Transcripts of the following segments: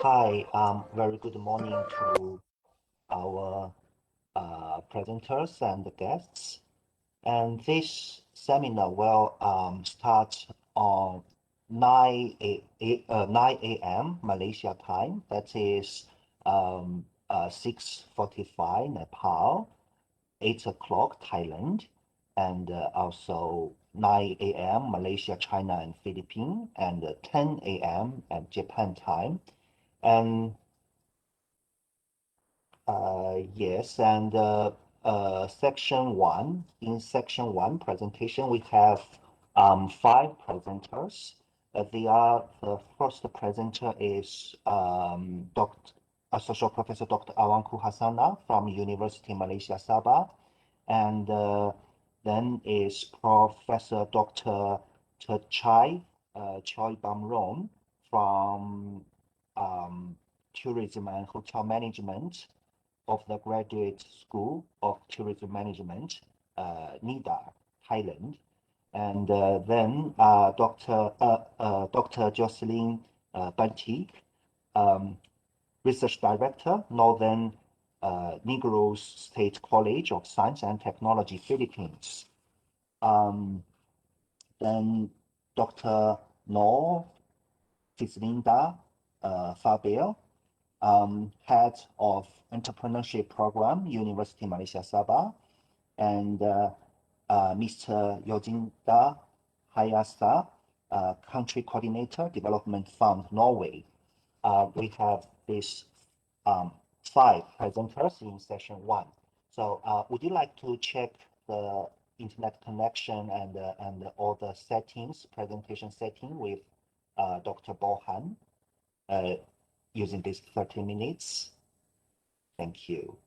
Hi, very good morning to our presenters and guests. And this seminar will start on 9 a.m. Malaysia time. That is 6:45 Nepal, 8 o'clock Thailand, and also 9 a.m. Malaysia, China, and Philippines, and 10 a.m. at Japan time. And yes, and section one, in section one presentation, we have five presenters. The first presenter is Associate Professor Dr. Awanku Hassana from University Malaysia Sabah, and then is Professor Dr. Chai Choi Bamron from um, Tourism and Hotel Management of the Graduate School of Tourism Management, NIDA, Thailand. And then Dr. Jocelyn Bantik, um, Research Director, Northern Negros State College of Science and Technology, Philippines. Um, then Dr. Noor Tislinda Fabel, Head of Entrepreneurship Program, University Malaysia Sabah, and Mr. Yojinda Hayasa, Country Coordinator, Development Fund, Norway. We have these five presenters in session one. So would you like to check the internet connection and all the settings, presentation setting with Dr. Bohan uh, using these 30 minutes? Thank you.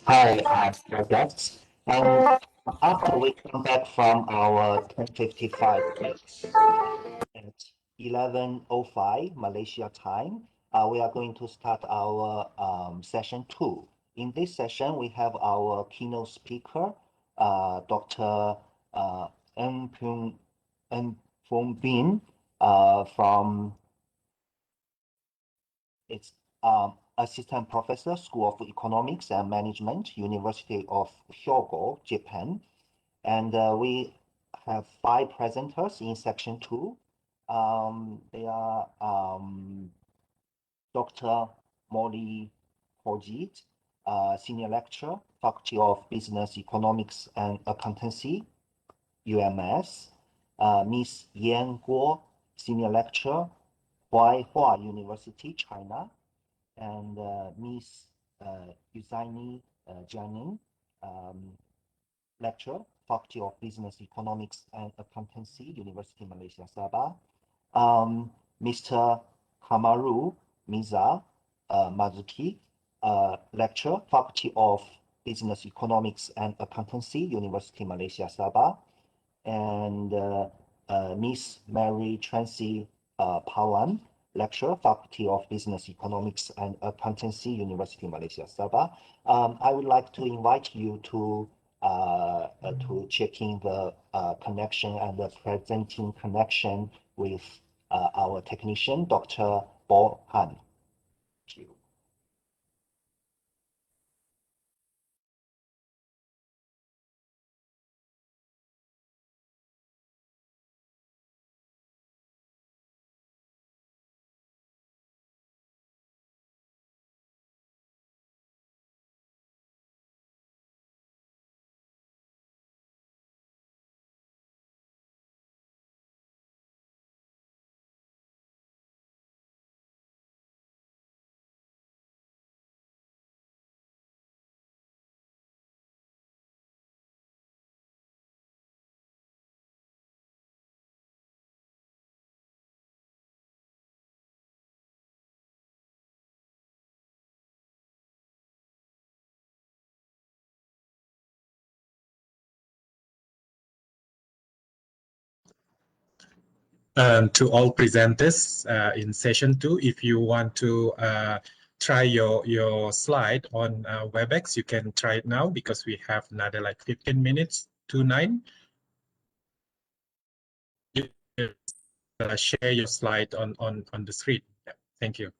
Hi, dear guests. After we come back from our 10:55 breaks at 11:05 Malaysia time, we are going to start our session two. In this session, we have our keynote speaker, Dr. Uh, N. Phuong Bin from It's assistant professor, School of Economics and Management, University of Hyogo, Japan. And we have five presenters in section two. They are Dr. Molly Hojit, senior lecturer, Faculty of Business Economics and Accountancy, UMS. Miss Yan Guo, senior lecturer, Huaihua University, China, and Miss Yuzaini Jianing, um, lecturer, Faculty of Business Economics and Accountancy, University Malaysia Sabah. Mr. Kamaru Miza Mazuki, lecturer, Faculty of Business Economics and Accountancy, University Malaysia Sabah, and Miss Mary Trancy Pawan, lecturer, Faculty of Business Economics and Accountancy, University Malaysia Sabah. I would like to invite you to checking the connection and the presenting connection with our technician, Dr. Bo Han. Thank you. To all presenters in session two, if you want to try your slide on WebEx, you can try it now because we have another like 15 minutes to 9. You can share your slide on the screen. Yeah, thank you.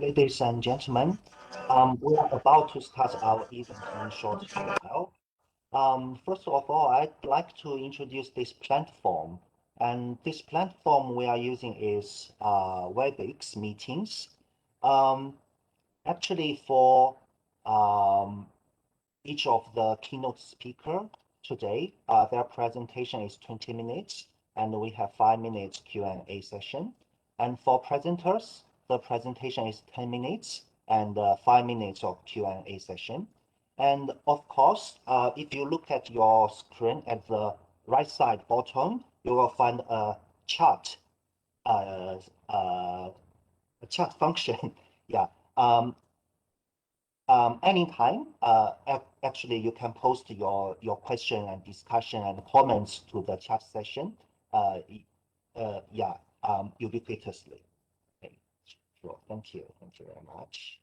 Ladies and gentlemen, we are about to start our event in a short while. First of all, I'd like to introduce this platform. And this platform we are using is WebEx meetings. Um, Actually, for um, each of the keynote speaker today, their presentation is 20 minutes, and we have 5 minutes Q&A session. And for presenters, the presentation is 10 minutes and 5 minutes of Q&A session. And of course, if you look at your screen at the right side bottom, you will find a chat chat function. Yeah. Anytime. Actually, you can post your question and discussion and comments to the chat session. Yeah. Ubiquitously. Okay. Sure. Thank you. Thank you very much.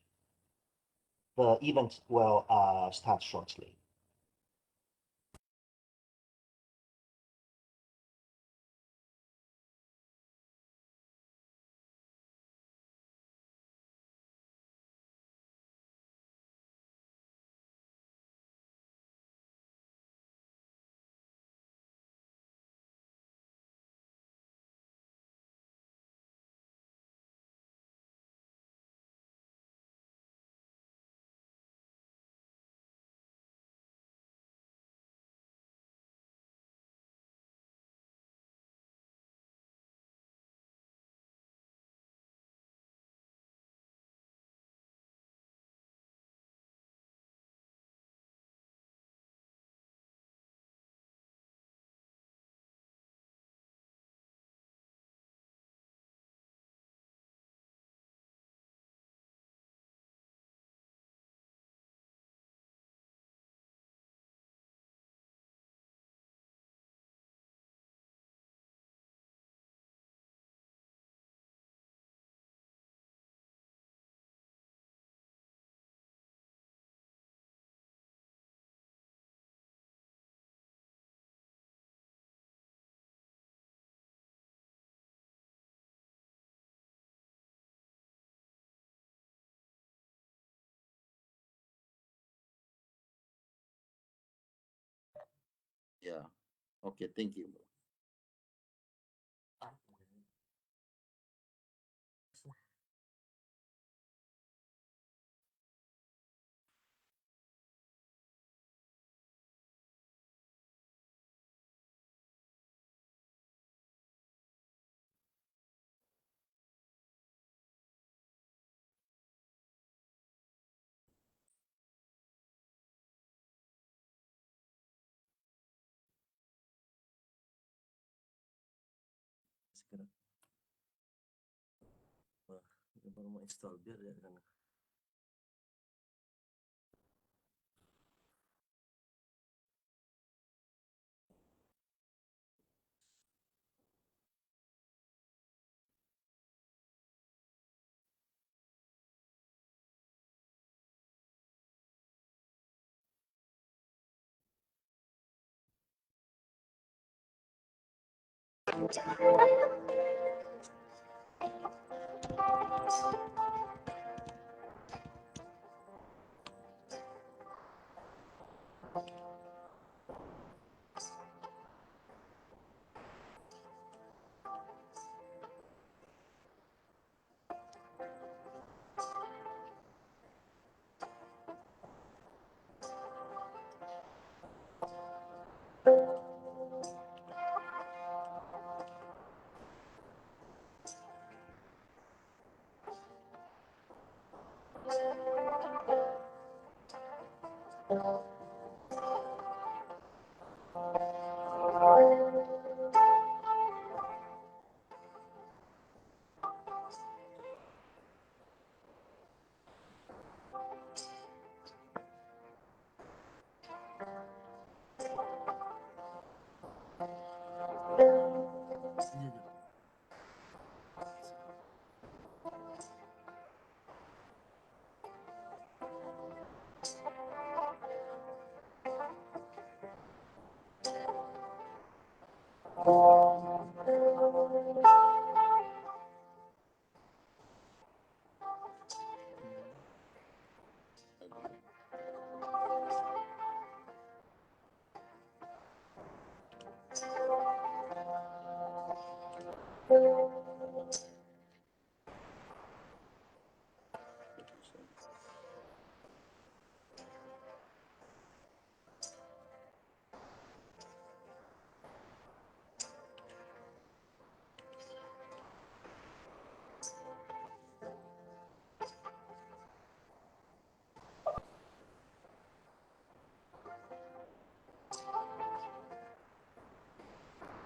The event will start shortly. Yeah. Okay. Thank you. Sekarang wah, ini baru mau install biar ya kan.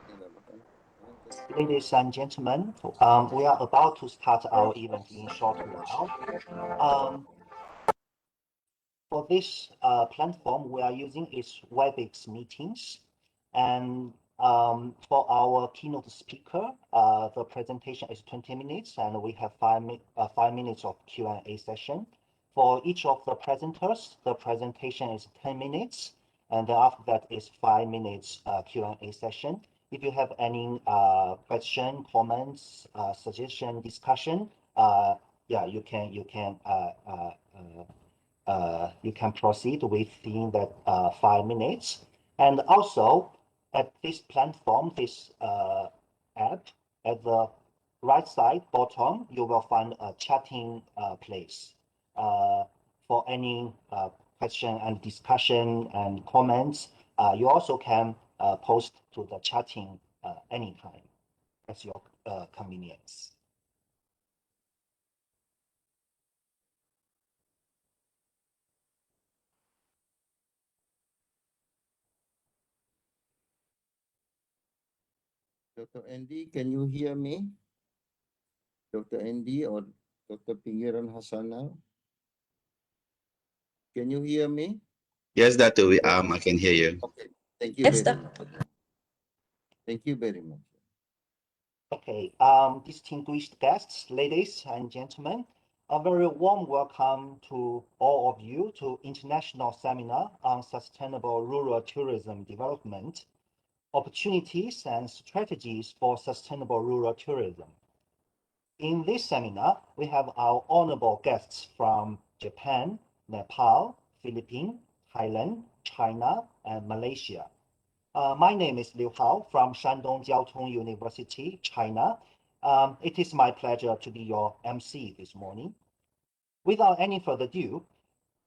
Ini dah makan. Ini Ladies and gentlemen, we are about to start our event in a short while. For this platform, we are using is WebEx meetings. And for our keynote speaker, the presentation is 20 minutes, and we have 5 minutes of Q&A session. For each of the presenters, the presentation is 10 minutes, and then after that is 5 minutes Q&A session. If you have any question, comments, suggestion, discussion, yeah, you can proceed within that 5 minutes. And also at this platform, this app, at the right side bottom, you will find a chatting place for any question and discussion and comments. You also can post to the chatting anytime as your convenience. Dr. Andy, can you hear me? Dr. Andy or Dr. Pinggiran Hassana? Can you hear me? Yes, Dr. I can hear you. Okay, thank you Yes, very much. Thank you very much. Okay, distinguished guests, ladies and gentlemen, a very warm welcome to all of you to International Seminar on Sustainable Rural Tourism Development, Opportunities and Strategies for Sustainable Rural Tourism. In this seminar, we have our honorable guests from Japan, Nepal, Philippines, Thailand, China, and Malaysia. My name is Liu Hao from Shandong Jiaotong University, China. It is my pleasure to be your MC this morning. Without any further ado,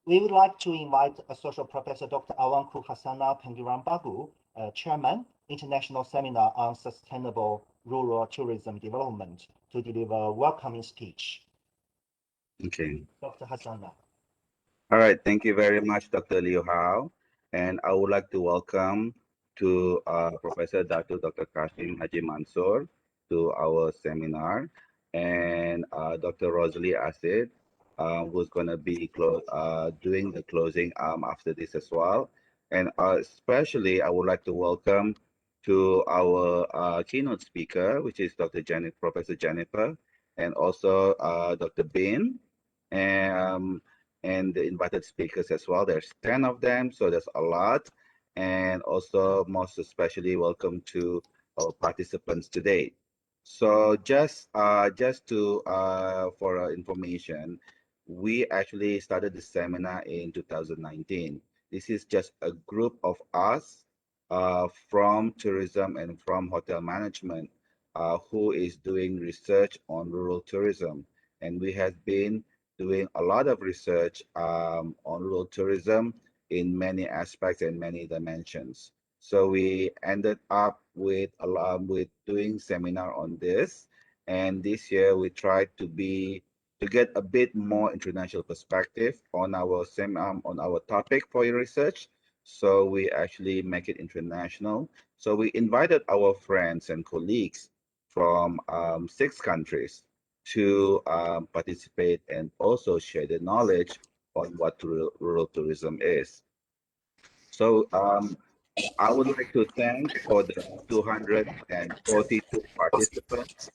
we would like to invite Associate Professor Dr. Awanku Hassana Pengirambagu, Chairman, International Seminar on Sustainable Rural Tourism Development, to deliver a welcoming speech. Okay. Dr. Hassana. All right. Thank you very much, Dr. Liu Hao. And I would like to welcome to Professor Dr. Kashim Haji Mansoor to our seminar, and Dr. Rosalie Asid, who's going to be doing the closing after this as well. And especially, I would like to welcome to our keynote speaker, which is Professor Jennifer, and also Dr. Bin, and the invited speakers as well. There's 10 of them, so there's a lot. And also, most especially, welcome to our participants today. So just to for information, we actually started the seminar in 2019. This is just a group of us from tourism and from hotel management who is doing research on rural tourism. And we have been doing a lot of research on rural tourism in many aspects and many dimensions. So we ended up with doing seminar on this, and this year we tried to get a bit more international perspective on our topic for your research. So we actually make it international. So we invited our friends and colleagues from 6 countries to participate and also share the knowledge on what rural tourism is. So I would like to thank for the 242 participants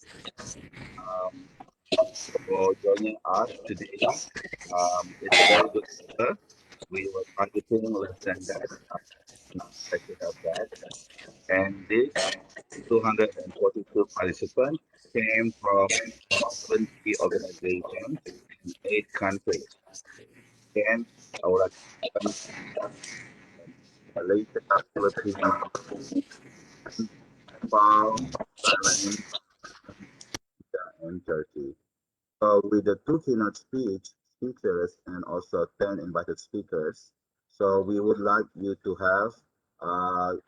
for joining us today. It's a very good number. We were targeting less than that. Like to have that. And this 242 participants came from 70 organizations in 8 countries. And I would like to thank Malaysia, Philippines, Nepal, Thailand, and Turkey. With the 2 keynote speakers and also 10 invited speakers, so we would like you to have,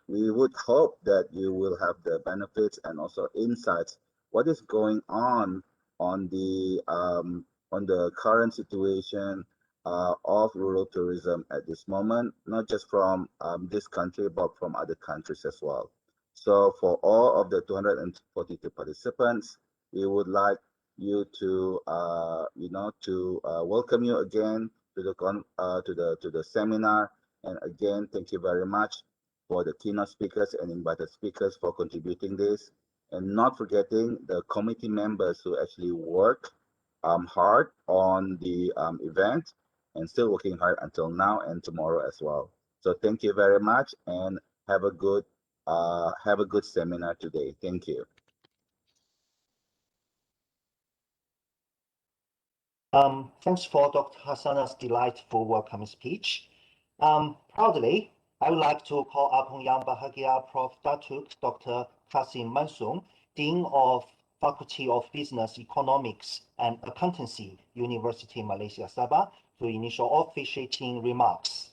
we would hope that you will have the benefits and also insights. What is going on the current situation of rural tourism at this moment, not just from this country, but from other countries as well. So for all of the 242 participants, we would like you to, welcome you again to the seminar. And again, thank you very much for the keynote speakers and invited speakers for contributing this, and not forgetting the committee members who actually work hard on the event and still working hard until now and tomorrow as well. So thank you very much, and have a good seminar today. Thank you. Thanks for Dr. Hassana's delightful welcome speech. Proudly, I would like to call upon Yang Bahagia Prof. Datuk Dr. Kasim Mansung, Dean of Faculty of Business, Economics and Accountancy, University Malaysia Sabah, to initial officiating remarks.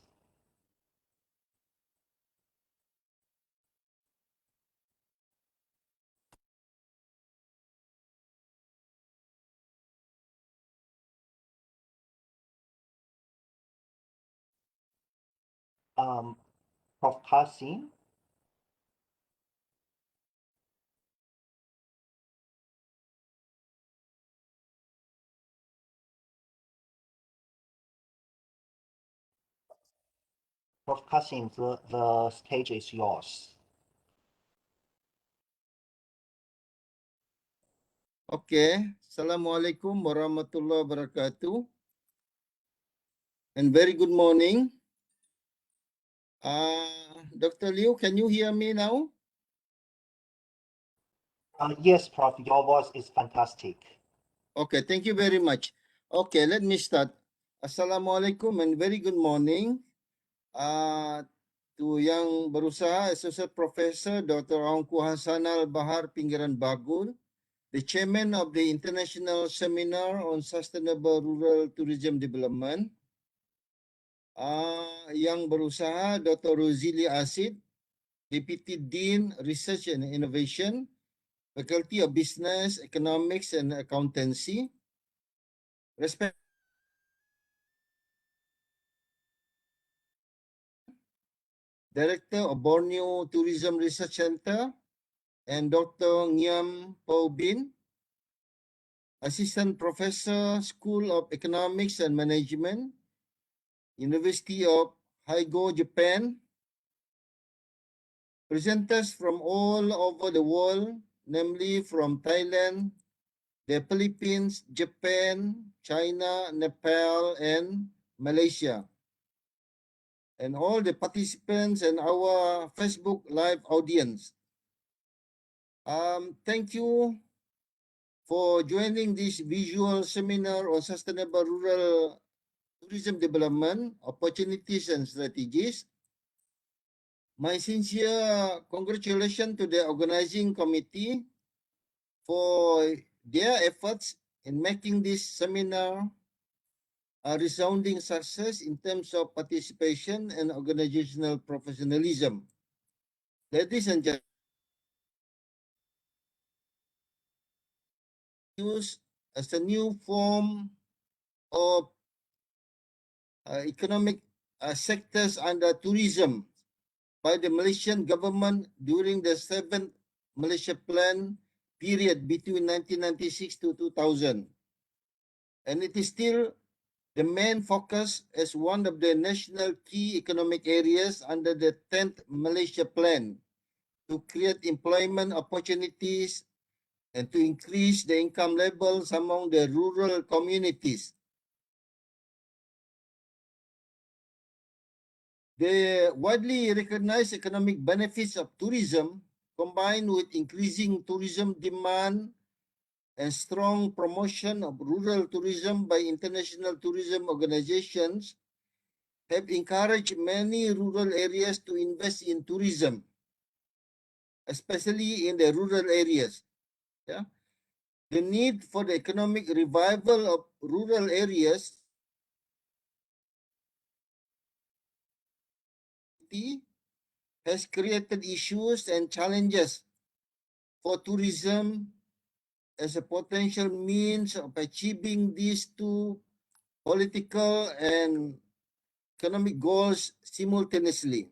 Prof. Kasim. Prof. Kasim, the stage is yours. Okay. Assalamualaikum warahmatullahi wabarakatuh. And very good morning. Dr. Liu, can you hear me now? Yes, Prof. Your voice is fantastic. Okay, thank you very much. Okay, let me start. Assalamualaikum and very good morning. To yang berusaha Associate Professor Dr. Aungku Hassanal Bahar Pinggiran Bagul, the Chairman of the International Seminar on Sustainable Rural Tourism Development. Yang berusaha Dr. Rozili Asid, Deputy Dean Research and Innovation, Faculty of Business, Economics and Accountancy. Respect Director of Borneo Tourism Research Center, and Dr. Ngiam Po Bin, Assistant Professor, School of Economics and Management, University of Hyogo, Japan. Presenters from all over the world, namely from Thailand, the Philippines, Japan, China, Nepal, and Malaysia. And all the participants and our Facebook Live audience. Thank you for joining this visual seminar on sustainable rural tourism development, opportunities and strategies. My sincere congratulations to the organizing committee for their efforts in making this seminar a resounding success in terms of participation and organizational professionalism. Ladies and gentlemen, use as a new form of economic sectors under tourism by the Malaysian government during the 7th Malaysia Plan period between 1996 to 2000. And it is still the main focus as one of the national key economic areas under the 10th Malaysia Plan to create employment opportunities and to increase the income levels among the rural communities. The widely recognized economic benefits of tourism, combined with increasing tourism demand and strong promotion of rural tourism by international tourism organizations, have encouraged many rural areas to invest in tourism, especially in the rural areas. Yeah? The need for the economic revival of rural areas has created issues and challenges for tourism as a potential means of achieving these two political and economic goals simultaneously.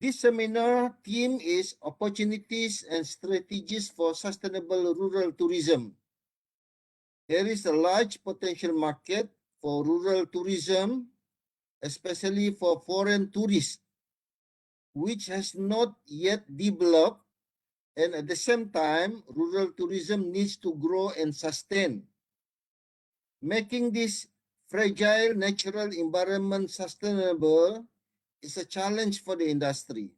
This seminar theme is Opportunities and Strategies for Sustainable Rural Tourism. There is a large potential market for rural tourism, especially for foreign tourists, which has not yet developed, and at the same time, rural tourism needs to grow and sustain. Making this fragile natural environment sustainable is a challenge for the industry.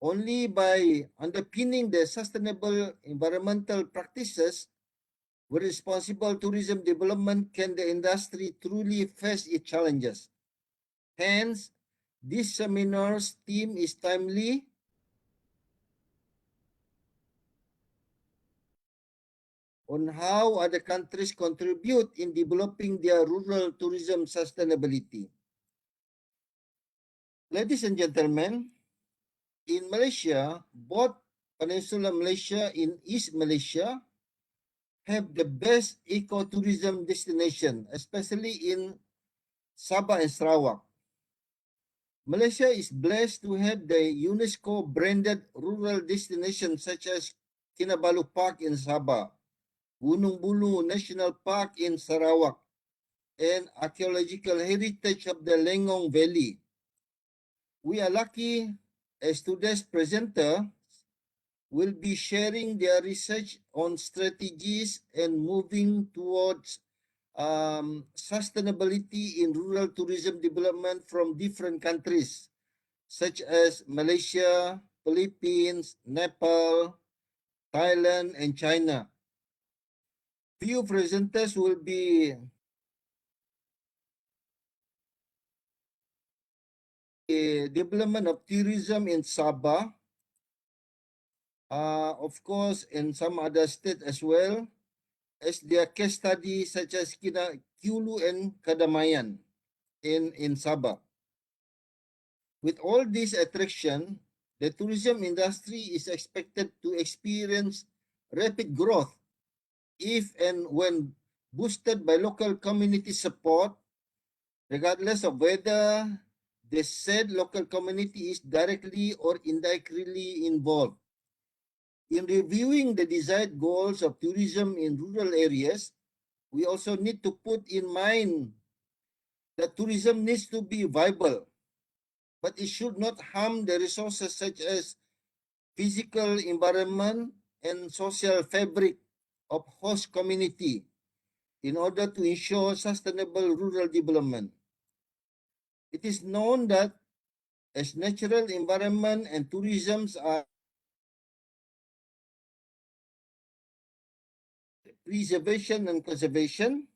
Only by underpinning the sustainable environmental practices with responsible tourism development can the industry truly face its challenges. Hence, this seminar's theme is timely on how other countries contribute in developing their rural tourism sustainability. Ladies and gentlemen, in Malaysia, both Peninsula Malaysia in East Malaysia have the best ecotourism destination, especially in Sabah and Sarawak. Malaysia is blessed to have the UNESCO branded rural destinations such as Kinabalu Park in Sabah, Gunung Bulu National Park in Sarawak, and archaeological heritage of the Lengong Valley. We are lucky as today's presenter will be sharing their research on strategies and moving towards sustainability in rural tourism development from different countries such as Malaysia, Philippines, Nepal, Thailand, and China. Few presenters will be the development of tourism in Sabah, of course, in some other states as well, as their case study such as Kulu and Cadamayan in Sabah. With all this attraction, the tourism industry is expected to experience rapid growth if and when boosted by local community support, regardless of whether the said local community is directly or indirectly involved. In reviewing the desired goals of tourism in rural areas, we also need to put in mind that tourism needs to be viable, but it should not harm the resources such as physical environment and social fabric of host community in order to ensure sustainable rural development. It is known that as natural environment and tourism are preservation and conservation,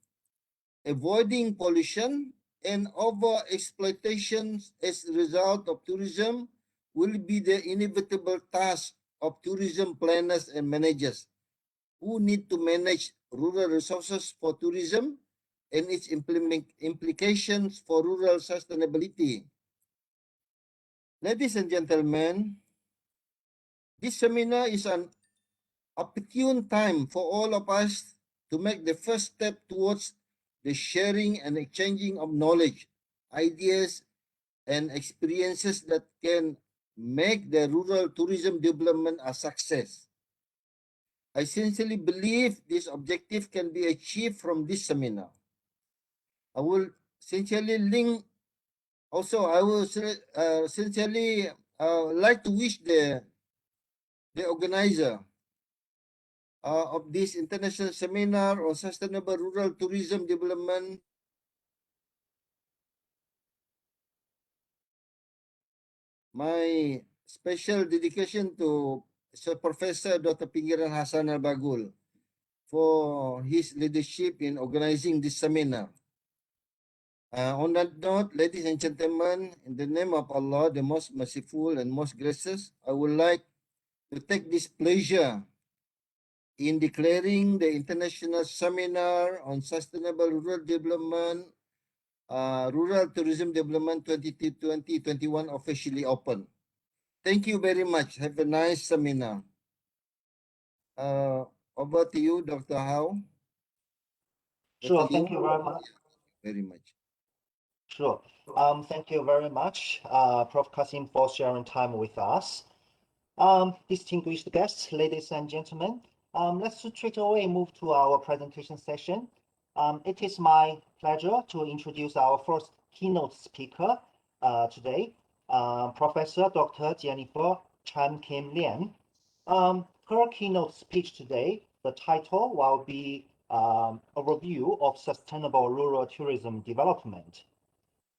avoiding pollution and over-exploitation as a result of tourism will be the inevitable task of tourism planners and managers who need to manage rural resources for tourism and its implications for rural sustainability. Ladies and gentlemen, this seminar is an opportune time for all of us to make the first step towards the sharing and exchanging of knowledge, ideas, and experiences that can make the rural tourism development a success. I sincerely believe this objective can be achieved from this seminar. I will sincerely sincerely like to wish the organizer of this international seminar on sustainable rural tourism development my special dedication to Professor Dr. Pinggiran Hassan Al-Bagul for his leadership in organizing this seminar. On that note, ladies and gentlemen, in the name of Allah, the most merciful and most gracious, I would like to take this pleasure in declaring the International Seminar on Sustainable Rural Development, Rural Tourism Development 2020-2021 officially open. Thank you very much. Have a nice seminar. Over to you, Dr. Howe. Sure, thank you very much. Very much. Sure. Thank you very much, Prof. Kasim, for sharing time with us. Distinguished guests, ladies and gentlemen, let's straight away move to our presentation session. It is my pleasure to introduce our first keynote speaker today, Professor Dr. Jennifer Chan Kim Lian. Her keynote speech today, the title will be a review of sustainable rural tourism development.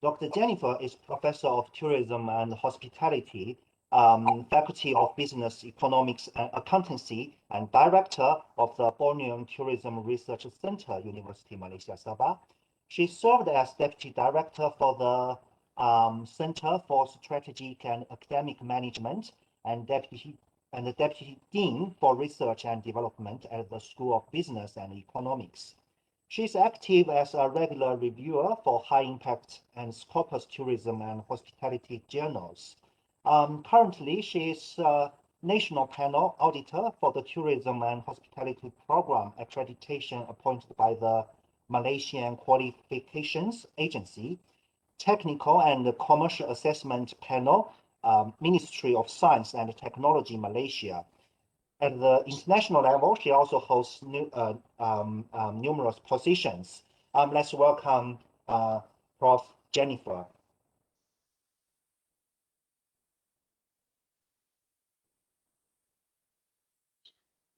Dr. Jennifer is Professor of Tourism and Hospitality, Faculty of Business, Economics and Accountancy, and Director of the Borneo Tourism Research Center, University Malaysia, Saba. She served as Deputy Director for the Center for Strategic and Academic Management and the Deputy Dean for Research and Development at the School of Business and Economics. She's active as a regular reviewer for high impact and Scopus tourism and hospitality journals. Currently, she is a national panel auditor for the Tourism and Hospitality Program accreditation appointed by the Malaysian Qualifications Agency, Technical and Commercial Assessment Panel, Ministry of Science and Technology, Malaysia. At the international level, she also holds numerous positions. Let's welcome Prof. Jennifer.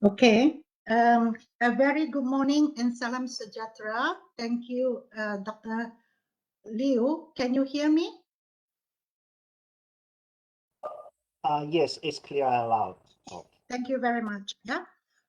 Okay. A very good morning and salam sejahtera. Thank you, Dr. Liu. Can you hear me? Yes, it's clear and loud. Oh. Thank you very much. Yeah.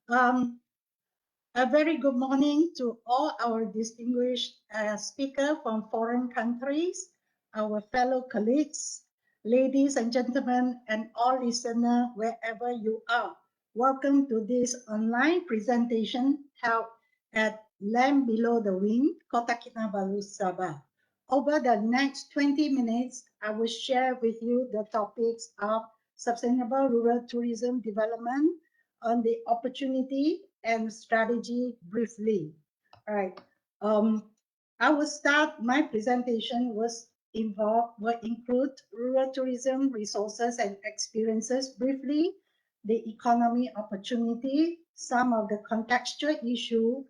A very good morning to all our distinguished speakers from foreign countries, our fellow colleagues, ladies and gentlemen, and all listeners wherever you are. Welcome to this online presentation held at Land Below the Wing, Kota Kinabalu, Sabah. Over the next 20 minutes, I will share with you the topics of sustainable rural tourism development, on the opportunity and strategy briefly. All right. I will start my presentation will include rural tourism resources and experiences briefly, the economy opportunity, some of the contextual issue,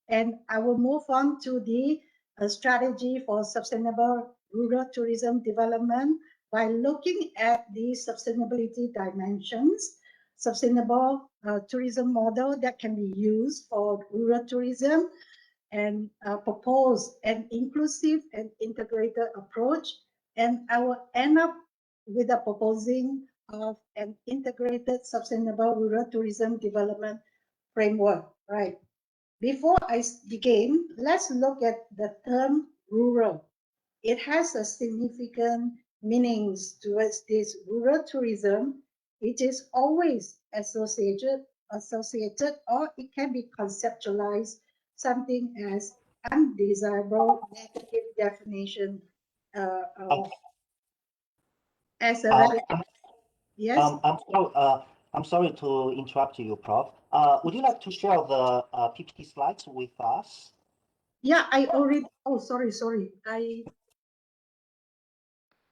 and I will move on to the strategy for sustainable rural tourism development by looking at the sustainability dimensions, sustainable tourism model that can be used for rural tourism, and propose an inclusive and integrated approach. And I will end up with a proposing of an integrated sustainable rural tourism development framework. Right. Before I begin, let's look at the term rural. It has a significant meanings towards this rural tourism. It is always associated, or it can be conceptualized something as undesirable negative definition as a yes. I'm sorry to interrupt you, Prof. Would you like to share the PPT slides with us? Yeah, I already. Oh, sorry.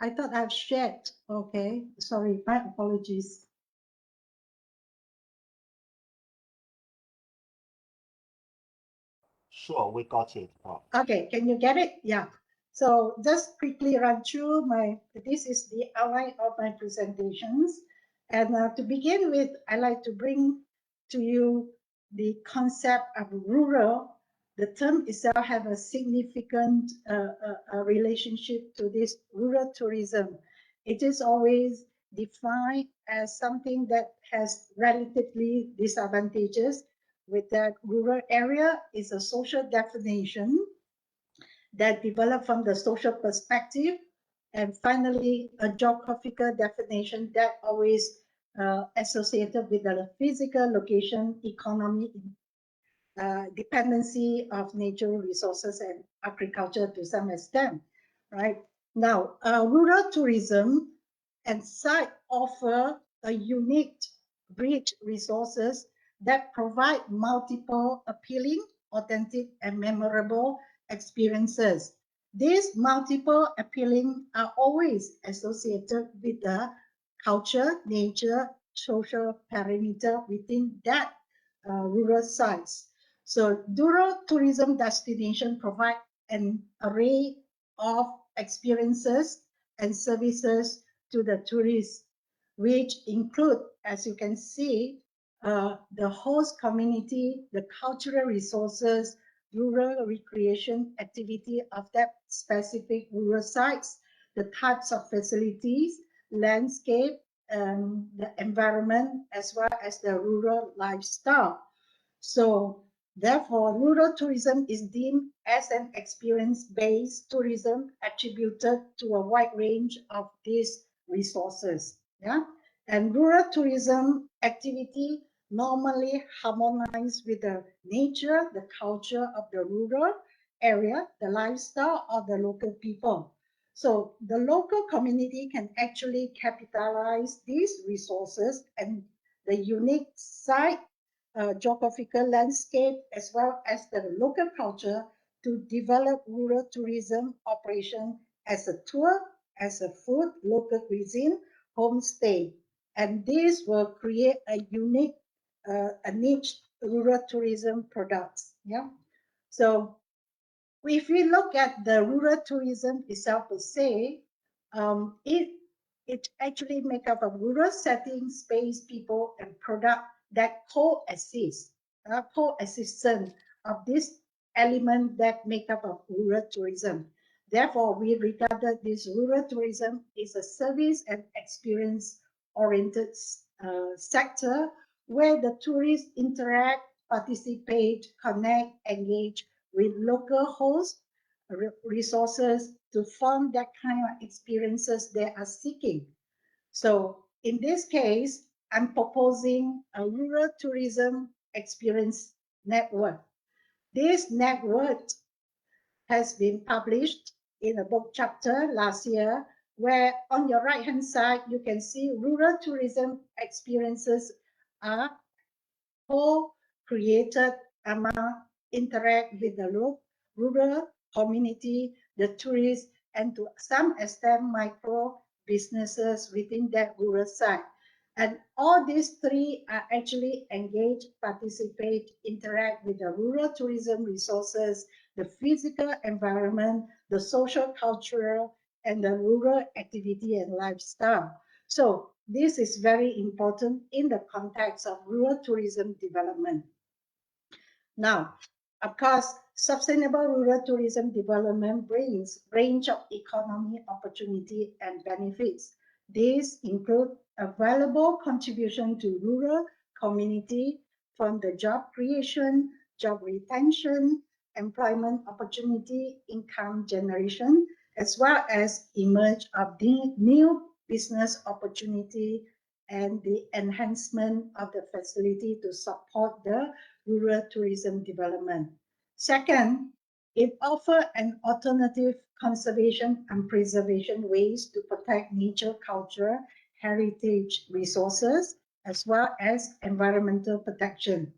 I thought I've shared. Okay, sorry. My apologies. Sure, we got it, Prof. Okay, can you get it? Yeah. So just quickly run through this is the outline of my presentations. And to begin with, I like to bring to you the concept of rural. The term itself has a significant relationship to this rural tourism. It is always defined as something that has relatively disadvantages, with that rural area is a social definition that developed from the social perspective, and finally a geographical definition that always associated with the physical location, economy, dependency of natural resources and agriculture to some extent, right? Now, rural tourism and site offer a unique, rich resources that provide multiple appealing, authentic, and memorable experiences. These multiple appealing are always associated with the culture, nature, social parameter within that rural sites. So rural tourism destination provide an array of experiences and services to the tourists, which include, as you can see, the host community, the cultural resources, rural recreation activity of that specific rural sites, the types of facilities, landscape, the environment, as well as the rural lifestyle. So therefore, rural tourism is deemed as an experience-based tourism attributed to a wide range of these resources. Yeah, and rural tourism activity normally harmonize with the nature, the culture of the rural area, the lifestyle of the local people. So the local community can actually capitalize these resources and the unique site, geographical landscape, as well as the local culture to develop rural tourism operation as a tour, as a food, local cuisine, homestay. And this will create a unique, a niche rural tourism products. Yeah. So if we look at the rural tourism itself per se, it actually make up of rural setting, space, people, and product that coexist of this element that make up of rural tourism. Therefore, we regarded this rural tourism is a service and experience oriented sector where the tourists interact, participate, connect, engage with local hosts, resources to form that kind of experiences they are seeking. So in this case, I'm proposing a rural tourism experience network. This network has been published in a book chapter last year, where on your right-hand side, you can see rural tourism experiences are co-created among interact with the rural community, the tourists, and to some extent micro businesses within that rural site. And all these three are actually engaged, participate, interact with the rural tourism resources, the physical environment, the social, cultural, and the rural activity and lifestyle. So this is very important in the context of rural tourism development. Now, of course, sustainable rural tourism development brings range of economic opportunity and benefits. These include a valuable contribution to rural community from the job creation, job retention, employment opportunity, income generation, as well as emerge of the new business opportunity and the enhancement of the facility to support the rural tourism development. Second, it offers an alternative conservation and preservation ways to protect nature, culture, heritage resources, as well as environmental protection.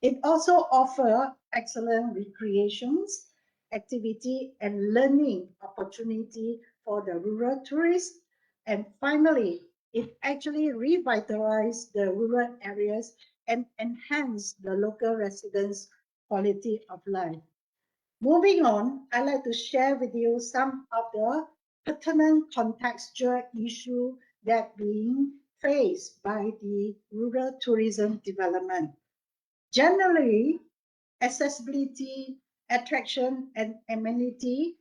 It also offers excellent recreations, activity, and learning opportunity for the rural tourists. And finally, it actually revitalizes the rural areas and enhance the local residents' quality of life. Moving on, I'd like to share with you some of the pertinent contextual issues that being faced by the rural tourism development. Generally, accessibility, attraction, and amenity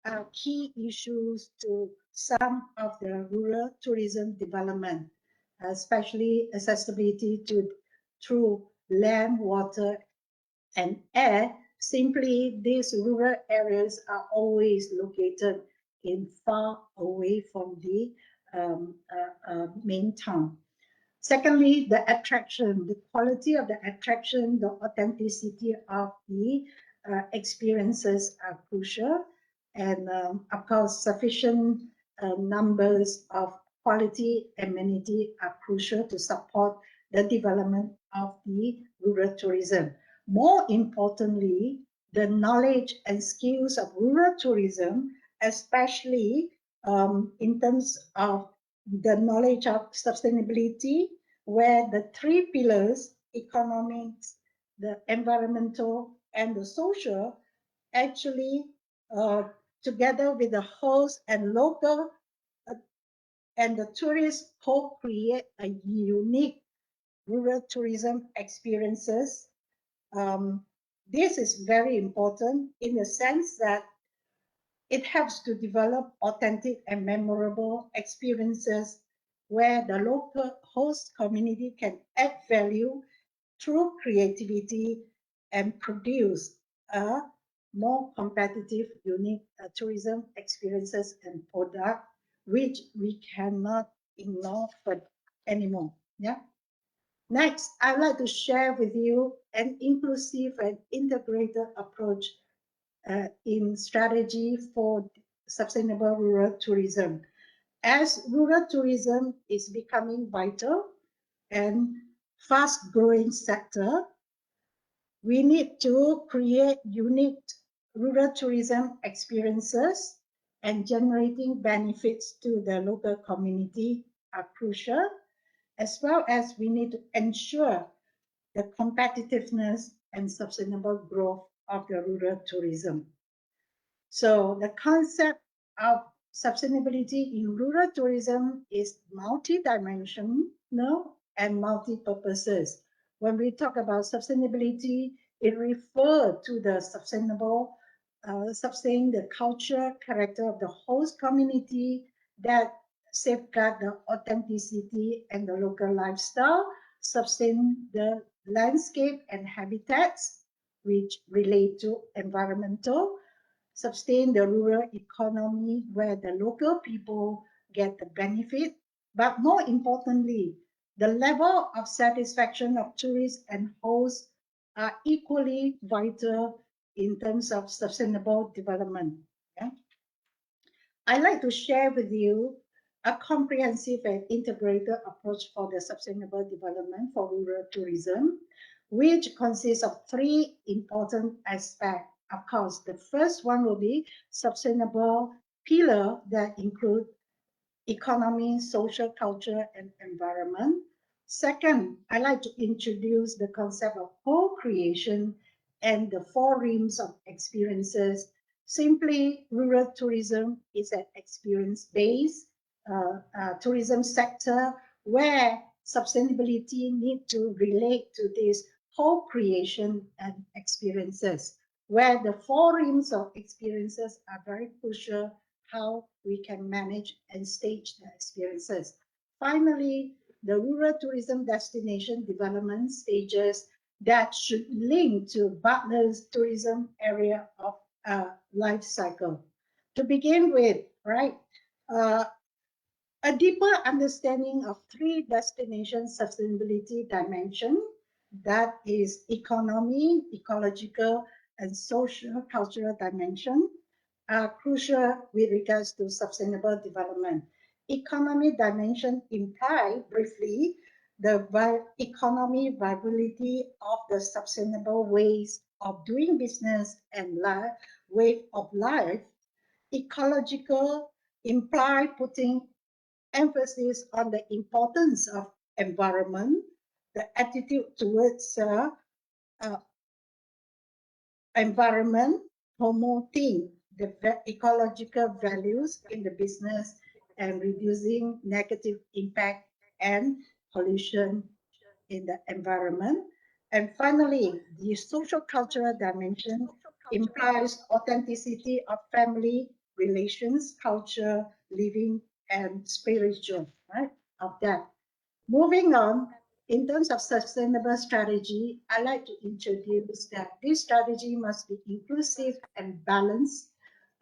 are key issues to some of the rural tourism development, especially accessibility through land, water, and air. Simply, these rural areas are always located in far away from the main town. Secondly, the attraction, the quality of the attraction, the authenticity of the experiences are crucial. And of course, sufficient numbers of quality amenity are crucial to support the development of the rural tourism. More importantly, the knowledge and skills of rural tourism, especially in terms of the knowledge of sustainability, where the three pillars, economics, the environmental, and the social, actually together with the host and local and the tourists co-create a unique rural tourism experiences. This is very important in the sense that it helps to develop authentic and memorable experiences where the local host community can add value through creativity and produce a more competitive, unique tourism experiences and product, which we cannot ignore anymore. Yeah. Next, I'd like to share with you an inclusive and integrated approach in strategy for sustainable rural tourism. As rural tourism is becoming vital and fast-growing sector, we need to create unique rural tourism experiences, and generating benefits to the local community are crucial, as well as we need to ensure the competitiveness and sustainable growth of the rural tourism. So the concept of sustainability in rural tourism is multi-dimensional and multi-purposes. When we talk about sustainability, it refers to the sustain the culture, character of the host community that safeguard the authenticity and the local lifestyle, sustain the landscape and habitats, which relate to environmental, sustain the rural economy where the local people get the benefit, but more importantly, the level of satisfaction of tourists and hosts are equally vital in terms of sustainable development. Yeah? I'd like to share with you a comprehensive and integrated approach for the sustainable development for rural tourism, which consists of three important aspects. Of course, the first one will be sustainable pillar that include economy, social, culture, and environment. Second, I like to introduce the concept of co-creation and the four realms of experiences. Simply, rural tourism is an experience-based tourism sector where sustainability needs to relate to this co-creation and experiences, where the four realms of experiences are very crucial how we can manage and stage the experiences. Finally, the rural tourism destination development stages that should link to Butler's tourism area of life cycle. To begin with, right, a deeper understanding of three destination sustainability dimension, that is economy, ecological, and social cultural dimension, are crucial with regards to sustainable development. Economy dimension imply briefly the economy viability of the sustainable ways of doing business and way of life. Ecological imply putting emphasis on the importance of environment, the attitude towards environment, promoting the ecological values in the business and reducing negative impact and pollution in the environment. And finally, the social cultural dimension implies authenticity of family relations, culture, living, and spiritual, right, of that. Moving on, in terms of sustainable strategy, I like to introduce that this strategy must be inclusive and balanced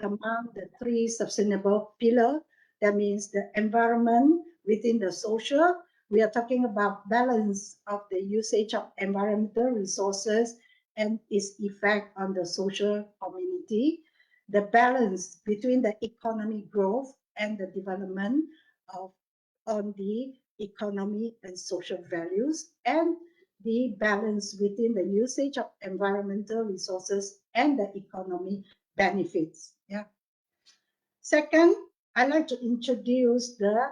among the three sustainable pillars. That means the environment within the social. We are talking about balance of the usage of environmental resources and its effect on the social community. The balance between the economic growth and the development of on the economy and social values, and the balance within the usage of environmental resources and the economic benefits. Yeah. Second, I'd like to introduce the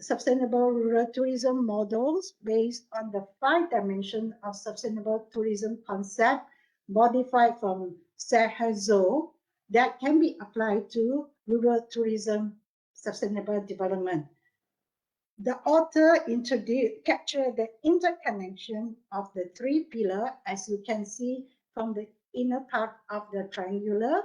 sustainable rural tourism models based on the 5 dimensions of sustainable tourism concept modified from Serhazo that can be applied to rural tourism sustainable development. The author captured the interconnection of the 3 pillars, as you can see from the inner part of the triangular.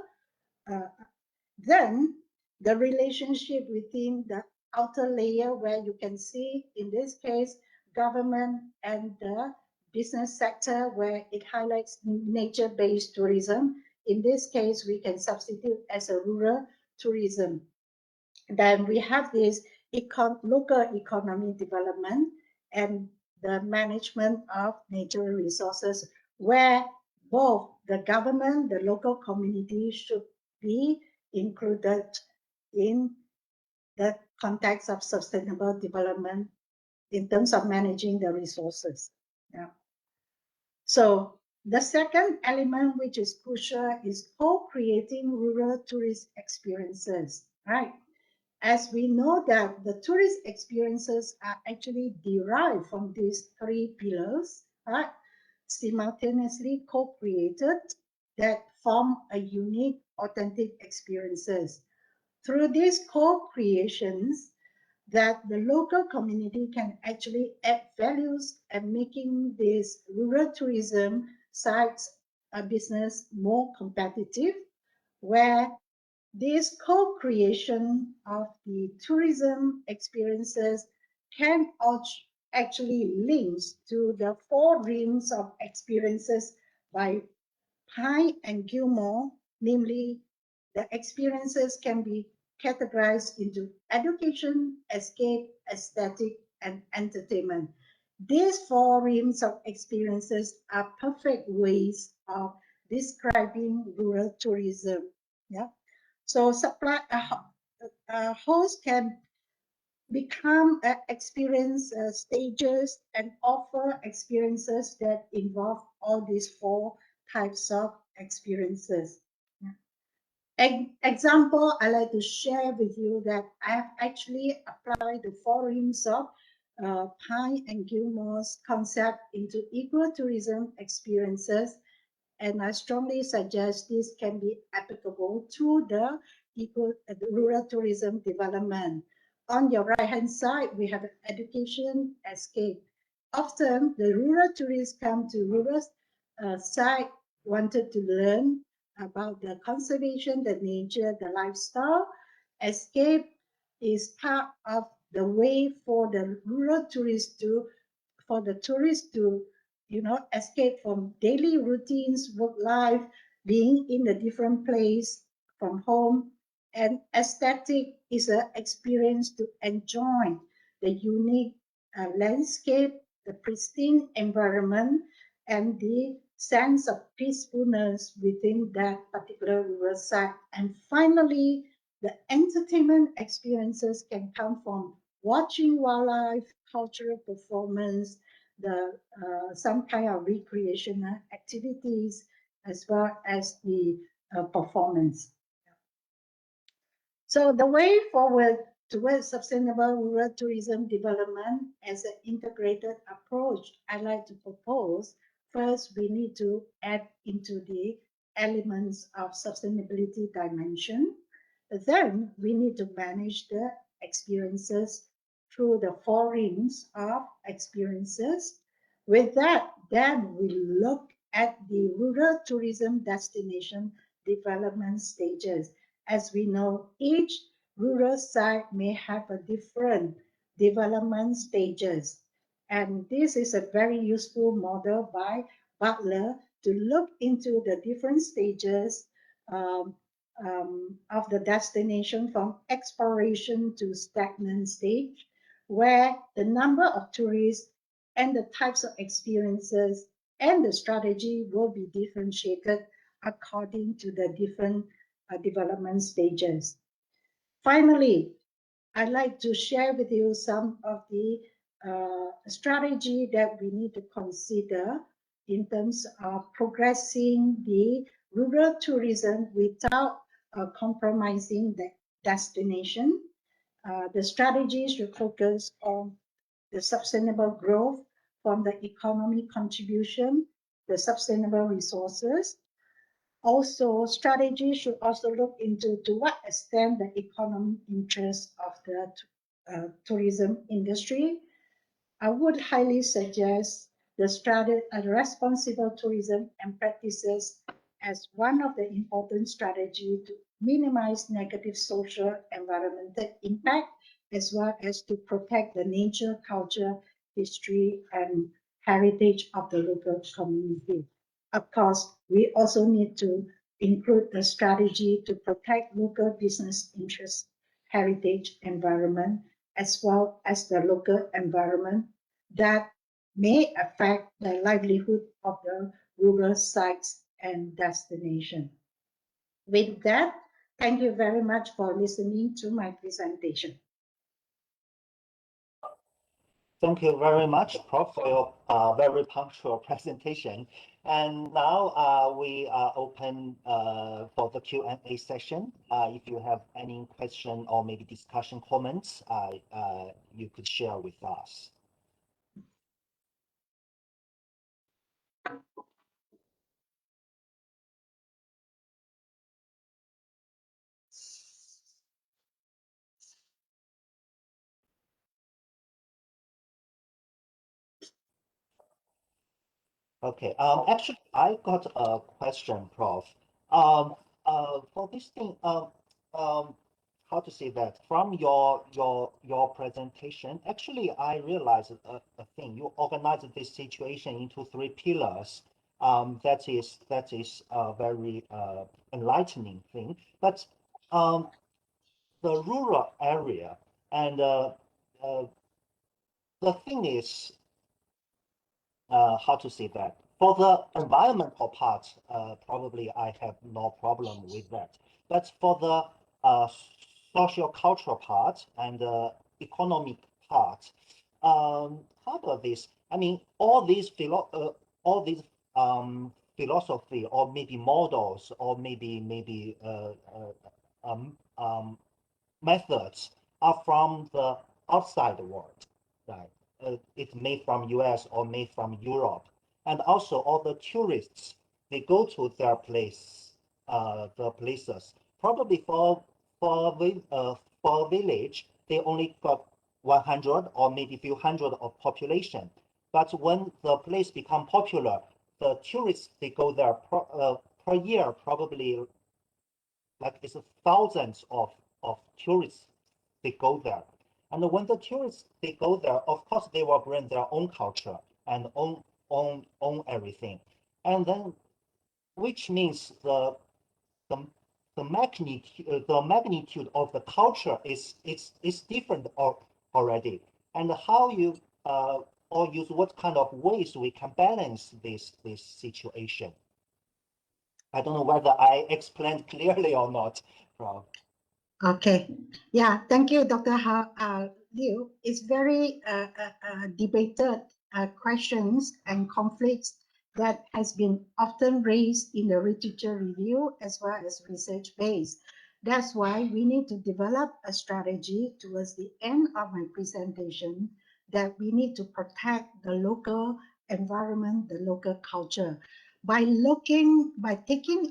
Then the relationship within the outer layer, where you can see, in this case, government and the business sector, where it highlights nature-based tourism. In this case, we can substitute as a rural tourism. Then we have this local economy development and the management of natural resources, where both the government, the local community should be included in the context of sustainable development in terms of managing the resources. Yeah. So the second element, which is crucial, is co-creating rural tourist experiences, right? As we know that the tourist experiences are actually derived from these 3 pillars, right? Simultaneously co-created, that form a unique, authentic experiences. Through these co-creations, that the local community can actually add values and making these rural tourism sites a business more competitive, where this co-creation of the tourism experiences can actually link to the 4 rings of experiences by Pye and Gilmore, namely, the experiences can be categorized into education, escape, aesthetic, and entertainment. These 4 rings of experiences are perfect ways of describing rural tourism. Yeah. So a host can become experience stages and offer experiences that involve all these 4 types of experiences. Example I like to share with you that I have actually applied the 4 rings of Pye and Gilmore's concept into ecotourism experiences, and I strongly suggest this can be applicable to the rural tourism development. On your right-hand side, we have education escape. Often, the rural tourists come to rural site wanted to learn about the conservation, the nature, the lifestyle. Escape is part of the way for the rural tourists to escape from daily routines, work life, being in a different place from home. And aesthetic is an experience to enjoy the unique landscape, the pristine environment, and the sense of peacefulness within that particular rural site. And finally, the entertainment experiences can come from watching wildlife, cultural performance, some kind of recreational activities, as well as the performance. So the way forward towards sustainable rural tourism development as an integrated approach, I like to propose, first we need to add into the elements of sustainability dimension. Then we need to manage the experiences through the 4 rings of experiences. With that, then we look at the rural tourism destination development stages. As we know, each rural site may have a different development stages. And this is a very useful model by Butler to look into the different stages of the destination from exploration to stagnant stage, where the number of tourists and the types of experiences and the strategy will be differentiated according to the different development stages. Finally, I'd like to share with you some of the strategy that we need to consider in terms of progressing the rural tourism without compromising the destination. The strategy should focus on the sustainable growth from the economic contribution, the sustainable resources. Also, strategy should also look into to what extent the economic interest of the tourism industry. I would highly suggest the strategy, responsible tourism and practices as one of the important strategies to minimize negative social environmental impact, as well as to protect the nature, culture, history, and heritage of the local community. Of course, we also need to include the strategy to protect local business interests, heritage, environment, as well as the local environment that may affect the livelihood of the rural sites and destination. With that, thank you very much for listening to my presentation. Thank you very much, Prof, for your very punctual presentation. And now we are open for the Q&A session. If you have any question or maybe discussion comments, you could share with us. Okay. Actually, I got a question, Prof. For this thing, how to say that? From your presentation, actually, I realized a thing. You organized this situation into 3 pillars. That is a very enlightening thing. But the rural area and the thing is. How to say that? For the environmental part, probably I have no problem with that. But for the social-cultural part and the economic part, how about this? I mean, all these philosophy or maybe models or maybe methods are from the outside world, right? It's made from US or made from Europe. And also all the tourists, they go to their place, the places. Probably for a village, they only got 100 or maybe few hundred of population. But when the place become popular, the tourists, they go there per year, probably like it's thousands of tourists, they go there. And when the tourists they go there, of course they will bring their own culture and own everything. And then which means the magnitude of the culture is different already. And how you or use what kind of ways we can balance this situation. I don't know whether I explained clearly or not, Prof. Okay. Yeah, thank you, Dr. Liu. It's very debated questions and conflicts that has been often raised in the literature review as well as research base. That's why we need to develop a strategy towards the end of my presentation that we need to protect the local environment, the local culture. By taking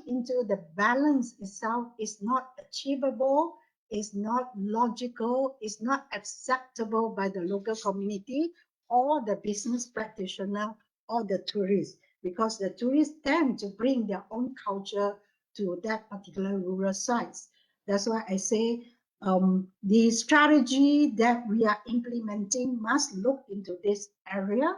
into the balance itself is not achievable, is not logical, is not acceptable by the local community or the business practitioner or the tourists, because the tourists tend to bring their own culture to that particular rural sites. That's why I say the strategy that we are implementing must look into this area,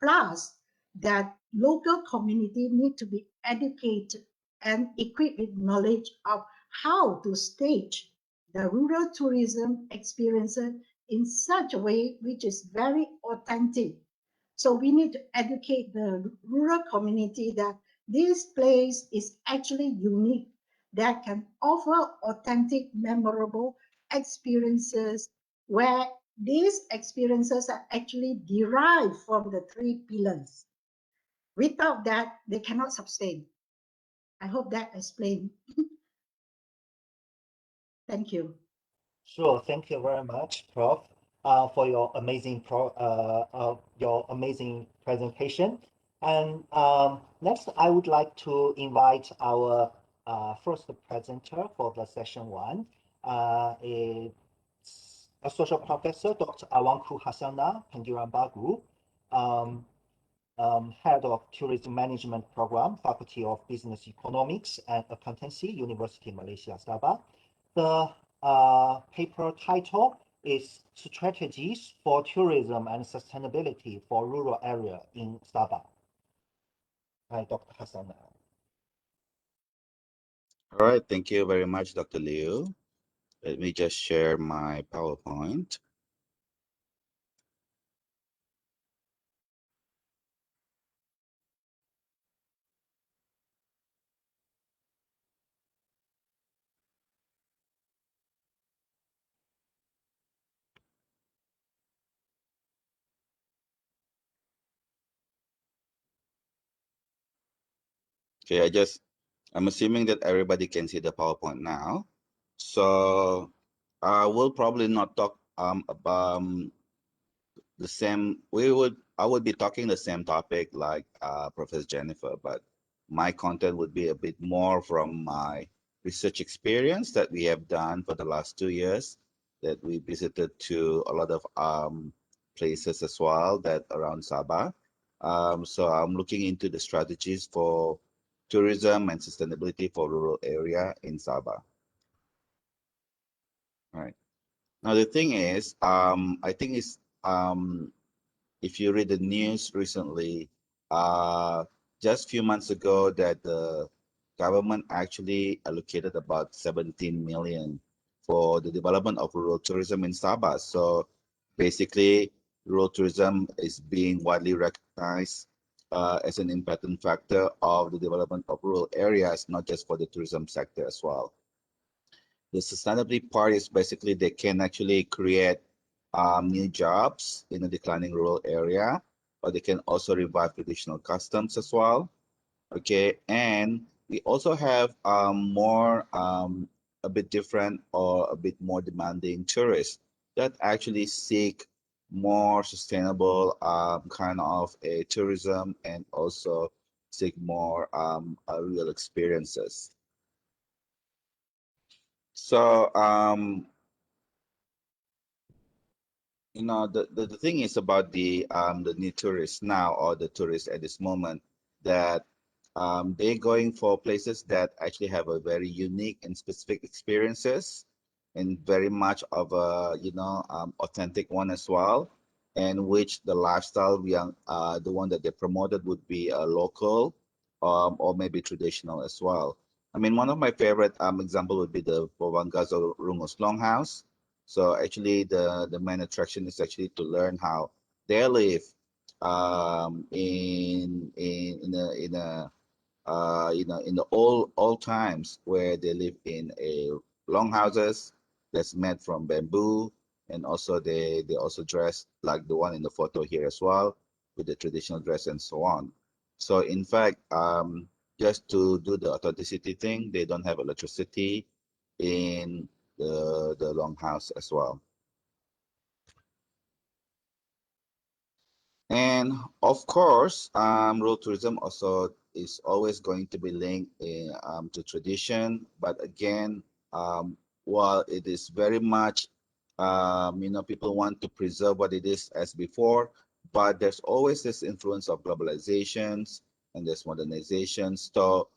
plus that local community need to be educated and equipped with knowledge of how to stage the rural tourism experiences in such a way which is very authentic. So we need to educate the rural community that this place is actually unique, that can offer authentic, memorable experiences where these experiences are actually derived from the 3 pillars. Without that, they cannot sustain. I hope that explained. Thank you. Sure. Thank you very much, Prof, for your amazing presentation. And next, I would like to invite our first presenter for the session one. It's Associate Professor Dr. Awangku Hassana Pengiran Group, Head of Tourism Management Program, Faculty of Business Economics and Accountancy, University Malaysia, Sabah. The paper title is Strategies for Tourism and Sustainability for Rural Area in Sabah. Hi, Dr. Hassan. All right, thank you very much, Dr. Liu. Let me just share my PowerPoint. Okay, I'm assuming that everybody can see the PowerPoint now. So we'll probably not talk about the same. I would be talking the same topic like Professor Jennifer, but my content would be a bit more from my research experience that we have done for the last 2 years, that we visited to a lot of places as well that around Sabah. So I'm looking into the strategies for tourism and sustainability for rural area in Sabah. All right. Now the thing is, I think it's if you read the news recently, just a few months ago, that the government actually allocated about 17 million for the development of rural tourism in Sabah. So basically, rural tourism is being widely recognized as an important factor of the development of rural areas, not just for the tourism sector as well. The sustainability part is basically they can actually create new jobs in a declining rural area, but they can also revive traditional customs as well. Okay, and we also have a bit different or a bit more demanding tourists that actually seek more sustainable kind of a tourism and also seek more real experiences. So the thing is about the new tourists now, or the tourists at this moment, that they're going for places that actually have a very unique and specific experiences, and very much of a authentic one as well, and which the lifestyle the one that they promoted would be a local or maybe traditional as well. I mean, one of my favorite example would be the Bovangazo Rungus Longhouse. So actually, the main attraction is actually to learn how they live in the old times, where they live in a longhouses that's made from bamboo, and also they also dress like the one in the photo here as well, with the traditional dress and so on. So in fact, just to do the authenticity thing, they don't have electricity in the longhouse as well. And of course, rural tourism also is always going to be linked to tradition. But again, while it is very much, people want to preserve what it is as before, but there's always this influence of globalizations and there's modernization. So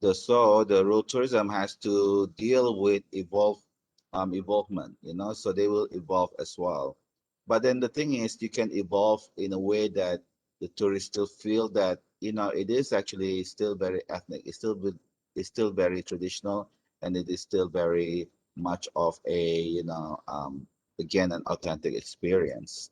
the rural tourism has to deal with evolvement, so they will evolve as well. But then the thing is, you can evolve in a way that the tourists still feel that, it is actually still very ethnic. It's still very traditional, and it is still very much of a, again, an authentic experience.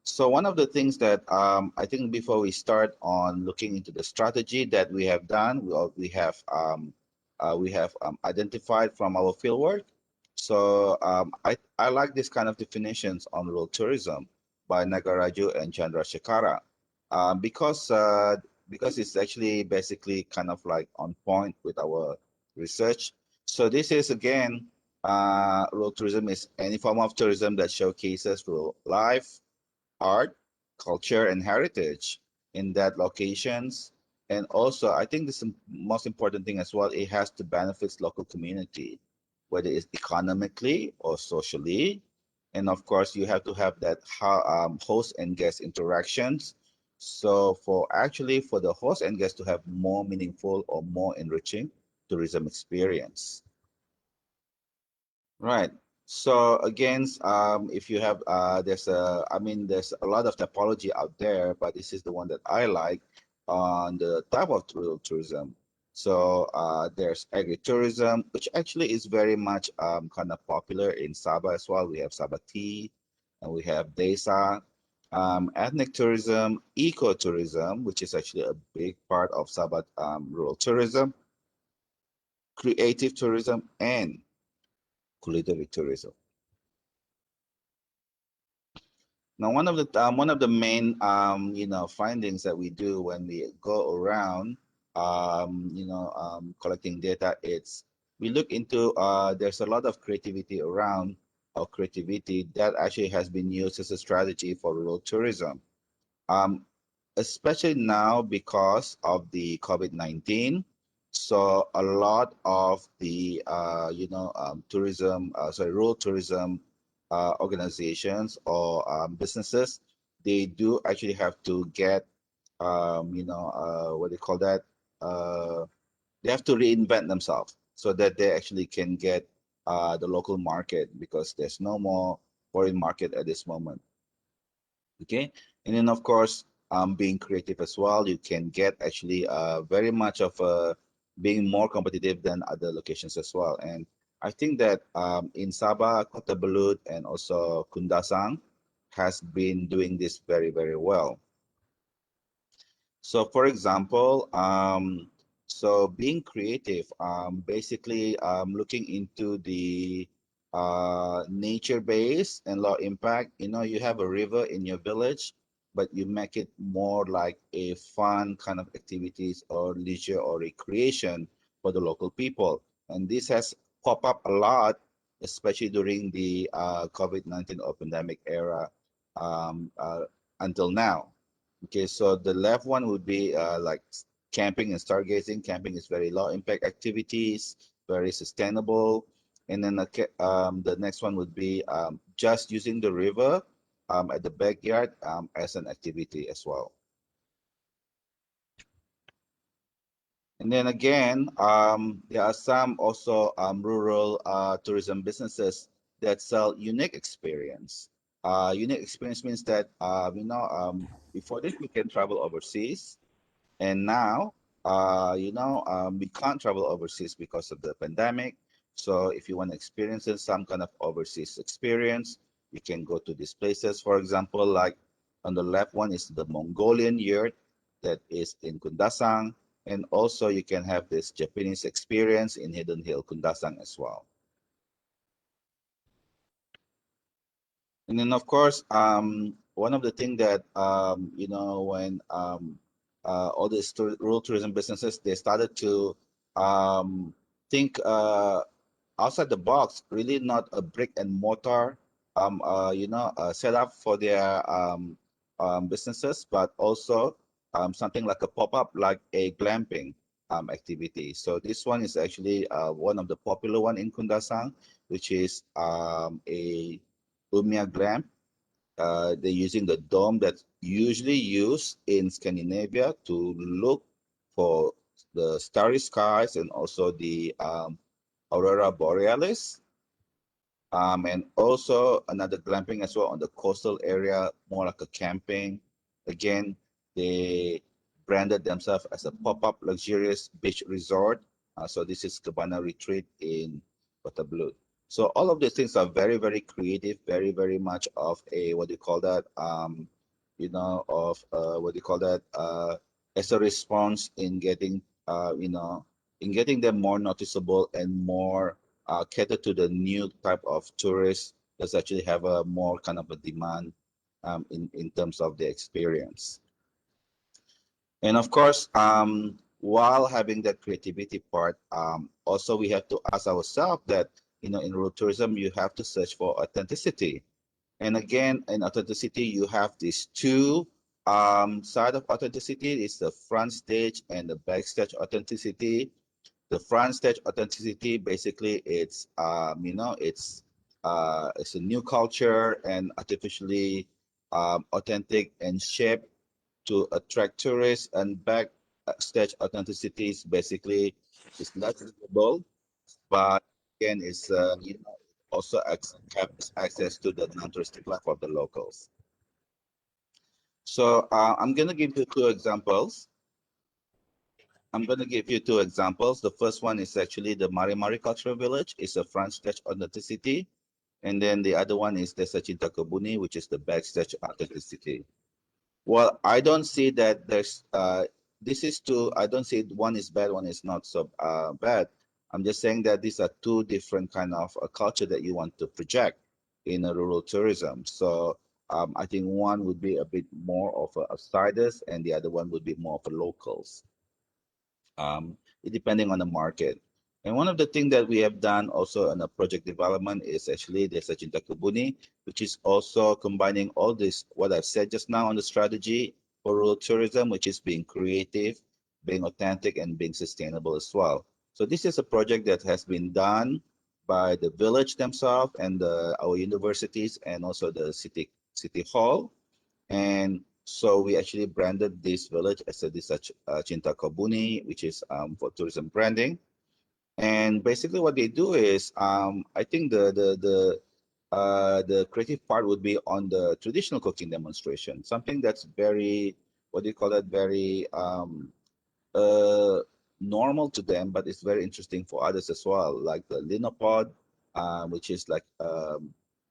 So one of the things that I think before we start on looking into the strategy that we have done, we have identified from our fieldwork, So I like this kind of definitions on rural tourism by Nagaraju and Chandrasekhara because it's actually basically kind of like on point with our research. So this is again, rural tourism is any form of tourism that showcases rural life, art, culture, and heritage in that locations. And also, I think this is the most important thing as well. It has to benefit local community, whether it's economically or socially. And of course, you have to have that host and guest interactions. So for the host and guest to have more meaningful or more enriching tourism experience. Right. So again, if you have, there's a lot of typology out there, but this is the one that I like on the type of rural tourism. So there's agritourism, which actually is very much kind of popular in Sabah as well. We have Sabah tea, and we have desa, ethnic tourism, ecotourism, which is actually a big part of Sabah rural tourism, creative tourism, and culinary tourism. Now, one of the main findings that we do when we go around collecting data, it's we look into there's a lot of creativity around or creativity that actually has been used as a strategy for rural tourism. Um, Especially now because of the COVID-19. So a lot of the rural tourism organizations or businesses, they do actually have to get what do you call that? They have to reinvent themselves so that they actually can get the local market because there's no more foreign market at this moment. Okay, and then of course being creative as well, you can get actually very much of being more competitive than other locations as well. And I think that in Sabah, Kota Belud, and also Kundasang has been doing this very, very well. So for example, so being creative, basically looking into the nature-based and low impact. You know, you have a river in your village, but you make it more like a fun kind of activities or leisure or recreation for the local people. And this has popped up a lot, especially during the COVID-19 or pandemic era until now. Okay, so the left one would be like camping and stargazing. Camping is very low impact activities, very sustainable. And then the next one would be just using the river at the backyard as an activity as well. And then again, there are some also rural tourism businesses that sell unique experience. Unique experience means that before this we can travel overseas, and now we can't travel overseas because of the pandemic. So if you want to experience some kind of overseas experience, you can go to these places. For example, like on the left one is the Mongolian yurt that is in Kundasang. And also you can have this Japanese experience in Hidden Hill, Kundasang as well. And then of course, one of the things that, when all these rural tourism businesses, they started to think outside the box, really not a brick and mortar, setup for their businesses, but also something like a pop-up, like a glamping activity. So this one is actually one of the popular one in Kundasang, which is a Umia glamp. They're using the dome that's usually used in Scandinavia to look for the starry skies and also the aurora borealis. And also another glamping as well on the coastal area, more like a camping. Again, they branded themselves as a pop-up luxurious beach resort. So this is Cabana Retreat in Kota Belud. So all of these things are very, very creative, very, very much of a, what do you call that? As a response in getting, in getting them more noticeable and more cater to the new type of tourists that actually have a more kind of a demand in terms of the experience. And of course, while having that creativity part, also we have to ask ourselves that, in rural tourism, you have to search for authenticity. And again, in authenticity, you have these two side of authenticity. It's the front stage and the backstage authenticity. The front stage authenticity, basically, it's it's a new culture and artificially authentic and shaped to attract tourists. And backstage authenticity is basically it's not visible, but again, it's also has access to the non-touristic life of the locals. So I'm going to give you two examples. The first one is actually the Mari Mari Cultural Village. It's a front stage authenticity. And then the other one is Desa Cinta Kebuni, which is the backstage authenticity. Well, I don't see that there's this is two. I don't see one is bad, one is not so bad. I'm just saying that these are two different kind of culture that you want to project in a rural tourism. So I think one would be a bit more of a outsiders, and the other one would be more for locals, depending on the market. And one of the things that we have done also in a project development is actually the Cinta Kebuni, which is also combining all this, what I've said just now on the strategy for rural tourism, which is being creative, being authentic, and being sustainable as well. So this is a project that has been done by the village themselves and our universities and also the city hall. And so we actually branded this village as a Cinta Kebuni, which is for tourism branding. And basically what they do is, I think the creative part would be on the traditional cooking demonstration, something that's very, what do you call it, very uh, normal to them, but it's very interesting for others as well, like the linopod, which is like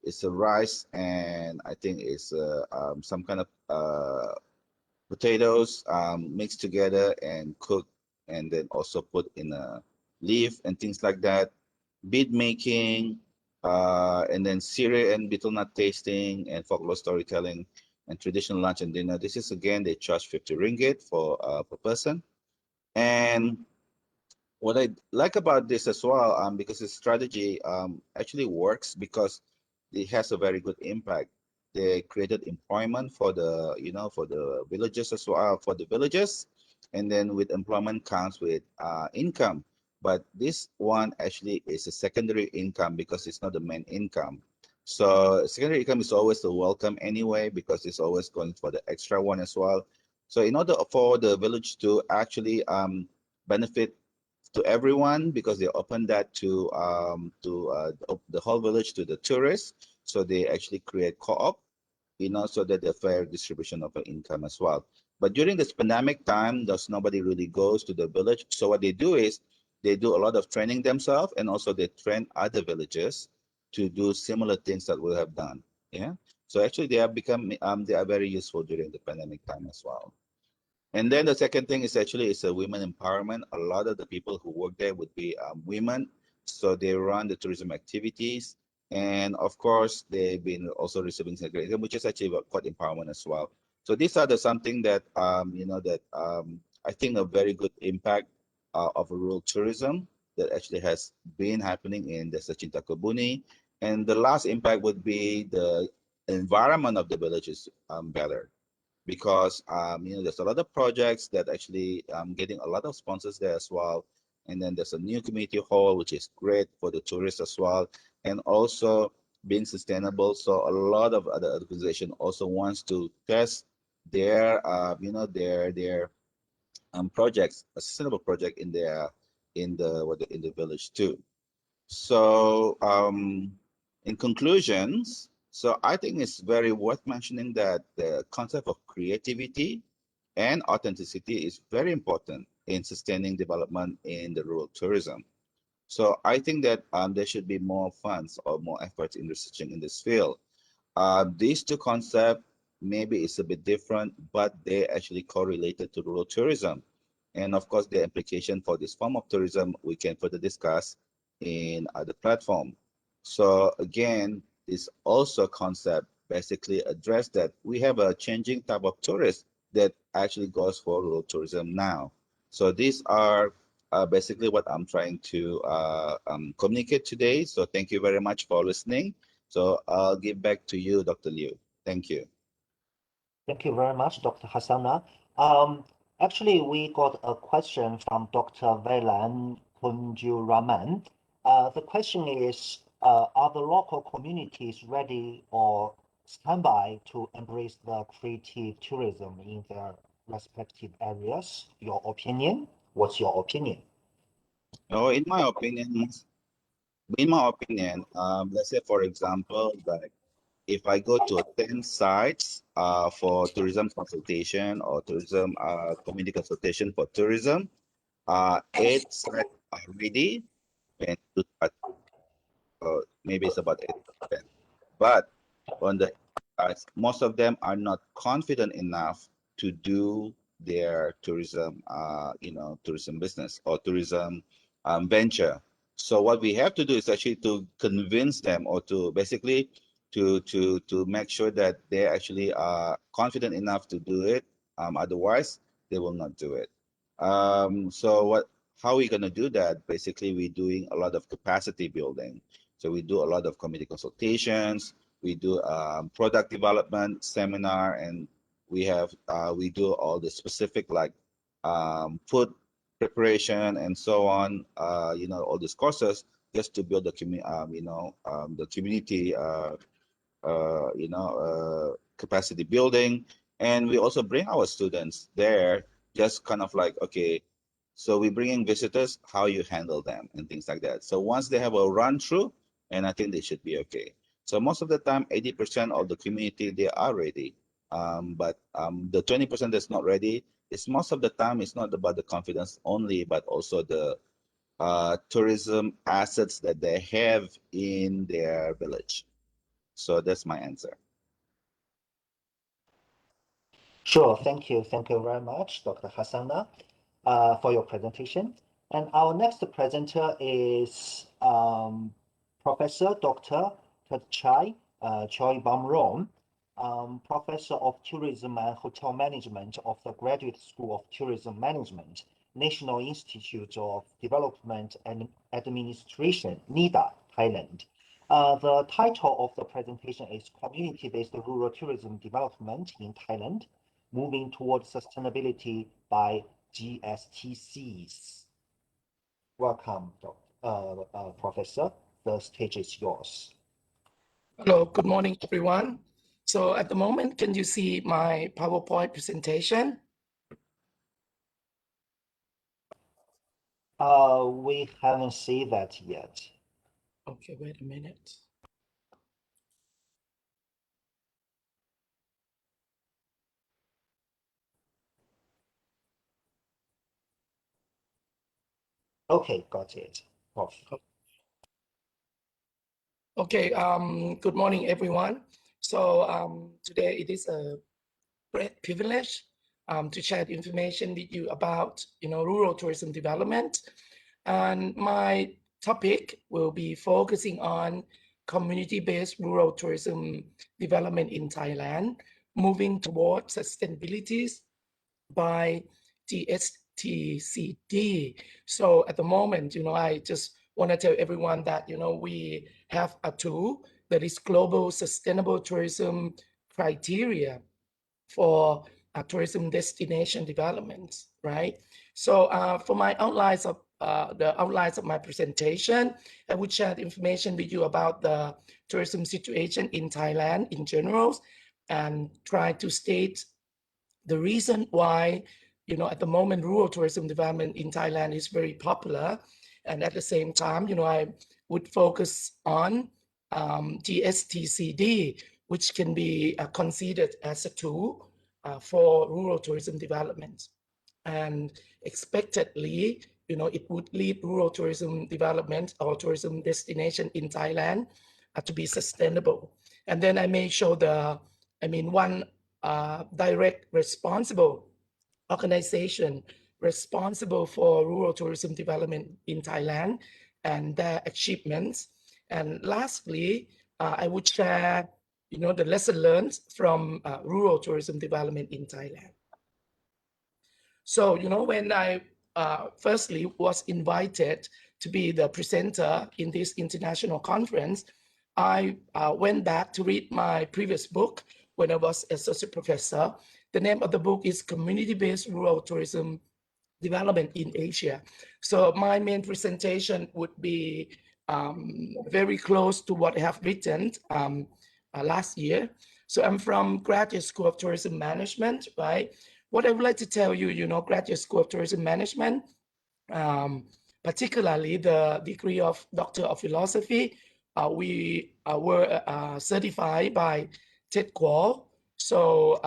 it's a rice, and I think it's some kind of potatoes mixed together and cooked, and then also put in a leaf and things like that. Bead making, and then cereal and betel nut tasting, and folklore storytelling, and traditional lunch and dinner. This is again, they charge 50 ringgit for per person. And what I like about this as well, because the strategy actually works because it has a very good impact. They created employment for the, for the villages as well, for the villages, and then with employment comes with income. But this one actually is a secondary income because it's not the main income. So secondary income is always a welcome anyway, because it's always going for the extra one as well. So in order for the village to actually benefit to everyone, because they open that to the whole village to the tourists, so they actually create co-op, so that the fair distribution of income as well. But during this pandemic time, there's nobody really goes to the village. So what they do is they do a lot of training themselves, and also they train other villages to do similar things that we have done. Yeah. So actually they have become they are very useful during the pandemic time as well. And then the second thing is actually it's a women empowerment. A lot of the people who work there would be women, so they run the tourism activities, and of course they've been also receiving segregation, which is actually quite empowerment as well. So these are the something that I think a very good impact of rural tourism that actually has been happening in the Cinta Kebuni. And the last impact would be the environment of the villages better, because there's a lot of projects that actually getting a lot of sponsors there as well. And then there's a new community hall, which is great for the tourists as well, and also being sustainable. So a lot of other organization also wants to test their their projects, a sustainable project in their in the village too. So, in conclusions, so I think it's very worth mentioning that the concept of creativity and authenticity is very important in sustaining development in the rural tourism. So I think that there should be more funds or more efforts in researching in this field. These two concepts maybe it's a bit different, but they actually correlated to rural tourism. And of course, the implication for this form of tourism we can further discuss in the platform. So again, this also concept basically address that we have a changing type of tourist that actually goes for rural tourism now. So these are basically what I'm trying to communicate today. So thank you very much for listening. So I'll give back to you, Dr. Liu. Thank you. Thank you very much, Dr. Hassana. Actually, we got a question from Dr. Velan Kunjuraman. The question is, are the local communities ready or standby to embrace the creative tourism in their respective areas? Your opinion? What's your opinion? Oh, in my opinion, let's say for example, like if I go to 10 sites for tourism consultation or tourism community consultation for tourism, 8 sites are ready and maybe it's about 8%. But on the most of them are not confident enough to do their tourism, tourism business or tourism venture. So what we have to do is actually to convince them, or to basically to make sure that they actually are confident enough to do it. Otherwise, they will not do it. So how are we going to do that? Basically, we're doing a lot of capacity building. So we do a lot of community consultations. We do product development seminar, and we do all the specific like food preparation and so on. All these courses just to build the the community capacity building. And we also bring our students there, just kind of like, okay, so we bring in visitors, how you handle them and things like that. So once they have a run through, and I think they should be okay. So most of the time, 80% of the community, they are ready. But the 20% that's not ready, it's most of the time, it's not about the confidence only, but also the tourism assets that they have in their village. So that's my answer. Sure, thank you. Thank you very much, Dr. Hassana, for your presentation. And our next presenter is Professor Dr. Chai Choi Bamron, Professor of Tourism and Hotel Management of the Graduate School of Tourism Management, National Institute of Development and Administration, NIDA, Thailand. The title of the presentation is Community-Based Rural Tourism Development in Thailand, Moving Towards Sustainability by GSTCs. Welcome, Professor. The stage is yours. Hello, good morning, everyone. So at the moment, can you see my PowerPoint presentation? We haven't seen that yet. Okay, wait a minute. Okay, got it. Prof. Okay, good morning, everyone. So today it is a great privilege to share information with you about rural tourism development. And my topic will be focusing on community-based rural tourism development in Thailand, moving towards sustainability by GSTCD. So at the moment, I just want to tell everyone that, we have a tool that is global sustainable tourism criteria for tourism destination development, right? So for my outlines of the outlines of my presentation, I would share the information with you about the tourism situation in Thailand in general, and try to state the reason why, at the moment, rural tourism development in Thailand is very popular. And at the same time, I would focus on GSTCD, which can be considered as a tool for rural tourism development. And expectedly, it would lead rural tourism development or tourism destination in Thailand to be sustainable. And then I may show one direct responsible organization responsible for rural tourism development in Thailand, and their achievements. And lastly, I would share, the lesson learned from rural tourism development in Thailand. So, when I firstly was invited to be the presenter in this international conference, I went back to read my previous book when I was associate professor. The name of the book is Community-Based Rural Tourism Development in Asia. So my main presentation would be very close to what I have written last year. So I'm from Graduate School of Tourism Management, right? What I would like to tell you, Graduate School of Tourism Management, particularly the degree of Doctor of Philosophy, we were certified by TED Qual. So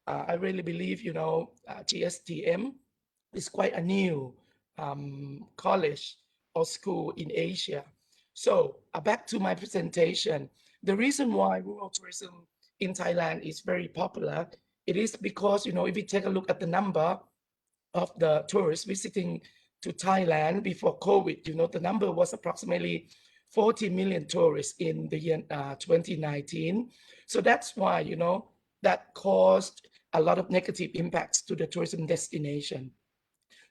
I really believe, GSTM is quite a new college or school in Asia. So back to my presentation. The reason why rural tourism in Thailand is very popular, it is because, if you take a look at the number of the tourists visiting to Thailand before COVID, the number was approximately 40 million tourists in the year 2019. So that's why, that caused a lot of negative impacts to the tourism destination.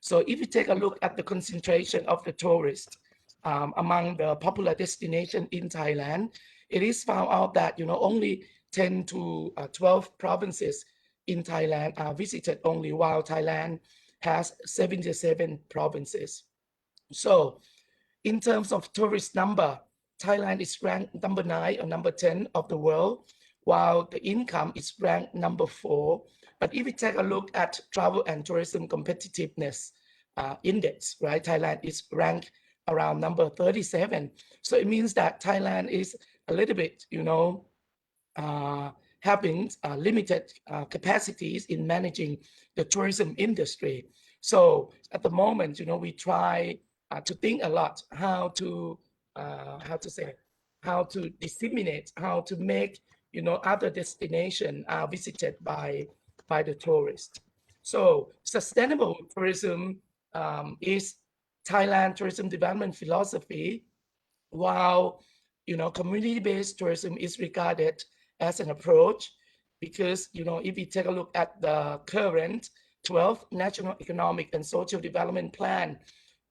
So if you take a look at the concentration of the tourists among the popular destinations in Thailand, it is found out that, only 10 to 12 provinces in Thailand are visited only, while Thailand has 77 provinces. So in terms of tourist number, Thailand is ranked number 9 or number 10 of the world, while the income is ranked number 4. But if we take a look at travel and tourism competitiveness index, right, Thailand is ranked around number 37. So it means that Thailand is a little bit, having limited capacities in managing the tourism industry. So at the moment, we try to think a lot how to disseminate, how to make, other destinations are visited by the tourists. So sustainable tourism is Thailand tourism development philosophy, while, community-based tourism is regarded as an approach because, if you take a look at the current 12th National Economic and Social Development Plan,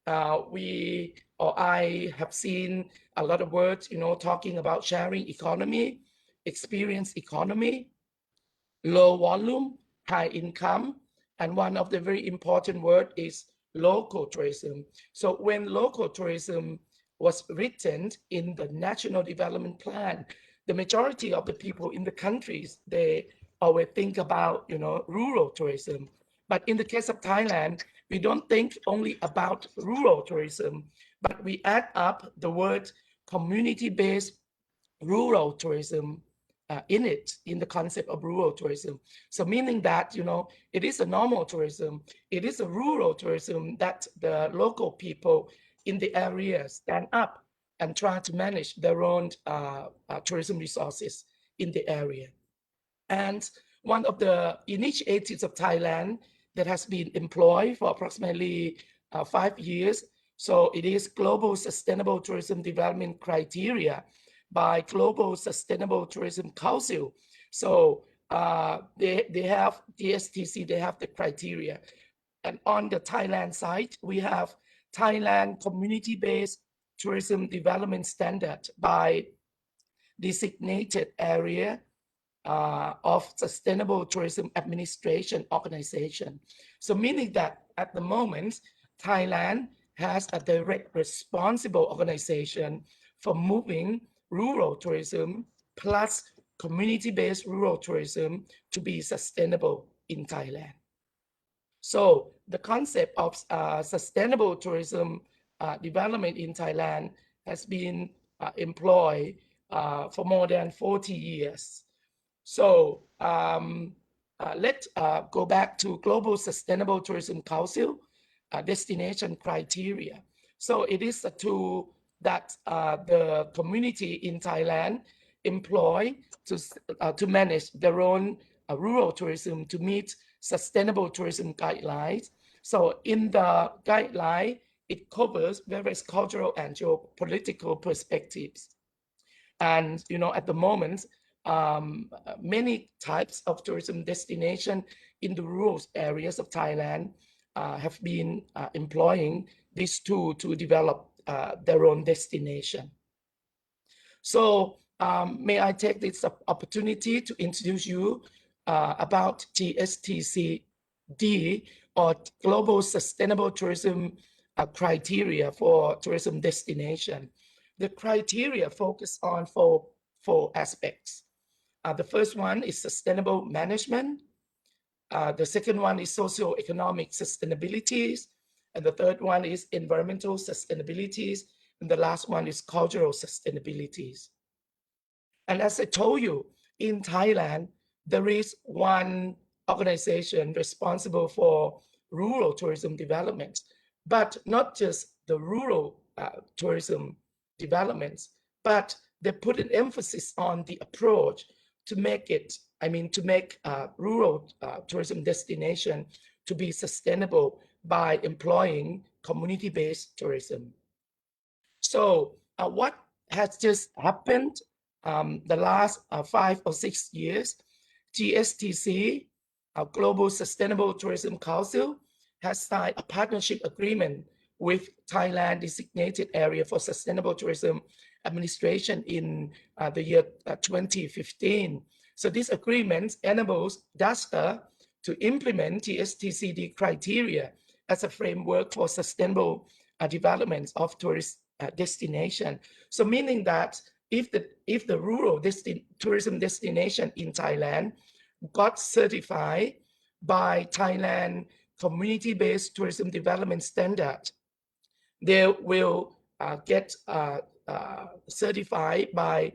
I have seen a lot of words, talking about sharing economy, experience economy, low volume, high income, and one of the very important word is local tourism. So when local tourism was written in the National Development Plan, the majority of the people in the countries, they always think about, rural tourism. But in the case of Thailand, we don't think only about rural tourism, but we add up the word community-based rural tourism in the concept of rural tourism. So meaning that, it is a normal tourism, it is a rural tourism that the local people in the area stand up and try to manage their own tourism resources in the area. And one of the initiatives of Thailand that has been employed for approximately 5 years, so it is Global Sustainable Tourism Development Criteria by Global Sustainable Tourism Council. So they have DSTC, they have the criteria. And on the Thailand side, we have Thailand Community-Based Tourism Development Standard by Designated Area of Sustainable Tourism Administration Organization. So meaning that at the moment, Thailand has a direct responsible organization for moving rural tourism plus community-based rural tourism to be sustainable in Thailand. So the concept of sustainable tourism development in Thailand has been employed for more than 40 years. So let's go back to Global Sustainable Tourism Council destination criteria. So it is a tool that the community in Thailand employ to manage their own rural tourism to meet sustainable tourism guidelines. So in the guideline, it covers various cultural and geopolitical perspectives. And at the moment, many types of tourism destination in the rural areas of Thailand have been employing this tool to develop their own destination. So may I take this opportunity to introduce you about GSTCD, or Global Sustainable Tourism Criteria for Tourism Destination. The criteria focus on four aspects. The first one is sustainable management. The second one is socio-economic sustainabilities. And the third one is environmental sustainabilities. And the last one is cultural sustainabilities. And as I told you, in Thailand, there is one organization responsible for rural tourism development, but not just the rural tourism developments, but they put an emphasis on the approach to make it, to make rural tourism destination to be sustainable by employing community-based tourism. So what has just happened the last 5 or 6 years, GSTC, our Global Sustainable Tourism Council, has signed a partnership agreement with Thailand Designated Area for Sustainable Tourism Administration in the year 2015. So this agreement enables DASTA to implement GSTCD criteria as a framework for sustainable development of tourist destination. So meaning that if the rural tourism destination in Thailand got certified by Thailand Community-Based Tourism Development Standard, they will get certified by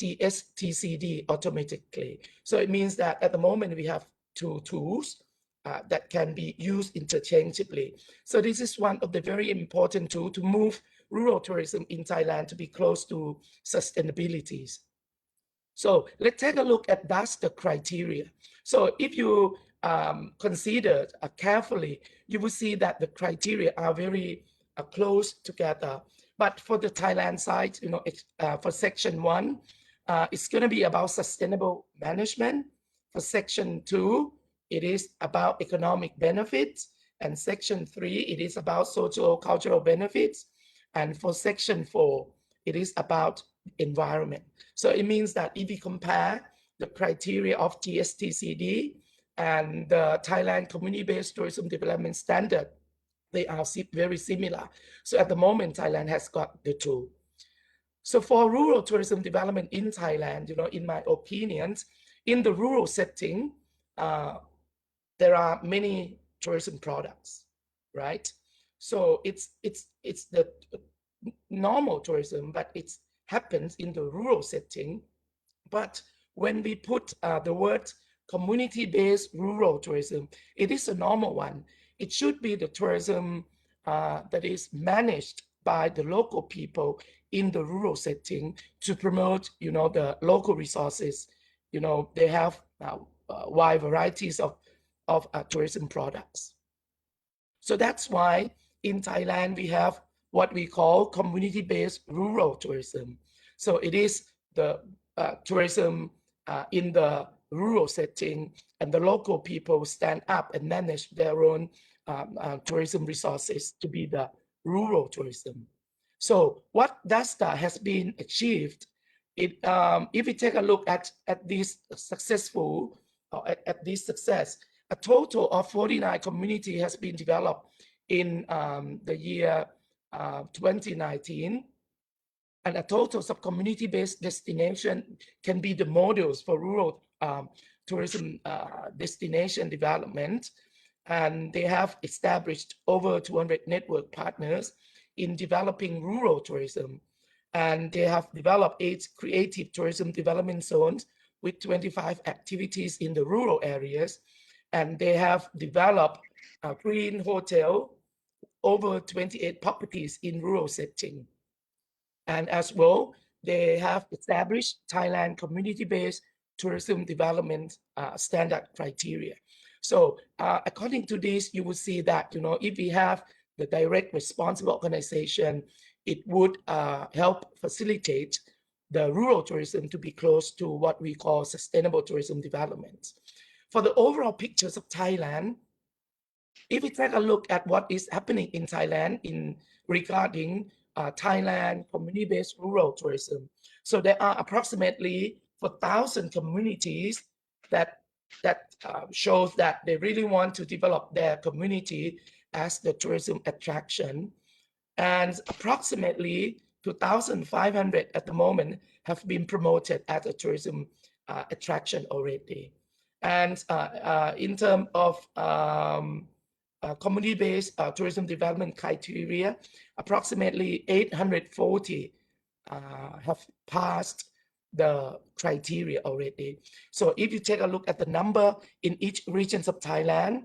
GSTCD automatically. So it means that at the moment we have two tools that can be used interchangeably. So this is one of the very important tools to move rural tourism in Thailand to be close to sustainability. So let's take a look at that's the criteria. So if you consider carefully, you will see that the criteria are very close together. But for the Thailand side, for section 1, it's going to be about sustainable management. For section 2, it is about economic benefits. And section 3, it is about social cultural benefits. And for section 4, it is about environment. So it means that if we compare the criteria of GSTCD and the Thailand Community-Based Tourism Development Standard, they are very similar. So at the moment, Thailand has got the two. So for rural tourism development in Thailand, in my opinions, in the rural setting, there are many tourism products, right? So it's the normal tourism, but it happens in the rural setting. But when we put the word community-based rural tourism, it is a normal one. It should be the tourism that is managed by the local people in the rural setting to promote, the local resources. They have wide varieties of tourism products. So that's why in Thailand, we have what we call community-based rural tourism. So it is the tourism in the rural setting, and the local people stand up and manage their own tourism resources to be the rural tourism. So what DASTA has been achieved, if we take a look at this successful, at this success, a total of 49 community has been developed in the year 2019. And a total of community-based destination can be the models for rural tourism destination development. And they have established over 200 network partners in developing rural tourism. And they have developed 8 creative tourism development zones with 25 activities in the rural areas. And they have developed a green hotel, over 28 properties in rural setting. And as well, they have established Thailand community-based tourism development standard criteria. So according to this, you will see that, if we have the direct responsible organization, it would help facilitate the rural tourism to be close to what we call sustainable tourism development. For the overall pictures of Thailand, if we take a look at what is happening in Thailand in regarding Thailand community-based rural tourism, so there are approximately 4,000 communities that shows that they really want to develop their community as the tourism attraction, and approximately 2,500 at the moment have been promoted as a tourism attraction already. And in terms of community-based tourism development criteria, approximately 840 have passed the criteria already. So if you take a look at the number in each regions of Thailand,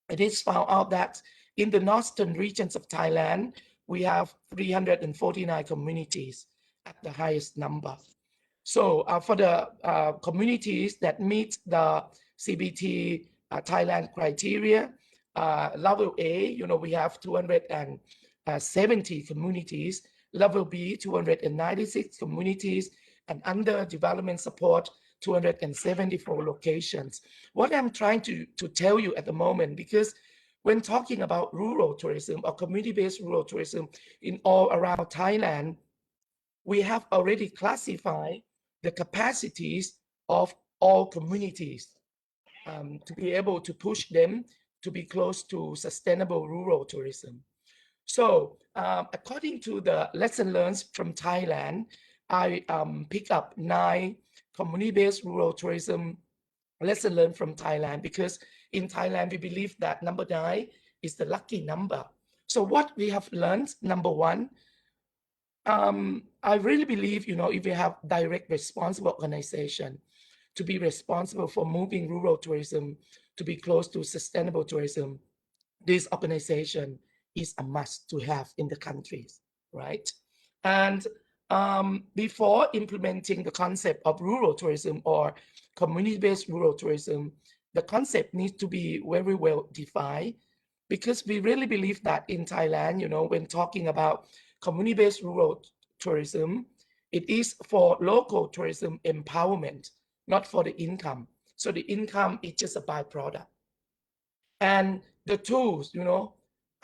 it is found out that in the northern regions of Thailand, we have 349 communities at the highest number. So for the communities that meet the CBT Thailand criteria, level A, we have 270 communities, level B, 296 communities, and under development support, 274 locations. What I'm trying to tell you at the moment, because when talking about rural tourism or community-based rural tourism in all around Thailand, we have already classified the capacities of all communities to be able to push them to be close to sustainable rural tourism. So according to the lesson learned from Thailand, I pick up 9 community-based rural tourism lesson learned from Thailand, because in Thailand, we believe that number 9 is the lucky number. So what we have learned, number 1, I really believe, if we have direct responsible organization to be responsible for moving rural tourism to be close to sustainable tourism, this organization is a must to have in the countries, right? And before implementing the concept of rural tourism or community-based rural tourism, the concept needs to be very well defined, because we really believe that in Thailand, when talking about community-based rural tourism, it is for local tourism empowerment, not for the income. So the income is just a byproduct. And the tools,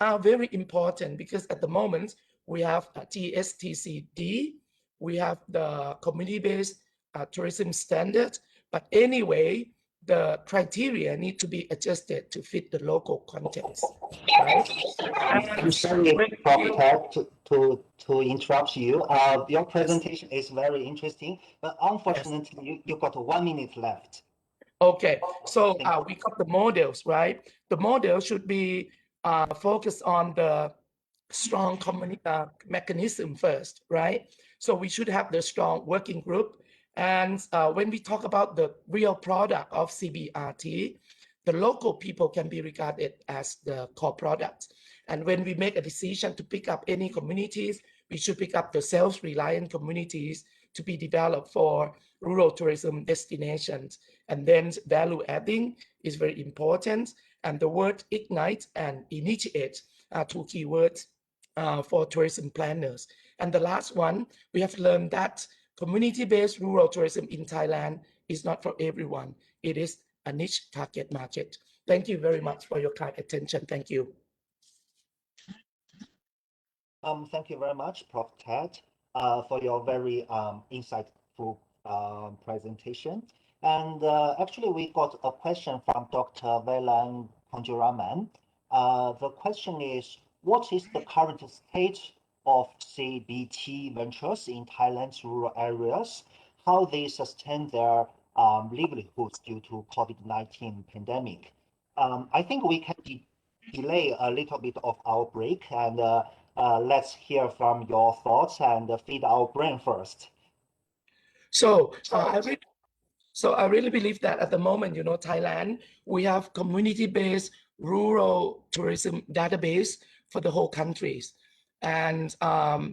are very important, because at the moment we have a TSTCD, we have the community-based tourism standard, but anyway, the criteria need to be adjusted to fit the local context, right? I'm sorry, Prof. Ted, to interrupt you. Your presentation is very interesting, but unfortunately, you got 1 minute left. Okay, so we got the models, right? The model should be focused on the strong mechanism first, right? So we should have the strong working group. And when we talk about the real product of CBRT, the local people can be regarded as the core product. And when we make a decision to pick up any communities, we should pick up the self-reliant communities to be developed for rural tourism destinations. And then value adding is very important. And the word ignite and initiate are 2 keywords for tourism planners. And the last one, we have learned that community-based rural tourism in Thailand is not for everyone. It is a niche target market. Thank you very much for your kind attention. Thank you. Thank you very much, Prof. Ted, for your very insightful presentation. And actually, we got a question from Dr. Velan Panjuraman. The question is, what is the current state of CBT ventures in Thailand's rural areas? How they sustain their livelihoods due to COVID-19 pandemic? I think we can delay a little bit of our break, and let's hear from your thoughts and feed our brain first. So I really believe that at the moment, Thailand, we have community-based rural tourism database for the whole countries. And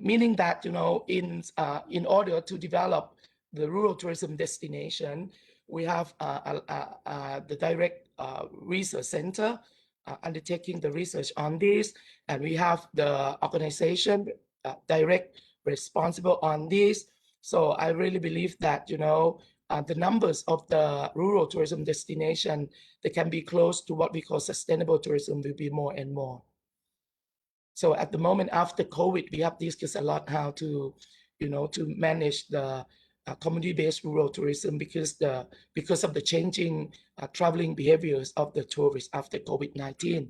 meaning that, in order to develop the rural tourism destination, we have the direct research center undertaking the research on this, and we have the organization direct responsible on this. So I really believe that, you know, the numbers of the rural tourism destination that can be close to what we call sustainable tourism will be more and more. So at the moment after COVID, we have discussed a lot how to, you know, to manage the community-based rural tourism because of the changing traveling behaviors of the tourists after COVID-19.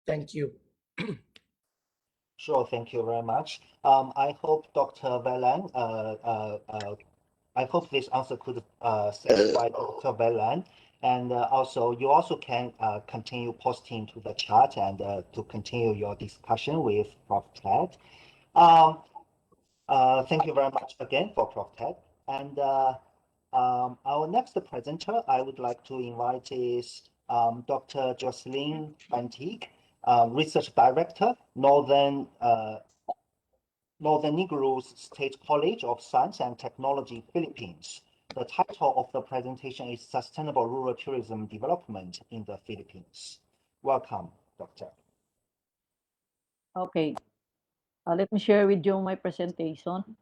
Thank you. Sure, thank you very much. I hope Dr. Velan, I hope this answer could satisfy Dr. Velan. And also, you also can continue posting to the chat and to continue your discussion with Prof. Ted. Thank you very much again for Prof. Ted. And our next presenter I would like to invite is Dr. Jocelyn Bantig, Research Director, Northern Negros State College of Science and Technology, Philippines. The title of the presentation is Sustainable Rural Tourism Development in the Philippines. Welcome, Doctor. Okay. Let me share with you my presentation.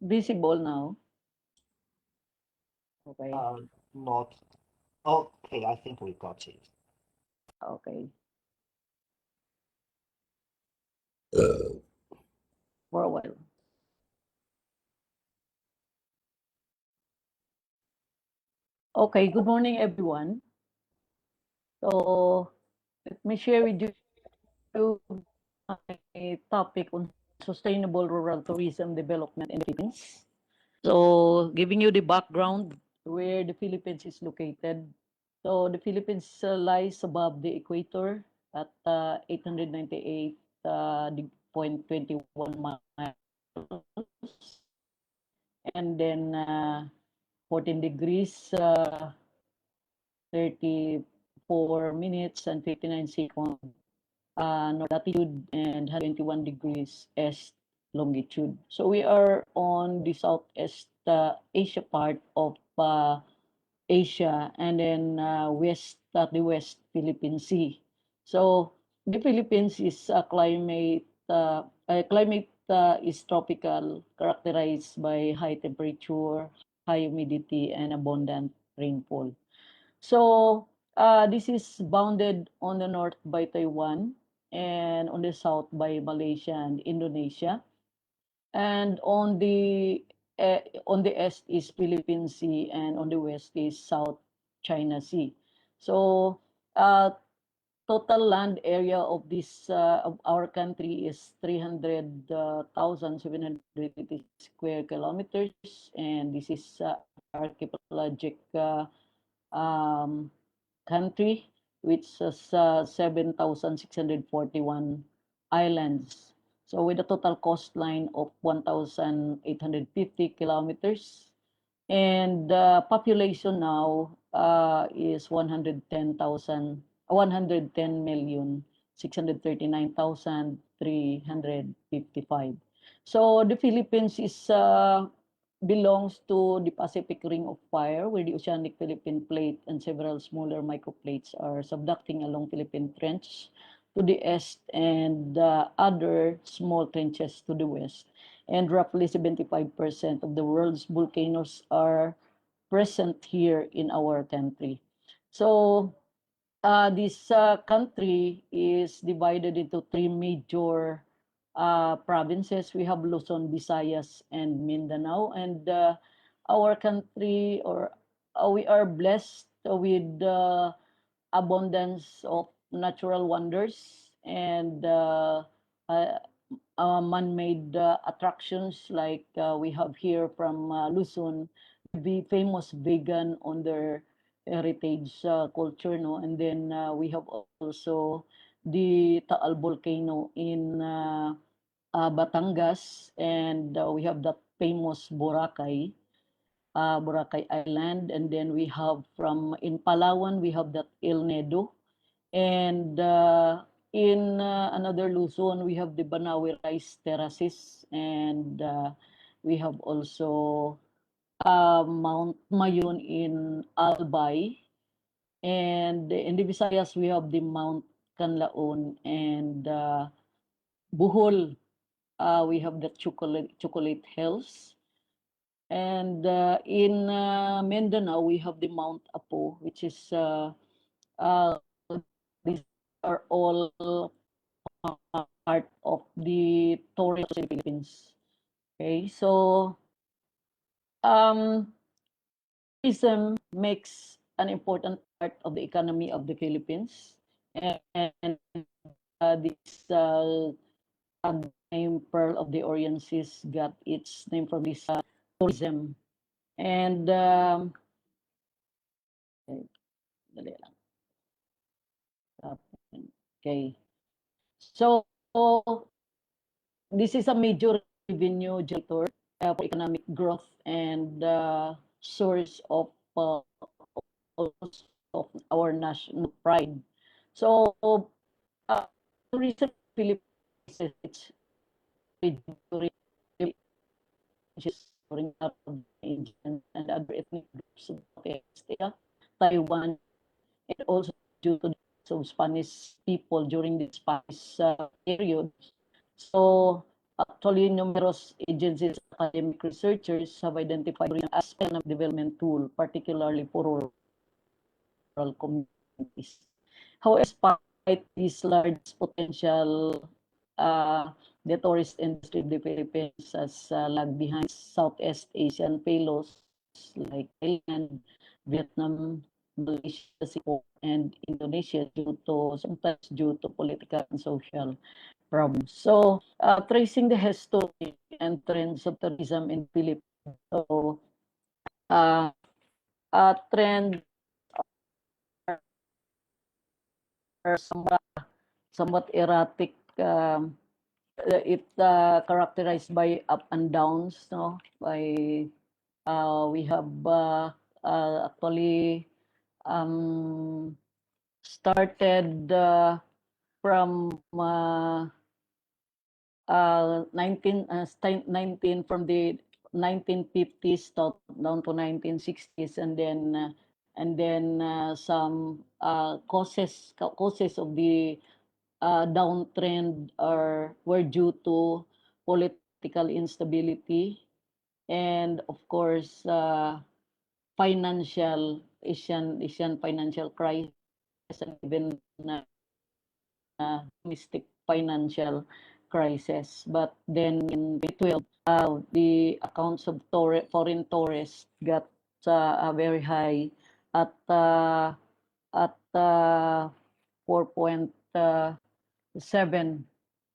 Visible now. Okay. Not okay. I think we got it. Okay. For a while. Okay, good morning, everyone. So let me share with you my topic on sustainable rural tourism development in the Philippines. So giving you the background where the Philippines is located. So the Philippines lies above the equator at 898.21 miles, and then 14 degrees 34 minutes and 59 seconds north latitude and 121 degrees east longitude. So we are on the Southeast Asia part of Asia, and then west at the West Philippine Sea. So the Philippines is a climate is tropical, characterized by high temperature, high humidity, and abundant rainfall. So this is bounded on the north by Taiwan and on the south by Malaysia and Indonesia. And on the east is Philippine Sea, and on the west is South China Sea. So total land area of this of our country is 300,780 square kilometers, and this is archipelagic country, which has 7,641 islands. So with a total coastline of 1,850 kilometers, and the population now is 110,639,355. So the Philippines is belongs to the Pacific Ring of Fire, where the oceanic Philippine Plate and several smaller microplates are subducting along Philippine Trench to the east, and other small trenches to the west. And roughly 75% of the world's volcanoes are present here in our country. So this country is divided into three major provinces. We have Luzon, Visayas, and Mindanao. And our country, or we are blessed with abundance of natural wonders and man-made attractions, like we have here from Luzon, the famous vegan on their heritage culture, no? And then we have also the Taal volcano in Batangas, and we have that famous Boracay. Boracay Island, and then we have in Palawan we have that El Nido, and in another Luzon we have the Banawi rice terraces, and we have also Mount Mayun in Albay, and in the Visayas we have the Mount Canlaon, and Bohol we have the Chocolate Hills. And in Mindanao, we have the Mount Apo, which is these are all part of the tourism in the Philippines. Okay, so tourism makes an important part of the economy of the Philippines, and this name Pearl of the Orient Seas got its name from this tourism. And dali lang. Okay. So this is a major revenue generator for economic growth and source of our national pride. So tourism Philippines, it's during Indian and other ethnic groups of Asia, Taiwan, and also due to the of Spanish people during the Spanish period. So actually, numerous agencies, academic researchers have identified tourism as an economic development tool, particularly for rural communities. However, despite this large potential, the tourist industry of the Philippines has lagged behind Southeast Asian fellows like Thailand, Vietnam, Malaysia, Singapore, and Indonesia sometimes due to political and social problems. So, tracing the history and trends of tourism in the Philippines. So, trend are somewhat erratic. It characterized by up and downs, no? By we have actually started from 19 from the 1950s down to 1960s, and then some causes of the downtrend were due to political instability, and of course financial Asian financial crisis, and even domestic financial crisis. But then in 2012, the accounts of foreign tourists got very high at 4.7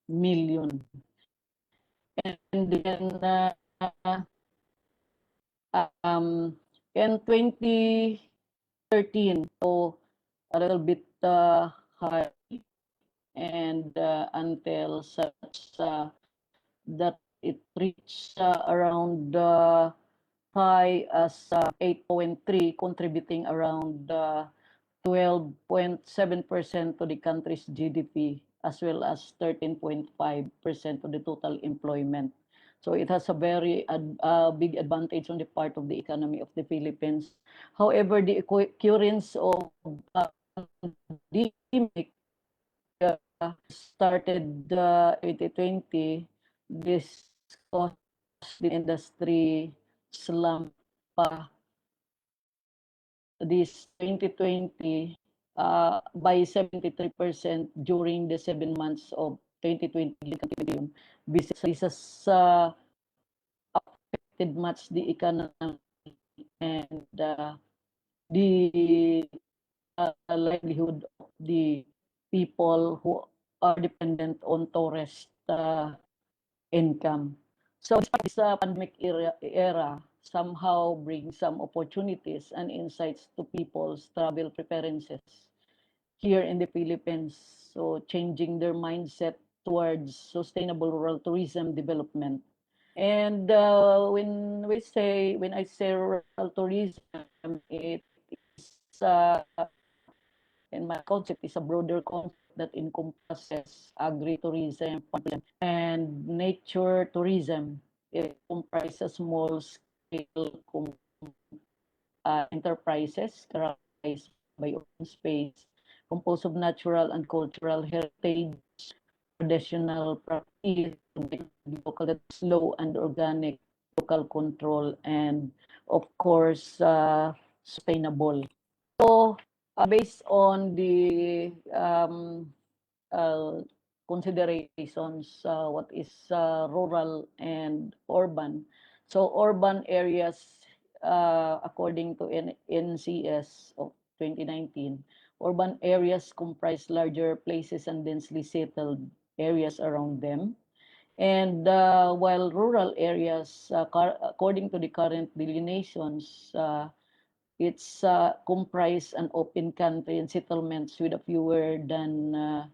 million. And then in 2013, so a little bit high, and until such that it reached around high as 8.3, contributing around 12.7% to the country's GDP, as well as 13.5% to the total employment. So it has a very big advantage on the part of the economy of the Philippines. However, the occurrence of pandemic started 2020, this caused the industry slump this 2020 by 73% during the 7 months of 2020. This has affected much the economy and the livelihood of the people who are dependent on tourist income. So this pandemic era somehow brings some opportunities and insights to people's travel preferences here in the Philippines. So changing their mindset towards sustainable rural tourism development. And when I say rural tourism, it is in my concept is a broader concept that encompasses agritourism, and nature tourism. It comprises small scale enterprises characterized by open space, composed of natural and cultural heritage, traditional practice, local slow and organic, local control, and of course, sustainable. So, based on the uh, considerations, what is rural and urban. So, urban areas, according to NCS of 2019, urban areas comprise larger places and densely settled areas around them. And while rural areas, according to the current delineations, it's comprise an open country and settlements with a fewer than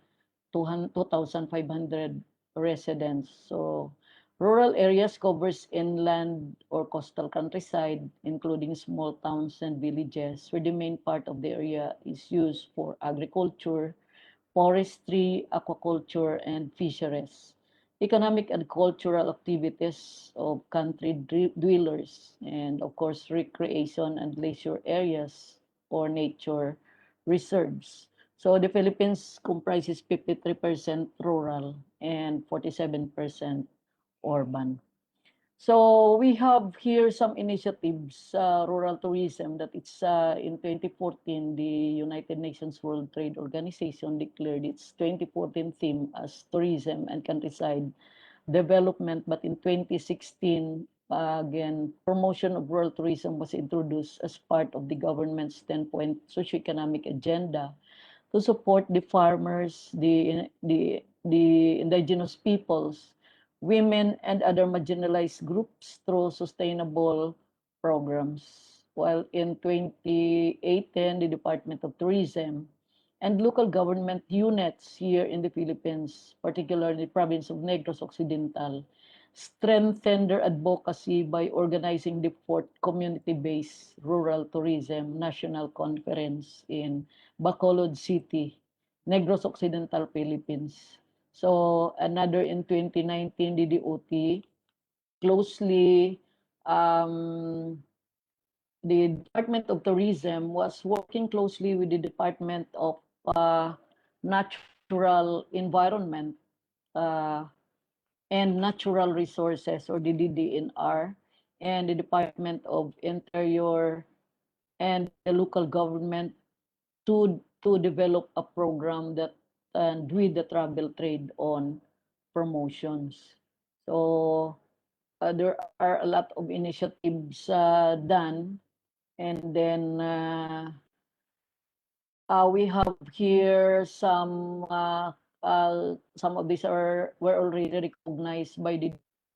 2,500 residents. So rural areas covers inland or coastal countryside, including small towns and villages, where the main part of the area is used for agriculture, forestry, aquaculture, and fisheries. Economic and cultural activities of country dwellers, and of course, recreation and leisure areas or nature reserves. So the Philippines comprises 53% rural and 47% urban. So we have here some initiatives, rural tourism, that it's in 2014, the United Nations World Trade Organization declared its 2014 theme as tourism and countryside development. But in 2016, again, promotion of rural tourism was introduced as part of the government's 10-point socioeconomic agenda to support the farmers, the indigenous peoples, women, and other marginalized groups through sustainable programs. While in 2018, the Department of Tourism and local government units here in the Philippines, particularly the province of Negros Occidental, strengthen their advocacy by organizing the fourth community-based rural tourism national conference in Bacolod City, Negros Occidental, Philippines. So another in 2019, the DOT closely, the Department of Tourism was working closely with the Department of Natural Environment and Natural Resources, or the DDNR, and the Department of Interior and the local government to develop a program that and with the travel trade on promotions. So there are a lot of initiatives done, and then we have here some of these were already recognized by the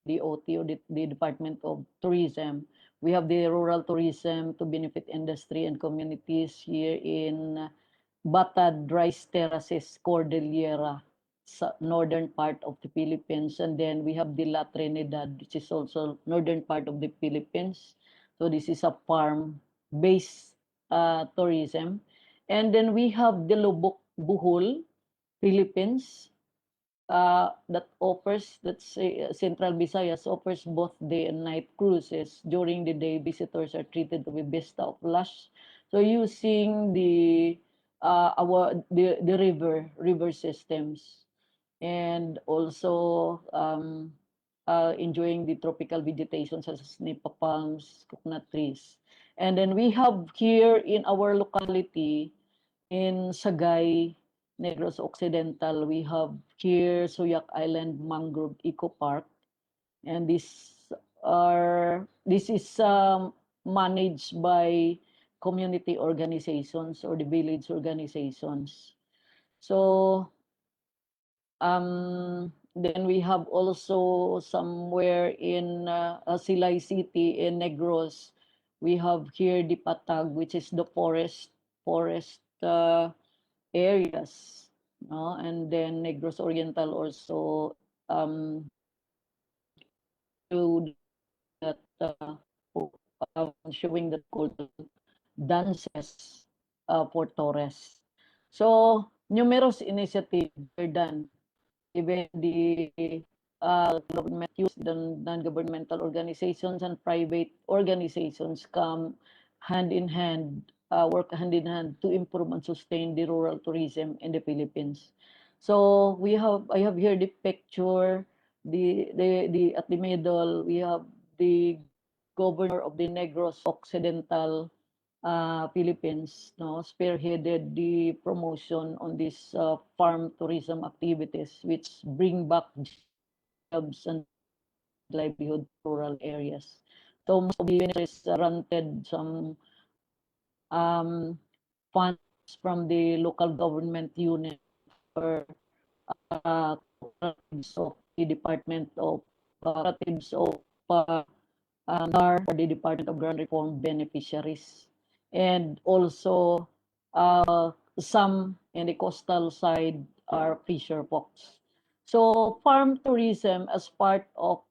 DOT, or the Department of Tourism. We have the rural tourism to benefit industry and communities here in Batad Rice Terraces, Cordillera, northern part of the Philippines. And then we have the La Trinidad, which is also northern part of the Philippines. So this is a farm-based tourism. And then we have the Lubuk, Bohol, Philippines, that's Central Visayas offers both day and night cruises. During the day, visitors are treated to a vista of lush. So using the river systems, and also enjoying the tropical vegetation such as nipa palms, coconut trees. And then we have here in our locality in Sagay, Negros Occidental, we have here Suyak Island Mangrove Eco Park, and this is managed by community organizations or the village organizations. So then we have also somewhere in Silay City in Negros, we have here the Patag, which is the forest areas, no? And then Negros Oriental also to that showing the cultural dances for tourists. So numerous initiatives were done. Even the government use the non-governmental organizations and private organizations come hand in hand, work hand in hand to improve and sustain the rural tourism in the Philippines. So I have here the picture, the at the middle we have the governor of the Negros Occidental Philippines, no, spearheaded the promotion on this farm tourism activities, which bring back jobs and livelihood rural areas. So most of the ministries granted some funds from the local government unit for cooperatives of the Department of cooperatives of NAR, or the Department of Grand Reform beneficiaries, and also some in the coastal side are fisher folks. So farm tourism as part of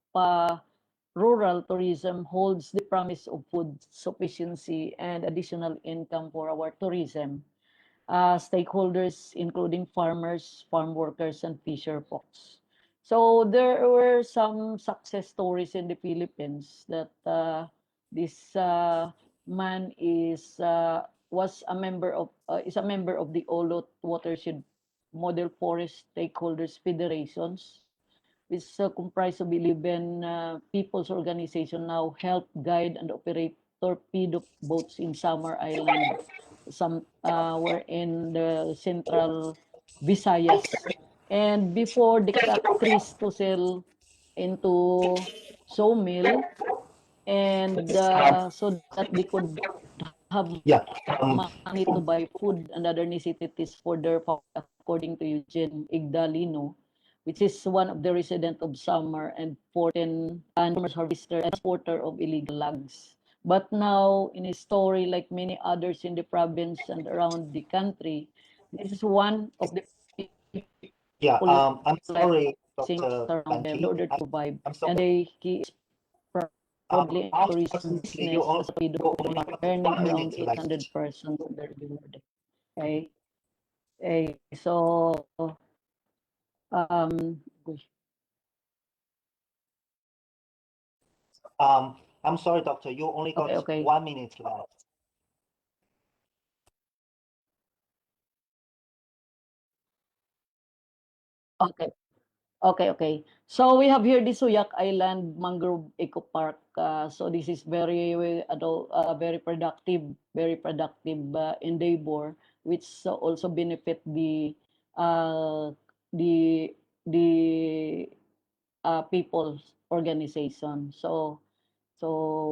rural tourism holds the promise of food sufficiency and additional income for our tourism stakeholders, including farmers, farm workers, and fisher folks. So there were some success stories in the Philippines that this man was a member of is a member of the Olot Watershed Model Forest Stakeholders Federations, which comprised of 11 people's organization now help guide and operate torpedo boats in Samar Island. Some were in the central Visayas. And before they cut trees to sell into sawmill, and so that they could have Yeah. money to buy food and other necessities for their family, according to Eugene Igdalino, which is one of the resident of Samar and 14 farmers, harvester, and transporter of illegal logs. But now, in his story, like many others in the province and around the country, this is one of the Yeah. people I'm sorry, things Dr. around them in Banti. order to survive. I'm And sorry. he is probably in tourism Unfortunately, you business only as a paid got only earning 1 around minute 800 left. persons on the regular day. Okay. Okay. So um I'm sorry, doctor. You only got okay. 1 minute left. Okay. Okay. So we have here the Suyak Island Mangrove Eco Park. So this is very productive endeavor, which also benefit uh, the the people's organization. So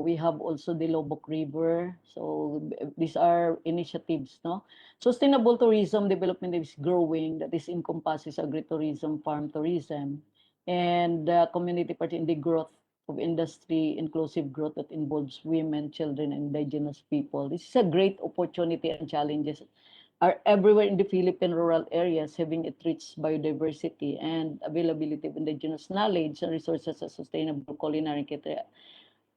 we have also the Lobok River. So these are initiatives, no? Sustainable tourism development is growing. That is encompasses agritourism, farm tourism, and community part in the growth of industry, inclusive growth that involves women, children, and indigenous people. This is a great opportunity and challenges are everywhere in the Philippine rural areas, having it rich biodiversity and availability of indigenous knowledge and resources as sustainable culinary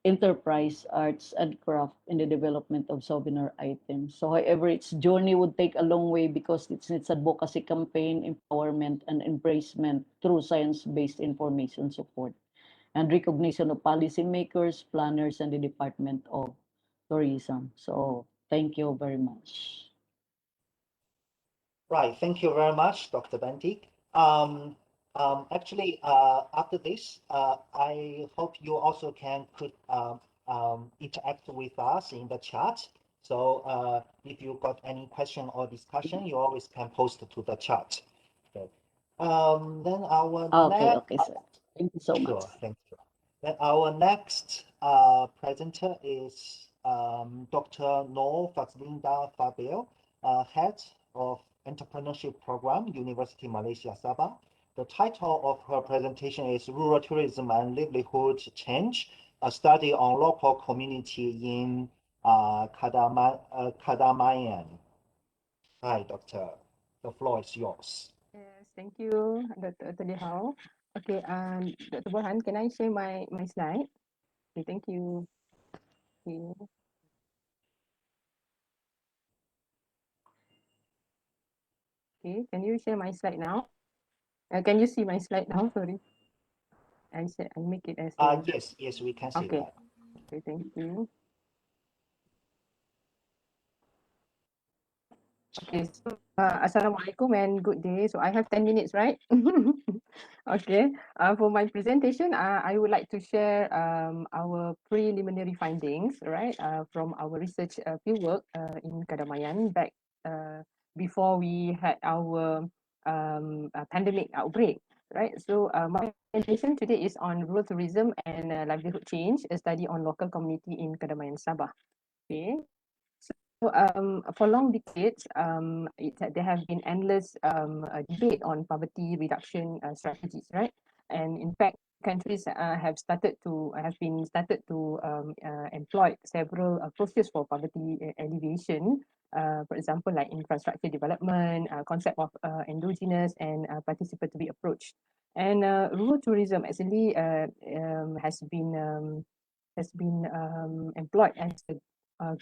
enterprise, arts, and craft in the development of souvenir items. So however, its journey would take a long way because it's advocacy campaign, empowerment, and embracement through science-based information support and recognition of policymakers, planners, and the Department of Tourism. So thank you very much. Right. Thank you very much, Dr. Banti. Actually, after this, I hope you also can interact with us in the chat. So if you got any question or discussion, you always can post to the chat. Okay. Then our Okay, sir. Thank you so much. Sure, thank you. Then our next presenter is Dr. Noor Fazlinda Fadil, Head of Entrepreneurship Program, University Malaysia Sabah. The title of her presentation is Rural Tourism and Livelihood Change, a study on local community in Cadamayan. Hi, Doctor. The floor is yours. Yes, thank you, Dr. Hao. Okay, Dr. Borhan, can I share my slide? Okay, thank you. Okay. Okay, can you share my slide now? Can you see my slide now? Sorry, I make it as a, Yes, we can see okay. that. Okay, thank you. Okay, so Assalamualaikum and good day. So I have 10 minutes, right? Okay, for my presentation, I would like to share our preliminary findings, right, from our research fieldwork in Cadamayan back before we had our pandemic outbreak, right? So my presentation today is on rural tourism and livelihood change, a study on local community in Cadamayan, Sabah. Okay. So, for long decades, there have been endless debate on poverty reduction strategies, right? And in fact, countries have been started to employ several approaches for poverty alleviation. For example, like infrastructure development, concept of endogenous and participatory approach. And rural tourism actually has been employed as a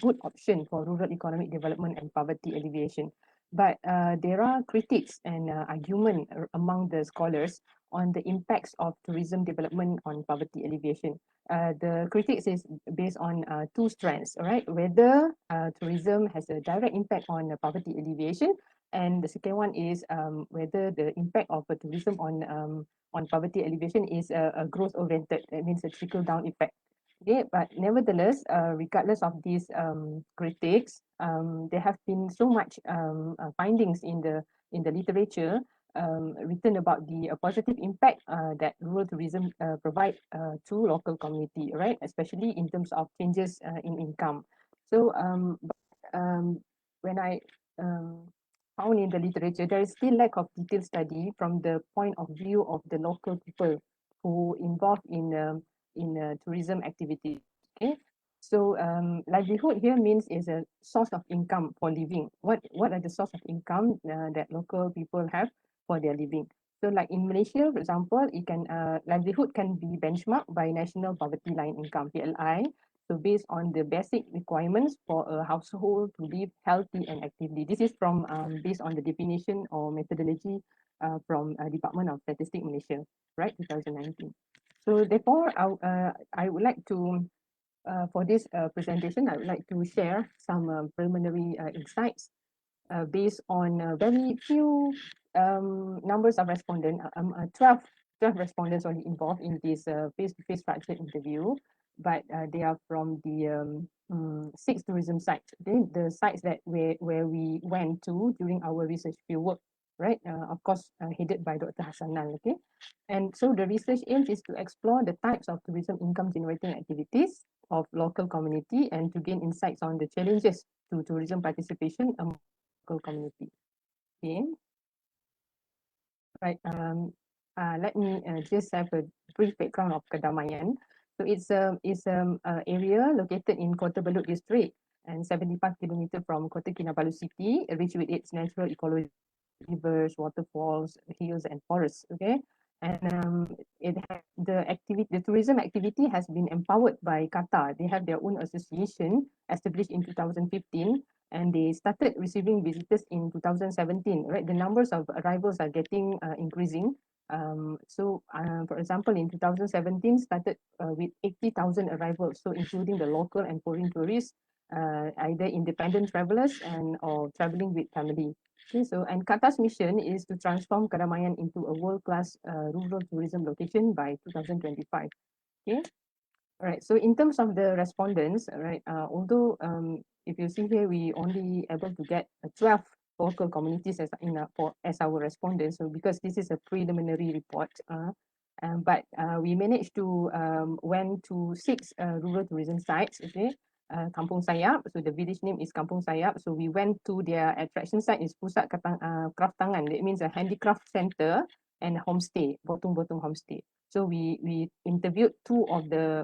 good option for rural economic development and poverty alleviation. But there are critics and argument among the scholars on the impacts of tourism development on poverty alleviation. The critics is based on two strands, all right? Whether tourism has a direct impact on poverty alleviation, and the second one is whether the impact of tourism on poverty alleviation is a growth oriented. That means a trickle down effect. Okay, but nevertheless, regardless of these critics, there have been so much findings in the literature written about the positive impact that rural tourism provide to local community, right? Especially in terms of changes in income. So, when I found in the literature, there is still lack of detailed study from the point of view of the local people who involved in tourism activity. Okay, so livelihood here means is a source of income for living. What are the source of income that local people have for their living? So like in Malaysia, for example, it can livelihood can be benchmarked by National Poverty Line Income (PLI). So based on the basic requirements for a household to live healthy and actively. This is from based on the definition or methodology from Department of Statistics Malaysia, right, 2019. So therefore, I would like to, for this presentation, I would like to share some preliminary insights based on very few numbers of respondents, 12 respondents only involved in this face-to-face structured interview, but they are from the 6 tourism sites, okay? The sites that where we went to during our research fieldwork, right? Of course, headed by Dr. Hassanal, okay? And so the research aims is to explore the types of tourism income generating activities of local community and to gain insights on the challenges to tourism participation among local community. Okay. Right. Let me just have a brief background of Cadamayan. So it's area located in Kota Belud district and 75 kilometers from Kota Kinabalu city, rich with its natural ecology, rivers, waterfalls, hills, and forests. Okay, and the tourism activity has been empowered by Qatar. They have their own association established in 2015, and they started receiving visitors in 2017. Right, the numbers of arrivals are getting increasing. For example, in 2017, started with 80,000 arrivals, so including the local and foreign tourists, either independent travelers or traveling with family. Okay, so and Qatar's mission is to transform Cadamayan into a world-class rural tourism location by 2025. Okay, all right. So in terms of the respondents, right, although if you see here, we only able to get 12 local communities as our respondents. So because this is a preliminary report, but we managed to went to 6 rural tourism sites. Okay, Kampung Sayap. So the village name is Kampung Sayap. So we went to their attraction site is Pusat Craft Tangan. That means a handicraft center and a homestay, Botong homestay. So we interviewed 2 of the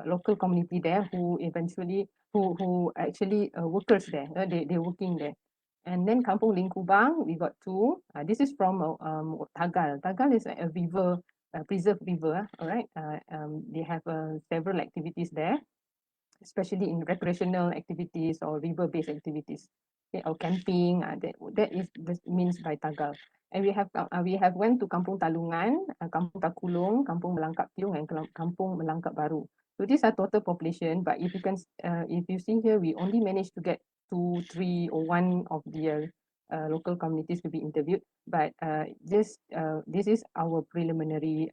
local community there who actually workers there. They're working there. And then Kampung Lingkubang, we got 2. This is from Tagal. Tagal is a river, preserved river. All right. They have several activities there, especially in recreational activities or river-based activities. Okay, or camping. That means by Tagal. And we have went to Kampung Talungan, Kampung Takulong, Kampung Melangkap Piung, and Kampung Melangkap Baru. So these are total population. But if you see here, we only managed to get 2, 3, or 1 of the local communities to be interviewed. But this is our preliminary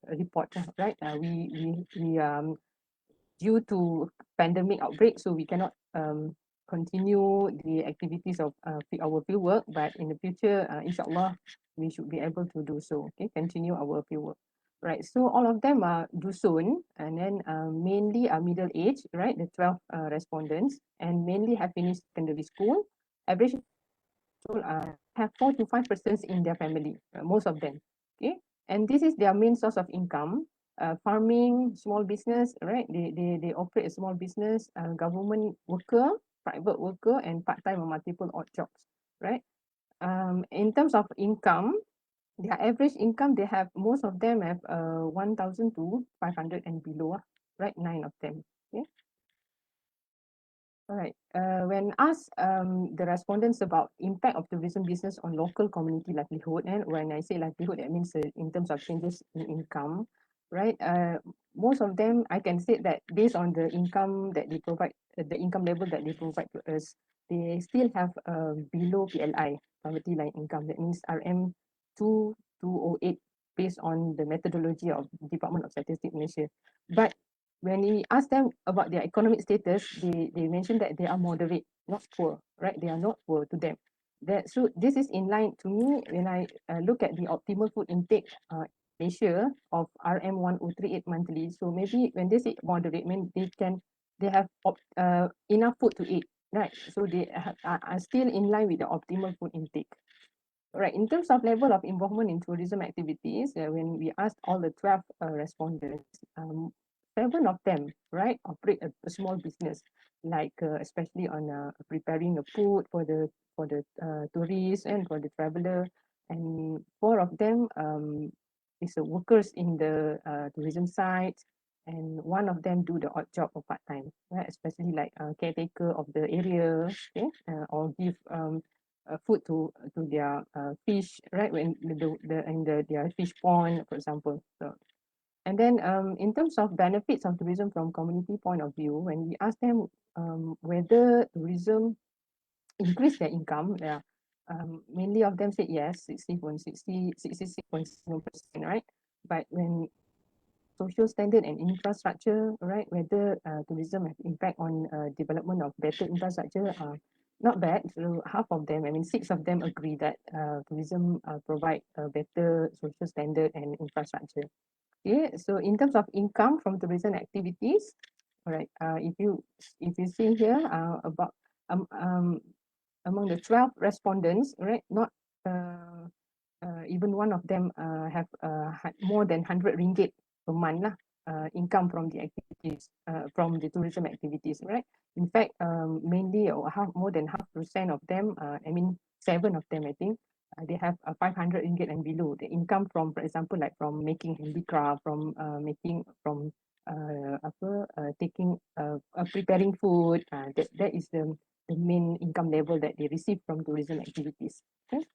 report, right? We due to pandemic outbreak, so we cannot continue the activities of our field work, but in the future, inshallah, we should be able to do so. Okay, continue our field work. Right, so all of them are dusun, and then mainly are middle age, right? The 12 respondents, and mainly have finished secondary school. Average have 4 to 5 persons in their family, most of them. Okay, and this is their main source of income. Farming, small business, right? They operate a small business, government worker, private worker, and part-time or multiple odd jobs, right? In terms of income, their average income, they have, most of them have 1,000 to 500 and below, right? 9 of them. Okay. All right. When asked the respondents about impact of tourism business on local community livelihood, and when I say livelihood, that means in terms of changes in income, right? Most of them, I can say that based on the income that they provide, the income level that they provide to us, they still have below PLI, poverty line income. That means RM 2208 based on the methodology of Department of Statistics Malaysia. But when we ask them about their economic status, they mention that they are moderate, not poor, right? They are not poor to them. So this is in line to me when I look at the optimal food intake Asia of RM 1038 monthly. So maybe when they say moderate, mean they have enough food to eat, right? So they are still in line with the optimal food intake. Right, in terms of level of involvement in tourism activities, when we asked all the 12 respondents, 7 of them, right, operate a small business, like especially on preparing the food for the tourists and for the traveler, and 4 of them is workers in the tourism sites, and 1 of them do the odd job or part time, right, especially like caretaker of the area, okay, or give food to their fish, right? When their fish pond, for example. So, and then in terms of benefits of tourism from community point of view, when we ask them whether tourism increase their income, yeah, mainly of them said yes, 66.0%, right? But when social standard and infrastructure, right? Whether tourism have impact on development of better infrastructure, not bad. So half of them, I mean 6 of them agree that tourism provide a better social standard and infrastructure. Okay, so in terms of income from tourism activities, all right, if you see here about among the 12 respondents, right, not even 1 of them have had more than 100 ringgit per month lah, income from the activities, from the tourism activities, right? In fact, mainly or more than half percent of them, I mean 7 of them, I think, they have 500 ringgit and below. The income from, for example, like from making handicraft, from preparing food. That is the main income level that they receive from tourism activities. Okay.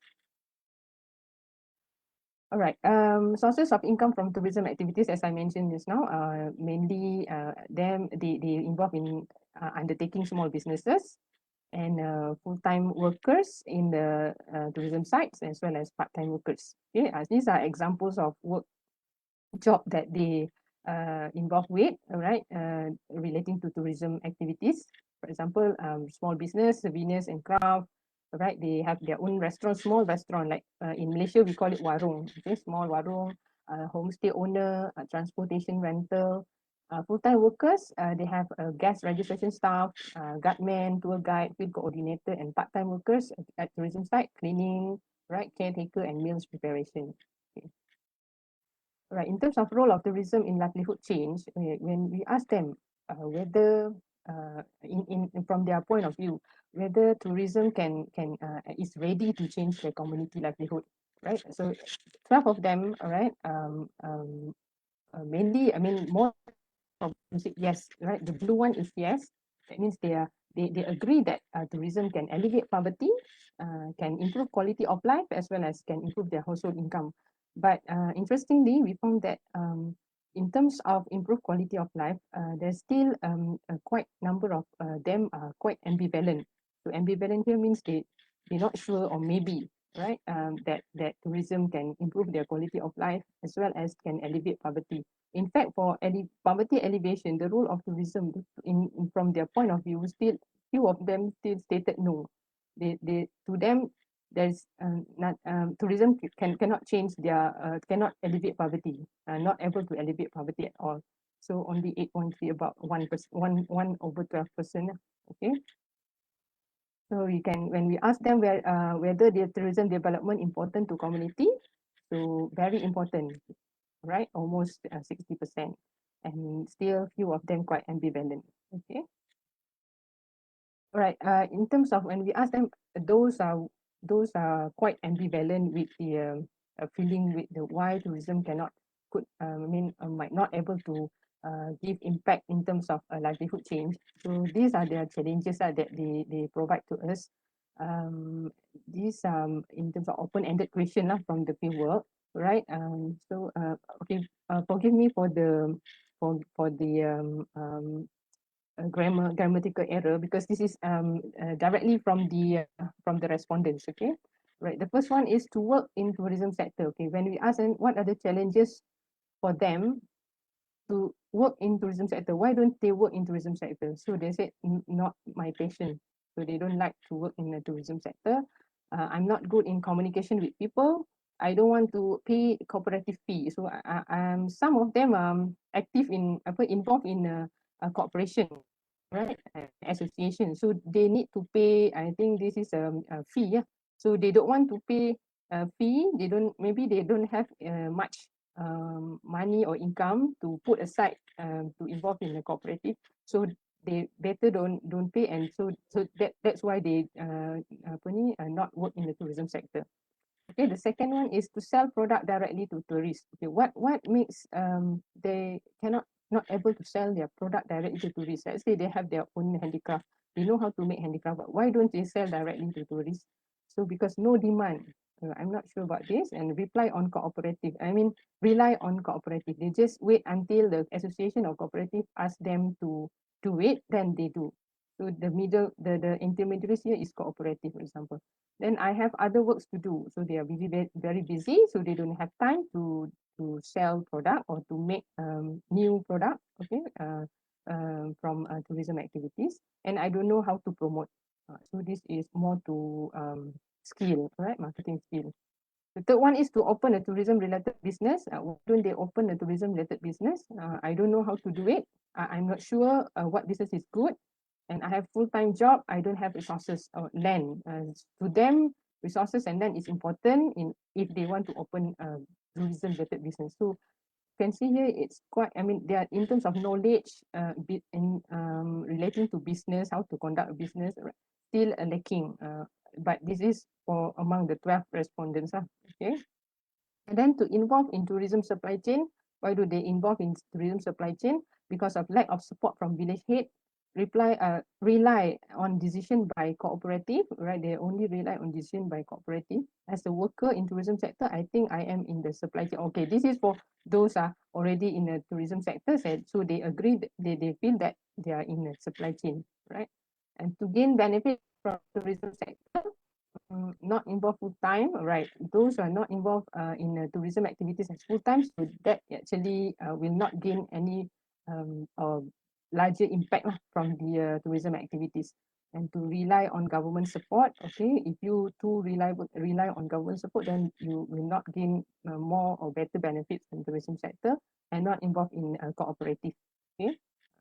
All right. Sources of income from tourism activities, as I mentioned just now, mainly they involve in undertaking small businesses and full-time workers in the tourism sites, as well as part-time workers. Okay, these are examples of work job that they involve with, all right, relating to tourism activities. For example, small business, souvenirs and craft, right? They have their own restaurant, small restaurant, like in Malaysia, we call it warung, okay, small warung, homestay owner, transportation rental. Full-time workers, they have a guest registration staff, guardman, tour guide, field coordinator, and part-time workers at tourism site, cleaning, right, caretaker, and meals preparation. Okay. Right, in terms of role of tourism in livelihood change, when we ask them whether from their point of view, whether tourism is ready to change their community livelihood, right? So 12 of them, all right, mainly, I mean, more of yes, right? The blue one is yes. That means they agree that tourism can alleviate poverty, can improve quality of life, as well as can improve their household income. But interestingly, we found that in terms of improved quality of life, there's still a quite number of them are quite ambivalent. So ambivalent here means they're not sure or maybe, right, that tourism can improve their quality of life as well as can alleviate poverty. In fact, for poverty alleviation, the role of tourism from their point of view, still few of them still stated no. They to them there's not tourism cannot change their cannot alleviate poverty, not able to alleviate poverty at all. So only 8.3, about 1 over 12%. Okay. So we can, when we ask them whether the tourism development important to community, so very important, right? Almost 60%, and still few of them quite ambivalent. Okay. All right. In terms of when we ask them, those are quite ambivalent with the feeling with the why tourism cannot might not able to give impact in terms of livelihood change. So these are the challenges that they provide to us. These in terms of open-ended question from the fieldwork, right? So okay, forgive me for the grammatical error, because this is directly from the respondents. Okay, right. The first one is to work in tourism sector. Okay, when we ask them what are the challenges for them to work in tourism sector, why don't they work in tourism sector? So they said not my passion, so they don't like to work in the tourism sector. I'm not good in communication with people. I don't want to pay cooperative fee. So some of them active in involved in a corporation, right? Association. So they need to pay. I think this is a fee. Yeah. So they don't want to pay a fee. Maybe they don't have much money or income to put aside to involve in a cooperative. So they better don't pay, and so that's why they not work in the tourism sector. Okay, the second one is to sell product directly to tourists. Okay, what makes they cannot not able to sell their product directly to tourists? Let's say they have their own handicraft, they know how to make handicraft, but why don't they sell directly to tourists? So because no demand. I'm not sure about this. And rely on cooperative. They just wait until the association or cooperative ask them to do it, then they do. So the intermediaries here is cooperative, for example. Then I have other works to do. So they are very, very busy. So they don't have time to sell product or to make new product, okay, from tourism activities. And I don't know how to promote. So this is more to skill, right? Marketing skill. The third one is to open a tourism related business. Why don't they open a tourism related business? I don't know how to do it. I'm not sure what business is good. And I have full-time job. I don't have resources or land. To them, resources and land is important if they want to open a tourism related business. So you can see here, it's quite, they are in terms of knowledge in relating to business, how to conduct a business, still lacking. But this is for among the 12 respondents. Okay. And then to involve in tourism supply chain. Why do they involve in tourism supply chain? Because of lack of support from village head, rely on decision by cooperative, right? They only rely on decision by cooperative. As a worker in tourism sector, I think I am in the supply chain. Okay, this is for those are already in the tourism sector. So they agree, they feel that they are in the supply chain, right? And to gain benefit from tourism sector, not involved full time, right? Those are not involved in tourism activities as full time, so that actually will not gain any larger impact from the tourism activities. And to rely on government support, okay, if you too rely on government support, then you will not gain more or better benefits from tourism sector, and not involved in cooperative. Okay,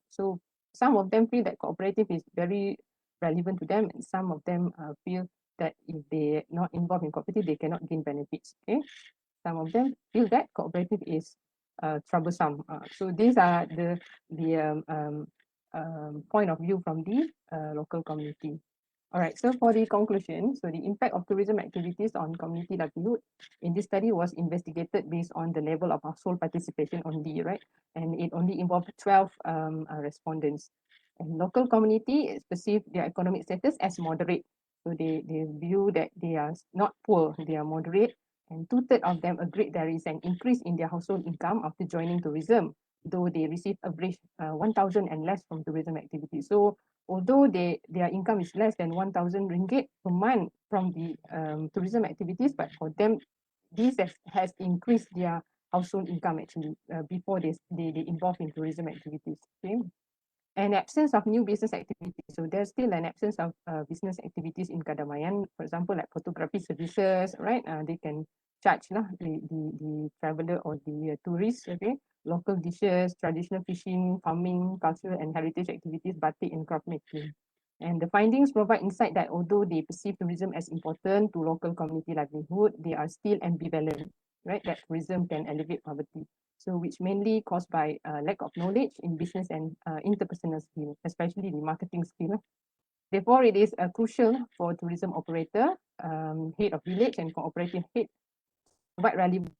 so some of them feel that cooperative is very relevant to them, and some of them feel that if they not involved in cooperative, they cannot gain benefits. Okay, some of them feel that cooperative is troublesome. So these are the point of view from the local community. All right, so for the conclusion, so the impact of tourism activities on community livelihood in this study was investigated based on the level of household participation only, right? And it only involved 12 respondents. And local community perceived their economic status as moderate. So they view that they are not poor, they are moderate. And 2/3 of them agreed there is an increase in their household income after joining tourism, though they receive average 1,000 and less from tourism activities. So although their income is less than 1,000 ringgit per month from the tourism activities, but for them, this has increased their household income actually before they involve in tourism activities. Okay. An absence of new business activities. So there's still an absence of business activities in Cadamayan, for example, like photography services, right? They can charge the traveler or the tourist, okay? Local dishes, traditional fishing, farming, cultural and heritage activities, batik and craft making. And the findings provide insight that although they perceive tourism as important to local community livelihood, they are still ambivalent, right? That tourism can alleviate poverty. So which mainly caused by lack of knowledge in business and interpersonal skill, especially the marketing skill. Therefore, it is crucial for tourism operator, head of village and cooperative head to provide relevant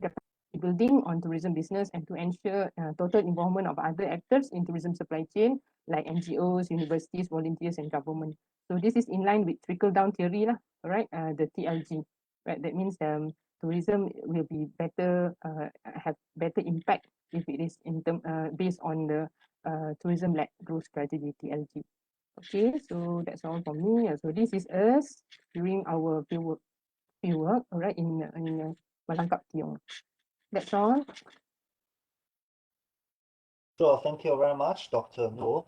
building on tourism business and to ensure total involvement of other actors in tourism supply chain like NGOs, universities, volunteers and government. So this is in line with trickle-down theory, lah, right? The TLG, right? That means tourism will be better, have better impact if it is based on the tourism-led growth strategy TLG. Okay, so that's all from me. So this is us during our fieldwork, all right, in Malangkap Tiong. That's all. Sure, thank you very much, Dr. Noor.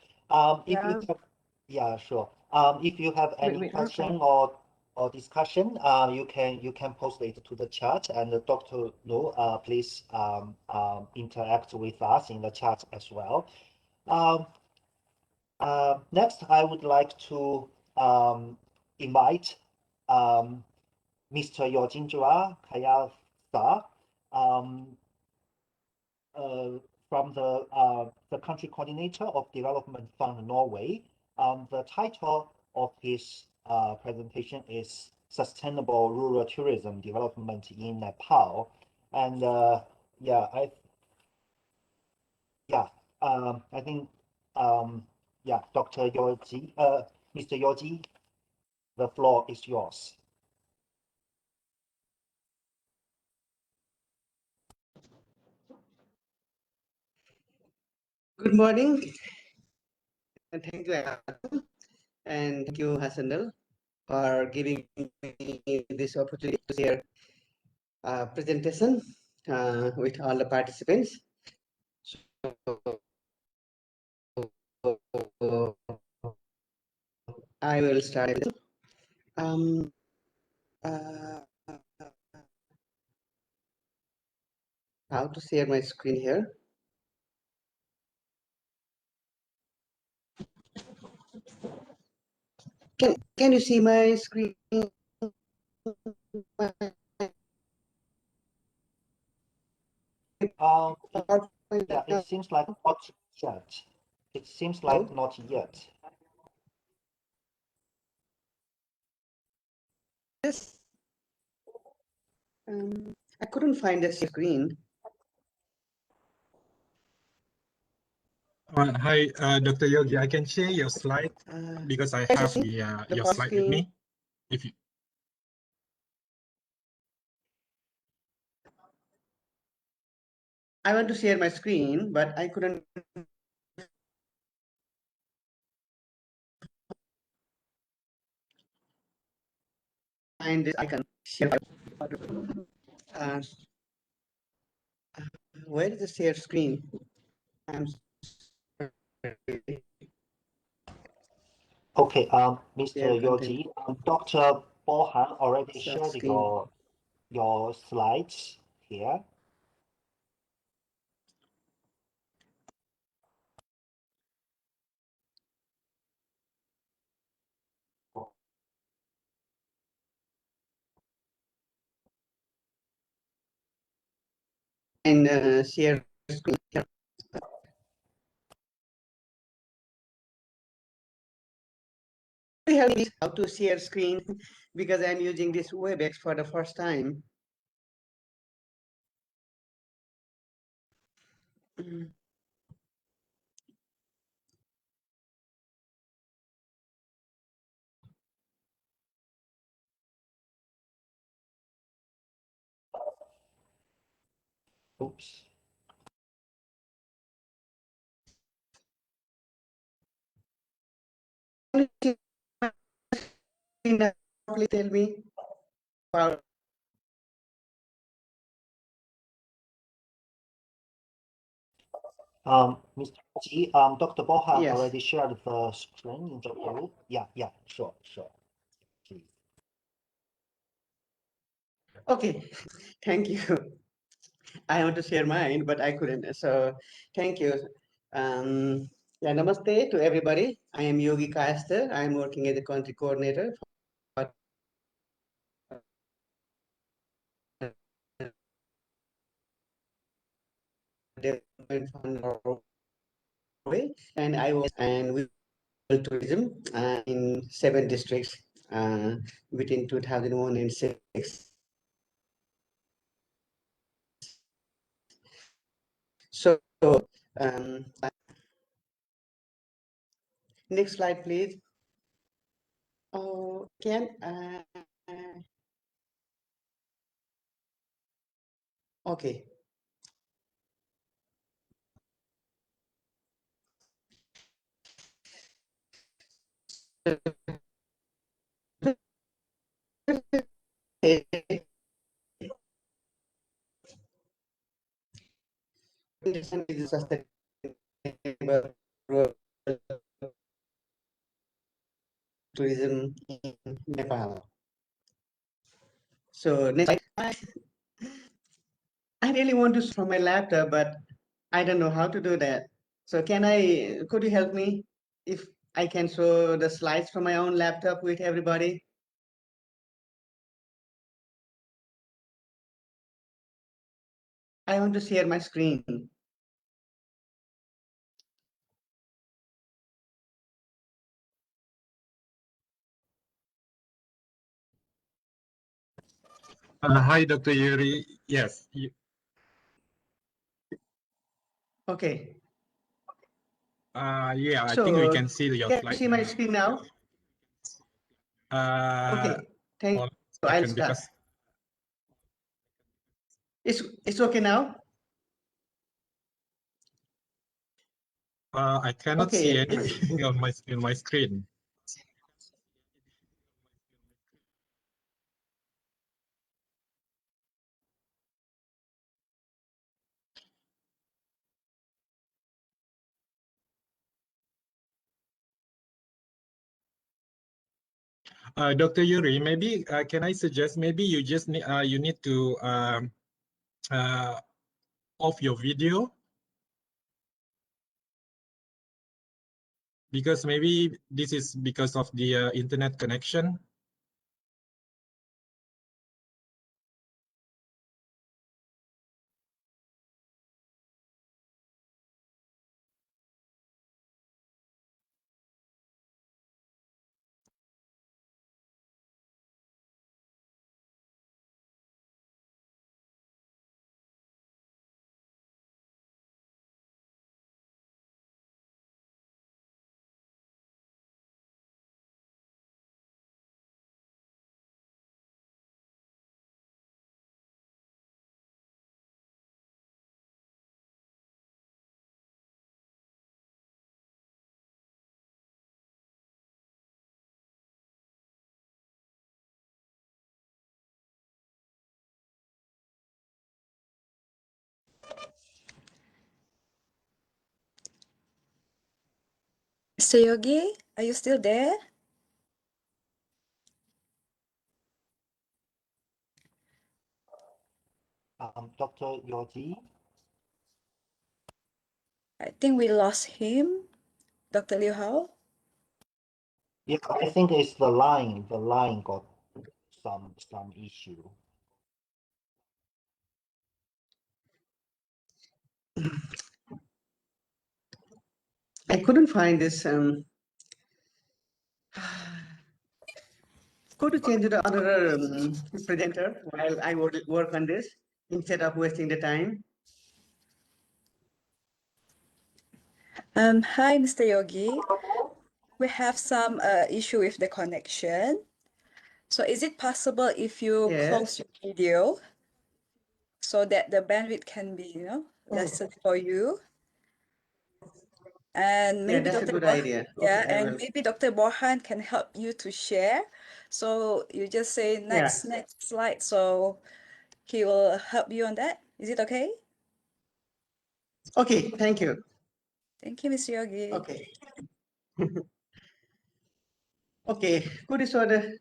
If you Yeah. have, yeah, sure. If you have any Wait, question or discussion, you can post it to the chat, and Dr. Noor, please interact with us in the chat as well. Next, I would like to invite Mr. Yojinjua Kayasa, from the country coordinator of Development Fund Norway. The title of his presentation is Sustainable Rural Tourism Development in Nepal. And yeah, I think yeah, Dr. Yoji, Mr. Yoji, the floor is yours. Good morning, and thank you, Adam, and thank you, Hassanal, for giving me this opportunity to share a presentation with all the participants. So, I will start. How to share my screen here? Can you see my screen? Yeah, it seems like not yet. It seems like not yet. Yes. I couldn't find the screen. Hi, Dr. Yogi. I can share your slide because I have your slide with me. If you I want to share my screen, but I couldn't find this icon. Share. Where is the share screen? I'm sorry. Okay, Mr. Share content. Yogi, Dr. Bohan already Start shared screen. your slides here. And share screen here. help me how to share screen because I'm using this WebEx for the first time. Oops. Please tell me. Mr. Ji, Dr. Bohan Yes. already shared the screen in the group. Yeah, sure. Please. Okay, thank you. I want to share mine, but I couldn't. So thank you. Yeah, namaste to everybody. I am Yogi Kaster. I am working as a country coordinator for Development Fund Norway, and I was and with tourism in 7 districts between 2001 and 6. So um, next slide, please. Oh, okay. Sustainable tourism in Nepal. So next slide. I really want to from my laptop, but I don't know how to do that. So could you help me if I can show the slides from my own laptop with everybody? I want to share my screen. Hi, Dr. Yuri. Yes. Okay. Yeah, I think we So can see your can you slide see my screen now? now. Okay. Thank Hold you. on a I'll second start. because It's okay now? I cannot see Okay. anything on my screen. Dr. Yuri, maybe can I suggest maybe you just need to off your video because maybe this is because of the internet connection. Mr. Yogi, are you still there? Dr. Yogi. I think we lost him. Dr. Liu Hao? Yeah, I think it's the line. The line got some issue. I couldn't find this. Could you change to the other presenter while I would work on this instead of wasting the time? Hi, Mr. Yogi. We have some issue with the connection. So is it possible if you Yes. close your video so that the bandwidth can be, lesser for you? And Yeah, maybe that's a Dr. good idea. Yeah, Okay, I and will. maybe Dr. Borhan can help you to share. So you just say next slide. So he will help you on that. Is it okay? Okay, thank you. Thank you, Mr. Yogi. Okay. Okay, could you show the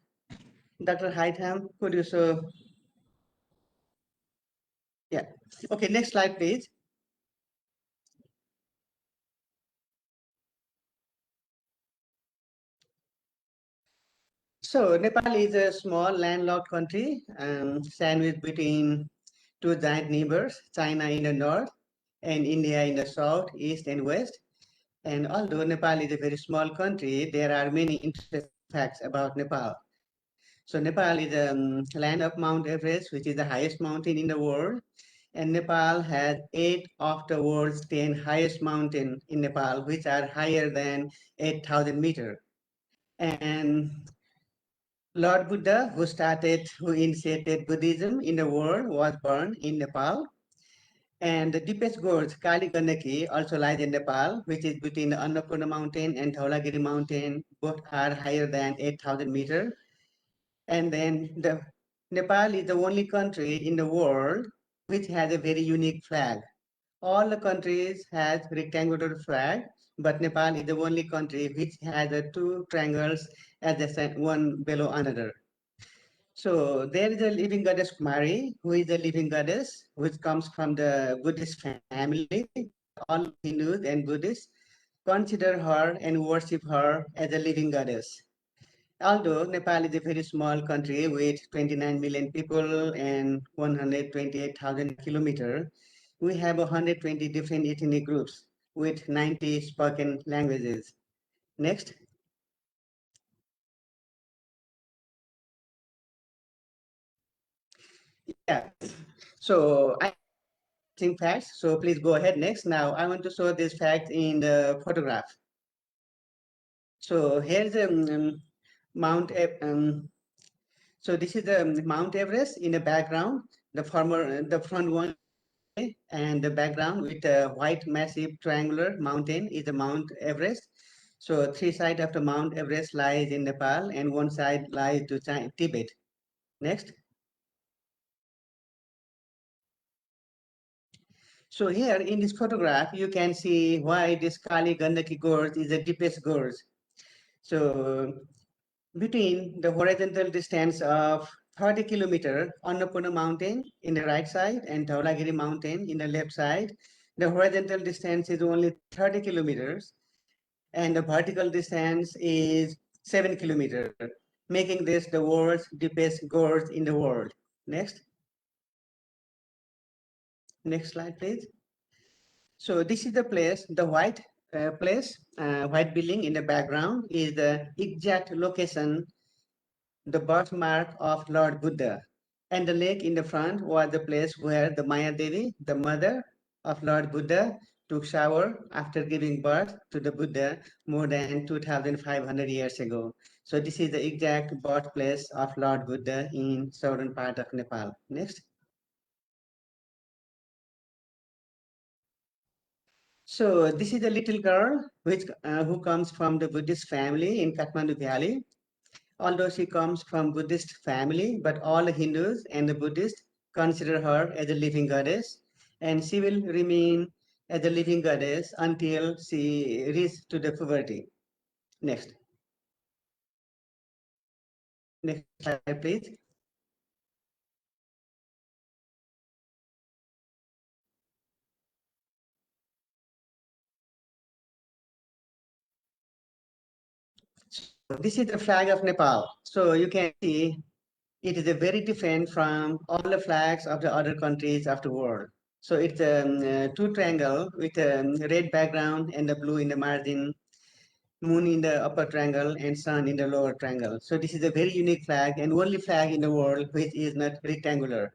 Dr. Haitham? Could you show? Yeah. Okay, next slide, please. So Nepal is a small landlocked country sandwiched between two giant neighbors, China in the north and India in the south, east and west. And although Nepal is a very small country, there are many interesting facts about Nepal. So Nepal is a land of Mount Everest, which is the highest mountain in the world. And Nepal has 8 of the world's 10 highest mountains in Nepal, which are higher than 8,000 meters. And Lord Buddha, who initiated Buddhism in the world, was born in Nepal. And the deepest gorge, Kali Gandaki, also lies in Nepal, which is between the Annapurna mountain and Dhaulagiri mountain. Both are higher than 8,000 meters. And then Nepal is the only country in the world which has a very unique flag. All the countries has rectangular flag, but Nepal is the only country which has two triangles as one below another. So there is a living goddess Kumari, who is a living goddess, which comes from the Buddhist family. All Hindus and Buddhists consider her and worship her as a living goddess. Although Nepal is a very small country with 29 million people and 128,000 kilometers, we have 120 different ethnic groups with 90 spoken languages. Next. Yeah. So I think facts. So please go ahead next. Now I want to show this fact in the photograph. So here's Mount. So this is the Mount Everest in the background. The front one, and the background with a white massive triangular mountain is the Mount Everest. So three sides of the Mount Everest lies in Nepal, and one side lies to Tibet. Next. So here in this photograph, you can see why this Kali Gandaki Gorge is the deepest gorge. So between the horizontal distance of 30 kilometers, Annapurna mountain in the right side and Dhaulagiri mountain in the left side, the horizontal distance is only 30 kilometers and the vertical distance is 7 kilometers, making this the world's deepest gorge in the world. Next. Next slide, please. So this is the place, the white white building in the background is the exact location, the birthmark of Lord Buddha. And the lake in the front was the place where the Maya Devi, the mother of Lord Buddha, took shower after giving birth to the Buddha more than 2,500 years ago. So this is the exact birthplace of Lord Buddha in southern part of Nepal. Next. So this is a little girl who comes from the Buddhist family in Kathmandu Valley. Although she comes from Buddhist family, but all the Hindus and the Buddhists consider her as a living goddess, and she will remain as a living goddess until she reaches to the puberty. Next. Next slide, please. So this is the flag of Nepal. So you can see it is a very different from all the flags of the other countries of the world. So it's a two triangle with a red background and the blue in the margin. moon in the upper triangle, and sun in the lower triangle. So this is a very unique flag and only flag in the world which is not rectangular.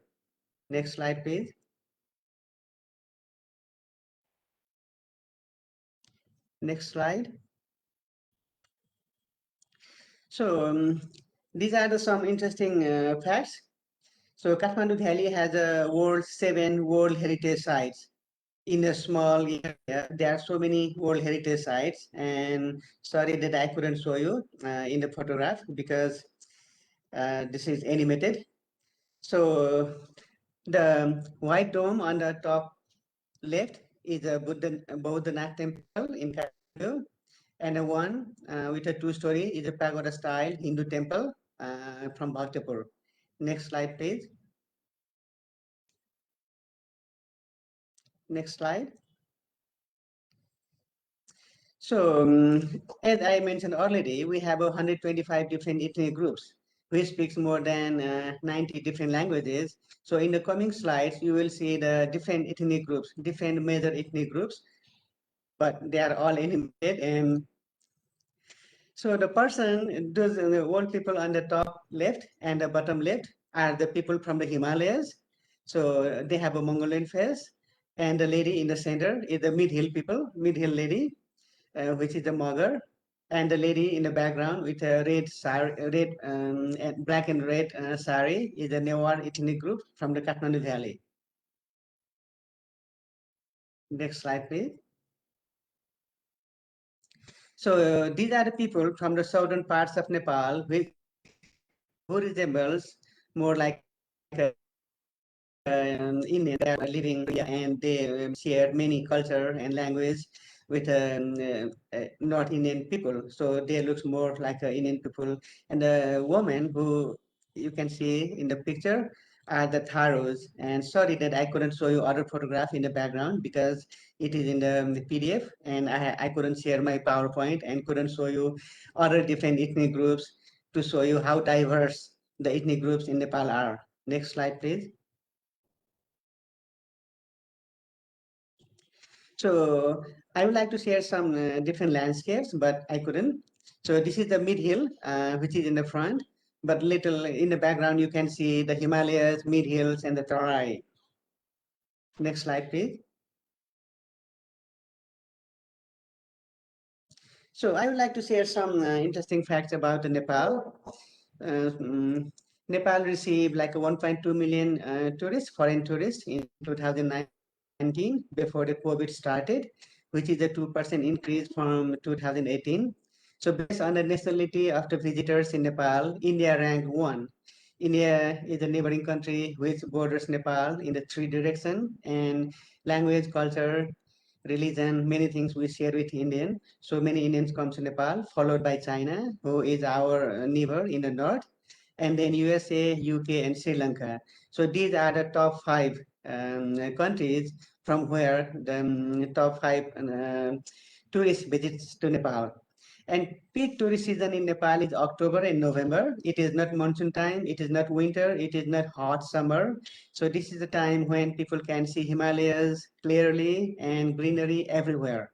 Next slide, please. Next slide. So these are some interesting facts. So Kathmandu Valley has a world's 7 World Heritage Sites. In a small area, there are so many World Heritage Sites, and sorry that I couldn't show you in the photograph because this is animated. So the white dome on the top left is a Bodhanath temple in Kathmandu, and the one with a 2-story is a pagoda style Hindu temple from Bhaktapur. Next slide, please. Next slide. So as I mentioned already, we have 125 different ethnic groups which speaks more than 90 different languages. So in the coming slides, you will see the different ethnic groups, different major ethnic groups, but they are all animated. And so the person, those old people on the top left and the bottom left are the people from the Himalayas. So they have a Mongolian face, and the lady in the center is the mid-hill people, mid-hill lady, which is the Mogger, and the lady in the background with a red sari, and black and red sari is the Newar ethnic group from the Kathmandu Valley. Next slide, please. So these are the people from the southern parts of Nepal, who resembles more like Indian that are living here, and they share many culture and language with North Indian people. So they look more like Indian people. And the woman who you can see in the picture are the Tharos. And sorry that I couldn't show you other photograph in the background because it is in the PDF, and I couldn't share my PowerPoint and couldn't show you other different ethnic groups to show you how diverse the ethnic groups in Nepal are. Next slide, please. So I would like to share some different landscapes, but I couldn't. So this is the mid-hill, which is in the front, but little in the background, you can see the Himalayas, mid-hills, and the Tarai. Next slide, please. So I would like to share some interesting facts about Nepal. Uh, mm, Nepal received like 1.2 million tourists, foreign tourists in 2019 before the COVID started, which is a 2% increase from 2018. So based on the nationality of the visitors in Nepal, India ranked 1. India is a neighboring country which borders Nepal in the 3 directions, and language, culture, religion, many things we share with Indian. So many Indians come to Nepal, followed by China, who is our neighbor in the north, and then USA, UK, and Sri Lanka. So these are the top 5 countries from where the top 5 tourist visits to Nepal. And peak tourist season in Nepal is October and November. It is not monsoon time, it is not winter, it is not hot summer. So this is the time when people can see Himalayas clearly and greenery everywhere.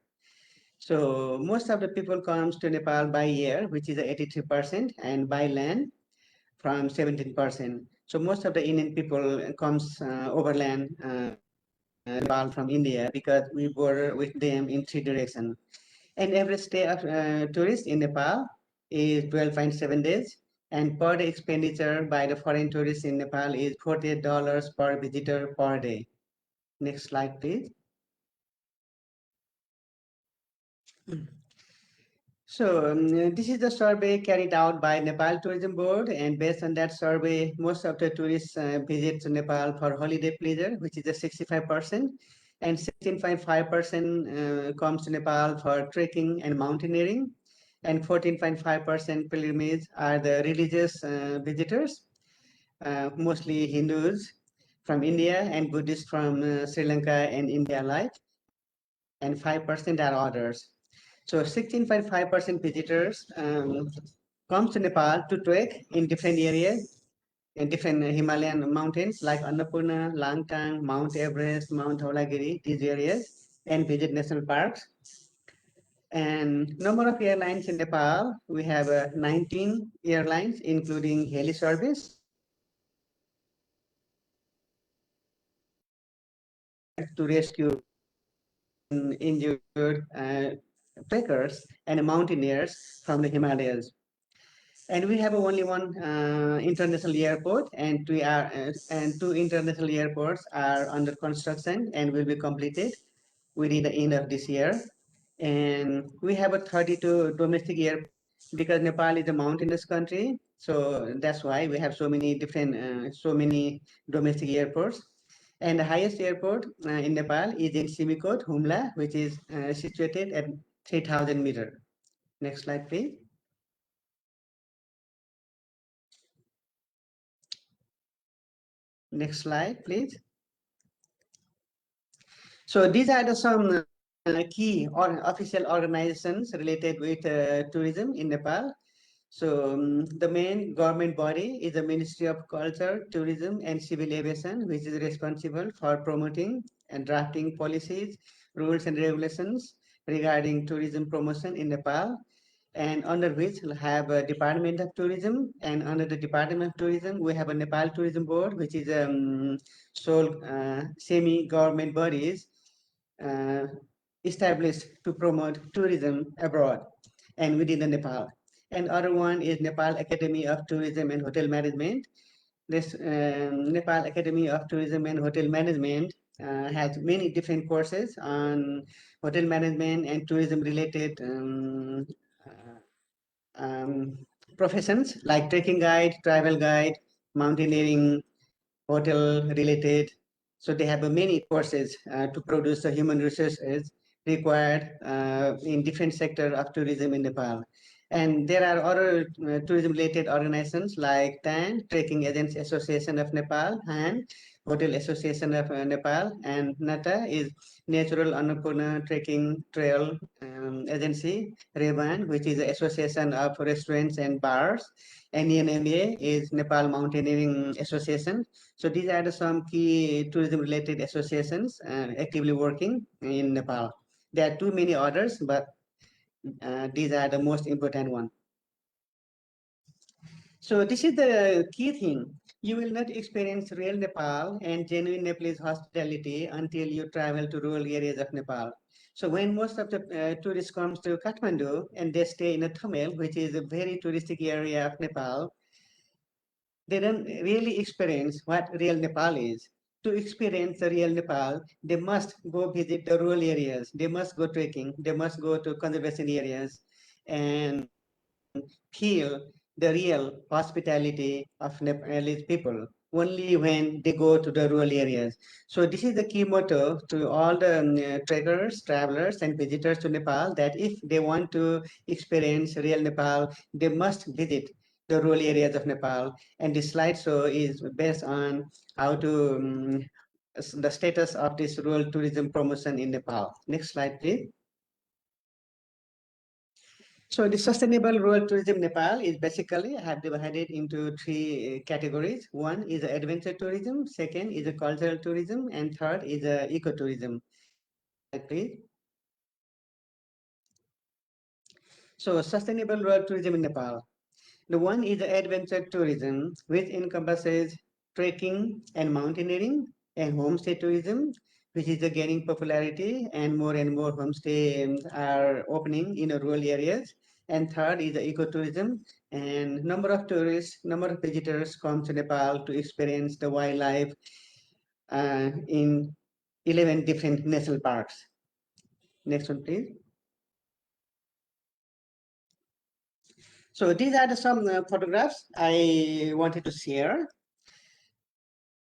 So most of the people comes to Nepal by air, which is 83%, and by land from 17%. So most of the Indian people comes overland Nepal from India because we border with them in 3 directions. And average stay of tourists in Nepal is 12.7 days. And per day expenditure by the foreign tourists in Nepal is $48 per visitor per day. Next slide, please. So this is the survey carried out by Nepal Tourism Board, and based on that survey, most of the tourists visit Nepal for holiday pleasure, which is a 65%, and 16.5% comes to Nepal for trekking and mountaineering, and 14.5% pilgrimage are the religious visitors, mostly Hindus from India and Buddhists from Sri Lanka and India alike, and 5% are others. So 16.5% visitors come to Nepal to trek in different areas, in different Himalayan mountains like Annapurna, Langtang, Mount Everest, Mount Dhaulagiri, these areas, and visit national parks. And number of airlines in Nepal, we have 19 airlines, including heli service to rescue injured trekkers and mountaineers from the Himalayas. And we have only one international airport, and two international airports are under construction and will be completed within the end of this year. And we have a 32 domestic airports because Nepal is a mountainous country, so that's why we have so many different, so many domestic airports. And the highest airport in Nepal is in Simikot, Humla, which is situated at 3,000 meters. Next slide, please. Next slide, please. So these are some key or official organizations related with tourism in Nepal. So the main government body is the Ministry of Culture, Tourism and Civil Aviation, which is responsible for promoting and drafting policies, rules and regulations regarding tourism promotion in Nepal, and under which we'll have a Department of Tourism, and under the Department of Tourism, we have a Nepal Tourism Board, which is sole semi-government bodies established to promote tourism abroad and within the Nepal. And other one is Nepal Academy of Tourism and Hotel Management. This Nepal Academy of Tourism and Hotel Management has many different courses on hotel management and tourism related professions like trekking guide, travel guide, mountaineering, hotel related. So they have many courses to produce the human resources required in different sector of tourism in Nepal. And there are other tourism related organizations like TAN, Trekking Agents Association of Nepal, and Hotel Association of Nepal, and NATA is Natural Annapurna Trekking Trail Agency, REBAN, which is the Association of Restaurants and Bars, and NMA is Nepal Mountaineering Association. So these are some key tourism related associations actively working in Nepal. There are too many others, but these are the most important one. So this is the key thing. You will not experience real Nepal and genuine Nepalese hospitality until you travel to rural areas of Nepal. So when most of the tourists comes to Kathmandu and they stay in a Thamel, which is a very touristic area of Nepal, they don't really experience what real Nepal is. To experience the real Nepal, they must go visit the rural areas. They must go trekking. They must go to conservation areas and feel the real hospitality of Nepalese people only when they go to the rural areas. So this is the key motto to all the trekkers, travelers, and visitors to Nepal, that if they want to experience real Nepal, they must visit the rural areas of Nepal. And this slideshow is based on how to the status of this rural tourism promotion in Nepal. Next slide, please. So the sustainable rural tourism Nepal is basically have divided into three categories. One is adventure tourism, second is a cultural tourism, and third is ecotourism. Please. So sustainable rural tourism in Nepal. The one is adventure tourism, which encompasses trekking and mountaineering, and homestay tourism, which is gaining popularity, and more homestays are opening in rural areas. And third is the ecotourism, and number of tourists, number of visitors come to Nepal to experience the wildlife in 11 different national parks. Next one, please. So these are some photographs I wanted to share.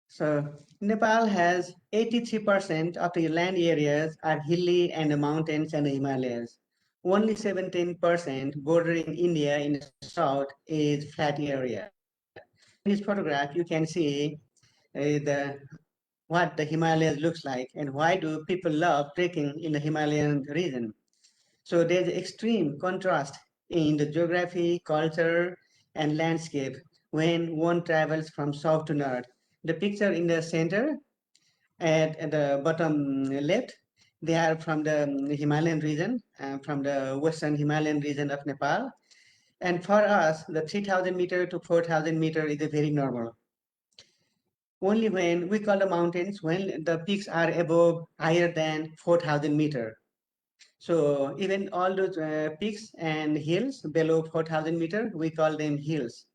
So Nepal has 83% of the land areas are hilly and the mountains and the Himalayas. Only 17% bordering India in the south is flat area. In this photograph, you can see what the Himalayas looks like and why do people love trekking in the Himalayan region. So there's extreme contrast in the geography, culture, and landscape when one travels from south to north. The picture in the center at the bottom left, They are from the Himalayan region, from the western Himalayan region of Nepal. And for us, the 3,000 meter to 4,000 meter is a very normal. Only when we call the mountains, when the peaks are above higher than 4,000 meter. So even all those peaks and hills below 4,000 meter, we call them hills.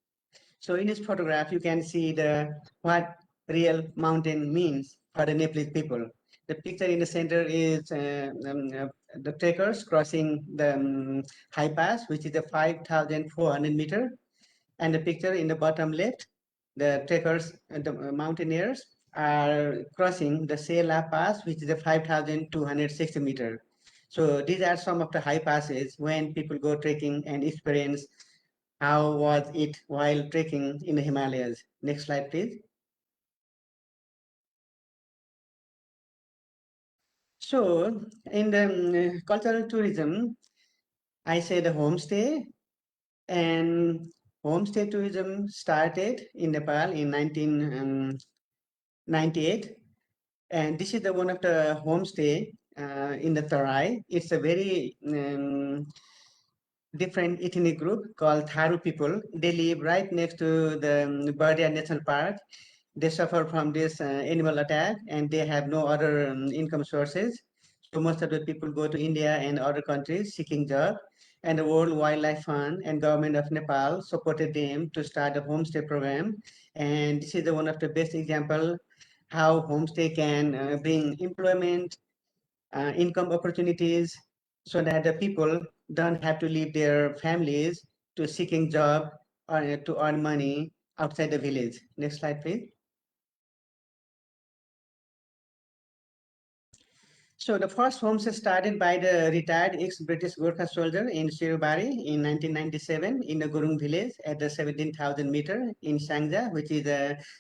So in this photograph, you can see what real mountain means for the Nepalese people. The picture in the center is the trekkers crossing the high pass, which is the 5,400 meter. And the picture in the bottom left, the trekkers, the mountaineers are crossing the Sela Pass, which is the 5,260 meter. So these are some of the high passes when people go trekking and experience how was it while trekking in the Himalayas. Next slide, please. So in the cultural tourism, I say the homestay, and homestay tourism started in Nepal in 1998. And this is the one of the homestay in the Tarai. It's a very different ethnic group called Tharu people. They live right next to the Bardia National Park. They suffer from this animal attack and they have no other income sources. So most of the people go to India and other countries seeking job. And the World Wildlife Fund and government of Nepal supported them to start a homestay program. And this is the one of the best example how homestay can bring employment, income opportunities, so that the people don't have to leave their families to seeking job or to earn money outside the village. Next slide, please. So the first homestay started by the retired ex-British Gurkha soldier in Sirubari in 1997 in the Gurung village at the 17,000 meter in Sangja, which is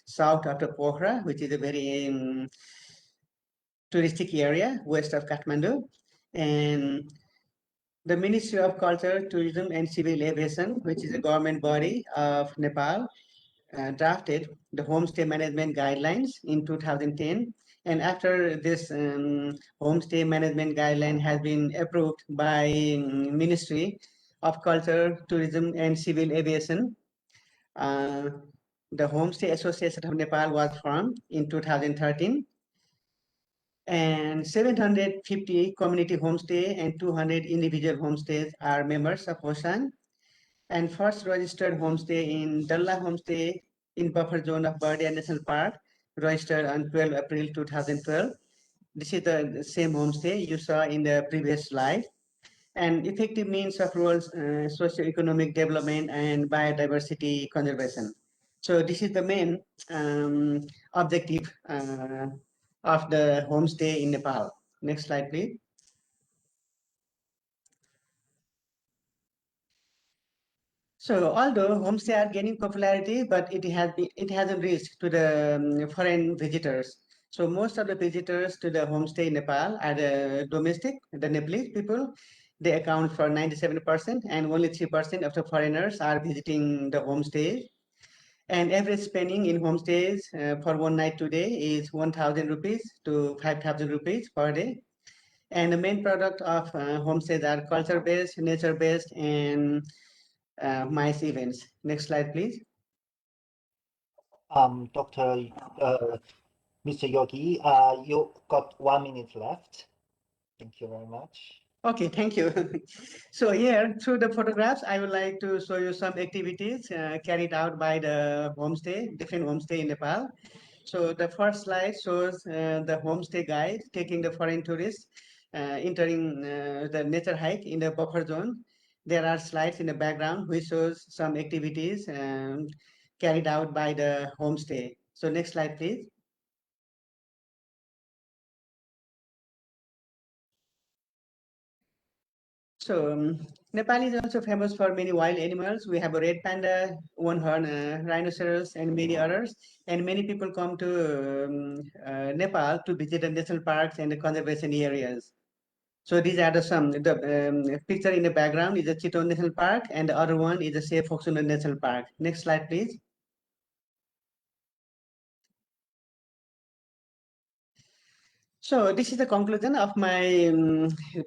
south of the Pokhara, which is a very touristic area west of Kathmandu. And the Ministry of Culture, Tourism and Civil Aviation, which is a government body of Nepal, drafted the homestay management guidelines in 2010. And after this homestay management guideline has been approved by Ministry of Culture, Tourism and Civil Aviation, the Homestay Association of Nepal was formed in 2013. And 750 community homestay and 200 individual homestays are members of HOSAN. And first registered homestay in Dalla Homestay in buffer zone of Bardia National Park, registered on 12 April 2012. This is the same homestay you saw in the previous slide. And effective means of rural socio-economic development and biodiversity conservation. So this is the main objective of the homestay in Nepal. Next slide, please. So although homestay are gaining popularity, but it hasn't reached to the foreign visitors. So most of the visitors to the homestay in Nepal are the domestic, the Nepalese people. They account for 97%, and only 3% of the foreigners are visiting the homestay. And average spending in homestays for one night today is 1,000 rupees to 5,000 rupees per day. And the main product of homestays are culture-based, nature-based, and MICE events. Next slide, please. Dr. Mr. Yogi, you got 1 minute left. Thank you very much. Okay, thank you. So here, through the photographs, I would like to show you some activities carried out by the homestay, different homestay in Nepal. So the first slide shows the homestay guide taking the foreign tourists entering the nature hike in the buffer zone. There are slides in the background which shows some activities carried out by the homestay. So next slide, please. So Nepal is also famous for many wild animals. We have a red panda, one-horn rhinoceros, and many others. And many people come to Nepal to visit the national parks and the conservation areas. So these are the picture in the background is the Chiton National Park, and the other one is the Safe Foxuna National Park. Next slide, please. So this is the conclusion of my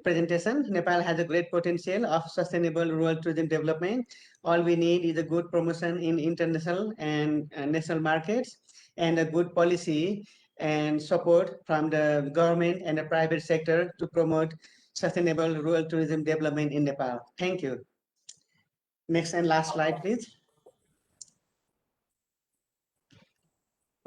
presentation. Nepal has a great potential of sustainable rural tourism development. All we need is a good promotion in international and national markets, and a good policy and support from the government and the private sector to promote sustainable rural tourism development in Nepal. Thank you. Next and last slide, please.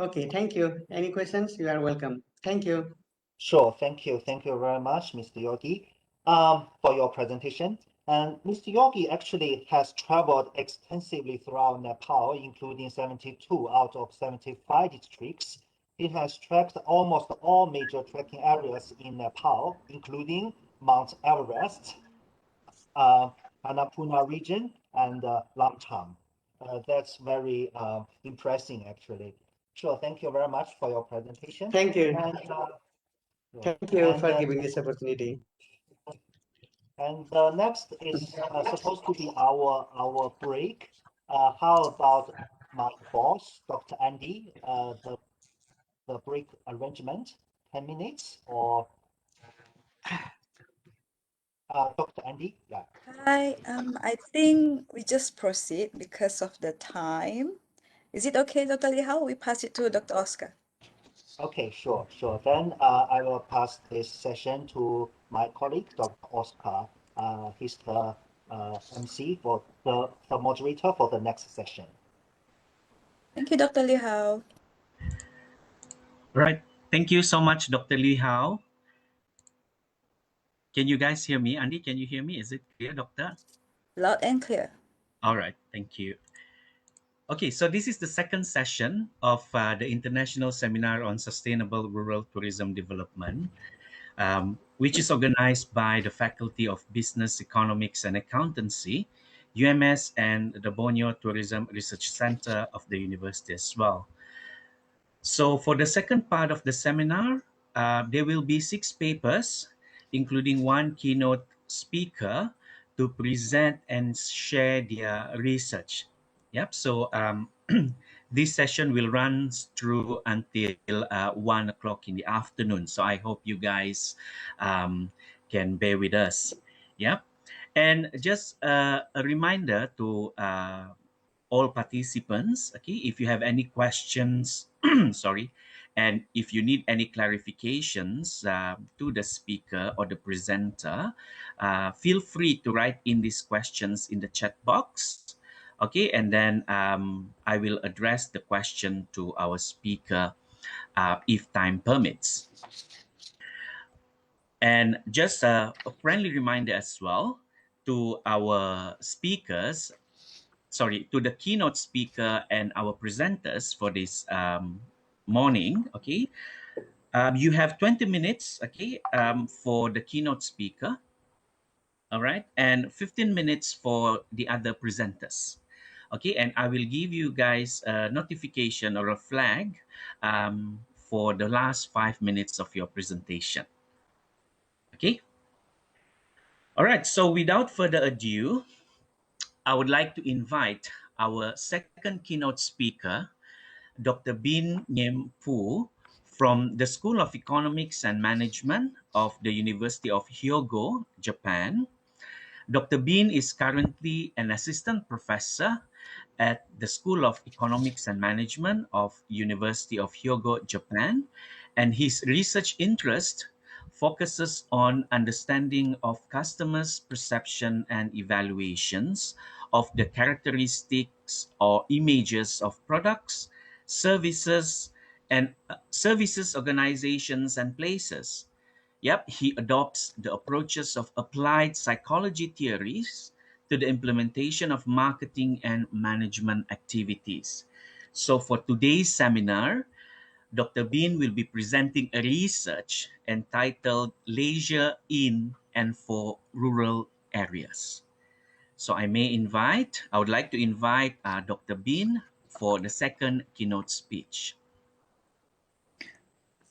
Okay, thank you. Any questions? You are welcome. Thank you. Sure, thank you. Thank you very much, Mr. Yogi, for your presentation. And Mr. Yogi actually has traveled extensively throughout Nepal, including 72 out of 75 districts. He has trekked almost all major trekking areas in Nepal, including Mount Everest, Annapurna region, and Lamtham. That's very impressive, actually. Sure, thank you very much for your presentation. Thank you. And, Thank you and, for giving this opportunity. and next is supposed to be our break. How about my boss, Dr. Andy, the break arrangement, 10 minutes or Dr. Andy? Yeah. Hi, I think we just proceed because of the time. Is it okay, Dr. Lee Hao? We pass it to Dr. Oscar. Okay, sure. Then I will pass this session to my colleague, Dr. Oscar. He's the MC for the moderator for the next session. Thank you, Dr. Lee Hao. Right. Thank you so much, Dr. Lee Hao. Can you guys hear me? Andy, can you hear me? Is it clear, Doctor? Loud and clear. All right. Thank you. Okay, so this is the second session of the International Seminar on Sustainable Rural Tourism Development, which is organized by the Faculty of Business, Economics and Accountancy, UMS, and the Borneo Tourism Research Center of the university as well. So for the second part of the seminar, there will be 6 papers, including 1 keynote speaker to present and share their research. Yep. So this session will run through until 1 o'clock in the afternoon. So I hope you guys can bear with us. Yep. And just a reminder to all participants, okay, if you have any questions, sorry, and if you need any clarifications to the speaker or the presenter, feel free to write in these questions in the chat box, okay, and then I will address the question to our speaker if time permits. And just a friendly reminder as well to our speakers, sorry, to the keynote speaker and our presenters for this morning, okay? You have 20 minutes, okay, for the keynote speaker, all right? And 15 minutes for the other presenters, okay? And I will give you guys a notification or a flag for the last 5 minutes of your presentation, okay? All right, so without further ado, I would like to invite our second keynote speaker, Dr. Bin Yimpu from the School of Economics and Management of the University of Hyogo, Japan. Dr. Bin is currently an assistant professor at the School of Economics and Management of University of Hyogo, Japan, and his research interest focuses on understanding of customers' perception and evaluations of the characteristics or images of products, services, and services, organizations, and places. Yep, he adopts the approaches of applied psychology theories to the implementation of marketing and management activities. So for today's seminar, Dr. Bin will be presenting a research entitled Leisure in and for Rural Areas. So I would like to invite Dr. Bin for the second keynote speech.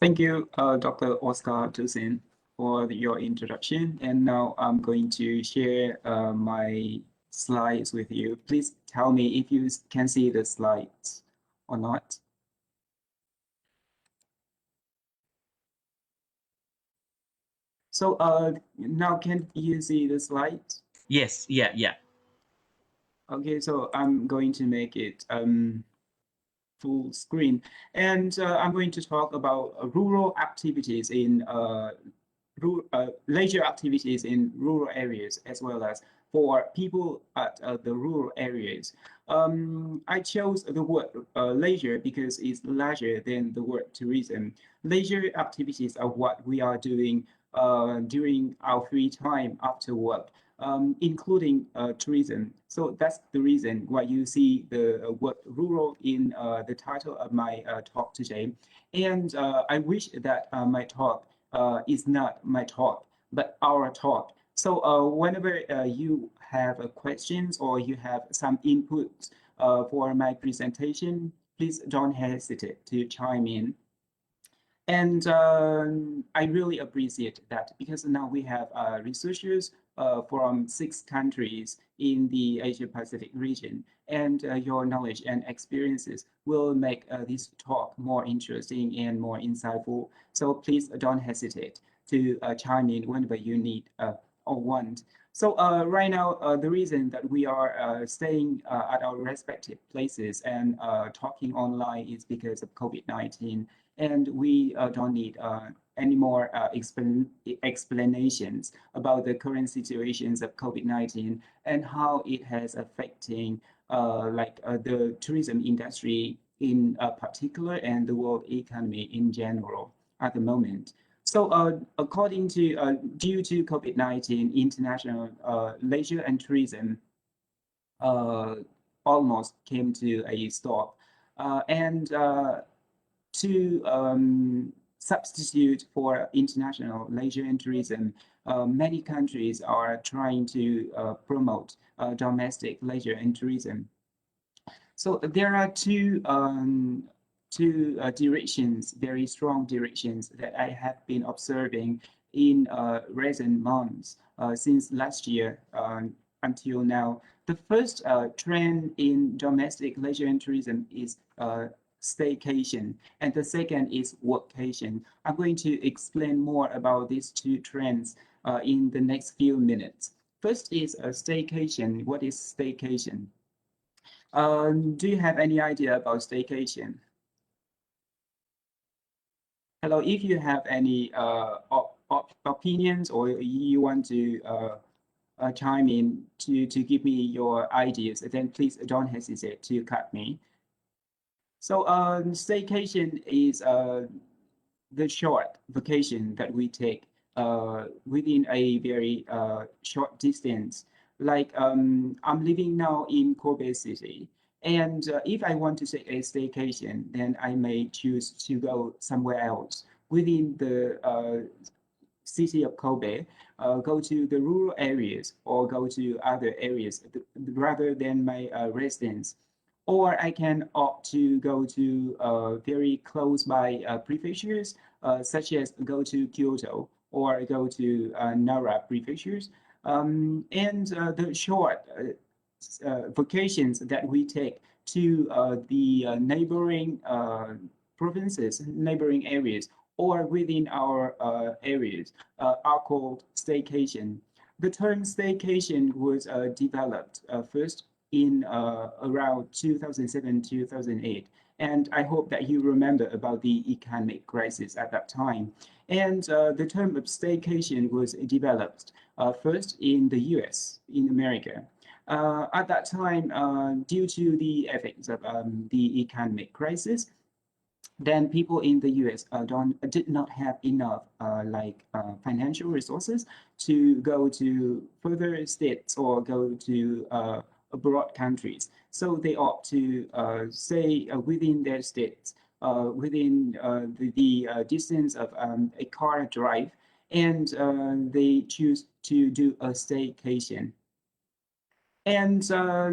Thank you, Dr. Oscar Tusin, for your introduction. And now I'm going to share my slides with you. Please tell me if you can see the slides or not. So now can you see the slides? Yes, yeah. Okay, so I'm going to make it full screen, and I'm going to talk about rural activities in leisure activities in rural areas, as well as for people at the rural areas. I chose the word leisure because it's larger than the word tourism. Leisure activities are what we are doing during our free time after work, including tourism. So that's the reason why you see the word rural in the title of my talk today. And I wish that my talk is not my talk, but our talk. So whenever you have questions or you have some inputs for my presentation, please don't hesitate to chime in. And I really appreciate that because now we have researchers from 6 countries in the Asia Pacific region, and your knowledge and experiences will make this talk more interesting and more insightful. So please don't hesitate to chime in whenever you need or want. So right now, the reason that we are staying at our respective places and talking online is because of COVID-19. And we don't need any more explanations about the current situations of COVID-19 and how it has affecting the tourism industry in particular and the world economy in general at the moment. So according to, due to COVID-19, international leisure and tourism almost came to a stop. And to substitute for international leisure and tourism, many countries are trying to promote domestic leisure and tourism. So there are two directions, very strong directions that I have been observing in recent months since last year until now. The first trend in domestic leisure and tourism is staycation, and the second is workcation. I'm going to explain more about these two trends in the next few minutes. First is a staycation. What is staycation? Do you have any idea about staycation? Hello, if you have any opinions or you want to chime in to give me your ideas, then please don't hesitate to cut me. So staycation is the short vacation that we take within a very short distance. Like I'm living now in Kobe City, and if I want to take a staycation, then I may choose to go somewhere else within the city of Kobe, go to the rural areas or go to other areas rather than my residence. Or I can opt to go to very close by prefectures, such as go to Kyoto or go to Nara prefectures. And the short vacations that we take to the neighboring provinces, neighboring areas, or within our areas are called staycation. The term staycation was developed first in around 2007, 2008. And I hope that you remember about the economic crisis at that time. And the term of staycation was developed first in the US, in America. At that time, due to the effects of the economic crisis, then people in the US did not have enough financial resources to go to further states or go to abroad countries. So they opt to stay within their states, within the distance of a car drive, and they choose to do a staycation. And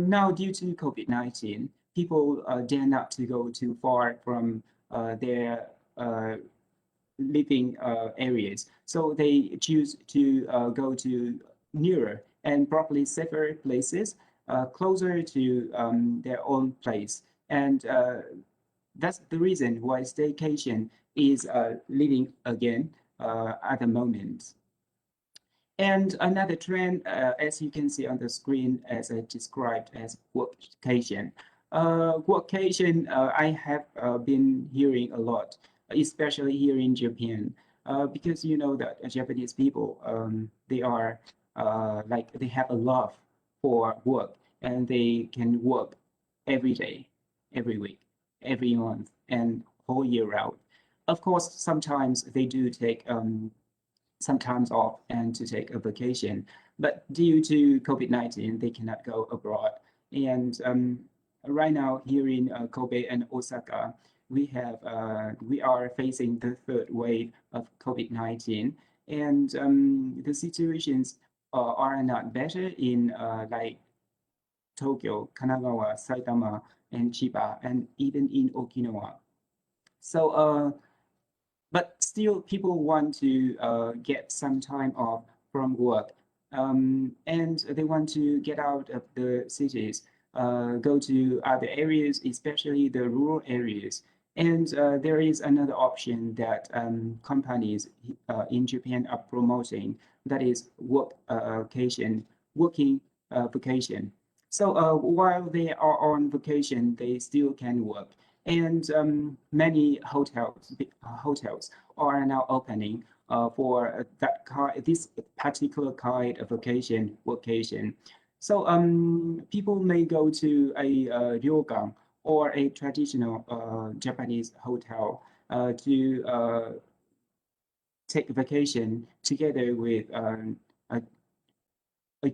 now, due to COVID-19, people dare not to go too far from their living areas. So they choose to go to nearer and probably safer places closer to their own place. And that's the reason why staycation is living again at the moment. And another trend, as you can see on the screen, as I described as workcation. Workcation, I have been hearing a lot, especially here in Japan, because you know that Japanese people, they are like they have a love for work, and they can work every day, every week, every month, and whole year round. Of course, sometimes they do take some times off and to take a vacation. But due to COVID-19, they cannot go abroad. And right now here in Kobe and Osaka, we are facing the third wave of COVID-19, and the situations are not better in like Tokyo, Kanagawa, Saitama, and Chiba, and even in Okinawa. So but still people want to get some time off from work, and they want to get out of the cities, go to other areas, especially the rural areas. And there is another option that companies in Japan are promoting, that is working vacation. So while they are on vacation, they still can work. And many hotels are now opening for this particular kind of workation. So people may go to a ryokan or a traditional Japanese hotel to take vacation together with a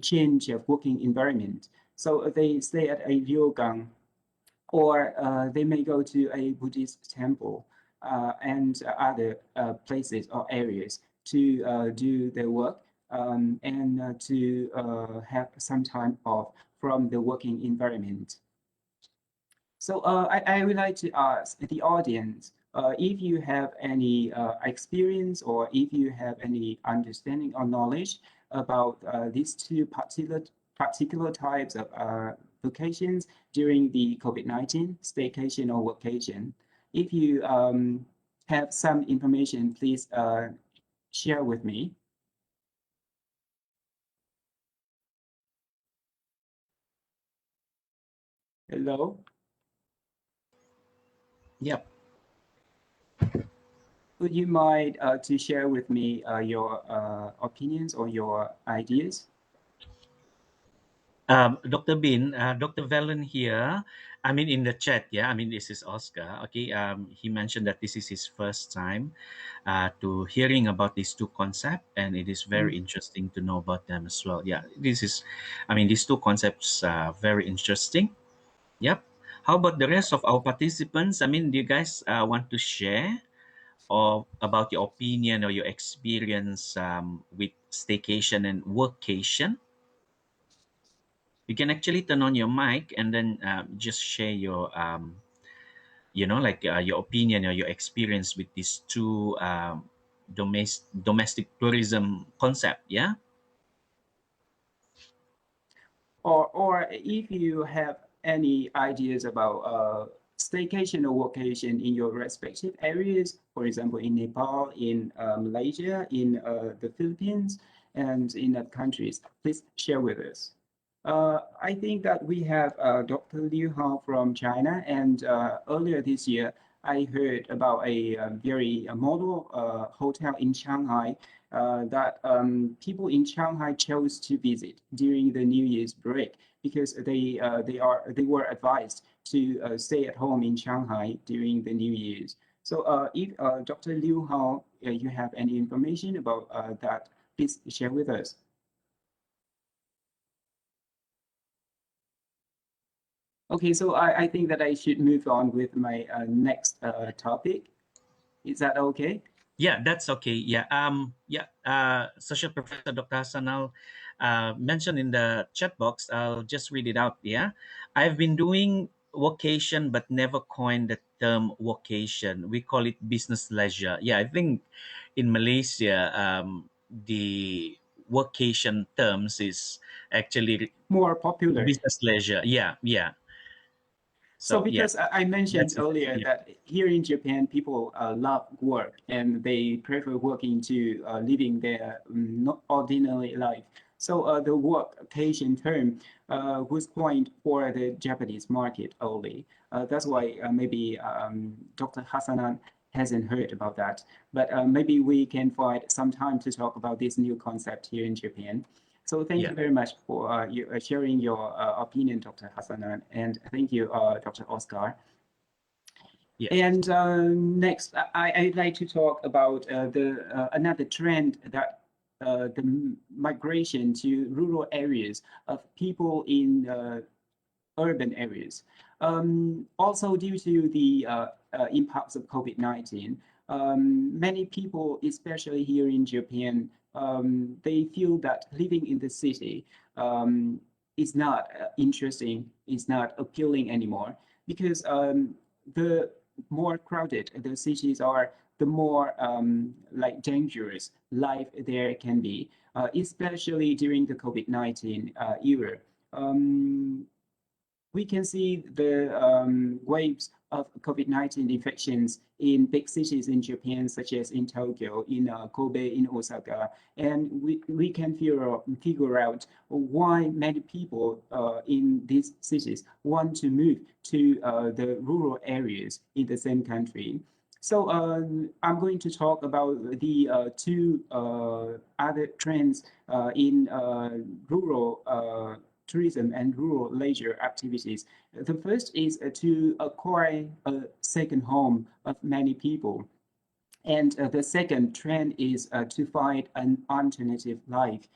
change of working environment. So they stay at a ryokan, or they may go to a Buddhist temple and other places or areas to do their work, and to have some time off from the working environment. So I would like to ask the audience if you have any experience, or if you have any understanding or knowledge about these two particular types of vacations during the COVID-19, staycation or workation. If you have some information, please share with me. Hello? Yep. Would you mind to share with me your opinions or your ideas? Dr. Bin, Dr. Valen here. I mean, in the chat, yeah. I mean, this is Oscar. Okay. He mentioned that this is his first time to hearing about these two concepts, and it is very interesting to know about them as well. Yeah, these two concepts are very interesting. Yep. How about the rest of our participants? I mean, do you guys want to share or about your opinion or your experience with staycation and workation? You can actually turn on your mic and then just share your your opinion or your experience with these two domestic tourism concept. Yeah. Or if you have any ideas about staycation or workation in your respective areas, for example, in Nepal, in Malaysia, in the Philippines, and in other countries, please share with us. I think that we have Dr. Liu Hao from China, and earlier this year, I heard about a very model hotel in Shanghai that people in Shanghai chose to visit during the New Year's break, because they were advised to stay at home in Shanghai during the New Year's. So if Dr. Liu Hao, you have any information about that, please share with us. Okay, so I think that I should move on with my next topic. Is that okay? Yeah, that's okay. Yeah. Social Professor Dr. Hassanal mentioned in the chat box. I'll just read it out. Yeah. I've been doing vocation but never coined the term vocation. We call it business leisure. Yeah, I think in Malaysia, the vocation terms is actually more popular. Business leisure. Yeah, yeah. So because I mentioned earlier yeah. that here in Japan, people love work and they prefer working to living their not ordinary life. So the workcation term was coined for the Japanese market only. That's why maybe Dr. Hassanan hasn't heard about that. But maybe we can find some time to talk about this new concept here in Japan. So thank you very much for sharing your opinion, Dr. Hassanan, and thank you, Dr. Oscar. Yeah. And next, I'd like to talk about another trend that the migration to rural areas of people in urban areas. Also due to the impacts of COVID-19, many people, especially here in Japan, they feel that living in the city is not interesting, is not appealing anymore, because the more crowded the cities are, the more like dangerous life there can be, especially during the COVID-19 era. We can see the waves of COVID-19 infections in big cities in Japan, such as in Tokyo, in Kobe, in Osaka, and we can figure out why many people in these cities want to move to the rural areas in the same country. So I'm going to talk about the two other trends in rural tourism and rural leisure activities. The first is to acquire a second home of many people. And the second trend is to find an alternative life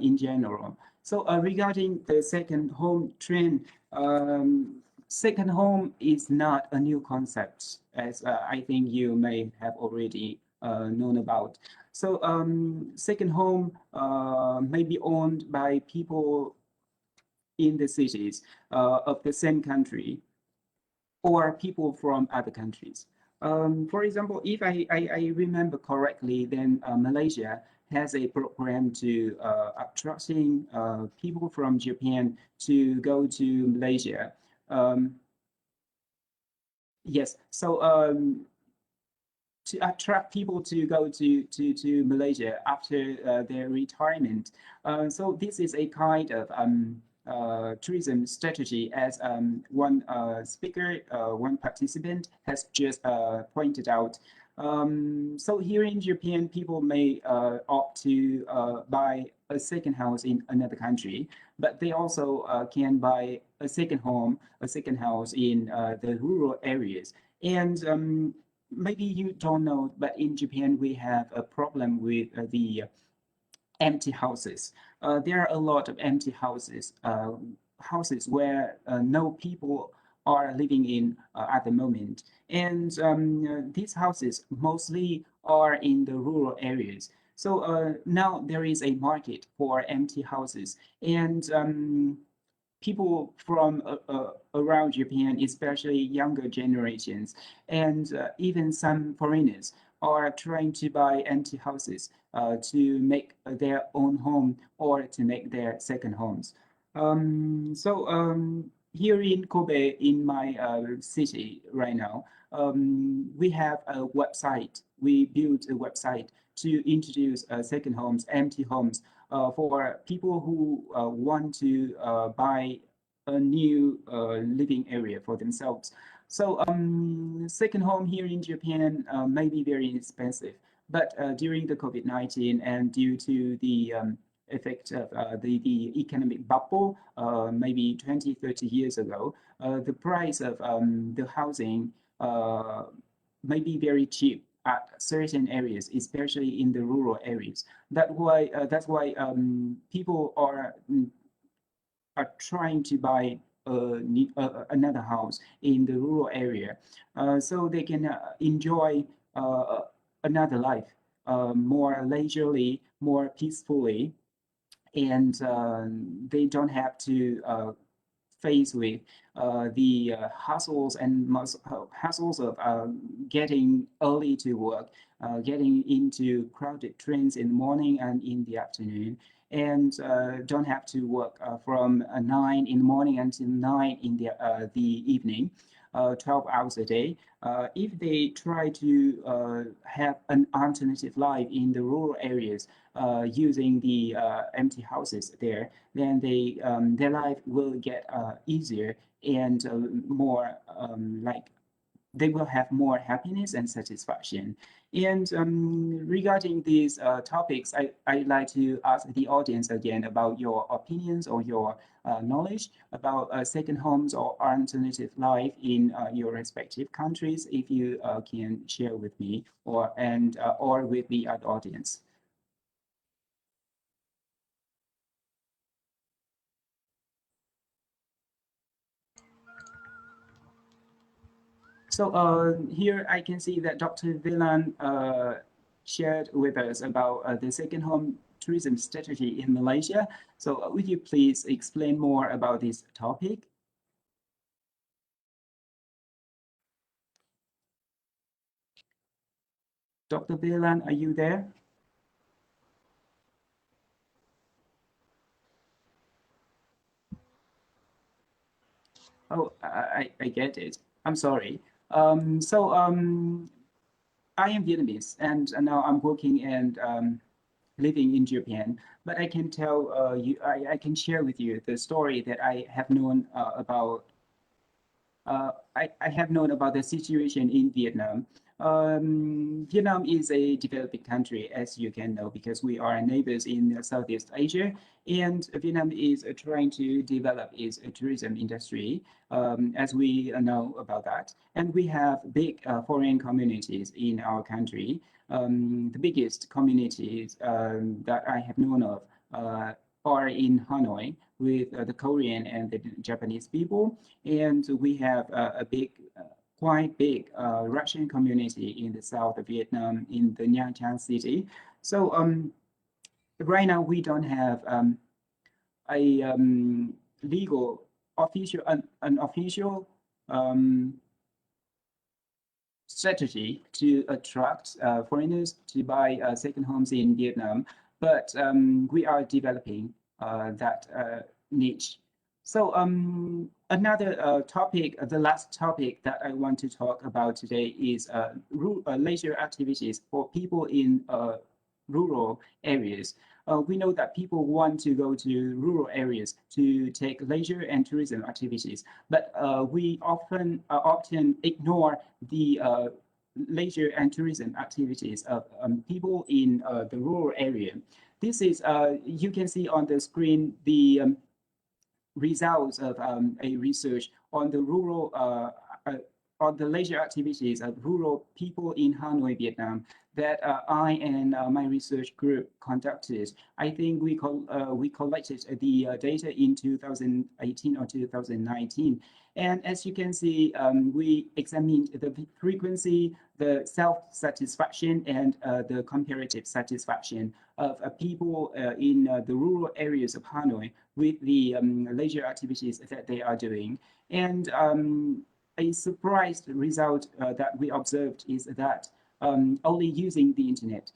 in general. So regarding the second home trend, second home is not a new concept, as I think you may have already known about. So second home may be owned by people in the cities of the same country or people from other countries. For example, if I remember correctly, then Malaysia has a program to attracting people from Japan to go to Malaysia. Yes, so to attract people to go to Malaysia after their retirement. So this is a kind of tourism strategy, as one speaker, one participant has just pointed out. So here in Japan, people may opt to buy a second house in another country, but they also can buy a second home, a second house in the rural areas. And maybe you don't know, but in Japan, we have a problem with the empty houses. There are a lot of empty houses, houses where no people are living in at the moment. And these houses mostly are in the rural areas. So now there is a market for empty houses. And people from around Japan, especially younger generations, and even some foreigners are trying to buy empty houses to make their own home or to make their second homes. So here in Kobe, in my city right now, we have a website. We built a website to introduce second homes, empty homes, for people who want to buy a new living area for themselves. So second home here in Japan may be very expensive, but during the COVID-19 and due to the effect of the economic bubble, maybe 20, 30 years ago, the price of the housing may be very cheap at certain areas, especially in the rural areas. That's why people are trying to buy another house in the rural area, so they can enjoy another life more leisurely, more peacefully, and they don't have to faced with the hassles and hassles of getting early to work, getting into crowded trains in the morning and in the afternoon, and don't have to work from 9 in the morning until 9 in the evening, 12 hours a day. If they try to have an alternative life in the rural areas using the empty houses there, then their life will get easier and more like they will have more happiness and satisfaction. And regarding these topics, I'd like to ask the audience again about your opinions or your knowledge about second homes or alternative life in your respective countries, if you can share with me or with the other audience. So here I can see that Dr. Villan shared with us about the second home tourism strategy in Malaysia. So would you please explain more about this topic? Dr. Villan, are you there? Oh, I get it. I'm sorry. I am Vietnamese, and now I'm working and living in Japan. But I can tell you, I can share with you the story that I have known about. I have known about the situation in Vietnam. Vietnam is a developing country, as you can know, because we are neighbors in Southeast Asia, and Vietnam is trying to develop its tourism industry, as we know about that. And we have big foreign communities in our country. The biggest communities that I have known of are in Hanoi with the Korean and the Japanese people. And we have a big, quite big Russian community in the south of Vietnam, in the Nha Trang city. So right now we don't have a legal official, an official strategy to attract foreigners to buy second homes in Vietnam, but we are developing that niche. So another topic, the last topic that I want to talk about today is leisure activities for people in rural areas. We know that people want to go to rural areas to take leisure and tourism activities, but we often ignore the leisure and tourism activities of people in the rural area. This is, you can see on the screen, the results of a research on the rural on the leisure activities of rural people in Hanoi, Vietnam, that I and my research group conducted. I think we collected the data in 2018 or 2019. And as you can see, we examined the frequency, the self-satisfaction, and the comparative satisfaction of people in the rural areas of Hanoi with the leisure activities that they are doing. And a surprise result that we observed is that only using the internet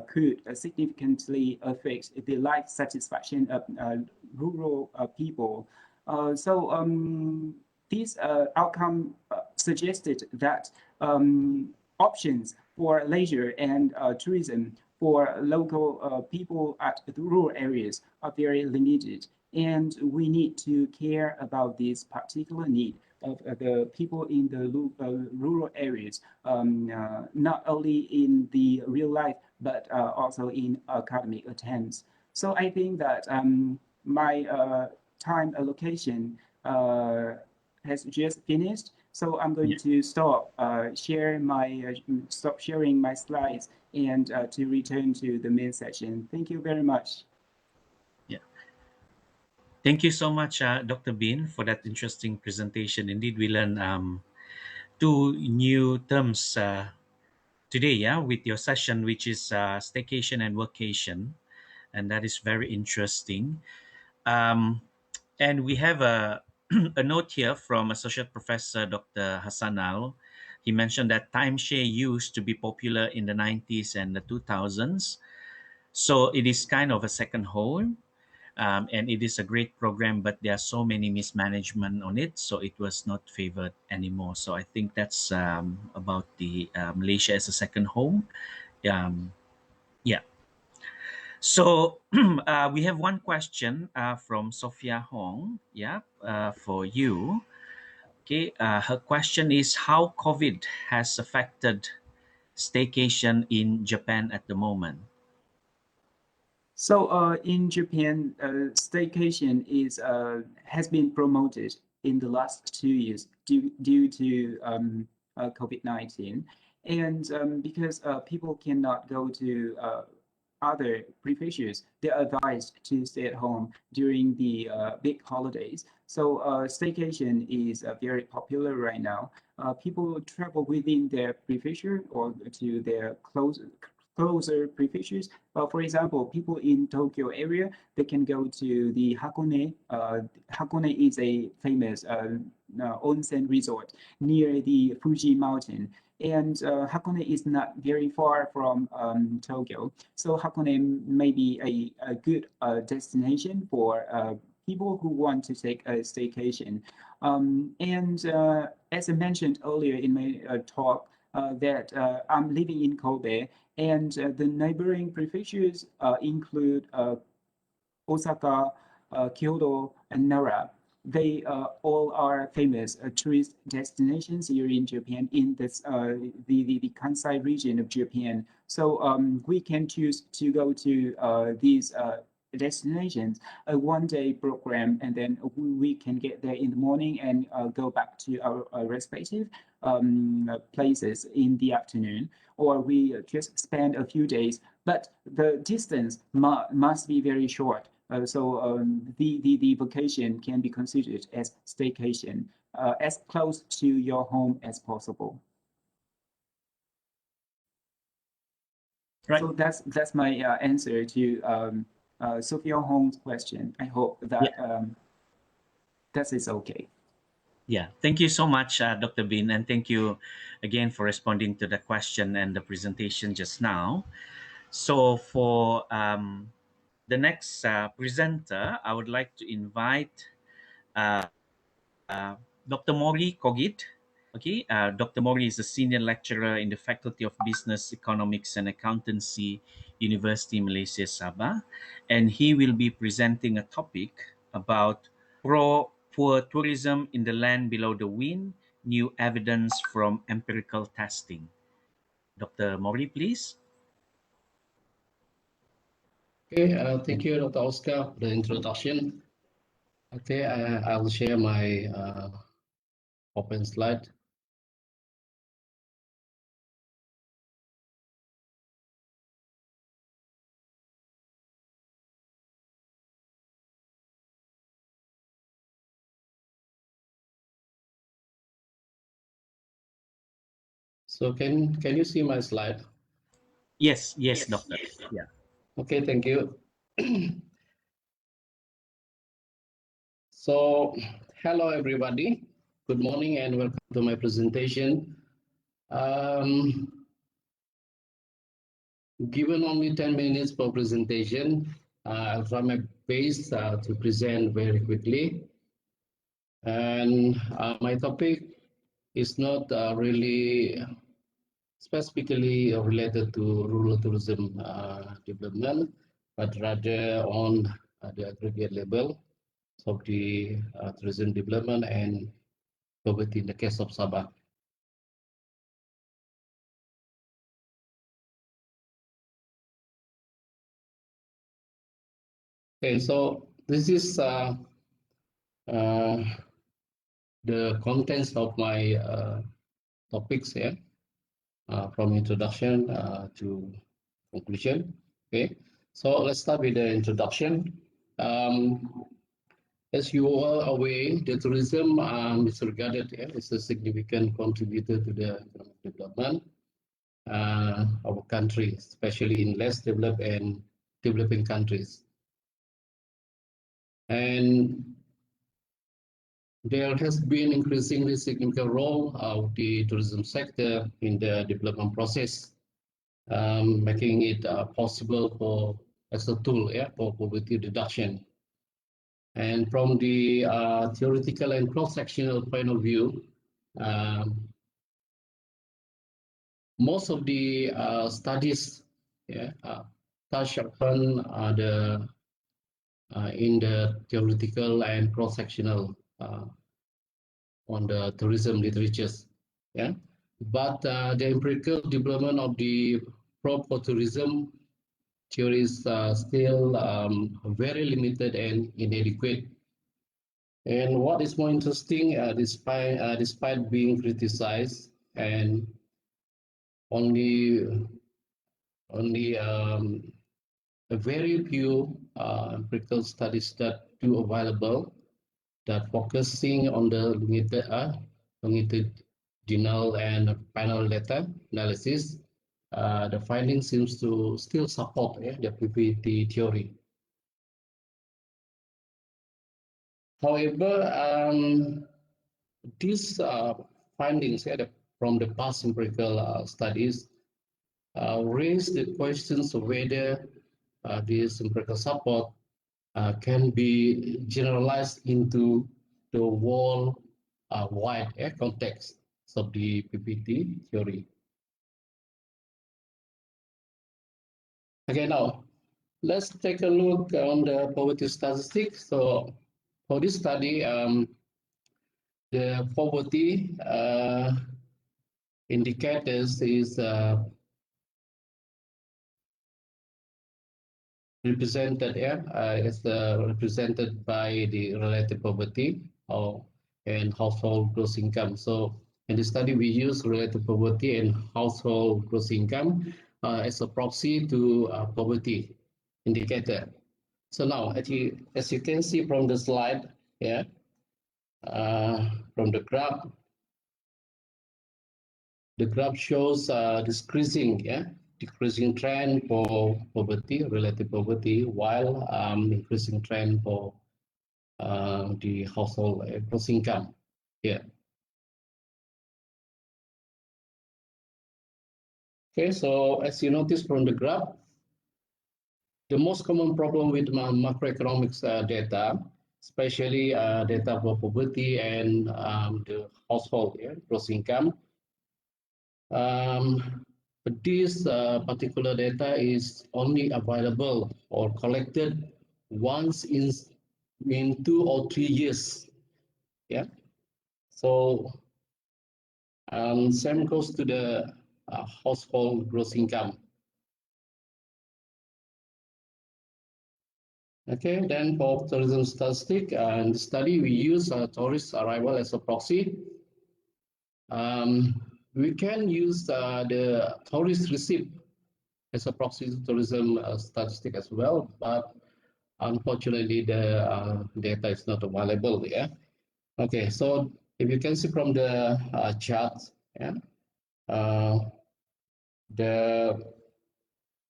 could significantly affect the life satisfaction of rural people. This outcome suggested that options for leisure and tourism for local people at the rural areas are very limited. And we need to care about this particular need of the people in the rural areas, not only in the real life, but also in academic attempts. So I think that my time allocation has just finished. So I'm going to stop sharing my slides and to return to the main session. Thank you very much. Thank you so much, Dr. Bin, for that interesting presentation. Indeed, we learned two new terms today, with your session, which is staycation and workation, and that is very interesting. And we have a note here from Associate Professor Dr. Hassanal. He mentioned that timeshare used to be popular in the 90s and the 2000s. So it is kind of a second home. And it is a great program, but there are so many mismanagement on it, so it was not favored anymore. So I think that's about the Malaysia as a second home. Yeah. So we have one question from Sophia Hong. Yeah, for you. Okay, her question is how COVID has affected staycation in Japan at the moment. So in Japan, staycation has been promoted in the last 2 years due to COVID-19, and because people cannot go to other prefectures, they're advised to stay at home during the big holidays. So staycation is very popular right now. People travel within their prefecture or to their closer prefectures. For example, people in Tokyo area, they can go to the Hakone. Hakone is a famous onsen resort near the Fuji mountain. And Hakone is not very far from Tokyo. So Hakone may be a good destination for people who want to take a staycation. And as I mentioned earlier in my talk, that I'm living in Kobe, and the neighboring prefectures include Osaka, Kyoto, and Nara. They all are famous tourist destinations here in Japan, in this the Kansai region of Japan. So we can choose to go to these destinations, a one-day program, and then we can get there in the morning and go back to our respective places in the afternoon, or we just spend a few days, but the distance must be very short. So the vacation can be considered as staycation, as close to your home as possible. Right. So that's my answer to Sophia Hong's question. I hope that that is okay. Yeah, thank you so much, Dr. Bin, and thank you again for responding to the question and the presentation just now. So for the next presenter, I would like to invite Dr. Mori Kogit. Okay, Dr. Mori is a senior lecturer in the Faculty of Business, Economics and Accountancy, University Malaysia Sabah, and he will be presenting a topic about poor tourism in the land below the wind, new evidence from empirical testing. Dr. Mori, please. Okay, thank you, Dr. Oscar, for the introduction. Okay, I'll share my open slide. So can you see my slide? Yes, doctor. Yeah. Okay, thank you. So, hello everybody. Good morning and welcome to my presentation. Given only 10 minutes for presentation, I'll try my best to present very quickly. And my topic is not really specifically related to rural tourism development, but rather on the aggregate level of the tourism development and poverty in the case of Sabah. Okay, so this is the contents of my topics here, from introduction to conclusion. Okay, so let's start with the introduction. As you are aware, the tourism is regarded as a significant contributor to the economic development of a country, especially in less developed and developing countries. And there has been increasingly significant role of the tourism sector in the development process, making it possible for as a tool for poverty reduction. And from the theoretical and cross-sectional point of view, most of the studies touch upon the in the theoretical and cross-sectional on the tourism literatures. But the empirical development of the proper tourism theory is still very limited and inadequate. And what is more interesting, despite being criticized, and only a very few empirical studies that do available that focusing on the longitudinal and panel data analysis. The finding seems to still support the PPT theory. However, these findings from the past empirical studies raise the questions of whether this empirical support can be generalized into the whole wide context of the PPT theory. Okay, now let's take a look on the poverty statistics. So for this study, the poverty indicators is represented represented by the relative poverty and household gross income. So in the study, we use relative poverty and household gross income as a proxy to poverty indicator. So now, as you can see from the slide, from the graph shows decreasing trend for poverty, relative poverty, while increasing trend for the household gross income here. Okay, so as you notice from the graph, the most common problem with macroeconomics data, especially data for poverty and the household gross income, but this particular data is only available or collected once in 2 or 3 years. So same goes to the household gross income. Okay, then for tourism statistic, in the study we use tourist arrival as a proxy. We can use the tourist receipt as a proxy to tourism statistic as well, but unfortunately the data is not available. Okay, so if you can see from the chart,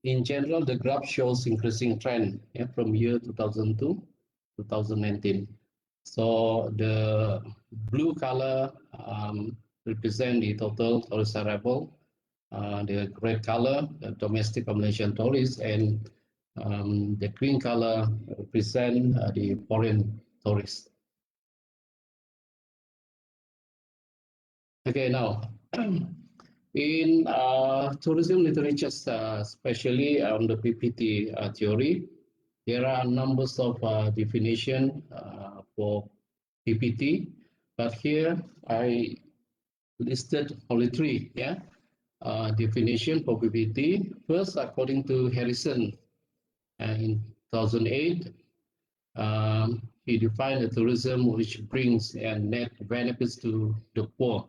in general, the graph shows increasing trend from year 2000 to 2019. So the blue color represent the total tourist arrival, the red color, the domestic Malaysian tourists, and the green color represent the foreign tourists. Okay, now in tourism literature, especially on the PPT theory, there are numbers of definition for PPT, but here I listed only 3 definition for PPT. First, according to Harrison in 2008, he defined the tourism which brings net benefits to the poor.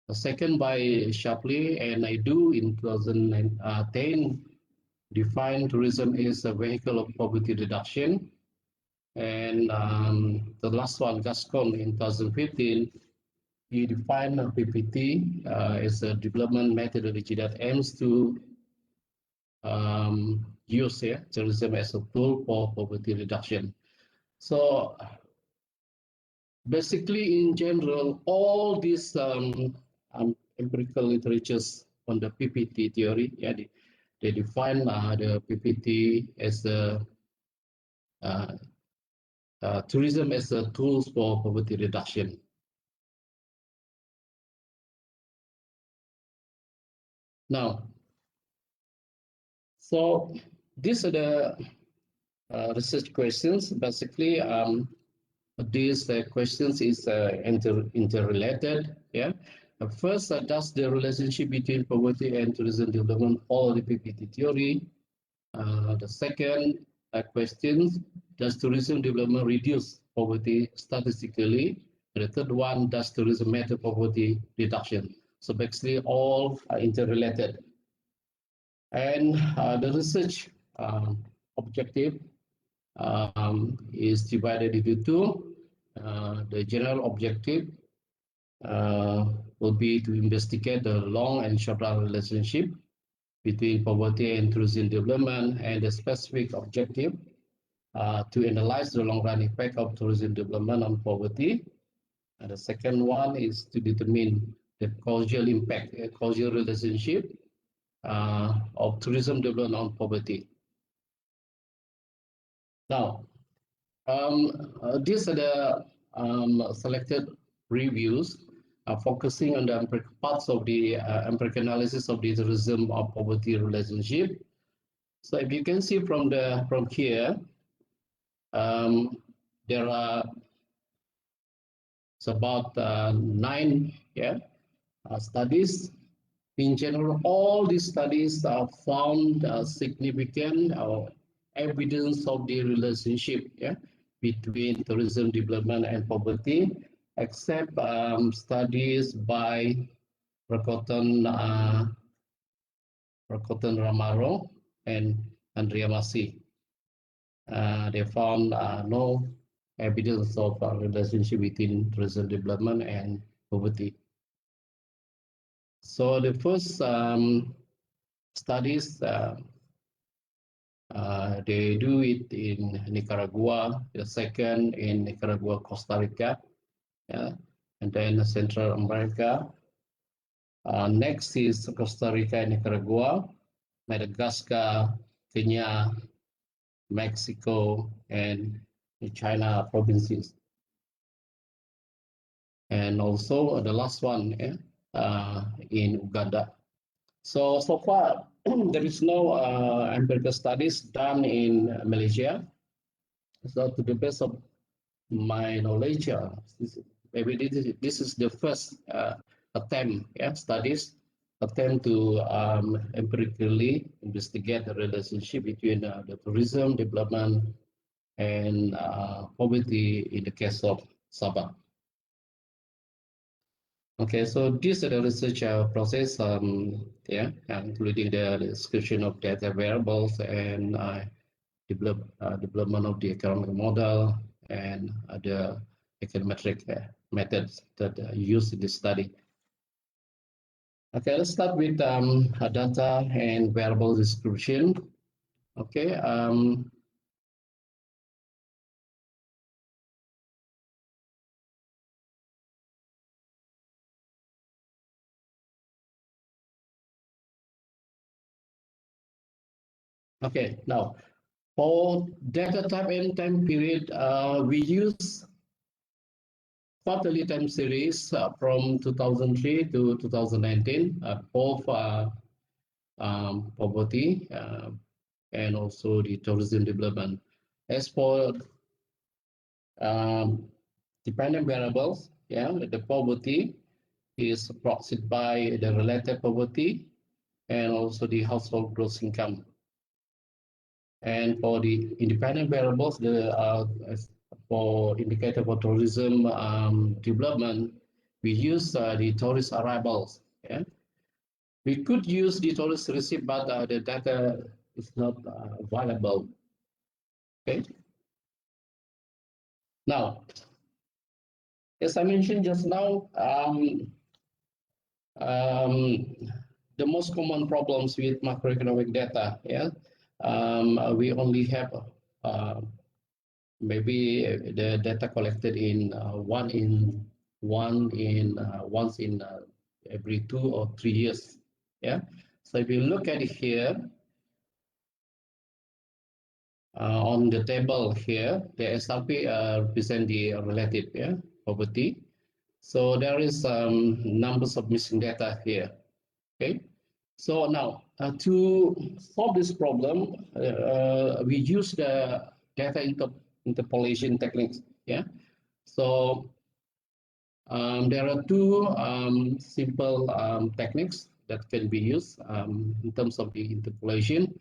The second by Shapley and Naidu in 2010 defined tourism as a vehicle of poverty reduction. And the last one, Gascon in 2015, he defined PPT as a development methodology that aims to use tourism as a tool for poverty reduction. So basically, in general, all these empirical literatures on the PPT theory, yeah, they define the PPT as tourism as a tool for poverty reduction. Now, so these are the research questions. Basically, these questions is interrelated. Yeah. First, does the relationship between poverty and tourism development follow the PPT theory? The second question, does tourism development reduce poverty statistically? And the third one, does tourism matter poverty reduction? So basically, all are interrelated. And the research objective is divided into two. The general objective will be to investigate the long and short-run relationship between poverty and tourism development, and the specific objective to analyze the long-run effect of tourism development on poverty. And the second one is to determine the causal impact, causal relationship of tourism development on poverty. Now, these are the selected reviews focusing on the parts of the empirical analysis of the tourism of poverty relationship. So if you can see from here, there are about 9 studies. In general, all these studies found significant evidence of the relationship between tourism development and poverty, except studies by Rakotan Ramaro and Andrea Masi. They found no evidence of a relationship between tourism development and poverty. So the first studies, they do it in Nicaragua, the second in Nicaragua, Costa Rica, and then Central America. Next is Costa Rica and Nicaragua, Madagascar, Kenya, Mexico, and the China provinces. And also the last one in Uganda. So far, there is no empirical studies done in Malaysia. So to the best of my knowledge, maybe this is the first attempt, attempt to empirically investigate the relationship between the tourism development and poverty in the case of Saba. Okay, so this is the research process, including the description of data variables and development of the economic model and the econometric methods that are used in this study. Okay, let's start with data and variable description. Okay. Okay, now for data type and time period, we use quarterly time series from 2003 to 2019, both poverty and also the tourism development. As for dependent variables, the poverty is proxied by the related poverty and also the household gross income. And for the independent variables, for indicator for tourism development, we use the tourist arrivals. We could use the tourist receipt, but the data is not available. Okay. Now, as I mentioned just now, the most common problems with macroeconomic data, we only have maybe the data collected in once in every 2 or 3 years. Yeah. So if you look at it here on the table here, the SRP represent the relative poverty. So there is numbers of missing data here. Okay. So now to solve this problem, we use the data interpolation techniques. Yeah. So there are two simple techniques that can be used in terms of the interpolation.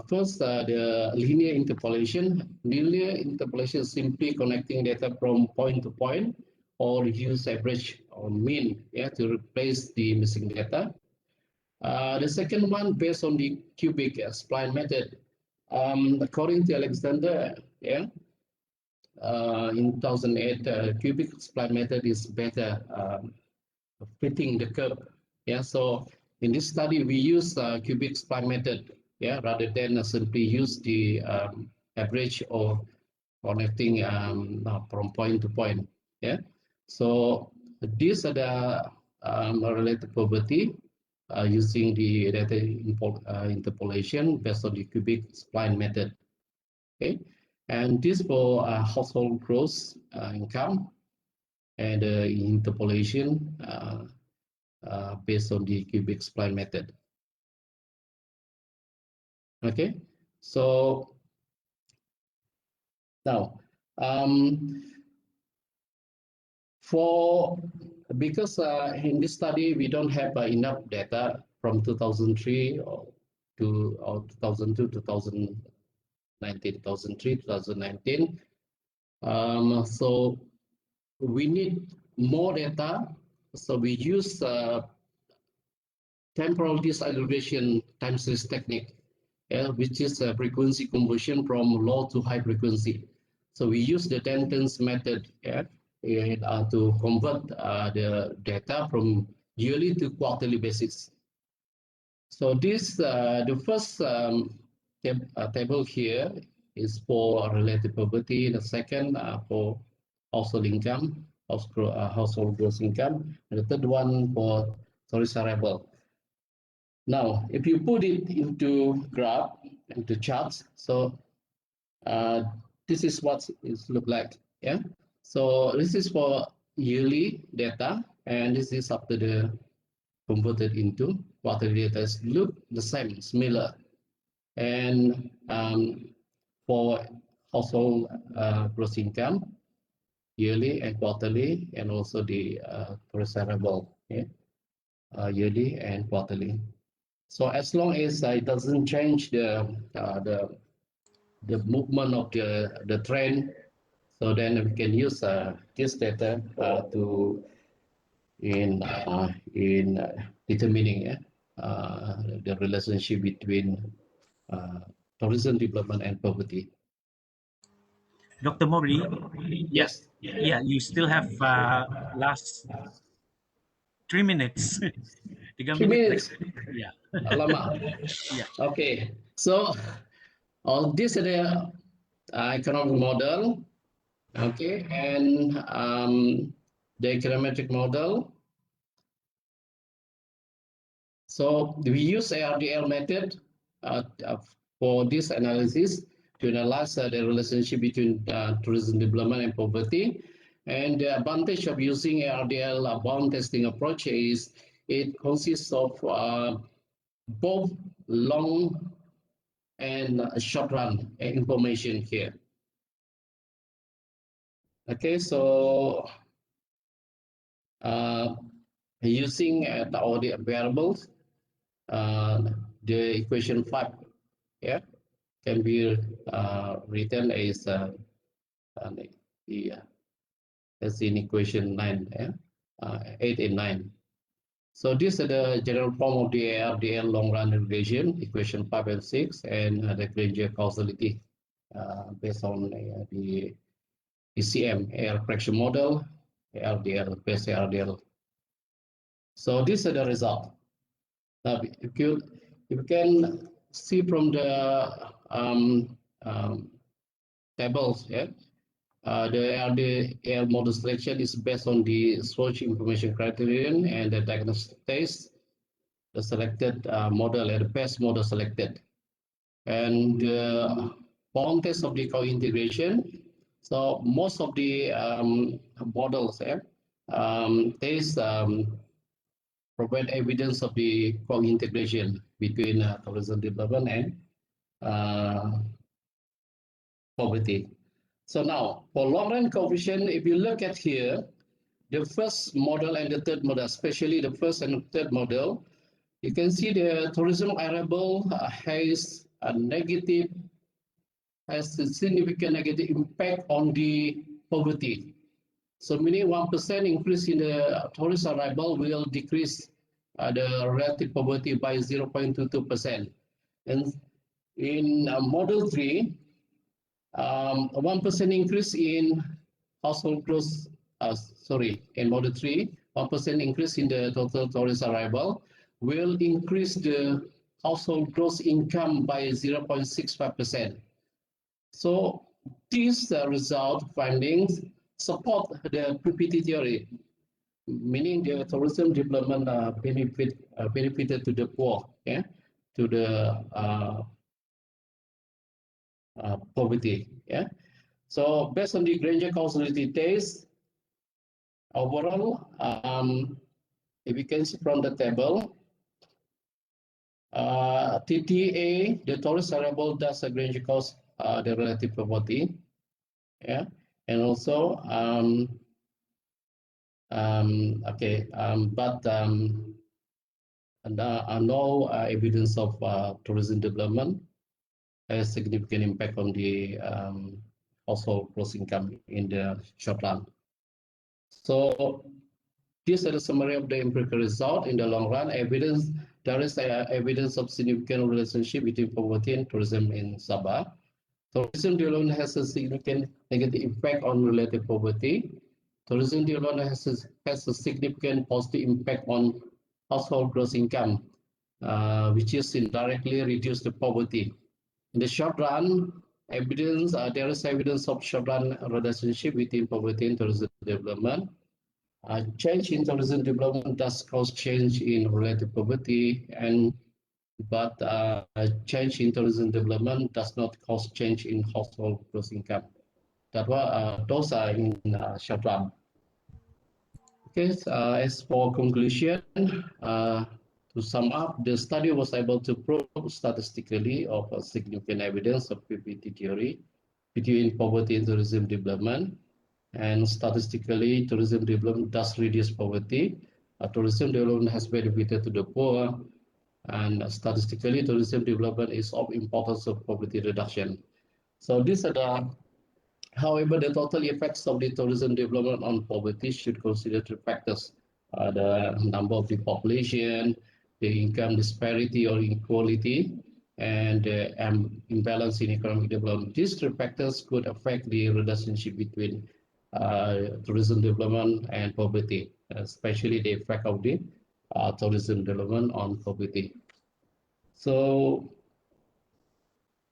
First, the linear interpolation. Linear interpolation is simply connecting data from point to point, or use average or mean to replace the missing data. The second one, based on the cubic spline method. According to Alexander, in 2008, cubic spline method is better fitting the curve. Yeah, so in this study, we use cubic spline method, rather than simply use the average or connecting from point to point. Yeah, so these are the related poverty using the data interpolation based on the cubic spline method. Okay, and this for household gross income and interpolation based on the cubic spline method. Okay, so now because in this study we don't have enough data from 2003 or 2002, 2019, 2003, 2019. So we need more data. So we use temporal disaggregation time series technique, which is a frequency conversion from low to high frequency. So we use the Denton's method to convert the data from yearly to quarterly basis. So this, the first table here is for relative poverty, the second for household income, household gross income, and the third one for tourist arrival. Now, if you put it into graph, into charts, so this is what it look like. Yeah. So this is for yearly data, and this is after the converted into quarterly data. Look the same, similar. And for household gross income, yearly and quarterly, and also the tourist arrival, yearly and quarterly. So as long as it doesn't change the movement of the trend, so then we can use this data to in determining the relationship between tourism development and poverty. Dr. Mori, Yes. yeah, you still have last 3 minutes. 3 3 minutes. Yeah. Alamak. Yeah. Okay. So this is the economic model. Okay, and the econometric model. So we use ARDL method for this analysis to analyze the relationship between tourism development and poverty. And the advantage of using ARDL bound testing approach is it consists of both long and short run information here. Okay, so using all the variables, the equation 5 can be written as in equation 9, 8 and 9. So this is the general form of the ARDL long run regression, equation 5 and 6, and the Granger causality based on the ECM, air correction model, ARDL, base ARDL. So this is the result. Now, if you can see from the tables. Yeah, the LDL model selection is based on the source information criterion and the diagnostic test. The selected model and the best model selected, and the bound test of the co-integration. So most of the models test provide evidence of the co-integration between tourism development and poverty. So now for long-run coefficient, if you look at here, the first model and the third model, especially the first and third model, you can see the tourism arrival has a significant negative impact on the poverty. So meaning 1% increase in the tourist arrival will decrease the relative poverty by 0.22%. And in model 3, a 1% increase in household gross, in model 3, 1% increase in the total tourist arrival will increase the household gross income by 0.65%. So these result findings support the PPT theory, meaning the tourism development benefited to the poor, yeah, to the poverty, yeah. So based on the Granger causality test, overall, if you can see from the table, TTA, the tourist arrival, does a Granger cause the relative poverty, yeah, and also no evidence of tourism development has significant impact on the household gross income in the short run. So this is a summary of the empirical result. In the long run, there is evidence of significant relationship between poverty and tourism in Sabah. Tourism development has a significant negative impact on relative poverty. Tourism development has a significant positive impact on household gross income, which is indirectly reduce the poverty. In the short run, there is evidence of short-run relationship between poverty and tourism development. Change in tourism development does cause change in relative poverty, but change in tourism development does not cause change in household gross income. Those are in short run. Okay, as for conclusion, to sum up, the study was able to prove statistically of a significant evidence of PPT theory between poverty and tourism development. And statistically, tourism development does reduce poverty. Tourism development has benefited to the poor. And statistically, tourism development is of importance of poverty reduction. So these are the, however, the total effects of the tourism development on poverty should consider three factors: the number of the population, the income disparity or inequality, and imbalance in economic development. These three factors could affect the relationship between tourism development and poverty, especially the effect of the tourism development on poverty. So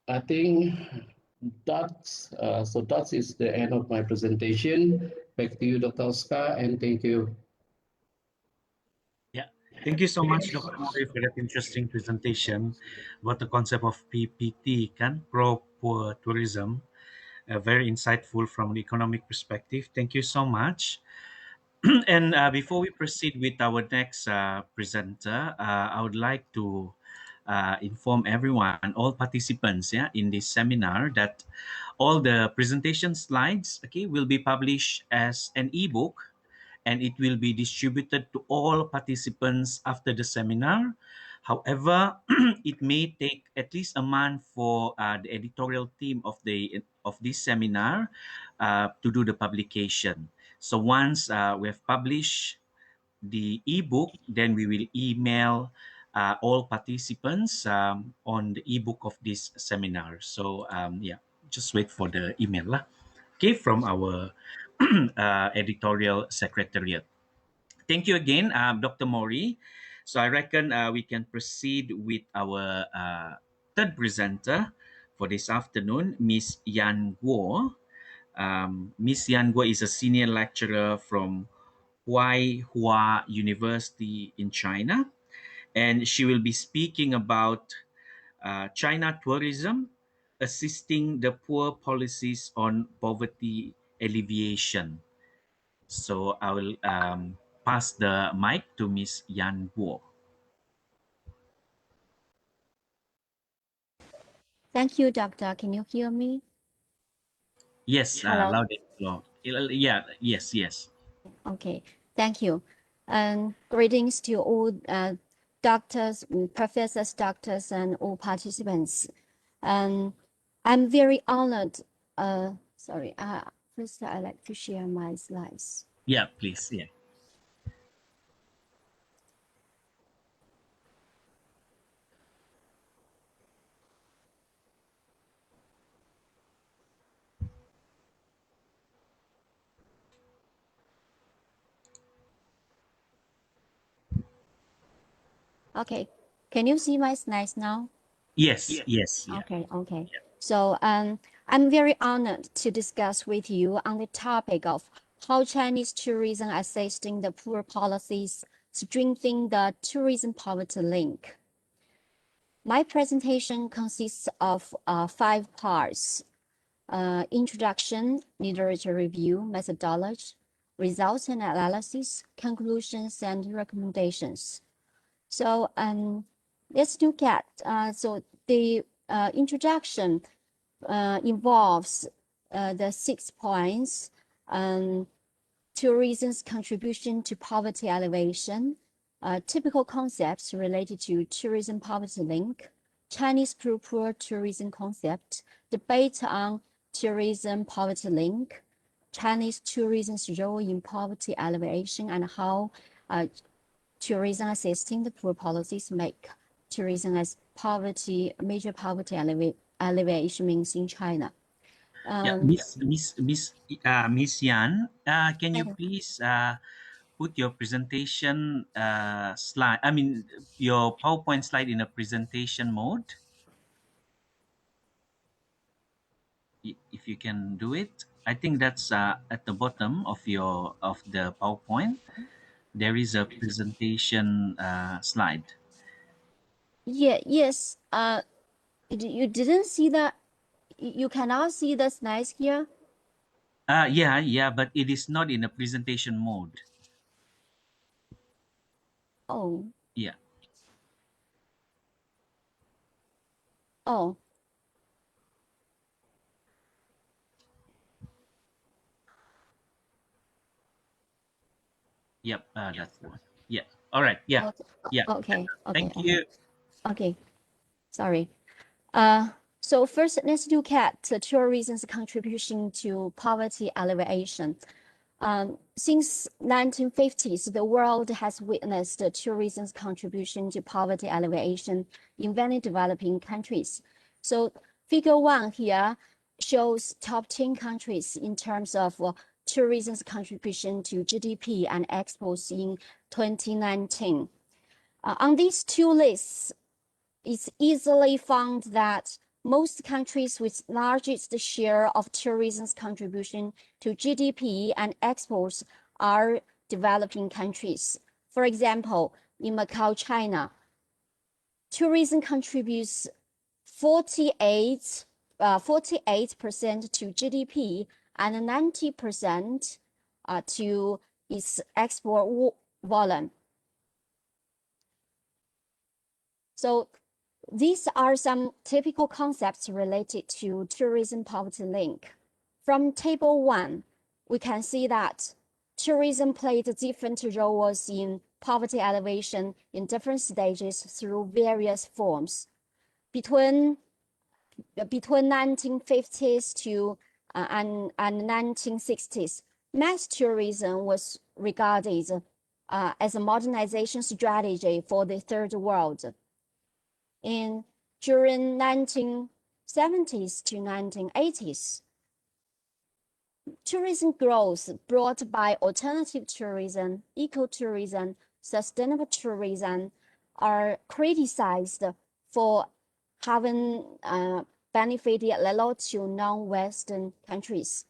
I think that is the end of my presentation. Back to you, Dr. Oscar, and thank you. Yeah, thank you so much, Dr. Mori, for that interesting presentation about the concept of PPT, kan, pro-poor tourism. Very insightful from the economic perspective. Thank you so much. And before we proceed with our next presenter, I would like to inform everyone, all participants, in this seminar, that all the presentation slides, will be published as an ebook, and it will be distributed to all participants after the seminar. However, it may take at least a month for the editorial team of this seminar to do the publication. So once we have published the ebook, then we will email all participants on the ebook of this seminar. So just wait for the email lah. Okay, from our editorial secretariat. Thank you again, Dr. Mori. So I reckon we can proceed with our third presenter for this afternoon, Miss Yan Guo. Miss Yan Guo is a senior lecturer from Hua University in China, and she will be speaking about China tourism, assisting the poor policies on poverty alleviation. So I will pass the mic to Miss Yan Guo. Thank you, Doctor. Can you hear me? Yes, Hello. loud and clear. Yeah, yes. Okay, thank you. And greetings to all doctors, professors, doctors, and all participants. And I'm very honored. Sorry. First, I'd like to share my slides. Yeah, please. Yeah. Okay, can you see my slides now? Yes. Yeah. Okay. So I'm very honored to discuss with you on the topic of how Chinese tourism assisting the poor policies, strengthening the tourism poverty link. My presentation consists of 5 parts: introduction, literature review, methodology, results and analysis, conclusions, and recommendations. So let's look at so the introduction involves the 6 points: tourism's contribution to poverty alleviation, typical concepts related to tourism poverty link, Chinese poor tourism concept, debate on tourism poverty link, Chinese tourism's role in poverty alleviation, and how tourism assisting the poor policies make tourism as major poverty alleviation means in China. Yeah, Miss Yan, can you please put your presentation slide? I mean, your PowerPoint slide in a presentation mode. If you can do it, I think that's at the bottom of the PowerPoint. There is a presentation slide. Yes. You didn't see that. You cannot see the slides here. Yeah, but it is not in a presentation mode. Oh. Yeah. Oh. Yep, that's the one. Yeah. All right. Yeah. Yeah. Okay. Thank you. Okay. Sorry. So first, let's look at tourism's contribution to poverty alleviation. Since 1950s, the world has witnessed tourism's contribution to poverty alleviation in many developing countries. So figure 1 here shows top 10 countries in terms of tourism's contribution to GDP and exports in 2019. On these 2 lists, it's easily found that most countries with largest share of tourism's contribution to GDP and exports are developing countries. For example, in Macau, China, tourism contributes 48% to GDP and 90% to its export volume. So these are some typical concepts related to tourism poverty link. From table 1, we can see that tourism played different roles in poverty alleviation in different stages through various forms. Between 1950s to and 1960s, mass tourism was regarded as a modernization strategy for the third world. During 1970s to 1980s, tourism growth brought by alternative tourism, ecotourism, sustainable tourism are criticized for having benefited little to non-Western countries.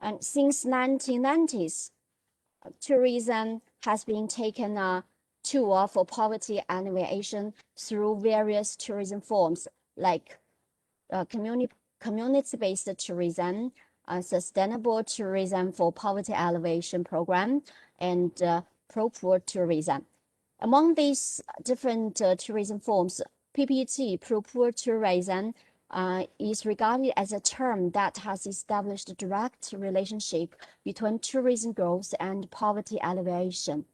And since 1990s, tourism has been taken a tool for poverty alleviation through various tourism forms like community-based tourism, sustainable tourism for poverty alleviation program, and pro-poor tourism. Among these different tourism forms, PPT, pro-poor tourism, is regarded as a term that has established a direct relationship between tourism growth and poverty alleviation.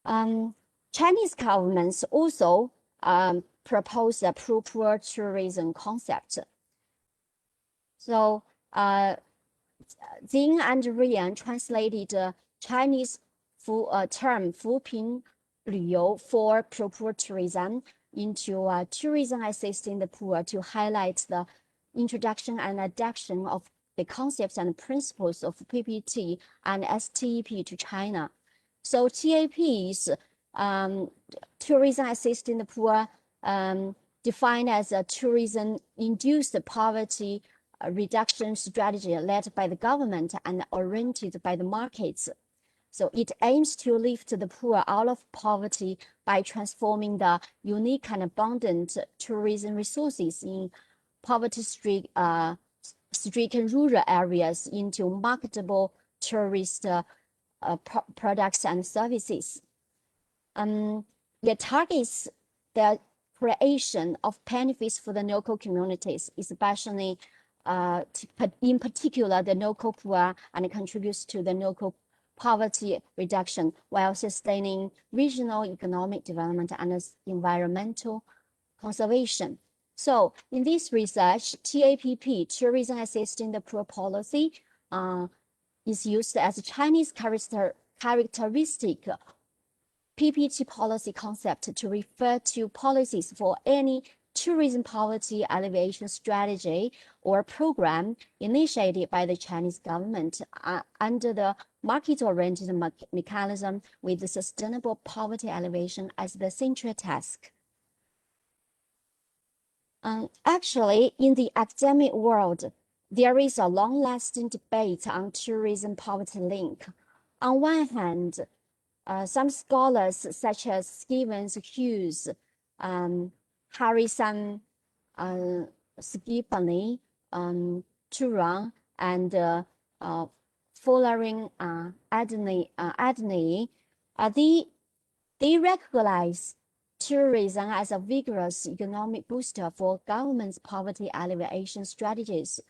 Chinese governments also proposed a pro-poor tourism concept. So Jing and Rian translated Chinese term 扶贫旅游 for pro-poor tourism into tourism assisting the poor to highlight the introduction and adaptation of the concepts and principles of PPT and STEP to China. So TAP is tourism assisting the poor, defined as a tourism-induced poverty reduction strategy led by the government and oriented by the markets. So it aims to lift the poor out of poverty by transforming the unique and abundant tourism resources in poverty-stricken rural areas into marketable tourist products and services. It targets the creation of benefits for the local communities, especially in particular the local poor, and contributes to the local poverty reduction while sustaining regional economic development and environmental conservation. So in this research, TAPP, Tourism Assisting the Poor policy, is used as a Chinese characteristic PPT policy concept to refer to policies for any tourism poverty alleviation strategy or program initiated by the Chinese government under the market-oriented mechanism with the sustainable poverty alleviation as the central task. Actually, in the academic world, there is a long-lasting debate on tourism poverty link. On one hand, some scholars such as Stevens, Hughes, Harrison, Skipany, Turan, and following Adney, they recognize tourism as a vigorous economic booster for government's poverty alleviation strategies,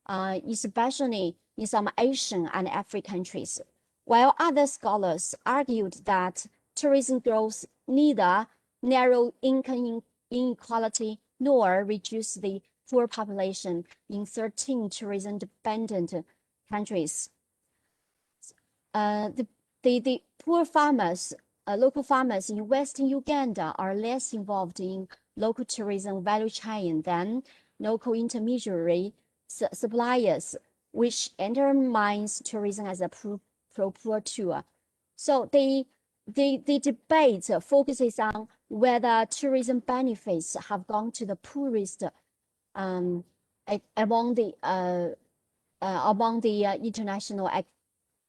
especially in some Asian and African countries. While other scholars argued that tourism growth neither narrow income inequality nor reduce the poor population in 13 tourism-dependent countries. The poor farmers, local farmers in Western Uganda are less involved in local tourism value chain than local intermediary suppliers, which undermines tourism as a pro-poor tour. So the debate focuses on whether tourism benefits have gone to the poorest among the international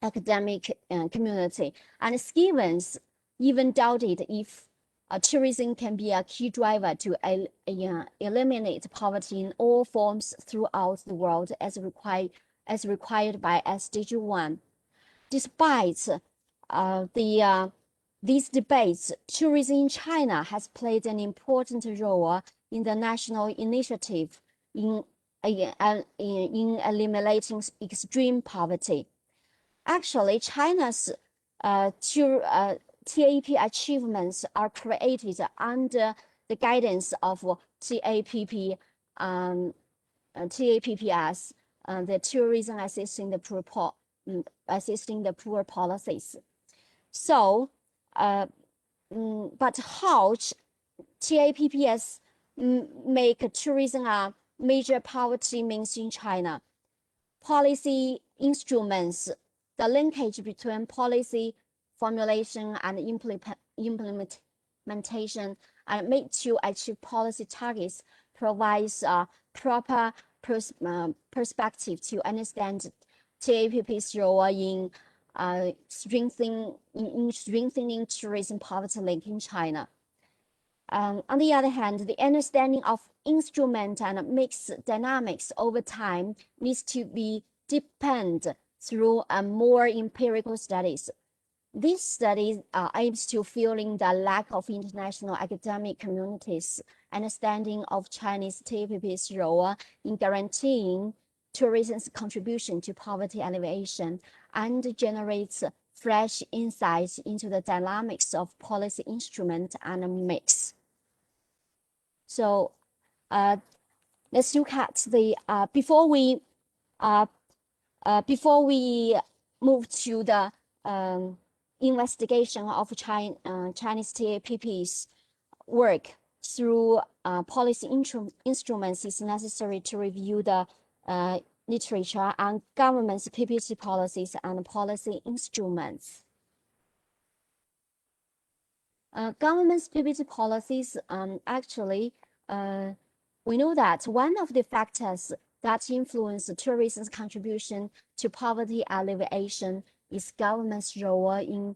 academic community. And Stevens even doubted if tourism can be a key driver to eliminate poverty in all forms throughout the world as required by SDG 1. Despite these debates, tourism in China has played an important role in the national initiative in eliminating extreme poverty. Actually, China's TAP achievements are created under the guidance of TAPP, TAPPS, the Tourism Assisting the Poor policies. So, but how TAPPS make tourism a major poverty means in China? Policy instruments, the linkage between policy formulation and implementation are made to achieve policy targets provides a proper perspective to understand TAPP's role in strengthening tourism poverty link in China. On the other hand, the understanding of instrument and mix dynamics over time needs to be deepened through more empirical studies. This study aims to fill in the lack of international academic communities' understanding of Chinese TAPP's role in guaranteeing tourism's contribution to poverty alleviation and generates fresh insights into the dynamics of policy instrument and mix. So let's look at the before we move to the investigation of Chinese TAPP's work through policy instruments, it's necessary to review the literature on government's PPT policies and policy instruments. Government's PPT policies, actually, we know that one of the factors that influence tourism's contribution to poverty alleviation is government's role in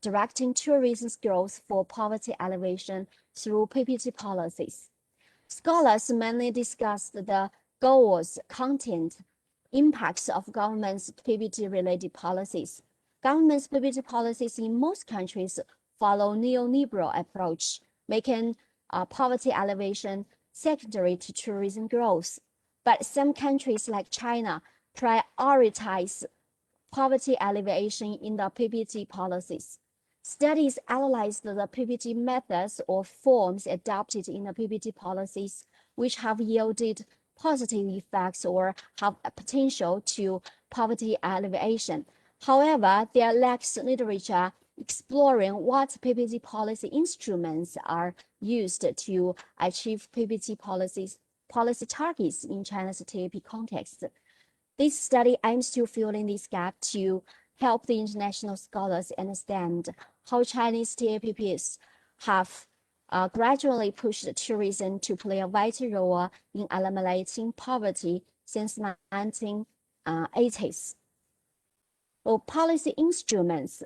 directing tourism's growth for poverty alleviation through PPT policies. Scholars mainly discussed the goals, content, impacts of government's PPT-related policies. Government's PPT policies in most countries follow neoliberal approach, making poverty alleviation secondary to tourism growth. But some countries like China prioritize poverty alleviation in the PPT policies. Studies analyzed the PPT methods or forms adopted in the PPT policies, which have yielded positive effects or have a potential to poverty alleviation. However, there lacks literature exploring what PPT policy instruments are used to achieve PPT policy targets in China's TAP context. This study aims to fill in this gap to help the international scholars understand how Chinese TAPPs have gradually pushed tourism to play a vital role in eliminating poverty since the 1980s. Well, policy instruments.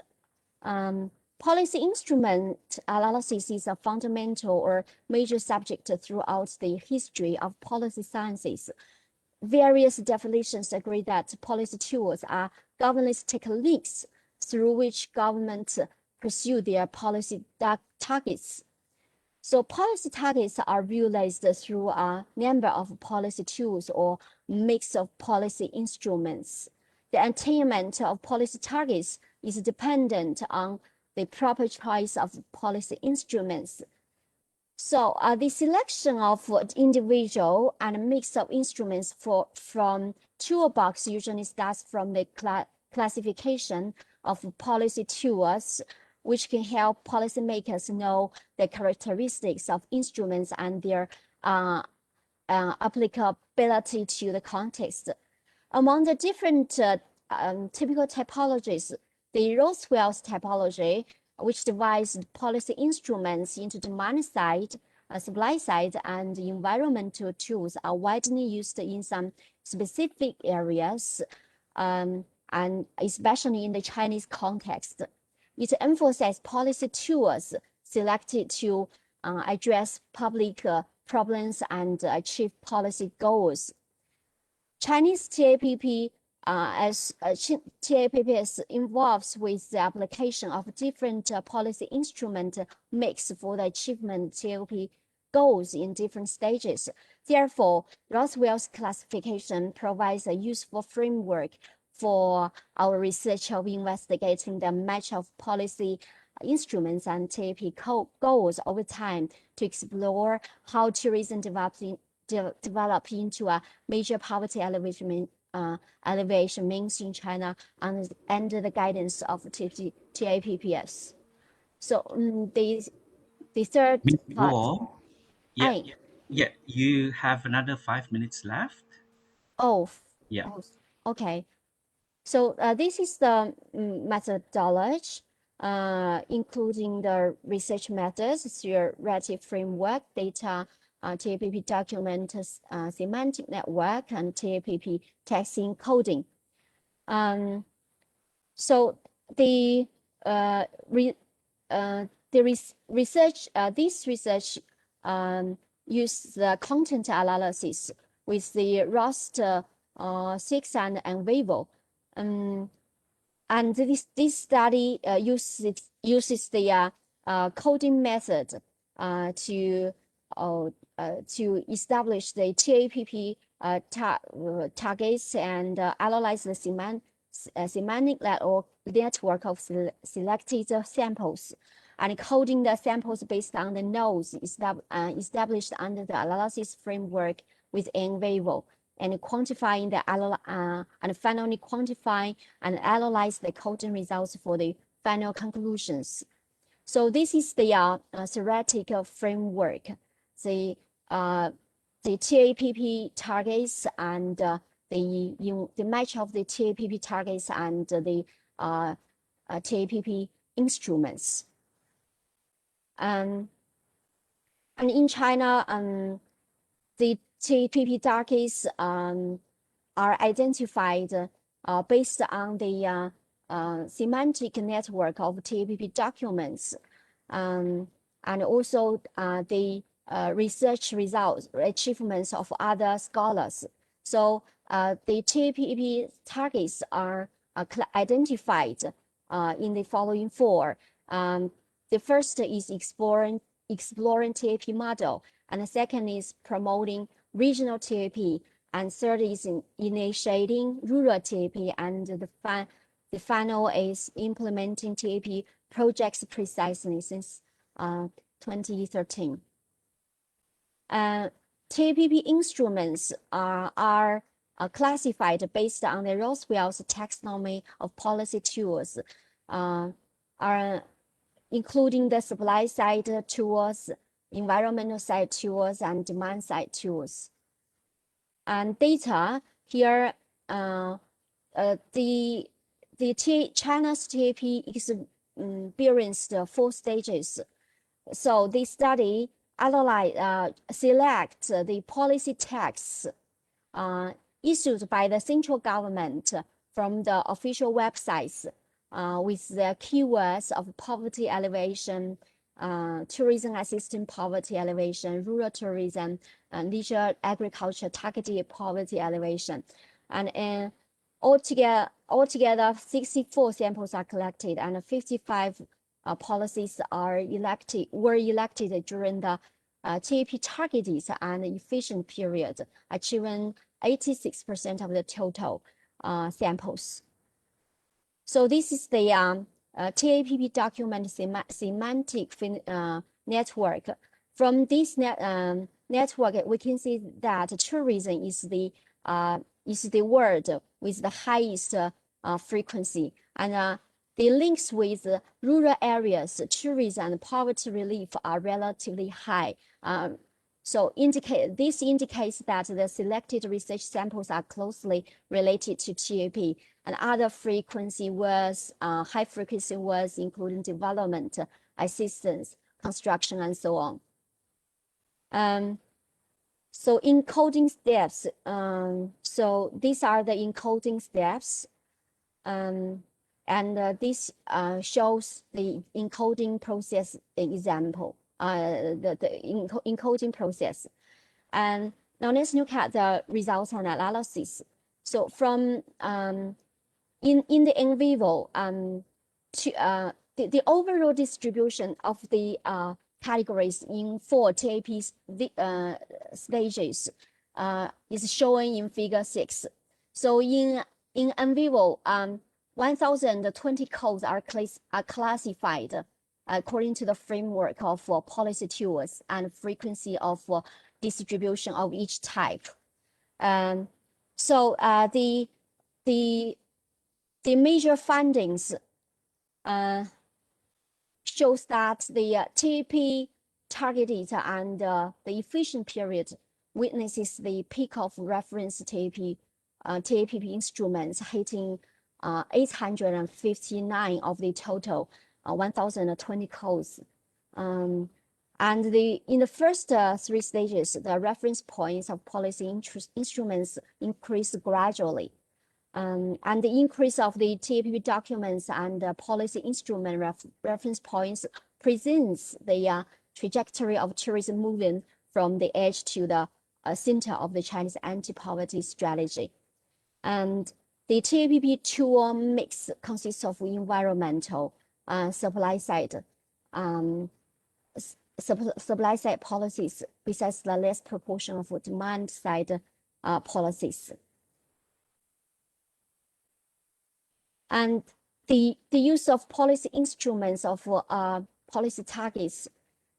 Policy instrument analysis is a fundamental or major subject throughout the history of policy sciences. Various definitions agree that policy tools are governance techniques through which governments pursue their policy targets. So policy targets are realized through a number of policy tools or mix of policy instruments. The attainment of policy targets is dependent on the proper choice of policy instruments. So the selection of individual and a mix of instruments from toolbox usually starts from the classification of policy tools, which can help policymakers know the characteristics of instruments and their applicability to the context. Among the different typical typologies, the Roosevelt typology, which divides policy instruments into demand side, supply side, and environmental tools, are widely used in some specific areas, and especially in the Chinese context. It emphasizes policy tools selected to address public problems and achieve policy goals. Chinese TAPP TAPPs involves with the application of different policy instrument mix for the achievement TAP goals in different stages. Therefore, Roosevelt's classification provides a useful framework for our research of investigating the match of policy instruments and TAP goals over time to explore how tourism develop into a major poverty alleviation means in China under the guidance of TAPPs. So the third part. Yeah, you have another 5 minutes left. Oh, yeah. Oh, okay. So this is the methodology, including the research methods, theoretic framework, data TAPP document semantic network and TAPP text encoding. So the research, this research use the content analysis with the raster 6 and Vivo. And this study uses the coding method to establish the TAPP targets and analyze the semantic network of selected samples, and coding the samples based on the nodes established under the analysis framework with Vivo, and quantifying the and finally quantifying and analyze the coding results for the final conclusions. So this is the theoretic framework. The TAPP targets and the match of the TAPP targets and the TAPP instruments. And in China, the TAPP targets are identified based on the semantic network of TAPP documents, and also the research results, achievements of other scholars. So the TAPP targets are identified in the following four. The first is exploring TAP model, and the second is promoting regional TAP, and third is initiating rural TAP, and the final is implementing TAP projects precisely since 2013. TAPP instruments are classified based on the Roswell's taxonomy of policy tools, are including the supply side tools, environmental side tools, and demand side tools. And data here, China's TAP experienced 4 stages. So this study select the policy texts issued by the central government from the official websites with the keywords of poverty alleviation, tourism assisting poverty alleviation, rural tourism, leisure agriculture targeted poverty alleviation. And altogether 64 samples are collected, and 55 policies were elected during the TAP targeted and efficient period, achieving 86% of the total samples. So this is the TAPP document semantic network. From this network, we can see that tourism is the word with the highest frequency, and the links with rural areas, tourism, and poverty relief are relatively high. So this indicates that the selected research samples are closely related to TAP, and other frequency words, high frequency words, including development, assistance, construction, and so on. So encoding steps. So these are the encoding steps. And this shows the encoding process example, the encoding process. And now let's look at the results and analysis. So from in the in vivo, the overall distribution of the categories in 4 TAP stages is shown in figure 6. So in vivo, 1,020 codes are classified according to the framework of policy tools and frequency of distribution of each type. So the major findings shows that the TAP targeted and the efficient period witnesses the peak of reference TAPP instruments hitting 859 of the total 1,020 codes. And And in the first three stages, the reference points of policy instruments increase gradually. And the increase of the TAPP documents and policy instrument reference points presents the trajectory of tourism moving from the edge to the center of the Chinese anti-poverty strategy. And the TAPP tool mix consists of environmental, supply side policies, besides the less proportion of demand side policies. And the use of policy instruments of policy targets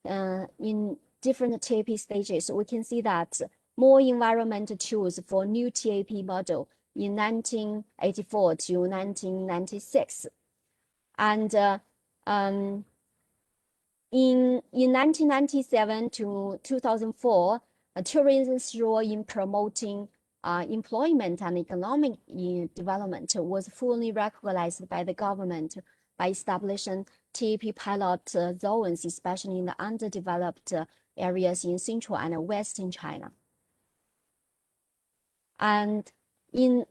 in different TAP stages, we can see that more environmental tools for new TAP model in 1984 to 1996. And in 1997 to 2004, tourism's role in promoting employment and economic development was fully recognized by the government by establishing TAP pilot zones, especially in the underdeveloped areas in central and western China. And in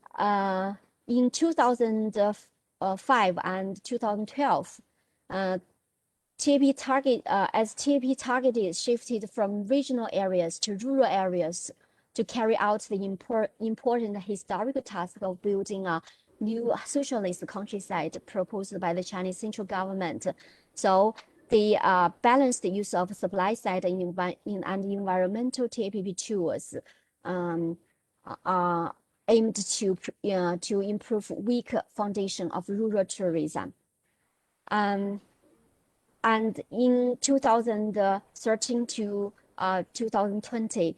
2005 and 2012, TAP targeted shifted from regional areas to rural areas to carry out the important historical task of building a new socialist countryside proposed by the Chinese central government. So the balanced use of supply side and environmental TAPP tools are aimed to improve weak foundation of rural tourism. And in 2013 to 2020,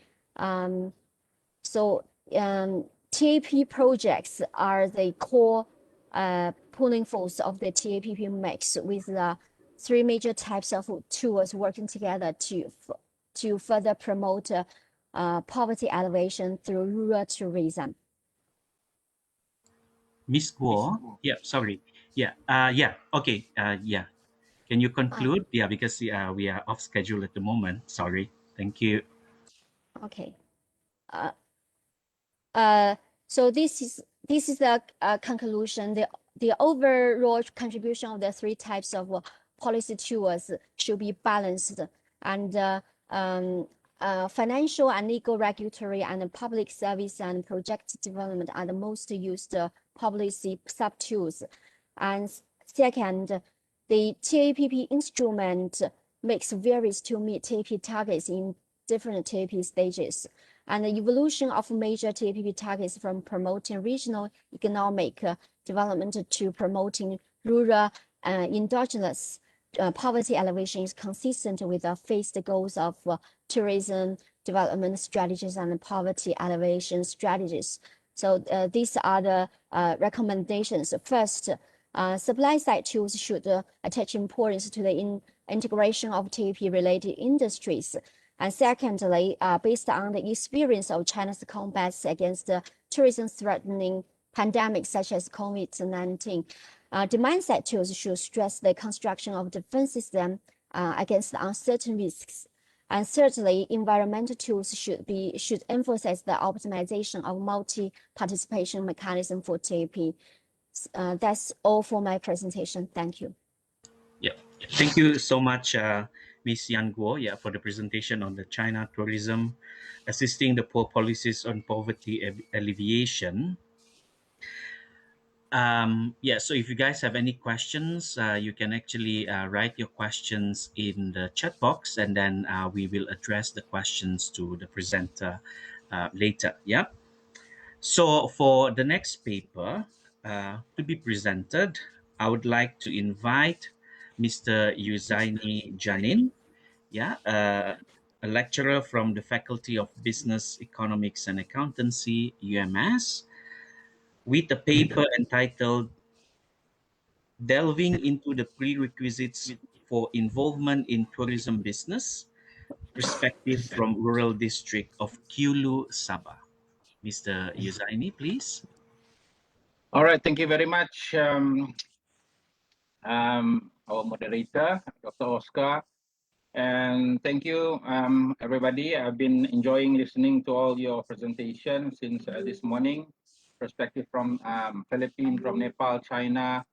TAP projects are the core pulling force of the TAPP mix, with the three major types of tools working together to further promote poverty elevation through rural tourism. Miss Guo, yeah, sorry. Yeah, okay, yeah. Can you conclude? Yeah, because we are off schedule at the moment. Sorry. Thank you. Okay. So this is the conclusion. The overall contribution of the three types of policy tools should be balanced, and financial and legal, regulatory, and public service and project development are the most used policy sub-tools. And second, the TAPP instrument makes varies to meet TAP targets in different TAP stages. And the evolution of major TAPP targets from promoting regional economic development to promoting rural endogenous poverty elevation is consistent with the phased goals of tourism development strategies and poverty elevation strategies. So these are the recommendations. First, supply side tools should attach importance to the integration of TAP-related industries. And secondly, based on the experience of China's combats against tourism-threatening pandemics such as COVID-19, demand-side tools should stress the construction of defense system against uncertain risks. And thirdly, environmental tools should emphasize the optimization of multi-participation mechanism for TAP. That's all for my presentation. Thank you. Yeah, thank you so much, Ms. Yan Guo, for the presentation on the China tourism, assisting the poor policies on poverty alleviation. So if you guys have any questions, you can actually write your questions in the chat box, and then we will address the questions to the presenter later. Yeah. So for the next paper to be presented, I would like to invite Mr. Yuzaini Janin, a lecturer from the Faculty of Business, Economics and Accountancy, UMS, with a paper entitled Delving into the Prerequisites for Involvement in Tourism Business, Perspective from Rural District of Kulu, Saba. Mr. Yuzaini, please. All right, thank you very much, our moderator, Dr. Oscar, And thank you, everybody. I've been enjoying listening to all your presentations since this morning. Perspective from Philippines, from Nepal, China.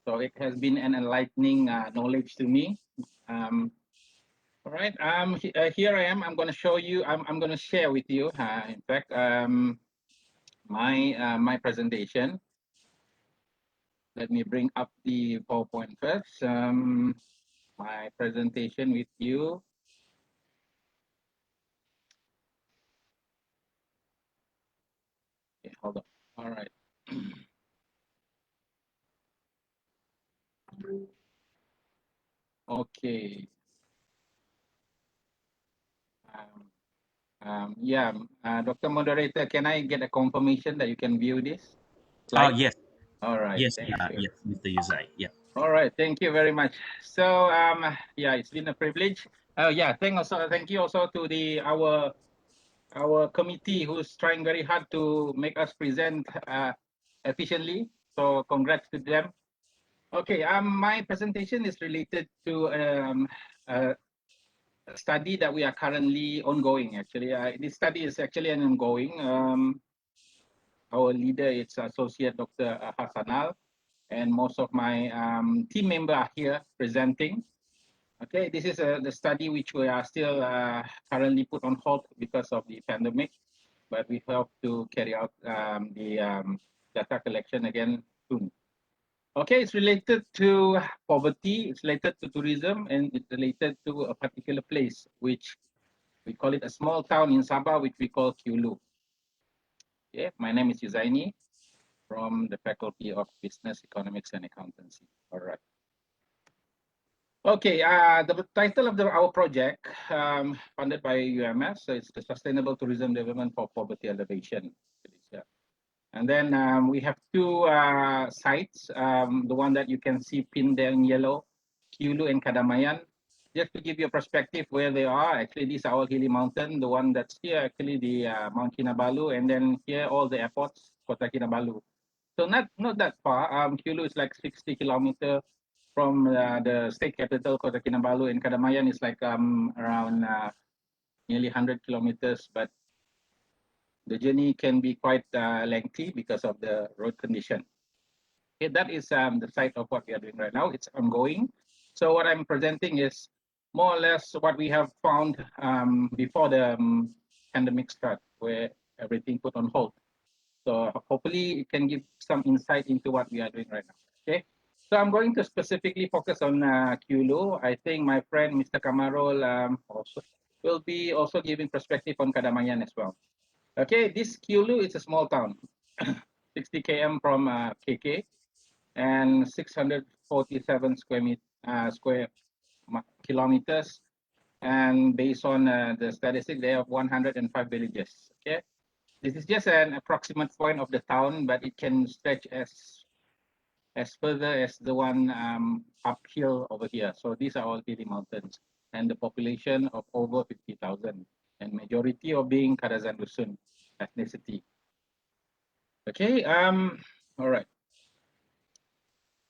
So it has been an enlightening knowledge to me. All right, here I am. I'm going to show you. I'm going to share with you. In fact, my presentation. Let me bring up the PowerPoint first. My presentation with you. Okay, hold on. All right. Okay. Yeah, Dr. Moderator, can I get a confirmation that you can view this slide? Yes. All right. Yes, Thank you. yes, Mr. Yuzai. Yeah. All right. Thank you very much. So, yeah, it's been a privilege. Yeah, thank you also to our committee who's trying very hard to make us present efficiently. So, congrats to them. Okay. My presentation is related to a study that we are currently ongoing. Actually, this study is actually an ongoing. Our leader is Associate Dr. Hassanal, and most of my team members are here presenting. Okay, this is the study which we are still currently put on hold because of the pandemic, but we hope to carry out the data collection again soon. Okay, it's related to poverty, it's related to tourism, and it's related to a particular place, which we call it a small town in Sabah, which we call Kulu. Okay, my name is Yuzaini from the Faculty of Business, Economics, and Accountancy. All right. Okay, the title of our project, funded by UMS, so it's the Sustainable Tourism Development for Poverty Elevation. Yeah. And then we have two sites, the one that you can see pinned there in yellow, Kulu and Cadamayan. Just to give you a perspective where they are, actually these are all hilly mountain. The one that's here, actually the Mount Kinabalu, and then here all the airports, Kota Kinabalu. So not that far. Kulu is like 60 kilometers from the state capital, Kota Kinabalu, and Cadamayan is like around nearly 100 kilometers, but the journey can be quite lengthy because of the road condition. Okay, that is the site of what we are doing right now. It's ongoing. So what I'm presenting is more or less what we have found before the pandemic start, where everything put on hold. So hopefully it can give some insight into what we are doing right now. Okay. So I'm going to specifically focus on Kulu. I think my friend Mr. Kamarol also will be also giving perspective on Cadamayan as well. Okay, this Kulu is a small town, 60 km from KK, and 647 square kilometers. And based on the statistic, they have 105 villages. Okay, this is just an approximate point of the town, but it can stretch as further as the one uphill over here. So these are all hilly mountains, and the population of over 50,000, and majority of being Kadazan Dusun ethnicity. Okay, all right.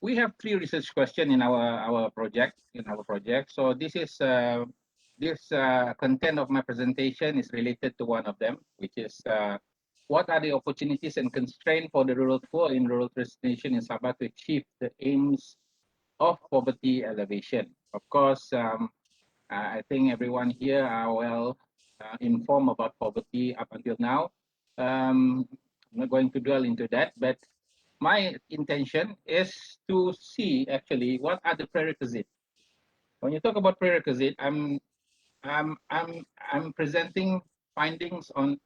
We have 3 research questions in our project. So this is content of my presentation is related to one of them, which is what are the opportunities and constraints for the rural poor in rural destination in Sabah to achieve the aims of poverty elevation? Of course, I think everyone here are well informed about poverty up until now. I'm not going to dwell into that, but my intention is to see actually what are the prerequisites. When you talk about prerequisite, I'm presenting findings on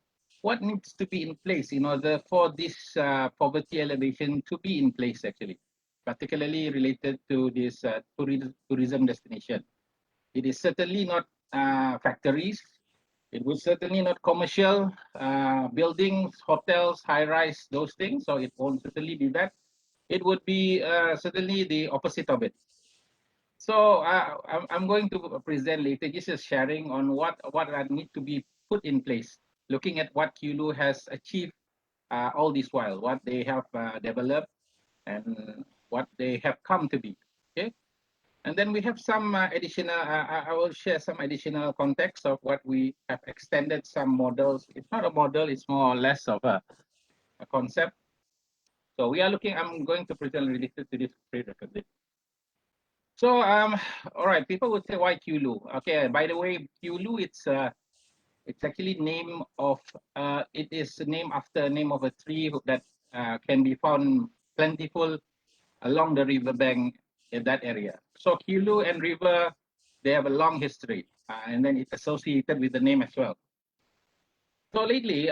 what needs to be in place in order for this poverty elevation to be in place actually, particularly related to this tourism destination. It is certainly not factories. It was certainly not commercial buildings, hotels, high-rise, those things. So it won't certainly be that. It would be certainly the opposite of it. So I'm going to present later. This is sharing on what need to be put in place, looking at what Kulu has achieved all this while, what they have developed, and what they have come to be. Okay. And then we have some additional, I will share some additional context of what we have extended some models. It's not a model, it's more or less of a concept. So we are looking, I'm going to present related to this prerequisite. So, all right, people would say, why Kulu? Okay, by the way, Kulu, it's actually name of, it is named after name of a tree that can be found plentiful along the riverbank in that area. So Kulu and river, they have a long history, and then it's associated with the name as well. So lately,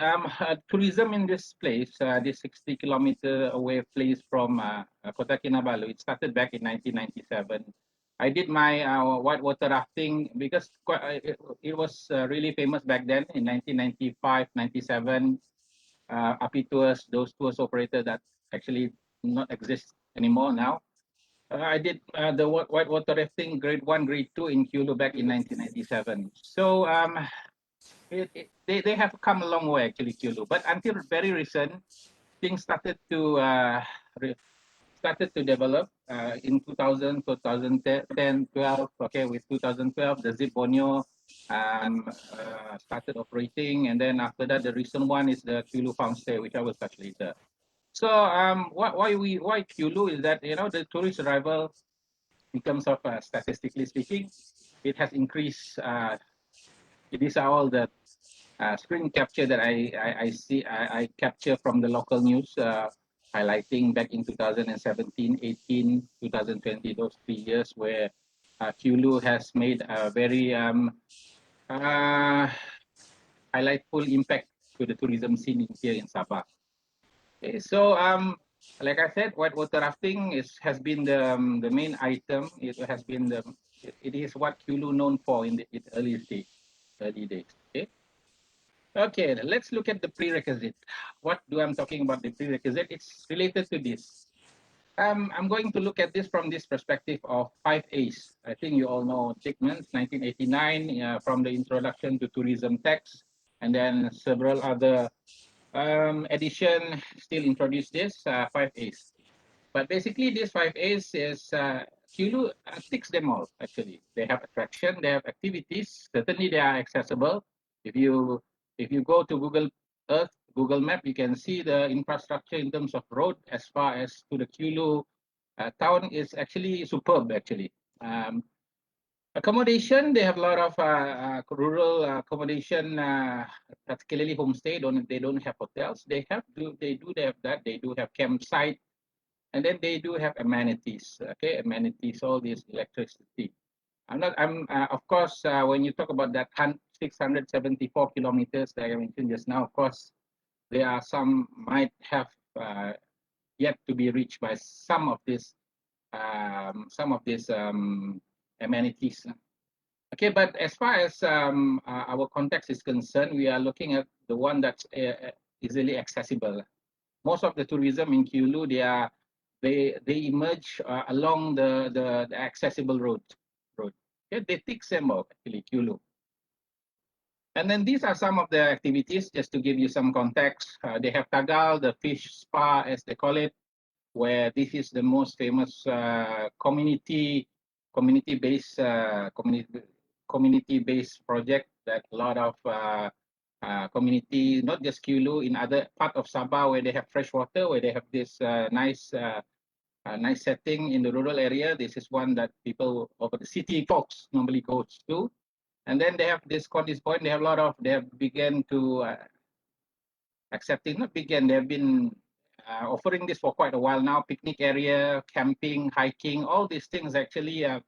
tourism in this place, this 60-kilometer away place from Kota Kinabalu, it started back in 1997. I did my whitewater rafting because it was really famous back then in 1995, 97. API tours, those tours operated that actually not exist anymore now. I did the whitewater rafting grade 1, grade 2 in Kulu back in 1997. So they have come a long way actually, Kulu. But until very recent, things started to develop in 2000, 2010, 12. Okay, with 2012, the Zip Borneo started operating, and then after that, the recent one is the Kulu Farm Stay, which I will touch later. So why Kulu is that, you know, the tourist arrival in terms of statistically speaking, it has increased. These are all the screen capture that I see. I capture from the local news, highlighting back in 2017, 18, 2020, those 3 years where Kulu has made a very highlightful impact to the tourism scene here in Sabah. Okay, so like I said, whitewater rafting has been the main item. It has been it is what Kulu known for in the early days. Okay. Okay, let's look at the prerequisite. What do I'm talking about the prerequisite? It's related to this. I'm going to look at this from this perspective of 5 A's. I think you all know Dickman's 1989 from the introduction to tourism text, and then several other edition still introduce this 5 A's. But basically, these 5 A's is Kulu ticks them all. Actually, they have attraction, they have activities. Certainly, they are accessible. If you go to Google Earth, Google Map, you can see the infrastructure in terms of road as far as to the Kulu town is actually superb. Actually, accommodation, they have a lot of rural accommodation, particularly homestay. They don't have hotels. They do have that. They do have campsite. And then they do have amenities, okay? Amenities, all this electricity. Of course, when you talk about that 674 kilometers that I mentioned just now, of course, there are some might have yet to be reached by some of these amenities. Okay, but as far as our context is concerned, we are looking at the one that's easily accessible. Most of the tourism in Kulu, they emerge along the accessible road. Okay, they tick them out actually, Kulu. And then these are some of the activities, just to give you some context. They have Tagal, the fish spa, as they call it, where this is the most famous community-based project that a lot of community, not just Kulu, in other part of Sabah where they have fresh water, where they have this nice setting in the rural area. This is one that people over the city folks normally go to. And then they have this point, they have begun to accepting, not began, they have been offering this for quite a while now. Picnic area, camping, hiking, all these things actually have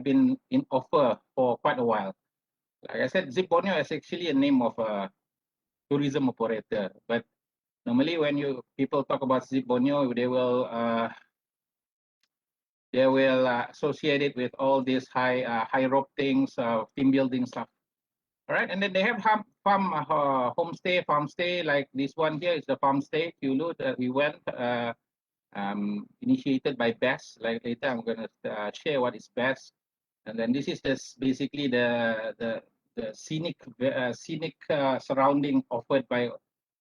been in offer for quite a while. Like I said, Zip Borneo is actually a name of a tourism operator, but normally when people talk about Zip Borneo, they will associate it with all these high rope things, team building stuff. All right, and then they have farm stay, like this one here is the farm stay Kulu that we went, initiated by BEST. Like later, I'm gonna share what is BEST, and then this is basically the scenic surrounding offered by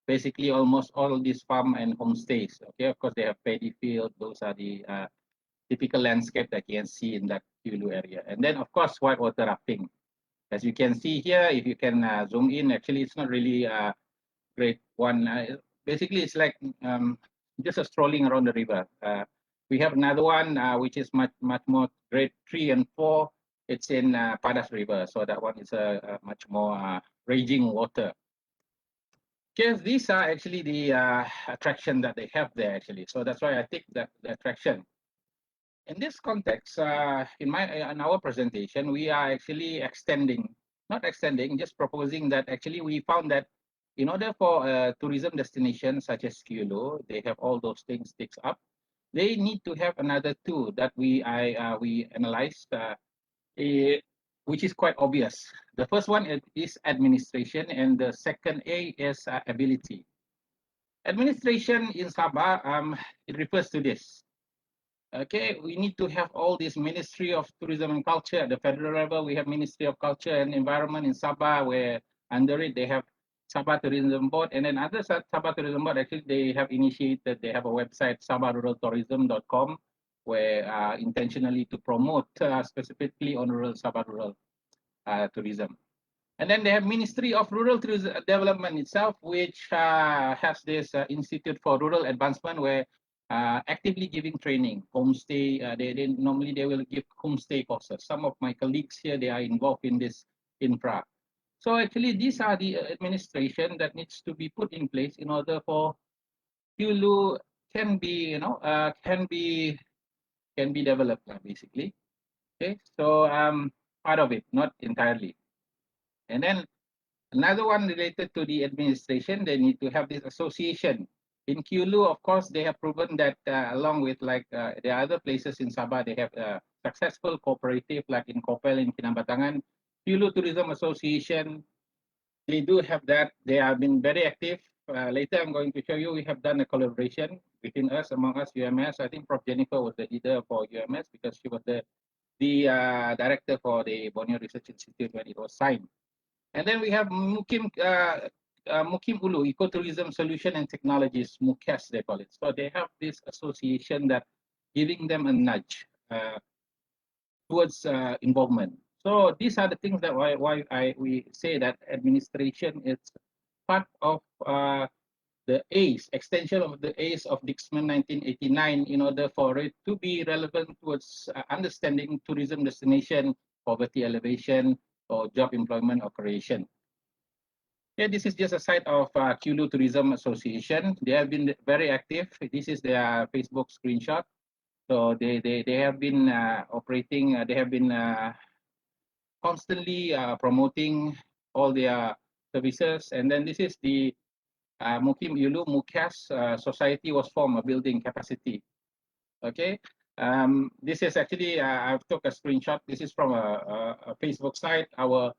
basically almost all of these farm and homestays. Okay, of course they have paddy field. Those are the typical landscape that you can see in that Kulu area. And then, of course, whitewater rafting. As you can see here, if you can zoom in, actually, it's not really a great one. Basically, it's like just a strolling around the river. We have another one which is much more grade 3 and 4. It's in Padas River, so that one is a much more raging water. Okay, these are actually the attraction that they have there actually. So that's why I take that the attraction. In this context, in our presentation, we are actually not extending, just proposing that actually we found that in order for a tourism destination such as Kulu, they have all those things sticks up. They need to have another two that we analyzed, which is quite obvious. The first one is administration, and the second A is ability. Administration in Sabah, it refers to this. Okay, we need to have all this Ministry of Tourism and Culture. At the federal level, we have Ministry of Culture and Environment in Sabah, where under it they have Sabah Tourism Board, and then other Sabah Tourism Board, actually they have initiated, they have a website, sabahruraltourism.com, where intentionally to promote specifically on rural Sabah rural tourism. And then they have Ministry of Rural Tourism Development itself, which has this Institute for Rural Advancement, where actively giving training, homestay. Normally they will give homestay courses. Some of my colleagues here, they are involved in this infra. So actually, these are the administration that needs to be put in place in order for Kulu can be, can be developed basically. Okay, so part of it, not entirely. And then another one related to the administration, they need to have this association. In Kulu, of course, they have proven that along with like the other places in Sabah, they have a successful cooperative like in Kopel in Kinabatangan. Kulu Tourism Association, they do have that. They have been very active. Later, I'm going to show you, we have done a collaboration between us, among us, UMS. I think Prof. Jennifer was the leader for UMS because she was the director for the Borneo Research Institute when it was signed. And then we have Mukim Ulu, Ecotourism Solution and Technologies, MUKES they call it. So they have this association that giving them a nudge towards involvement. So these are the things that we say that administration is part of the ACE, extension of the ACE of Dixman 1989 in order for it to be relevant towards understanding tourism destination, poverty elevation, or job employment or creation. Yeah, this is just a site of Kulu Tourism Association. They have been very active. This is their Facebook screenshot. So they have been operating, they have been constantly promoting all their services. And then this is the Mukim Ulu MUKES society was formed, a building capacity. Okay. This is actually, I've took a screenshot. This is from a Facebook site. Our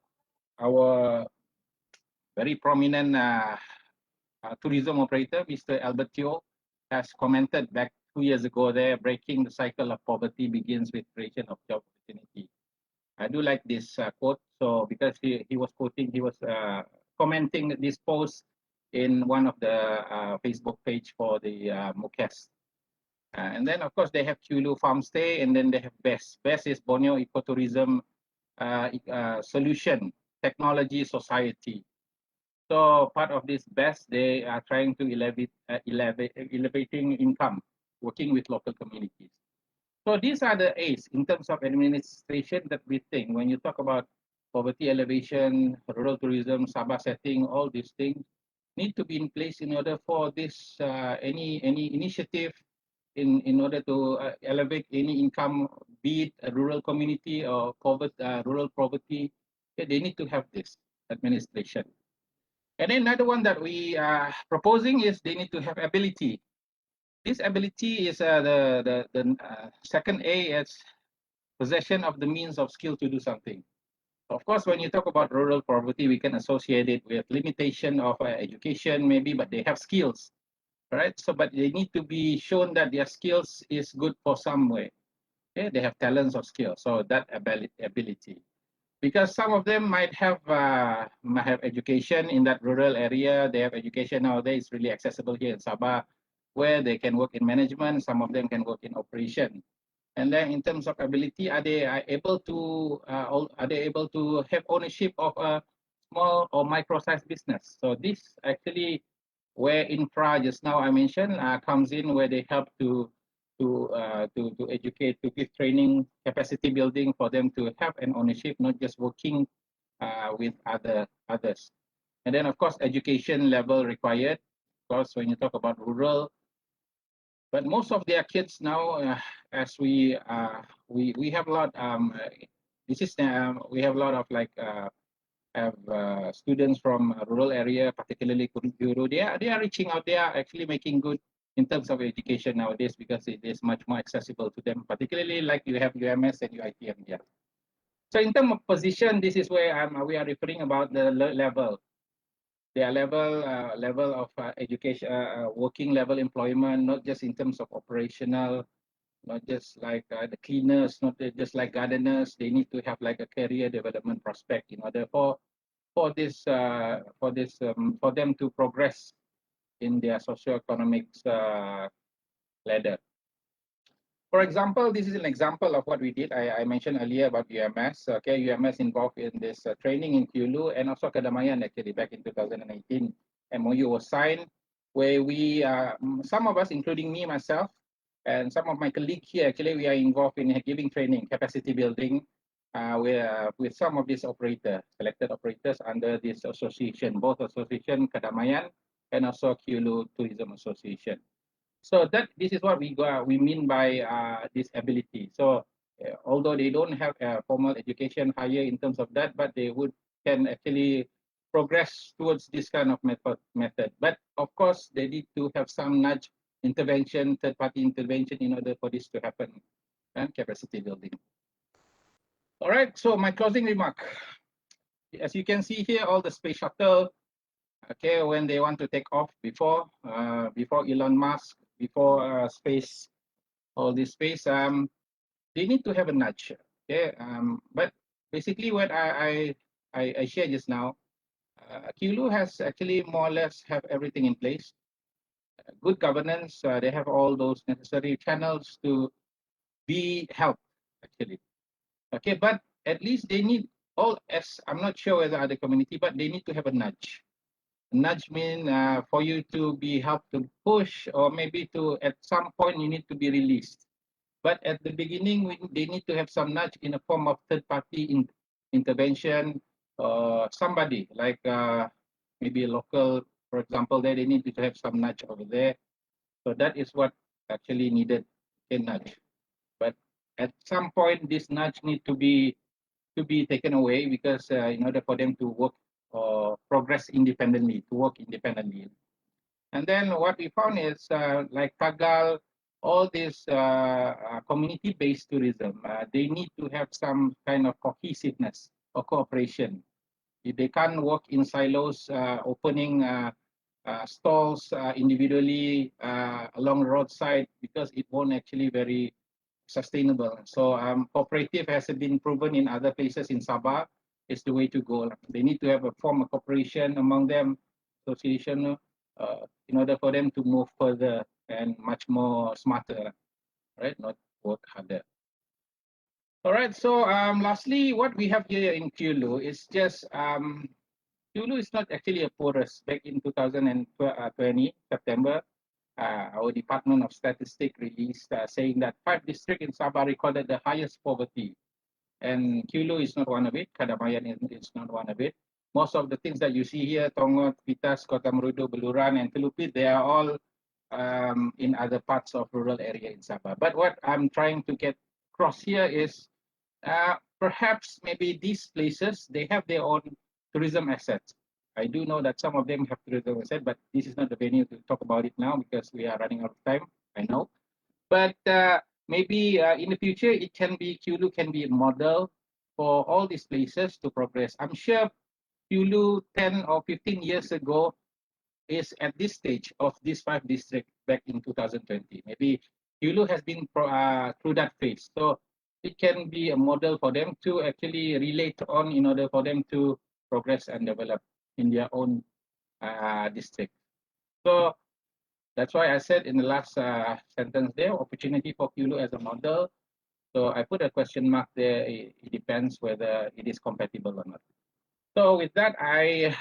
very prominent tourism operator, Mr. Albert Teo, has commented back 2 years ago there, breaking the cycle of poverty begins with creation of job opportunity. I do like this quote. So because he was quoting, he was commenting this post in one of the Facebook page for the MUKES. And then of course they have Kulu Farm Stay, and then they have BEST. BEST is Borneo Ecotourism Solution Technology Society. So part of this BEST, they are trying to elevating income, working with local communities. So these are the A's in terms of administration that we think when you talk about poverty elevation, rural tourism, Sabah setting, all these things need to be in place in order for this any initiative in order to elevate any income, be it a rural community or rural poverty. They need to have this administration. And then another one that we are proposing is they need to have ability. This ability is the second A is possession of the means of skill to do something. Of course, when you talk about rural poverty, we can associate it with limitation of education maybe, but they have skills, right? So, but they need to be shown that their skills is good for some way. Okay, they have talents or skills, so that ability. Because some of them might have education in that rural area. They have education nowadays, it's really accessible here in Sabah, where they can work in management. Some of them can work in operation. And then in terms of ability, are they able to have ownership of a small or micro-sized business? So this actually where infra just now I mentioned comes in, where they help to educate, to give training, capacity building for them to have an ownership, not just working with others. And then of course education level required. Of course, when you talk about rural, but most of their kids now, as we have a lot. We have a lot of like students from a rural area, particularly Kudukuru. They are reaching out. They are actually making good in terms of education nowadays because it is much more accessible to them. Particularly like you have UMS and UITM. Yeah. So in terms of position, this is where we are referring about the level. Their level of education, working level employment, not just in terms of operational, not just like the cleaners, not just like gardeners. They need to have like a career development prospect in order for them to progress in their socioeconomic ladder. For example, this is an example of what we did. I mentioned earlier about UMS. Okay, UMS involved in this training in Kulu and also Cadamayan actually back in 2018. MOU was signed where we, some of us, including me, myself, and some of my colleagues here, actually, we are involved in giving training, capacity building with some of these operators, selected operators under this association, both association Cadamayan and also Kulu Tourism Association. So this is what we mean by this ability. So although they don't have a formal education higher in terms of that, but they can actually progress towards this kind of method. But of course, they need to have some nudge intervention, third-party intervention in order for this to happen, and capacity building. All right, so my closing remark. As you can see here, all the space shuttle, okay, when they want to take off before Elon Musk, before space, all this space, they need to have a nudge. Okay, but basically what I shared just now, Kulu has actually more or less have everything in place. Good governance, they have all those necessary channels to be helped actually. Okay, but at least they need all, as I'm not sure whether other community, but they need to have a nudge. Nudge mean for you to be helped to push, or maybe to at some point you need to be released. But at the beginning, they need to have some nudge in a form of third-party intervention, somebody like maybe a local, for example, there they need to have some nudge over there. So that is what actually needed, a nudge. But at some point, this nudge need to be taken away because in order for them to work or progress independently, to work independently. And then what we found is like Tagal, all this community-based tourism, they need to have some kind of cohesiveness or cooperation. If they can't work in silos, opening stalls individually along the roadside, because it won't actually very sustainable. So cooperative has been proven in other places in Saba is the way to go. They need to have a form of cooperation among them, association, in order for them to move further and much more smarter, right? Not work harder. All right. So lastly, what we have here in Kulu is just Kulu is not actually a poorest. Back in 2020 September, our Department of Statistics released saying that 5 districts in Sabah recorded the highest poverty. And Kulu is not one of it, Cadamayan is not one of it. Most of the things that you see here, Tongot, Pitas, Kota Merudu, Beluran, and Telupit, they are all in other parts of rural area in Sabah. But what I'm trying to get across here is perhaps maybe these places, they have their own tourism assets. I do know that some of them have tourism assets, but this is not the venue to talk about it now because we are running out of time, I know. But maybe in the future, it can be, Kulu can be a model for all these places to progress. I'm sure Kulu 10 or 15 years ago is at this stage of these 5 districts back in 2020. Maybe Kulu has been through that phase. So it can be a model for them to actually relate on in order for them to progress and develop in their own district. So that's why I said in the last sentence there, opportunity for Kulu as a model. So I put a question mark there. It depends whether it is compatible or not. So with that, I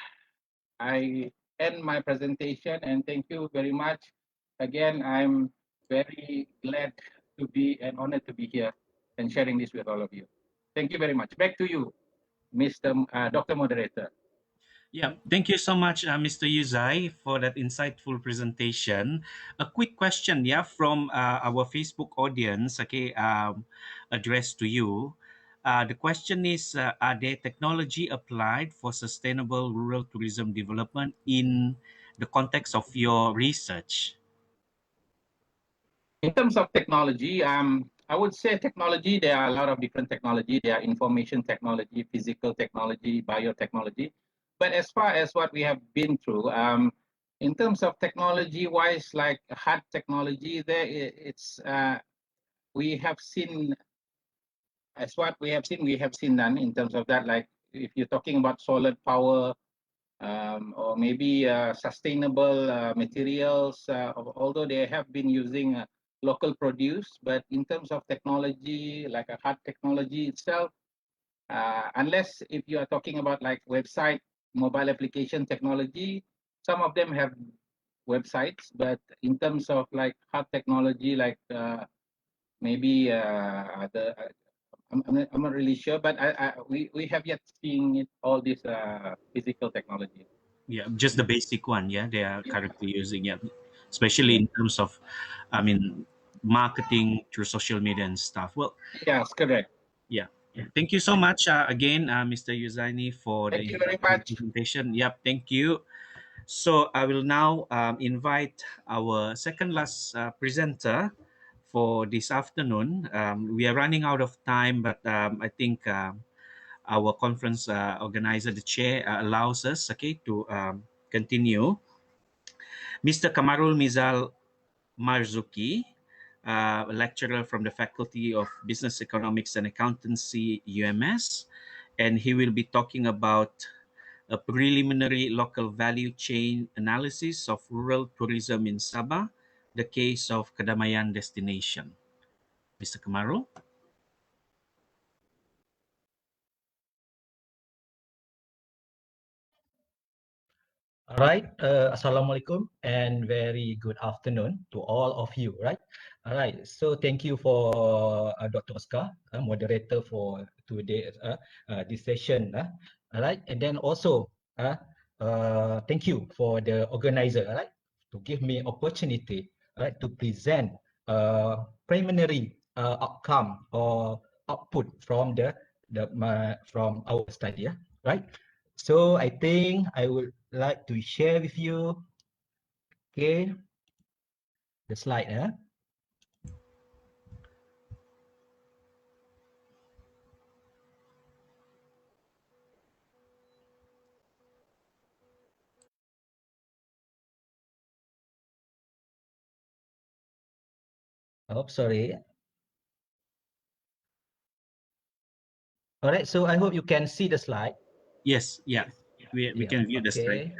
end my presentation and thank you very much. Again, I'm very glad to be and honored to be here and sharing this with all of you. Thank you very much. Back to you, Dr. Moderator. Yeah, thank you so much, Mr. Yuzai, for that insightful presentation. A quick question, yeah, from our Facebook audience, okay, addressed to you. The question is, are there technology applied for sustainable rural tourism development in the context of your research? In terms of technology, I would say technology, there are a lot of different technology. There are information technology, physical technology, biotechnology. But as far as what we have been through, in terms of technology-wise, like hard technology, we have seen, as what we have seen none in terms of that. Like if you're talking about solar power, or maybe sustainable materials, although they have been using local produce, but in terms of technology, like a hard technology itself, unless if you are talking about like website, mobile application technology, some of them have websites, but in terms of like hard technology, like maybe I'm not really sure, but we have yet seen it, all this physical technology. Yeah, just the basic one, yeah, they are currently using, yeah, especially in terms of, I mean, marketing through social media and stuff. Well, yes, correct. Yeah. Thank you so much again, Mr. Yuzaini, for Thank the you very much. presentation. Yep, thank you. So I will now invite our second last presenter for this afternoon. We are running out of time, but I think our conference organizer, the chair, allows us, okay, to continue. Mr. Kamarul Mizal Marzuki, a lecturer from the Faculty of Business Economics and Accountancy, UMS, and he will be talking about a preliminary local value chain analysis of rural tourism in Sabah, the case of Cadamayan destination. Mr. Kamarul? All right. Assalamualaikum and very good afternoon to all of you. Right. All right. So thank you for Dr. Oscar, moderator for today this session. All right. And then also thank you for the organizer. All right, to give me opportunity. All right, to present preliminary outcome or output from from our study. Right. So I think I would like to share with you, okay, the slide. Oh, sorry. All right, so I hope you can see the slide. Yes, yeah, we Yeah, can view the slide. okay.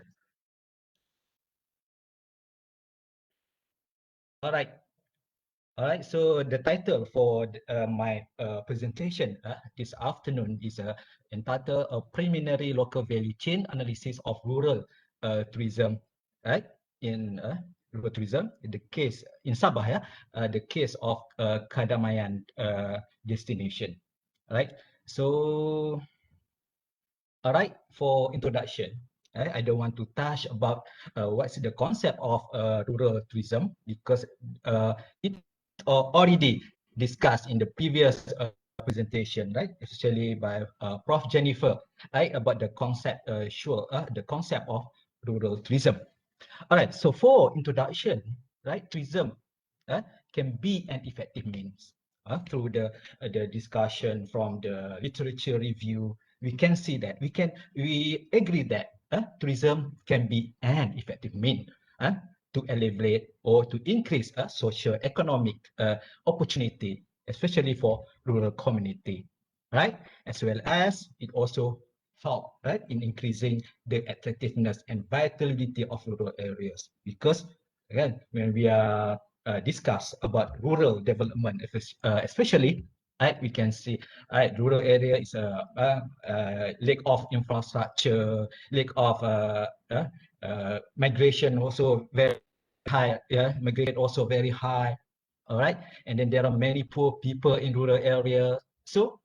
All right. All right, so the title for my presentation this afternoon is entitled A Preliminary Local Value Chain Analysis of Rural Tourism, right? In rural tourism, in the case in Sabah, the case of Cadamayan destination, right? So, all right, for introduction, I don't want to touch about what's the concept of rural tourism because it already discussed in the previous presentation, right? Especially by Prof. Jennifer, right? About the concept, the concept of rural tourism. All right. So for introduction, right? Tourism can be an effective means through the discussion from the literature review. We can see that we agree that tourism can be an effective means to elevate or to increase socio-economic opportunity, especially for rural community, right? As well as it also help, right, in increasing the attractiveness and vitality of rural areas. Because again, when we are discuss about rural development, especially Right, we can see, right, rural area is a lack of infrastructure, lack of migration also very high. Yeah, migration also very high. All right, and then there are many poor people in rural area. So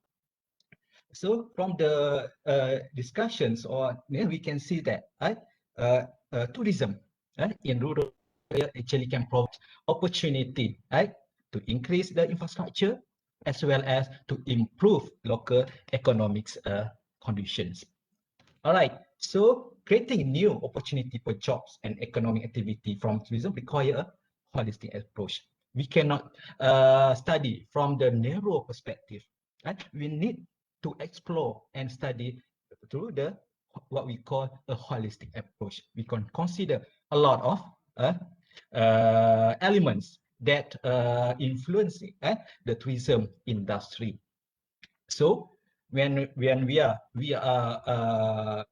from the discussions, or yeah, we can see that tourism in rural area actually can provide opportunity, to increase the infrastructure as well as to improve local economics conditions. All right, so creating new opportunity for jobs and economic activity from tourism require a holistic approach. We cannot study from the narrow perspective. Right? We need to explore and study through the what we call a holistic approach. We can consider a lot of elements that influence the tourism industry. So when we are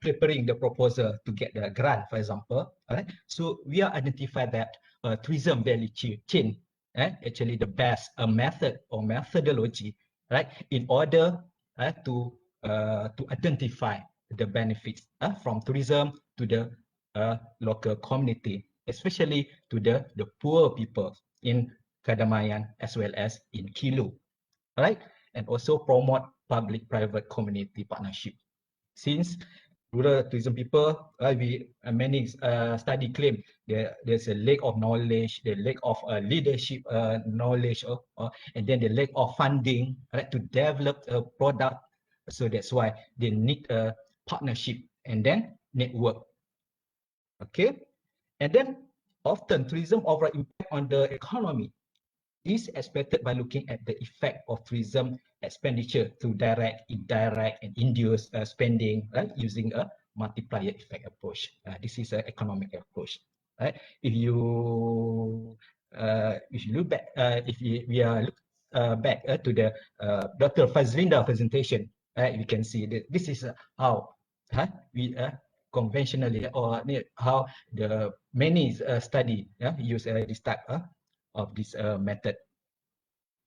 preparing the proposal to get the grant, for example, right? So we are identify that tourism value chain, actually the best method or methodology, right? In order to identify the benefits from tourism to the local community, especially to the poor people in Cadamayan as well as in Kilo, right? And also promote public-private community partnership. Since rural tourism people, many study claim there's a lack of knowledge, the lack of leadership knowledge, and then the lack of funding, right, to develop a product. So that's why they need a partnership and then network. Okay, and then often tourism overall impact on the economy is expected by looking at the effect of tourism expenditure through direct, indirect, and induced spending, right, using a multiplier effect approach. This is an economic approach, right? If you look back, we are look back to the Dr. Fazlinda presentation, right? We can see that this is how we conventionally, or how the many study use this type of this method.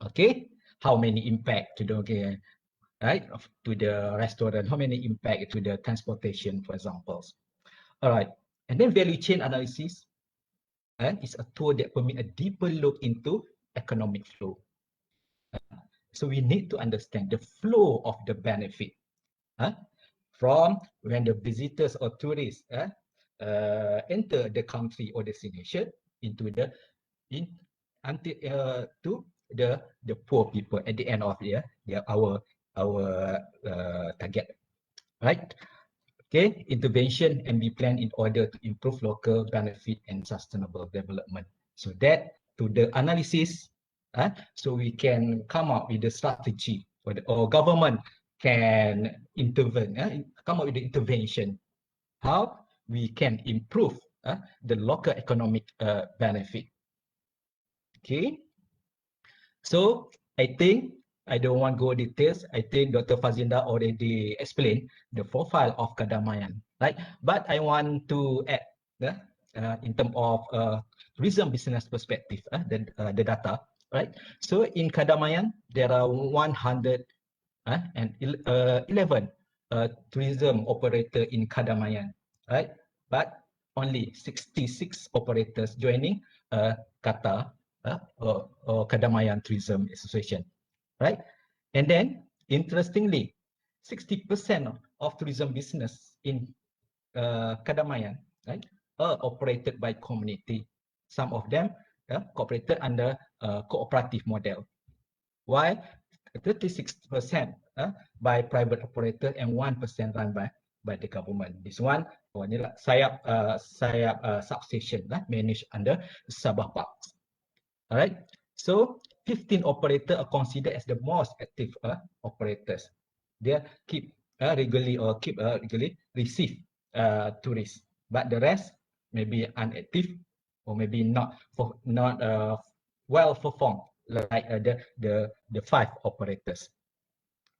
Okay, how many impact to the right to the restaurant, how many impact to the transportation, for example. All right, and then value chain analysis is a tool that permit a deeper look into economic flow. So we need to understand the flow of the benefit from when the visitors or tourists enter the country or destination into the until to the poor people at the end of our target, right? Okay, intervention and be planned in order to improve local benefit and sustainable development. So that to the analysis, so we can come up with the strategy, or government can intervene, come up with the intervention, how we can improve the local economic benefit. Okay, so I think I don't want to go details. I think Dr. Fazinda already explained the profile of Cadamayan, right? But I want to add in terms of tourism business perspective, the data, right? So in Cadamayan, there are 111 tourism operator in Cadamayan, right? But only 66 operators joining Kata or Cadamayan Tourism Association, right? And then, interestingly, 60% of tourism business in Cadamayan, right, are operated by community. Some of them cooperated under cooperative model, while 36% by private operator and 1% run by the government. This one, sayap substation managed under Saba Parks. All right. So 15 operators are considered as the most active operators. They keep regularly receive tourists, but the rest may be inactive or maybe not well performed like the 5 operators.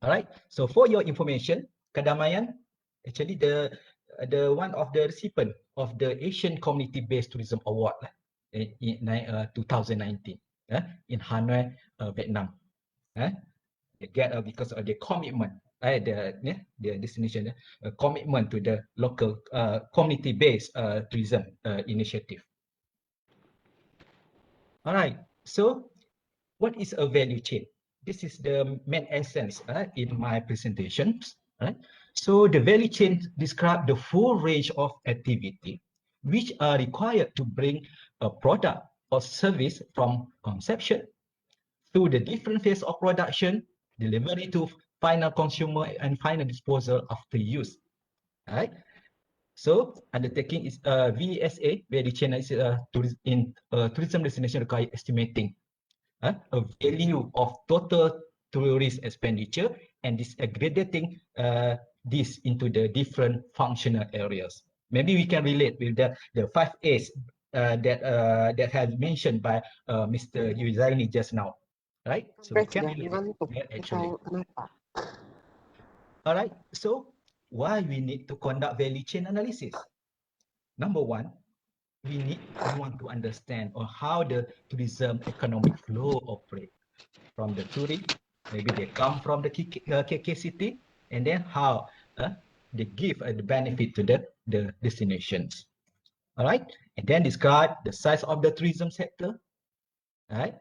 All right. So for your information, Cadamayan actually the one of the recipient of the Asian Community-Based Tourism Award in 2019 in Hanoi, Vietnam. They get because of their commitment, the destination commitment to the local community-based tourism initiative. All right, so what is a value chain? This is the main essence in my presentations. Right? So the value chain describes the full range of activity which are required to bring a product or service from conception through the different phase of production, delivery to final consumer, and final disposal after use. Right? So undertaking is VSA, value chain is in tourism destination require estimating a value of total tourist expenditure and disaggregating this into the different functional areas. Maybe we can relate with the 5 A's that has mentioned by Mr. Yuzaini just now, right? So we can relate that actually. All right, so why we need to conduct value chain analysis? Number one, we want to understand on how the tourism economic flow operates. From the tourist, maybe they come from the KK city, and then how they give the benefit to the destinations. All right, and then describe the size of the tourism sector, all right,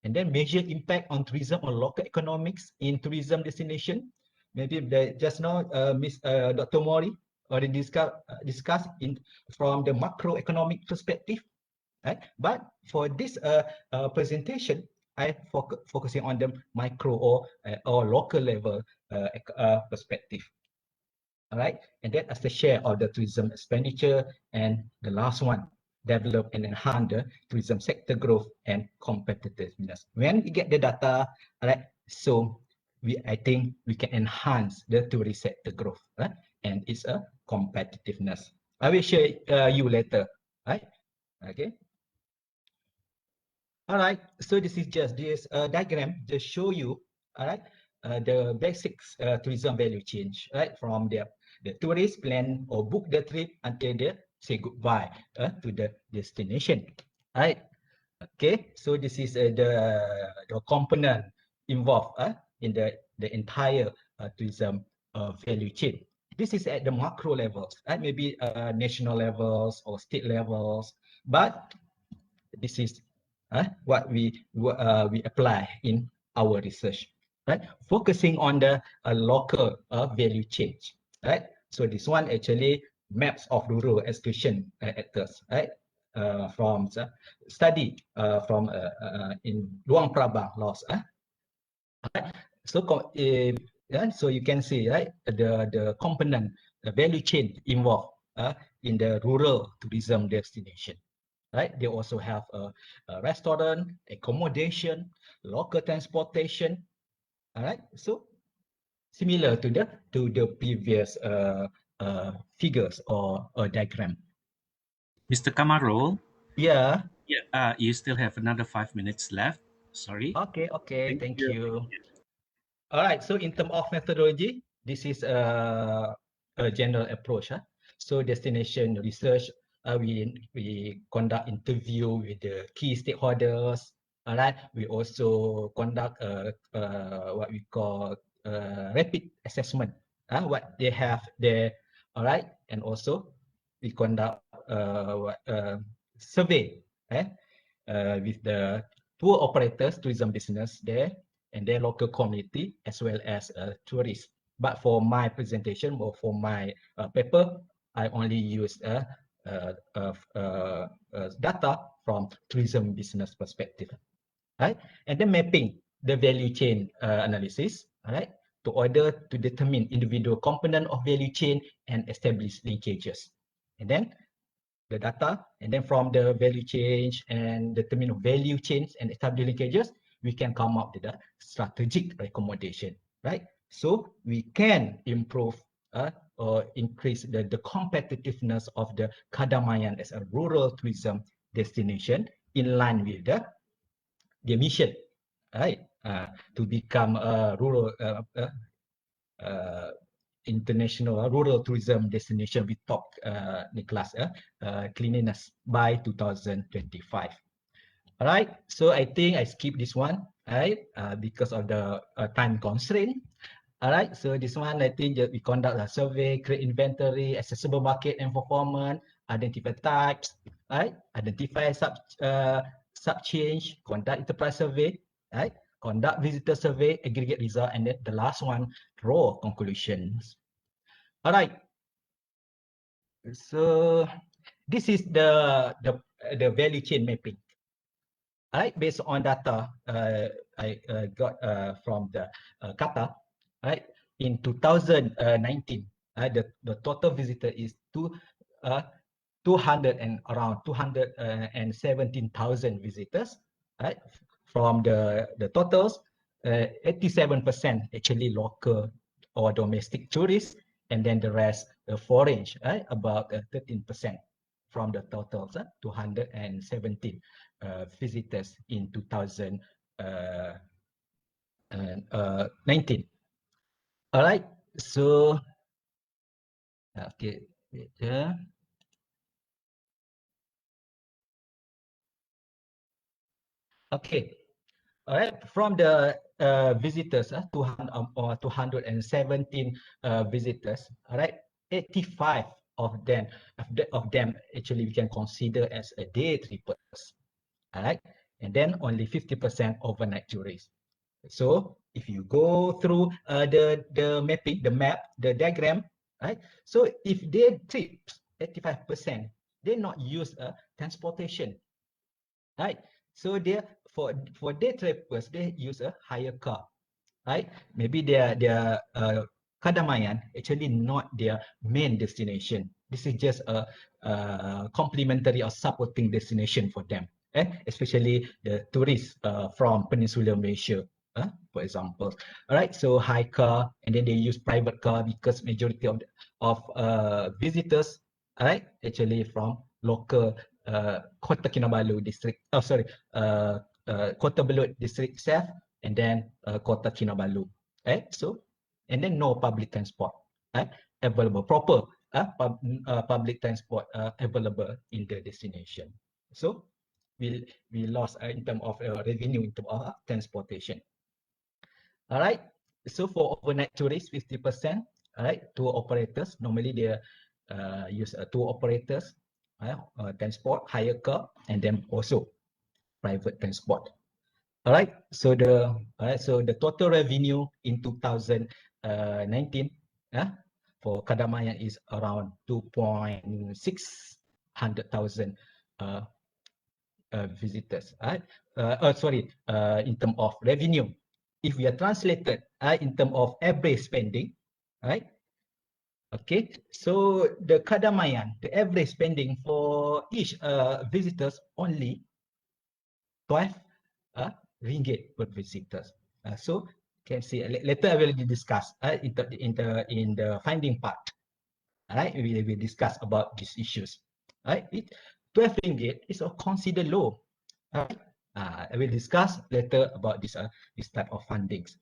and then measure impact on tourism or local economics in tourism destination. Maybe just now, Dr. Mori already discussed from the macroeconomic perspective. Right? But for this presentation, I focusing on the micro or local level perspective. All right, and that is the share of the tourism expenditure, and the last one, develop and enhance the tourism sector growth and competitiveness. When we get the data, all right, so I think we can enhance the tourist sector growth, right? And it's a competitiveness. I will share you later, right? Okay. All right, so this is just this diagram to show you, all right, the basics tourism value change, right, from the tourist plan or book the trip until they say goodbye to the destination, right? Okay, so this is the component involved in the entire tourism value chain. This is at the macro levels, right? Maybe national levels or state levels, but this is what we apply in our research, right? Focusing on the local value change, right? So this one actually maps of rural exclusion actors, right? From study from in Luang Prabang laws. Right? So so you can see, right, the component, the value chain involved in the rural tourism destination. Right, they also have a restaurant, accommodation, local transportation. All right, so similar to the previous figures or diagram. Mr. Kamarul? Yeah. Yeah, you still have another 5 minutes left. Sorry. Okay, thank you. All right, so in terms of methodology, this is a general approach. So destination research, we conduct interview with the key stakeholders. All right, we also conduct what we call rapid assessment, what they have there. All right, and also we conduct survey with the tour operators, tourism business there, and their local community as well as tourists. But for my presentation or for my paper, I only use data from tourism business perspective, right? And then mapping the value chain analysis, all right, to order to determine individual component of value chain and establish linkages. And then the data, and then from the value chain and determine value chains and establish linkages, we can come up with a strategic recommendation, right? So we can improve or increase the competitiveness of the Cadamayan as a rural tourism destination in line with the mission, right? To become a rural international rural tourism destination with top class cleanliness by 2025. All right, so I think I skip this one. right? Because of the time constraint. All right, so this one I think we conduct a survey, create inventory, accessible market and performance, identify types, right? Identify sub change, conduct enterprise survey, right? Conduct visitor survey, aggregate result, and then the last one, draw conclusions. All right. So this is the value chain mapping. All right, based on data I got from the Qatar, right? In 2019, the total visitor is 200 and around 217,000 visitors, right? From the totals, 87% actually local or domestic tourists, and then the rest foreign, right? About 13% from the totals, 217 visitors in 2019. All right, so okay, okay. All right, from the visitors, 217 visitors. All right, 85 of them actually we can consider as a day trippers. All right, and then only 50% overnight tourists. So if you go through the mapping, the diagram, right? So if they trips 85%, they not use transportation, right? So they for day trippers they use a hire car, right? Maybe their Cadamayan actually not their main destination. This is just a complementary or supporting destination for them, especially the tourists from Peninsular Malaysia, for example. All right, so hire car, and then they use private car because majority of visitors, all right, actually from local Kota Kinabalu district. Oh, sorry, Kota Belud district itself, and then Kota Kinabalu. Right? So, and then no public transport available, proper public transport available in the destination. So, we lost in terms of revenue in terms of transportation. All right. So for overnight tourists, 50%. All right. Tour operators normally they use tour operators, transport, hire car, and then also private transport. All right. So the total revenue in 2019 for Cadamayan is around 2,600,000 visitors. In terms of revenue. If we are translated in terms of average spending, right? Okay, so the Cadamayan, the average spending for each visitors only 12 ringgit per visitors. So can see later I will discuss in the finding part. All right, we will discuss about these issues. All right, 12 ringgit is considered low. All right, I will discuss later about this type of fundings.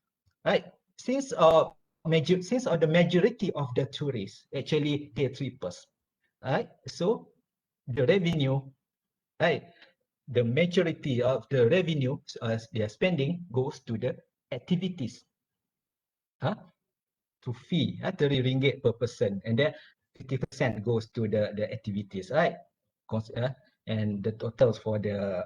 All right, since the majority of the tourists actually day trippers, right? So the revenue, right? The majority of the revenue they are spending goes to the activities, to fee, 30 ringgit per person, and then 50% goes to the activities, right? And the totals for the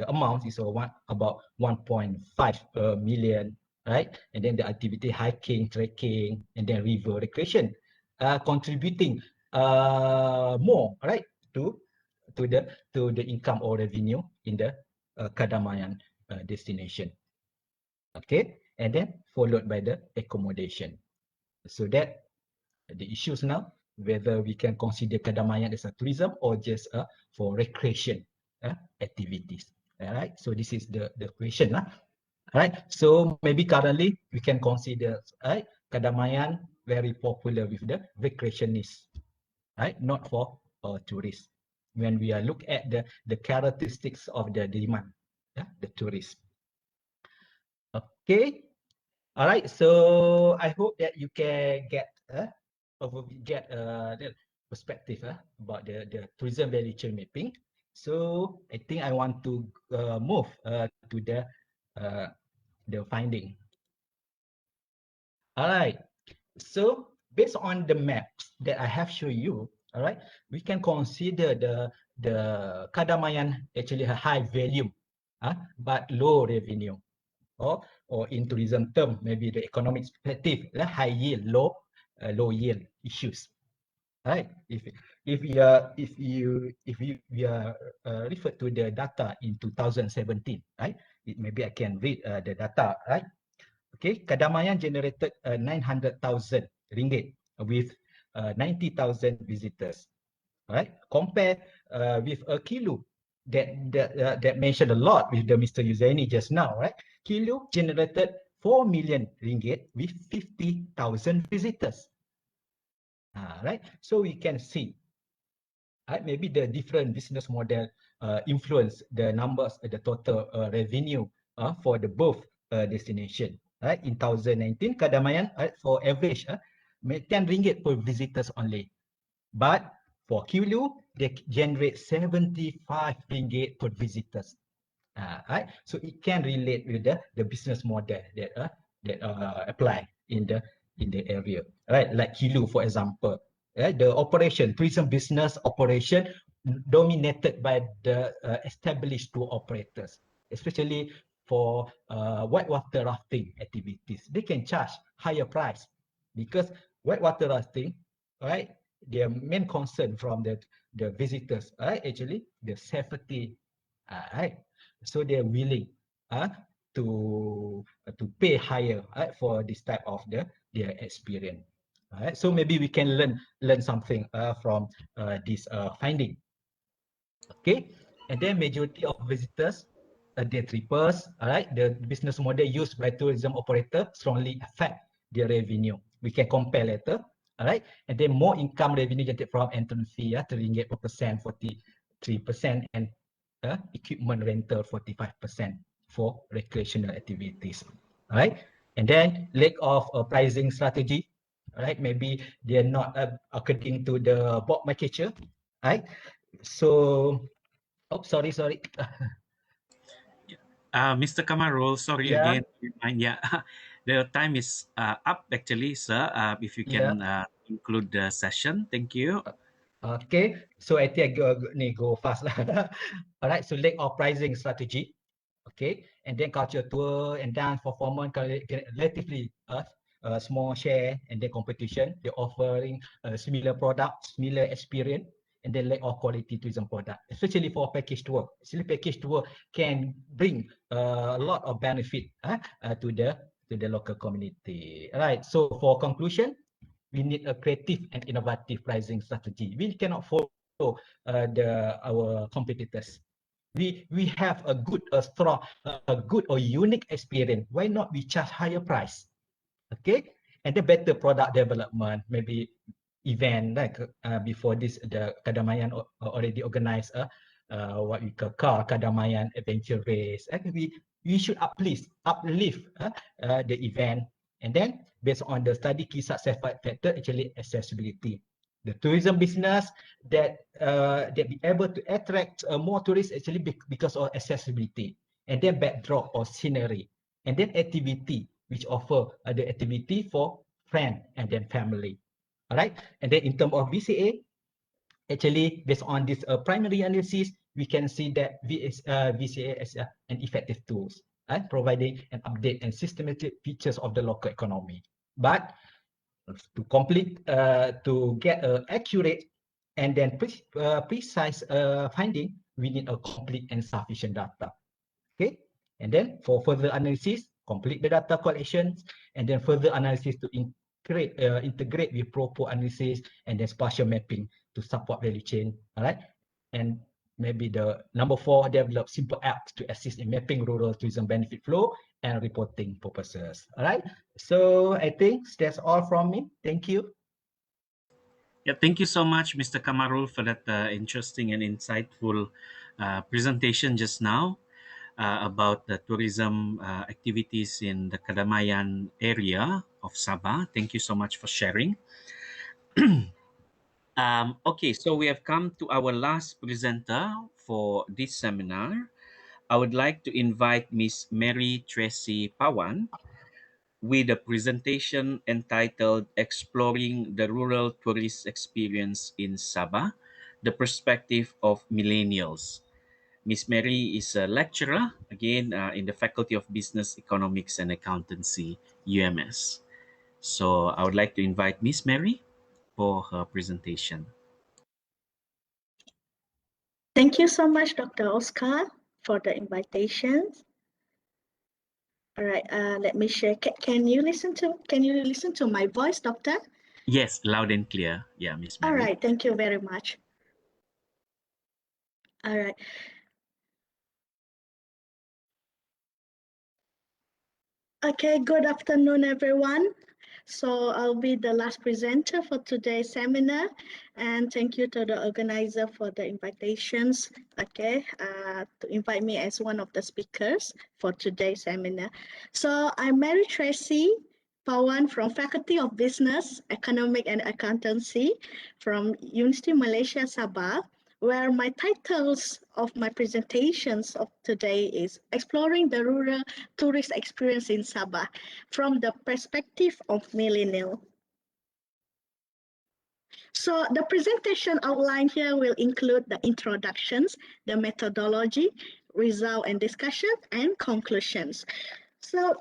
amount is about 1.5 million, right? And then the activity hiking, trekking, and then river recreation, contributing more, right, to the income or revenue in the Cadamayan destination. Okay, and then followed by the accommodation. So that the issues now, whether we can consider Cadamayan as a tourism or just for recreation activities. All right, so this is the question. All right, so maybe currently we can consider Cadamayan very popular with the recreationists, right? Not for tourists. When we are look at the characteristics of the demand, the tourists. Okay, all right. So I hope that you can get the perspective about the tourism value chain mapping. So I think I want to move to the the finding. All right. So based on the maps that I have shown you, all right, we can consider the Cadamayan actually a high value, but low revenue. Or in tourism term, maybe the economic perspective, high yield, low yield issues. Right? If we are referred to the data in 2017, right? Maybe I can read the data, right? Okay, Cadamayan generated 900,000 ringgit with 90,000 visitors. Right? Compare with a Kilo that mentioned a lot with the Mr. Yuzaini just now, right? Kilo generated 4 million ringgit with 50,000 visitors. Right? So we can see, right? Maybe the different business model influence the numbers, the total revenue for the both destination. Right? In 2019, Cadamayan, for average, 10 ringgit per visitors only. But for Kilo, they generate 75 ringgit per visitors. Right? So it can relate with the business model that apply in the area. Right? Like Kilo, for example. Right? The operation, tourism business operation dominated by the established tour operators, especially for whitewater rafting activities. They can charge higher price because whitewater rafting, right? Their main concern from the visitors, right? Actually, the safety, right? So they're willing to pay higher for this type of their experience. Right? So maybe we can learn something from this finding. Okay, and then majority of visitors, day trippers, all right, the business model used by tourism operator strongly affect their revenue. We can compare later, all right, and then more income revenue generated from entrance fee, 3 ringgit per percent, 43%, and equipment rental 45% for recreational activities, all right, and then lack of pricing strategy, all right, maybe they're not according to the bulk marketer, right? So, oh, sorry. Mr. Kamarul, sorry Yeah. again. Yeah, the time is up actually, sir. If you can include the session, thank you. Okay, so I think I go fast. All right, so lack of pricing strategy. Okay, and then culture tour and dance performance relatively small share, and then competition. They're offering similar products, similar experience, and then lack of quality tourism product, especially for package tour. Actually, package tour can bring a lot of benefit to the local community. All right, so for conclusion, we need a creative and innovative pricing strategy. We cannot follow our competitors. We have a good, strong, a good or unique experience. Why not we charge higher price? Okay, and the better product development, maybe event like before this, the Cadamayan already organized what we call Cadamayan Adventure Race. We should uplift the event, and then based on the study key success factor, actually accessibility. The tourism business that be able to attract more tourists actually because of accessibility, and then backdrop or scenery, and then activity which offer the activity for friend and then family. All right, and then in terms of VCA, actually based on this primary analysis, we can see that VCA is an effective tools, providing an update and systematic features of the local economy. But to complete, to get accurate and then precise finding, we need a complete and sufficient data. Okay, and then for further analysis, complete the data collections, and then further analysis to integrate with proper analysis and then spatial mapping to support value chain. All right, and maybe the number 4, develop simple apps to assist in mapping rural tourism benefit flow and reporting purposes. All right, so I think that's all from me. Thank you. Yeah, thank you so much, Mr. Kamarul, for that interesting and insightful presentation just now about the tourism activities in the Cadamayan area of Sabah. Thank you so much for sharing. Okay, so we have come to our last presenter for this seminar. I would like to invite Miss Mary Tracy Pawan with a presentation entitled Exploring the Rural Tourist Experience in Sabah, the Perspective of Millennials. Miss Mary is a lecturer, again, in the Faculty of Business, Economics and Accountancy, UMS. So I would like to invite Miss Mary for her presentation. Thank you so much, Dr. Oscar, for the invitation. All right, let me share. Can you listen to my voice, Doctor? Yes, loud and clear. Yeah, Miss Mary. All right, thank you very much. All right. Okay, good afternoon, everyone. So I'll be the last presenter for today's seminar, and thank you to the organizer for the invitations, okay, to invite me as one of the speakers for today's seminar. So I'm Mary Tracy Pawan from Faculty of Business, Economic and Accountancy from University Malaysia Sabah, where my titles of my presentations of today is Exploring the Rural Tourist Experience in Sabah from the Perspective of Millennial. So the presentation outline here will include the introductions, the methodology, result and discussion, and conclusions. So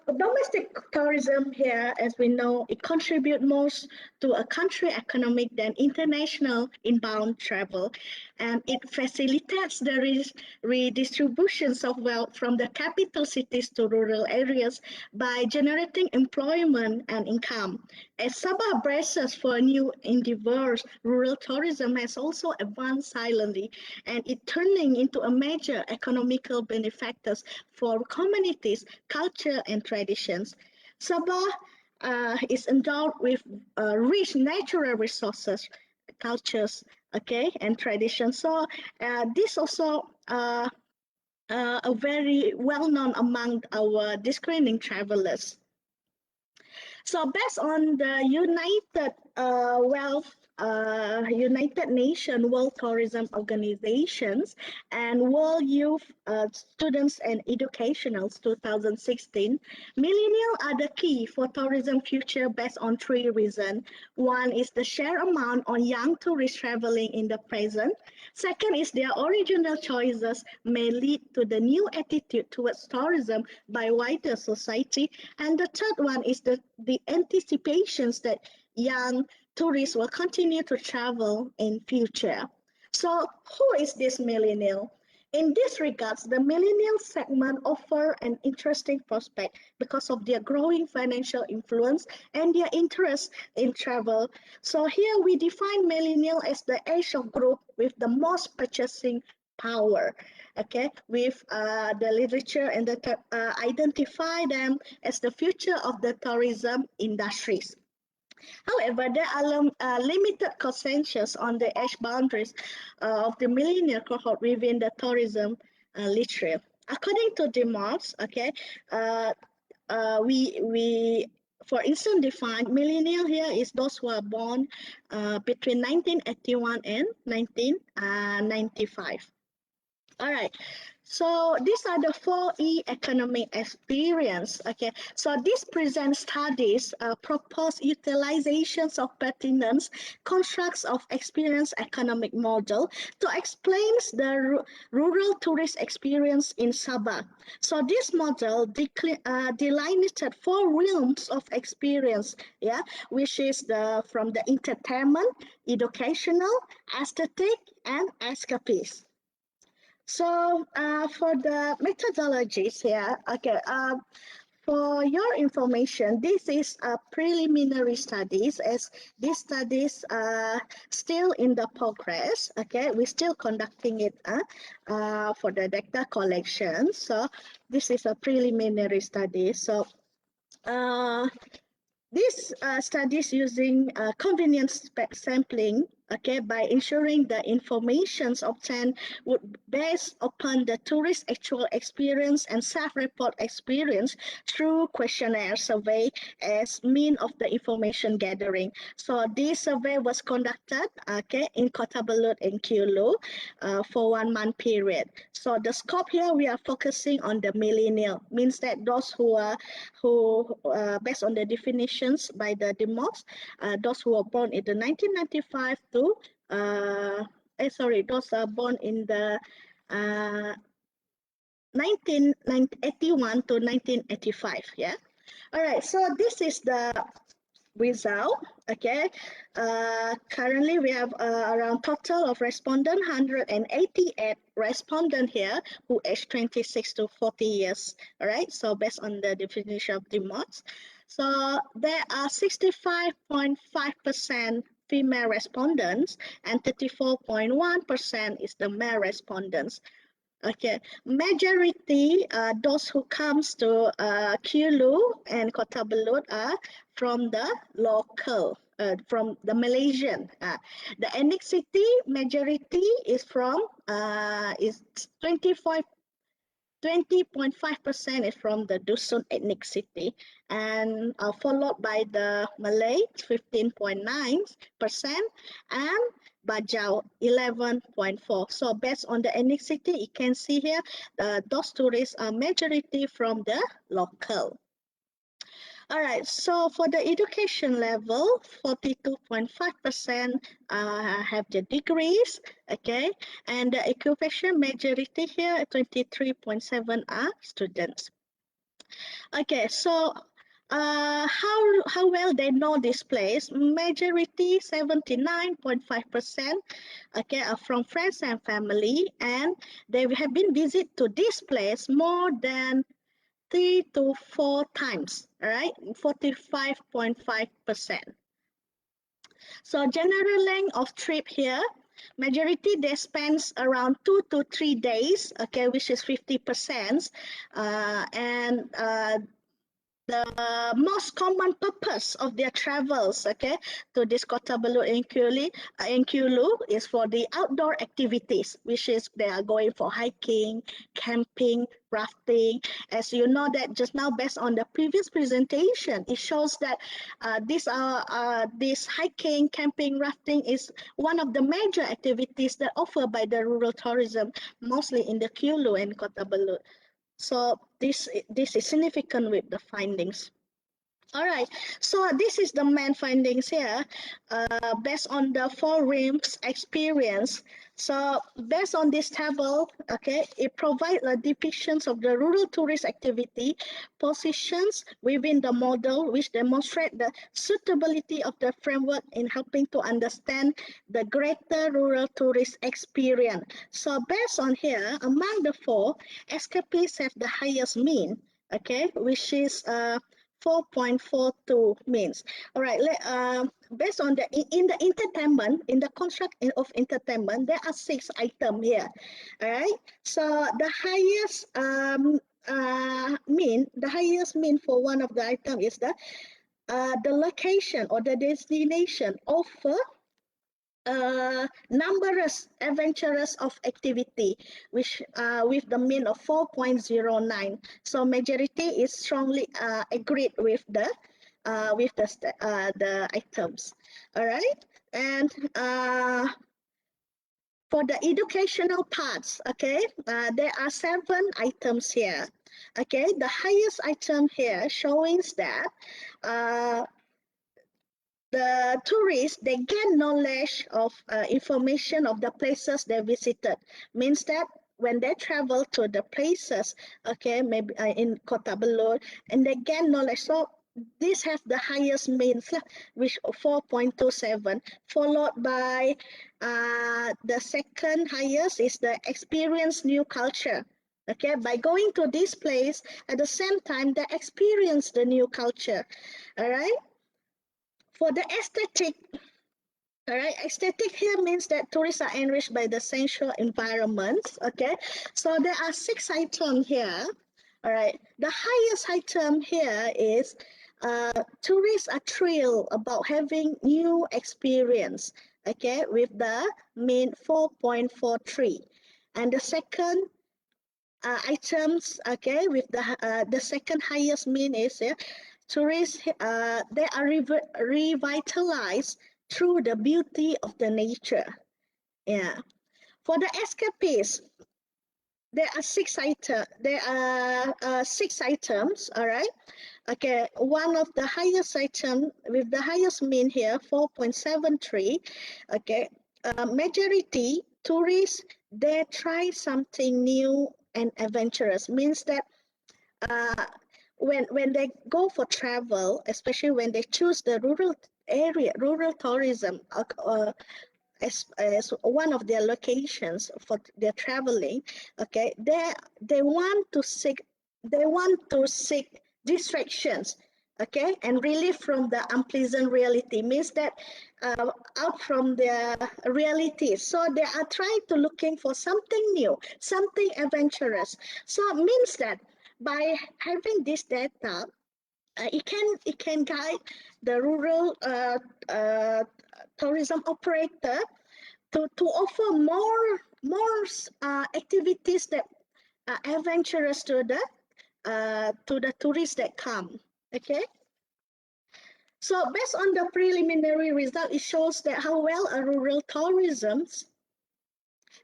domestic tourism here, as we know, it contributes most to a country economic than international inbound travel. And it facilitates the redistributions of wealth from the capital cities to rural areas by generating employment and income. As Sabah braces for new endeavors, rural tourism has also advanced silently, and it turning into a major economical benefactors for communities, culture, and traditions. Sabah is endowed with rich natural resources, cultures, okay, and traditions. So this also a very well known among our discerning travelers. So based on the United Nations World Tourism Organizations and World Youth Students and Educationals 2016, millennials are the key for tourism future based on 3 reasons. One is the sheer amount on young tourists traveling in the present. Second is their original choices may lead to the new attitude towards tourism by wider society. And the third one is the anticipations that young tourists will continue to travel in future. So who is this millennial? In this regards, the millennial segment offer an interesting prospect because of their growing financial influence and their interest in travel. So here we define millennial as the age of group with the most purchasing power. Okay, with the literature and the identify them as the future of the tourism industries. However, there are limited consensus on the age boundaries of the millennial cohort within the tourism literature. According to DeMarks, okay, we for instance define millennial here is those who are born between 1981 and 1995. All right. So these are the 4E economic experience. Okay. So this presents studies, proposed utilizations of pertinence, constructs of experience economic model to explain the rural tourist experience in Sabah. So this model delineated 4 realms of experience, yeah, which is from the entertainment, educational, aesthetic, and escapist. So for the methodologies here, okay, for your information, this is a preliminary studies as these studies are still in the progress, okay, we're still conducting it for the data collection. So this is a preliminary study. So this studies using convenience sampling okay, by ensuring the informations obtained would based upon the tourist actual experience and self-report experience through questionnaire survey as mean of the information gathering. So this survey was conducted, okay, in Kota Belud and Kulu for 1 month period. So the scope here we are focusing on the millennial, means that those who are based on the definitions by the DEMOS, those who were born in the 1995 to those are born in the 1981 to 1985. Yeah. All right. So this is the result. Okay. Currently we have around total of respondent 188 respondent here who aged 26 to 40 years. All right. So based on the definition of DEMOS, so there are 65.5% female respondents and 34.1% is the male respondents. Okay, majority those who comes to Kulu and Kota Belud are from the local, from the Malaysian. The ethnicity majority is from is 20.5% is from the Dusun ethnicity, and followed by the Malay 15.9% and Bajau 11.4%. So based on the ethnicity, you can see here those tourists are majority from the local. All right, so for the education level, 42.5% have the degrees, okay, and the occupation majority here, 23.7% are students. Okay, so how well they know this place? Majority 79.5%, okay, are from friends and family, and they have been visit to this place more than 3 to 4 times, all right, 45.5%. So general length of trip here, majority they spends around 2 to 3 days, okay, which is 50%, and the most common purpose of their travels, okay, to this Kota Belud and Kulu is for the outdoor activities, which is they are going for hiking, camping, rafting. As you know that just now, based on the previous presentation, it shows that this hiking, camping, rafting is one of the major activities that offered by the rural tourism, mostly in the Kulu and Kota Belud. So this is significant with the findings. All right, so this is the main findings here, based on the 4 RIMS experience. So based on this table, okay, it provides a depiction of the rural tourist activity positions within the model, which demonstrate the suitability of the framework in helping to understand the greater rural tourist experience. So based on here, among the 4, SKPs have the highest mean, okay, which is 4.42 means. All right, based on in the entertainment, in the construct of entertainment, there are 6 items here. All right, so the highest mean for one of the item is the location or the destination offer numerous adventurous of activity, which with the mean of 4.09. So majority is strongly agreed with the items. All right, and for the educational parts, okay, there are 7 items here. Okay, the highest item here showing that the tourists, they gain knowledge of information of the places they visited. Means that when they travel to the places, okay, maybe in Kota Belud, and they gain knowledge. So this has the highest means, which 4.27, followed by the second highest is the experience new culture. Okay, by going to this place, at the same time, they experience the new culture. All right. For the aesthetic, all right, aesthetic here means that tourists are enriched by the sensual environments. Okay, so there are 6 items here. All right, the highest item here is tourists are thrilled about having new experience. okay, with the mean 4.43. And the second items, okay, with the second highest mean is tourists, they are revitalized through the beauty of the nature. Yeah. For the escapees, there are six items, all right? Okay, one of the highest item with the highest mean here, 4.73. Okay, majority tourists, they try something new and adventurous. Means that when they go for travel, especially when they choose the rural area, rural tourism as one of their locations for their traveling, okay, they want to seek distractions, okay, and relief from the unpleasant reality. Means that out from their reality, so they are trying to looking for something new, something adventurous. So it means that by having this data, it can guide the rural tourism operator to offer more activities that are adventurous to the tourists that come. Okay. So based on the preliminary result, it shows that how well a rural tourism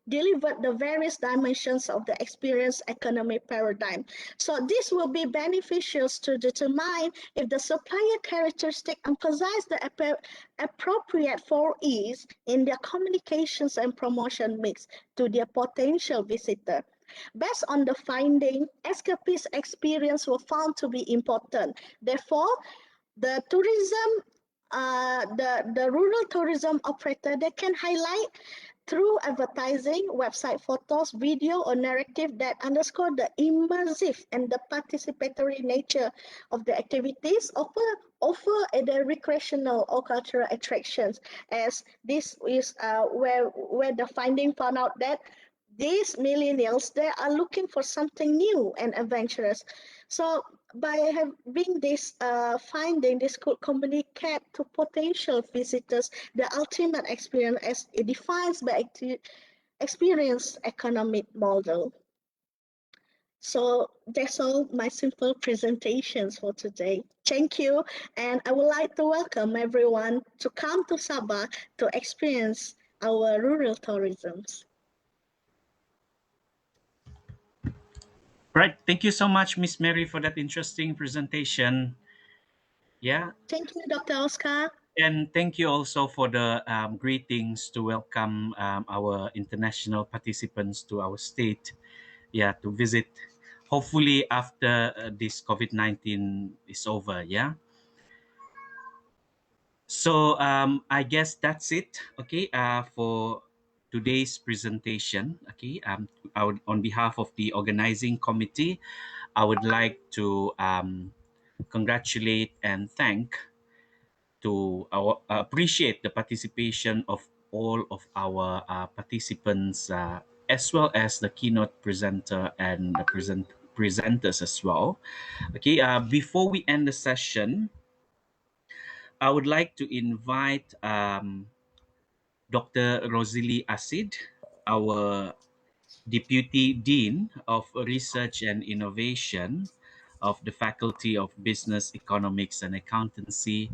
delivered the various dimensions of the experience economy paradigm. So this will be beneficial to determine if the supplier characteristic emphasize the appropriate 4Es in their communications and promotion mix to their potential visitor. Based on the finding, escapist experience were found to be important. Therefore, the tourism, the rural tourism operator, they can highlight through advertising, website photos, video, or narrative that underscore the immersive and the participatory nature of the activities, offer the recreational or cultural attractions. As this is where the finding found out that these millennials, they are looking for something new and adventurous. So by having this finding, this could communicate to potential visitors the ultimate experience as it defines by experience economic model. So that's all my simple presentations for today. Thank you, and I would like to welcome everyone to come to Sabah to experience our rural tourism. Right. Thank you so much, Miss Mary, for that interesting presentation. Yeah. Thank you, Dr. Oscar. And thank you also for the greetings to welcome our international participants to our state. Yeah, to visit. Hopefully after this COVID-19 is over. Yeah. So I guess that's it. Okay. For today's presentation. Okay. On behalf of the organizing committee, I would like to congratulate and thank to our appreciate the participation of all of our participants, as well as the keynote presenter and the presenters as well. Okay, before we end the session, I would like to invite Dr. Rosalie Asid, our Deputy Dean of Research and Innovation of the Faculty of Business, Economics and Accountancy,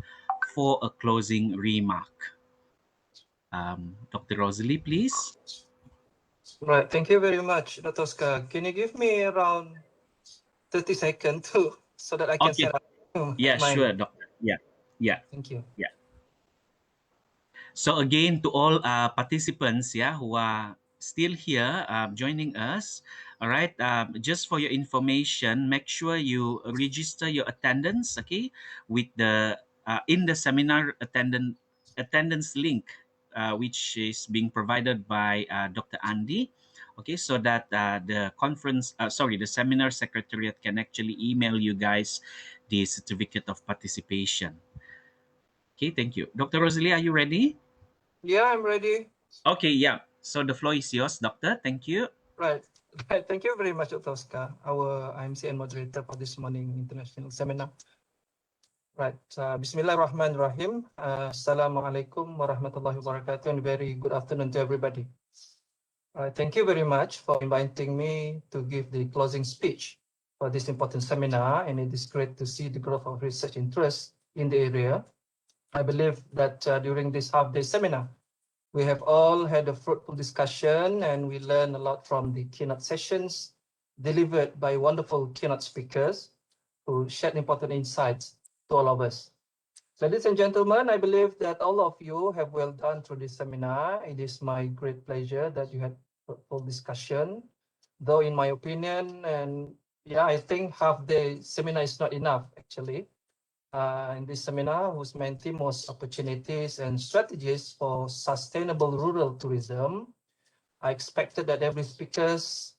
for a closing remark. Dr. Rosalie, please. Right. Thank you very much, Dr. Oscar. Can you give me around 30 seconds so that I can Okay. set up Yeah, my... sure, Doctor. Yeah. Thank you. Yeah. So again, to all participants, who are still here joining us, all right, just for your information, make sure you register your attendance, okay, with the in the seminar attendance link, which is being provided by Dr. Andy, okay, so that the seminar secretariat can actually email you guys the certificate of participation. Okay, thank you. Dr. Rosalie, are you ready? Yeah, I'm ready. Okay, yeah. So the floor is yours, Doctor. Thank you. Right. Thank you very much, Dr. Oscar, our IMC and moderator for this morning international seminar. Right. Bismillahirrahmanirrahim. Assalamualaikum warahmatullahi wabarakatuh, and very good afternoon to everybody. Thank you very much for inviting me to give the closing speech for this important seminar, and it is great to see the growth of research interest in the area. I believe that during this half-day seminar, we have all had a fruitful discussion, and we learned a lot from the keynote sessions delivered by wonderful keynote speakers who shared important insights to all of us. Ladies and gentlemen, I believe that all of you have well done through this seminar. It is my great pleasure that you had fruitful discussion. Though in my opinion, and yeah, I think half-day seminar is not enough actually. In this seminar, whose main theme was opportunities and strategies for sustainable rural tourism, I expected that every speakers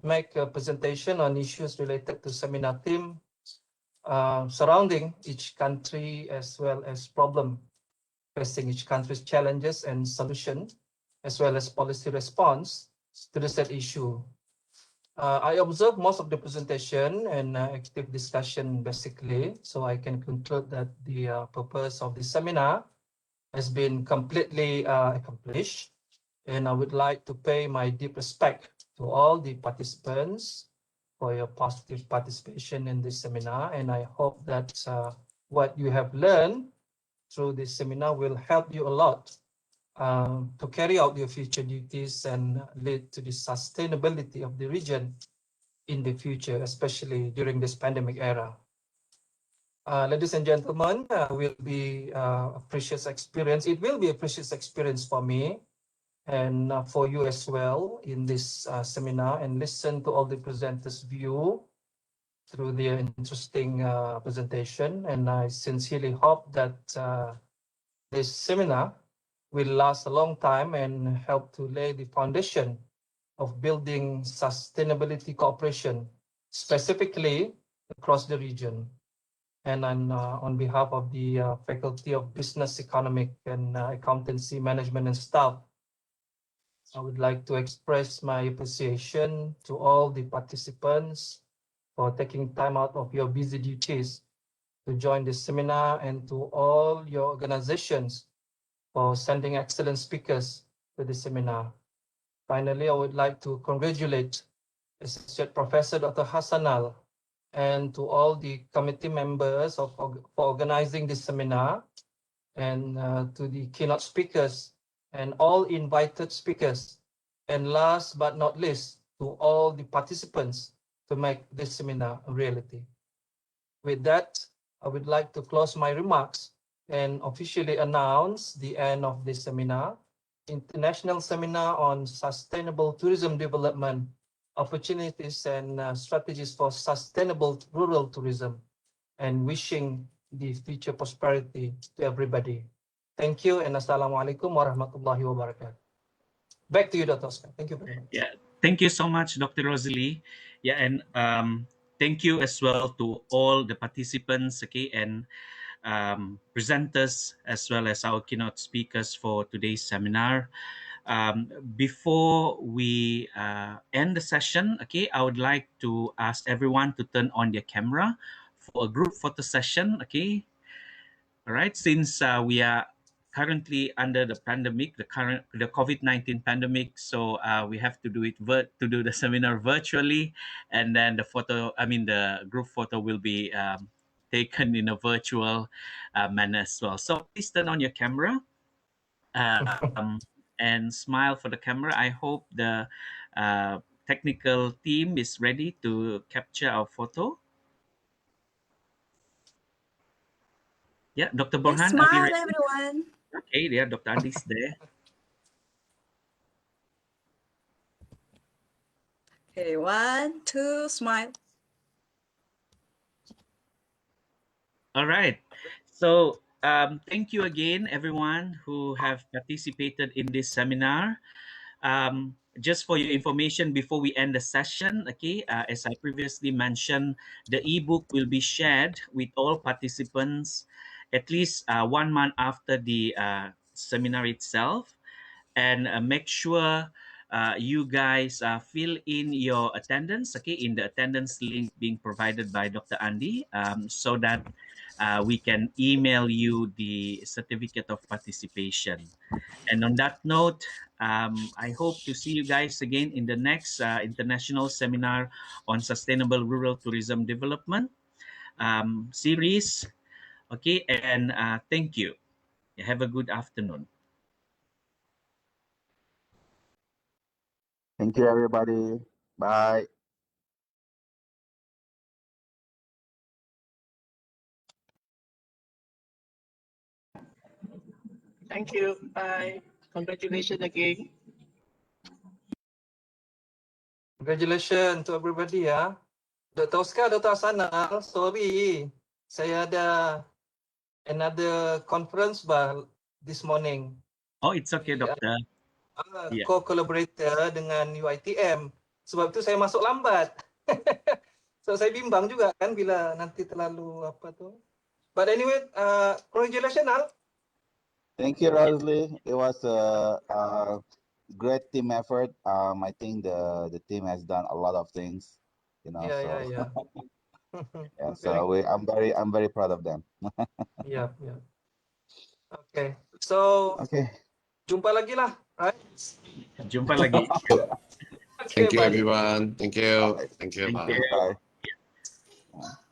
make a presentation on issues related to seminar theme surrounding each country, as well as problem facing each country's challenges and solution, as well as policy response to the said issue. I observed most of the presentation and active discussion basically, so I can conclude that the purpose of the seminar has been completely accomplished. And I would like to pay my deep respect to all the participants for your positive participation in this seminar. And I hope that what you have learned through this seminar will help you a lot to carry out your future duties and lead to the sustainability of the region in the future, especially during this pandemic era. Ladies and gentlemen, will be a precious experience. It will be a precious experience for me and for you as well in this seminar, and listen to all the presenters' view through their interesting presentation. And I sincerely hope that this seminar will last a long time and help to lay the foundation of building sustainability cooperation, specifically across the region. And on behalf of the Faculty of Business, Economic and Accountancy Management and Staff, I would like to express my appreciation to all the participants for taking time out of your busy duties to join this seminar, and to all your organizations for sending excellent speakers to the seminar. Finally, I would like to congratulate Associate Professor Dr. Hassanal and to all the committee members for organizing this seminar, and to the keynote speakers and all invited speakers, and last but not least, to all the participants to make this seminar a reality. With that, I would like to close my remarks and officially announce the end of this seminar, International Seminar on Sustainable Tourism Development, Opportunities and Strategies for Sustainable Rural Tourism, and wishing the future prosperity to everybody. Thank you, and Assalamualaikum warahmatullahi wabarakatuh. Back to you, Dr. Oscar. Thank you very much. Yeah, thank you so much, Dr. Rosalie. Yeah, and thank you as well to all the participants, okay, and presenters, as well as our keynote speakers for today's seminar. Before we end the session, okay, I would like to ask everyone to turn on their camera for a group photo session, okay? All right, since we are currently under the pandemic, the COVID-19 pandemic, so we have to do the seminar virtually, and then the group photo will be taken in a virtual manner as well. So please turn on your camera and smile for the camera. I hope the technical team is ready to capture our photo. Yeah, Dr. Borhan, are we Smile, ready? everyone. Okay, yeah, Dr. Andy's there. Okay, 1, 2, smile. All right. So thank you again, everyone who have participated in this seminar. Just for your information, before we end the session, okay, as I previously mentioned, the ebook will be shared with all participants at least 1 month after the seminar itself. And make sure you guys fill in your attendance, okay, in the attendance link being provided by Dr. Andy, so that we can email you the certificate of participation. And on that note, I hope to see you guys again in the next international seminar on sustainable rural tourism development series. Okay, and thank you. Have a good afternoon. Thank you, everybody. Bye. Thank you. Bye. Congratulations again. Congratulations to everybody ya. Dr. Oscar, Dr. Hasanal, sorry. Saya ada another conference this morning. Oh, it's okay, Doctor. Yeah. Co-collaborator dengan UiTM. Sebab itu saya masuk lambat. So saya bimbang juga kan bila nanti terlalu apa tu. But anyway, congratulations Al. Thank you, Rosalie. It was a great team effort. I think the team has done a lot of things, you know. Yeah. Yeah, so I'm very proud of them. Yeah. Okay. So jumpa lagi lah, right? Jumpa lagi. Thank you, everyone. Thank you. Thank you. Thank Bye. you. Bye.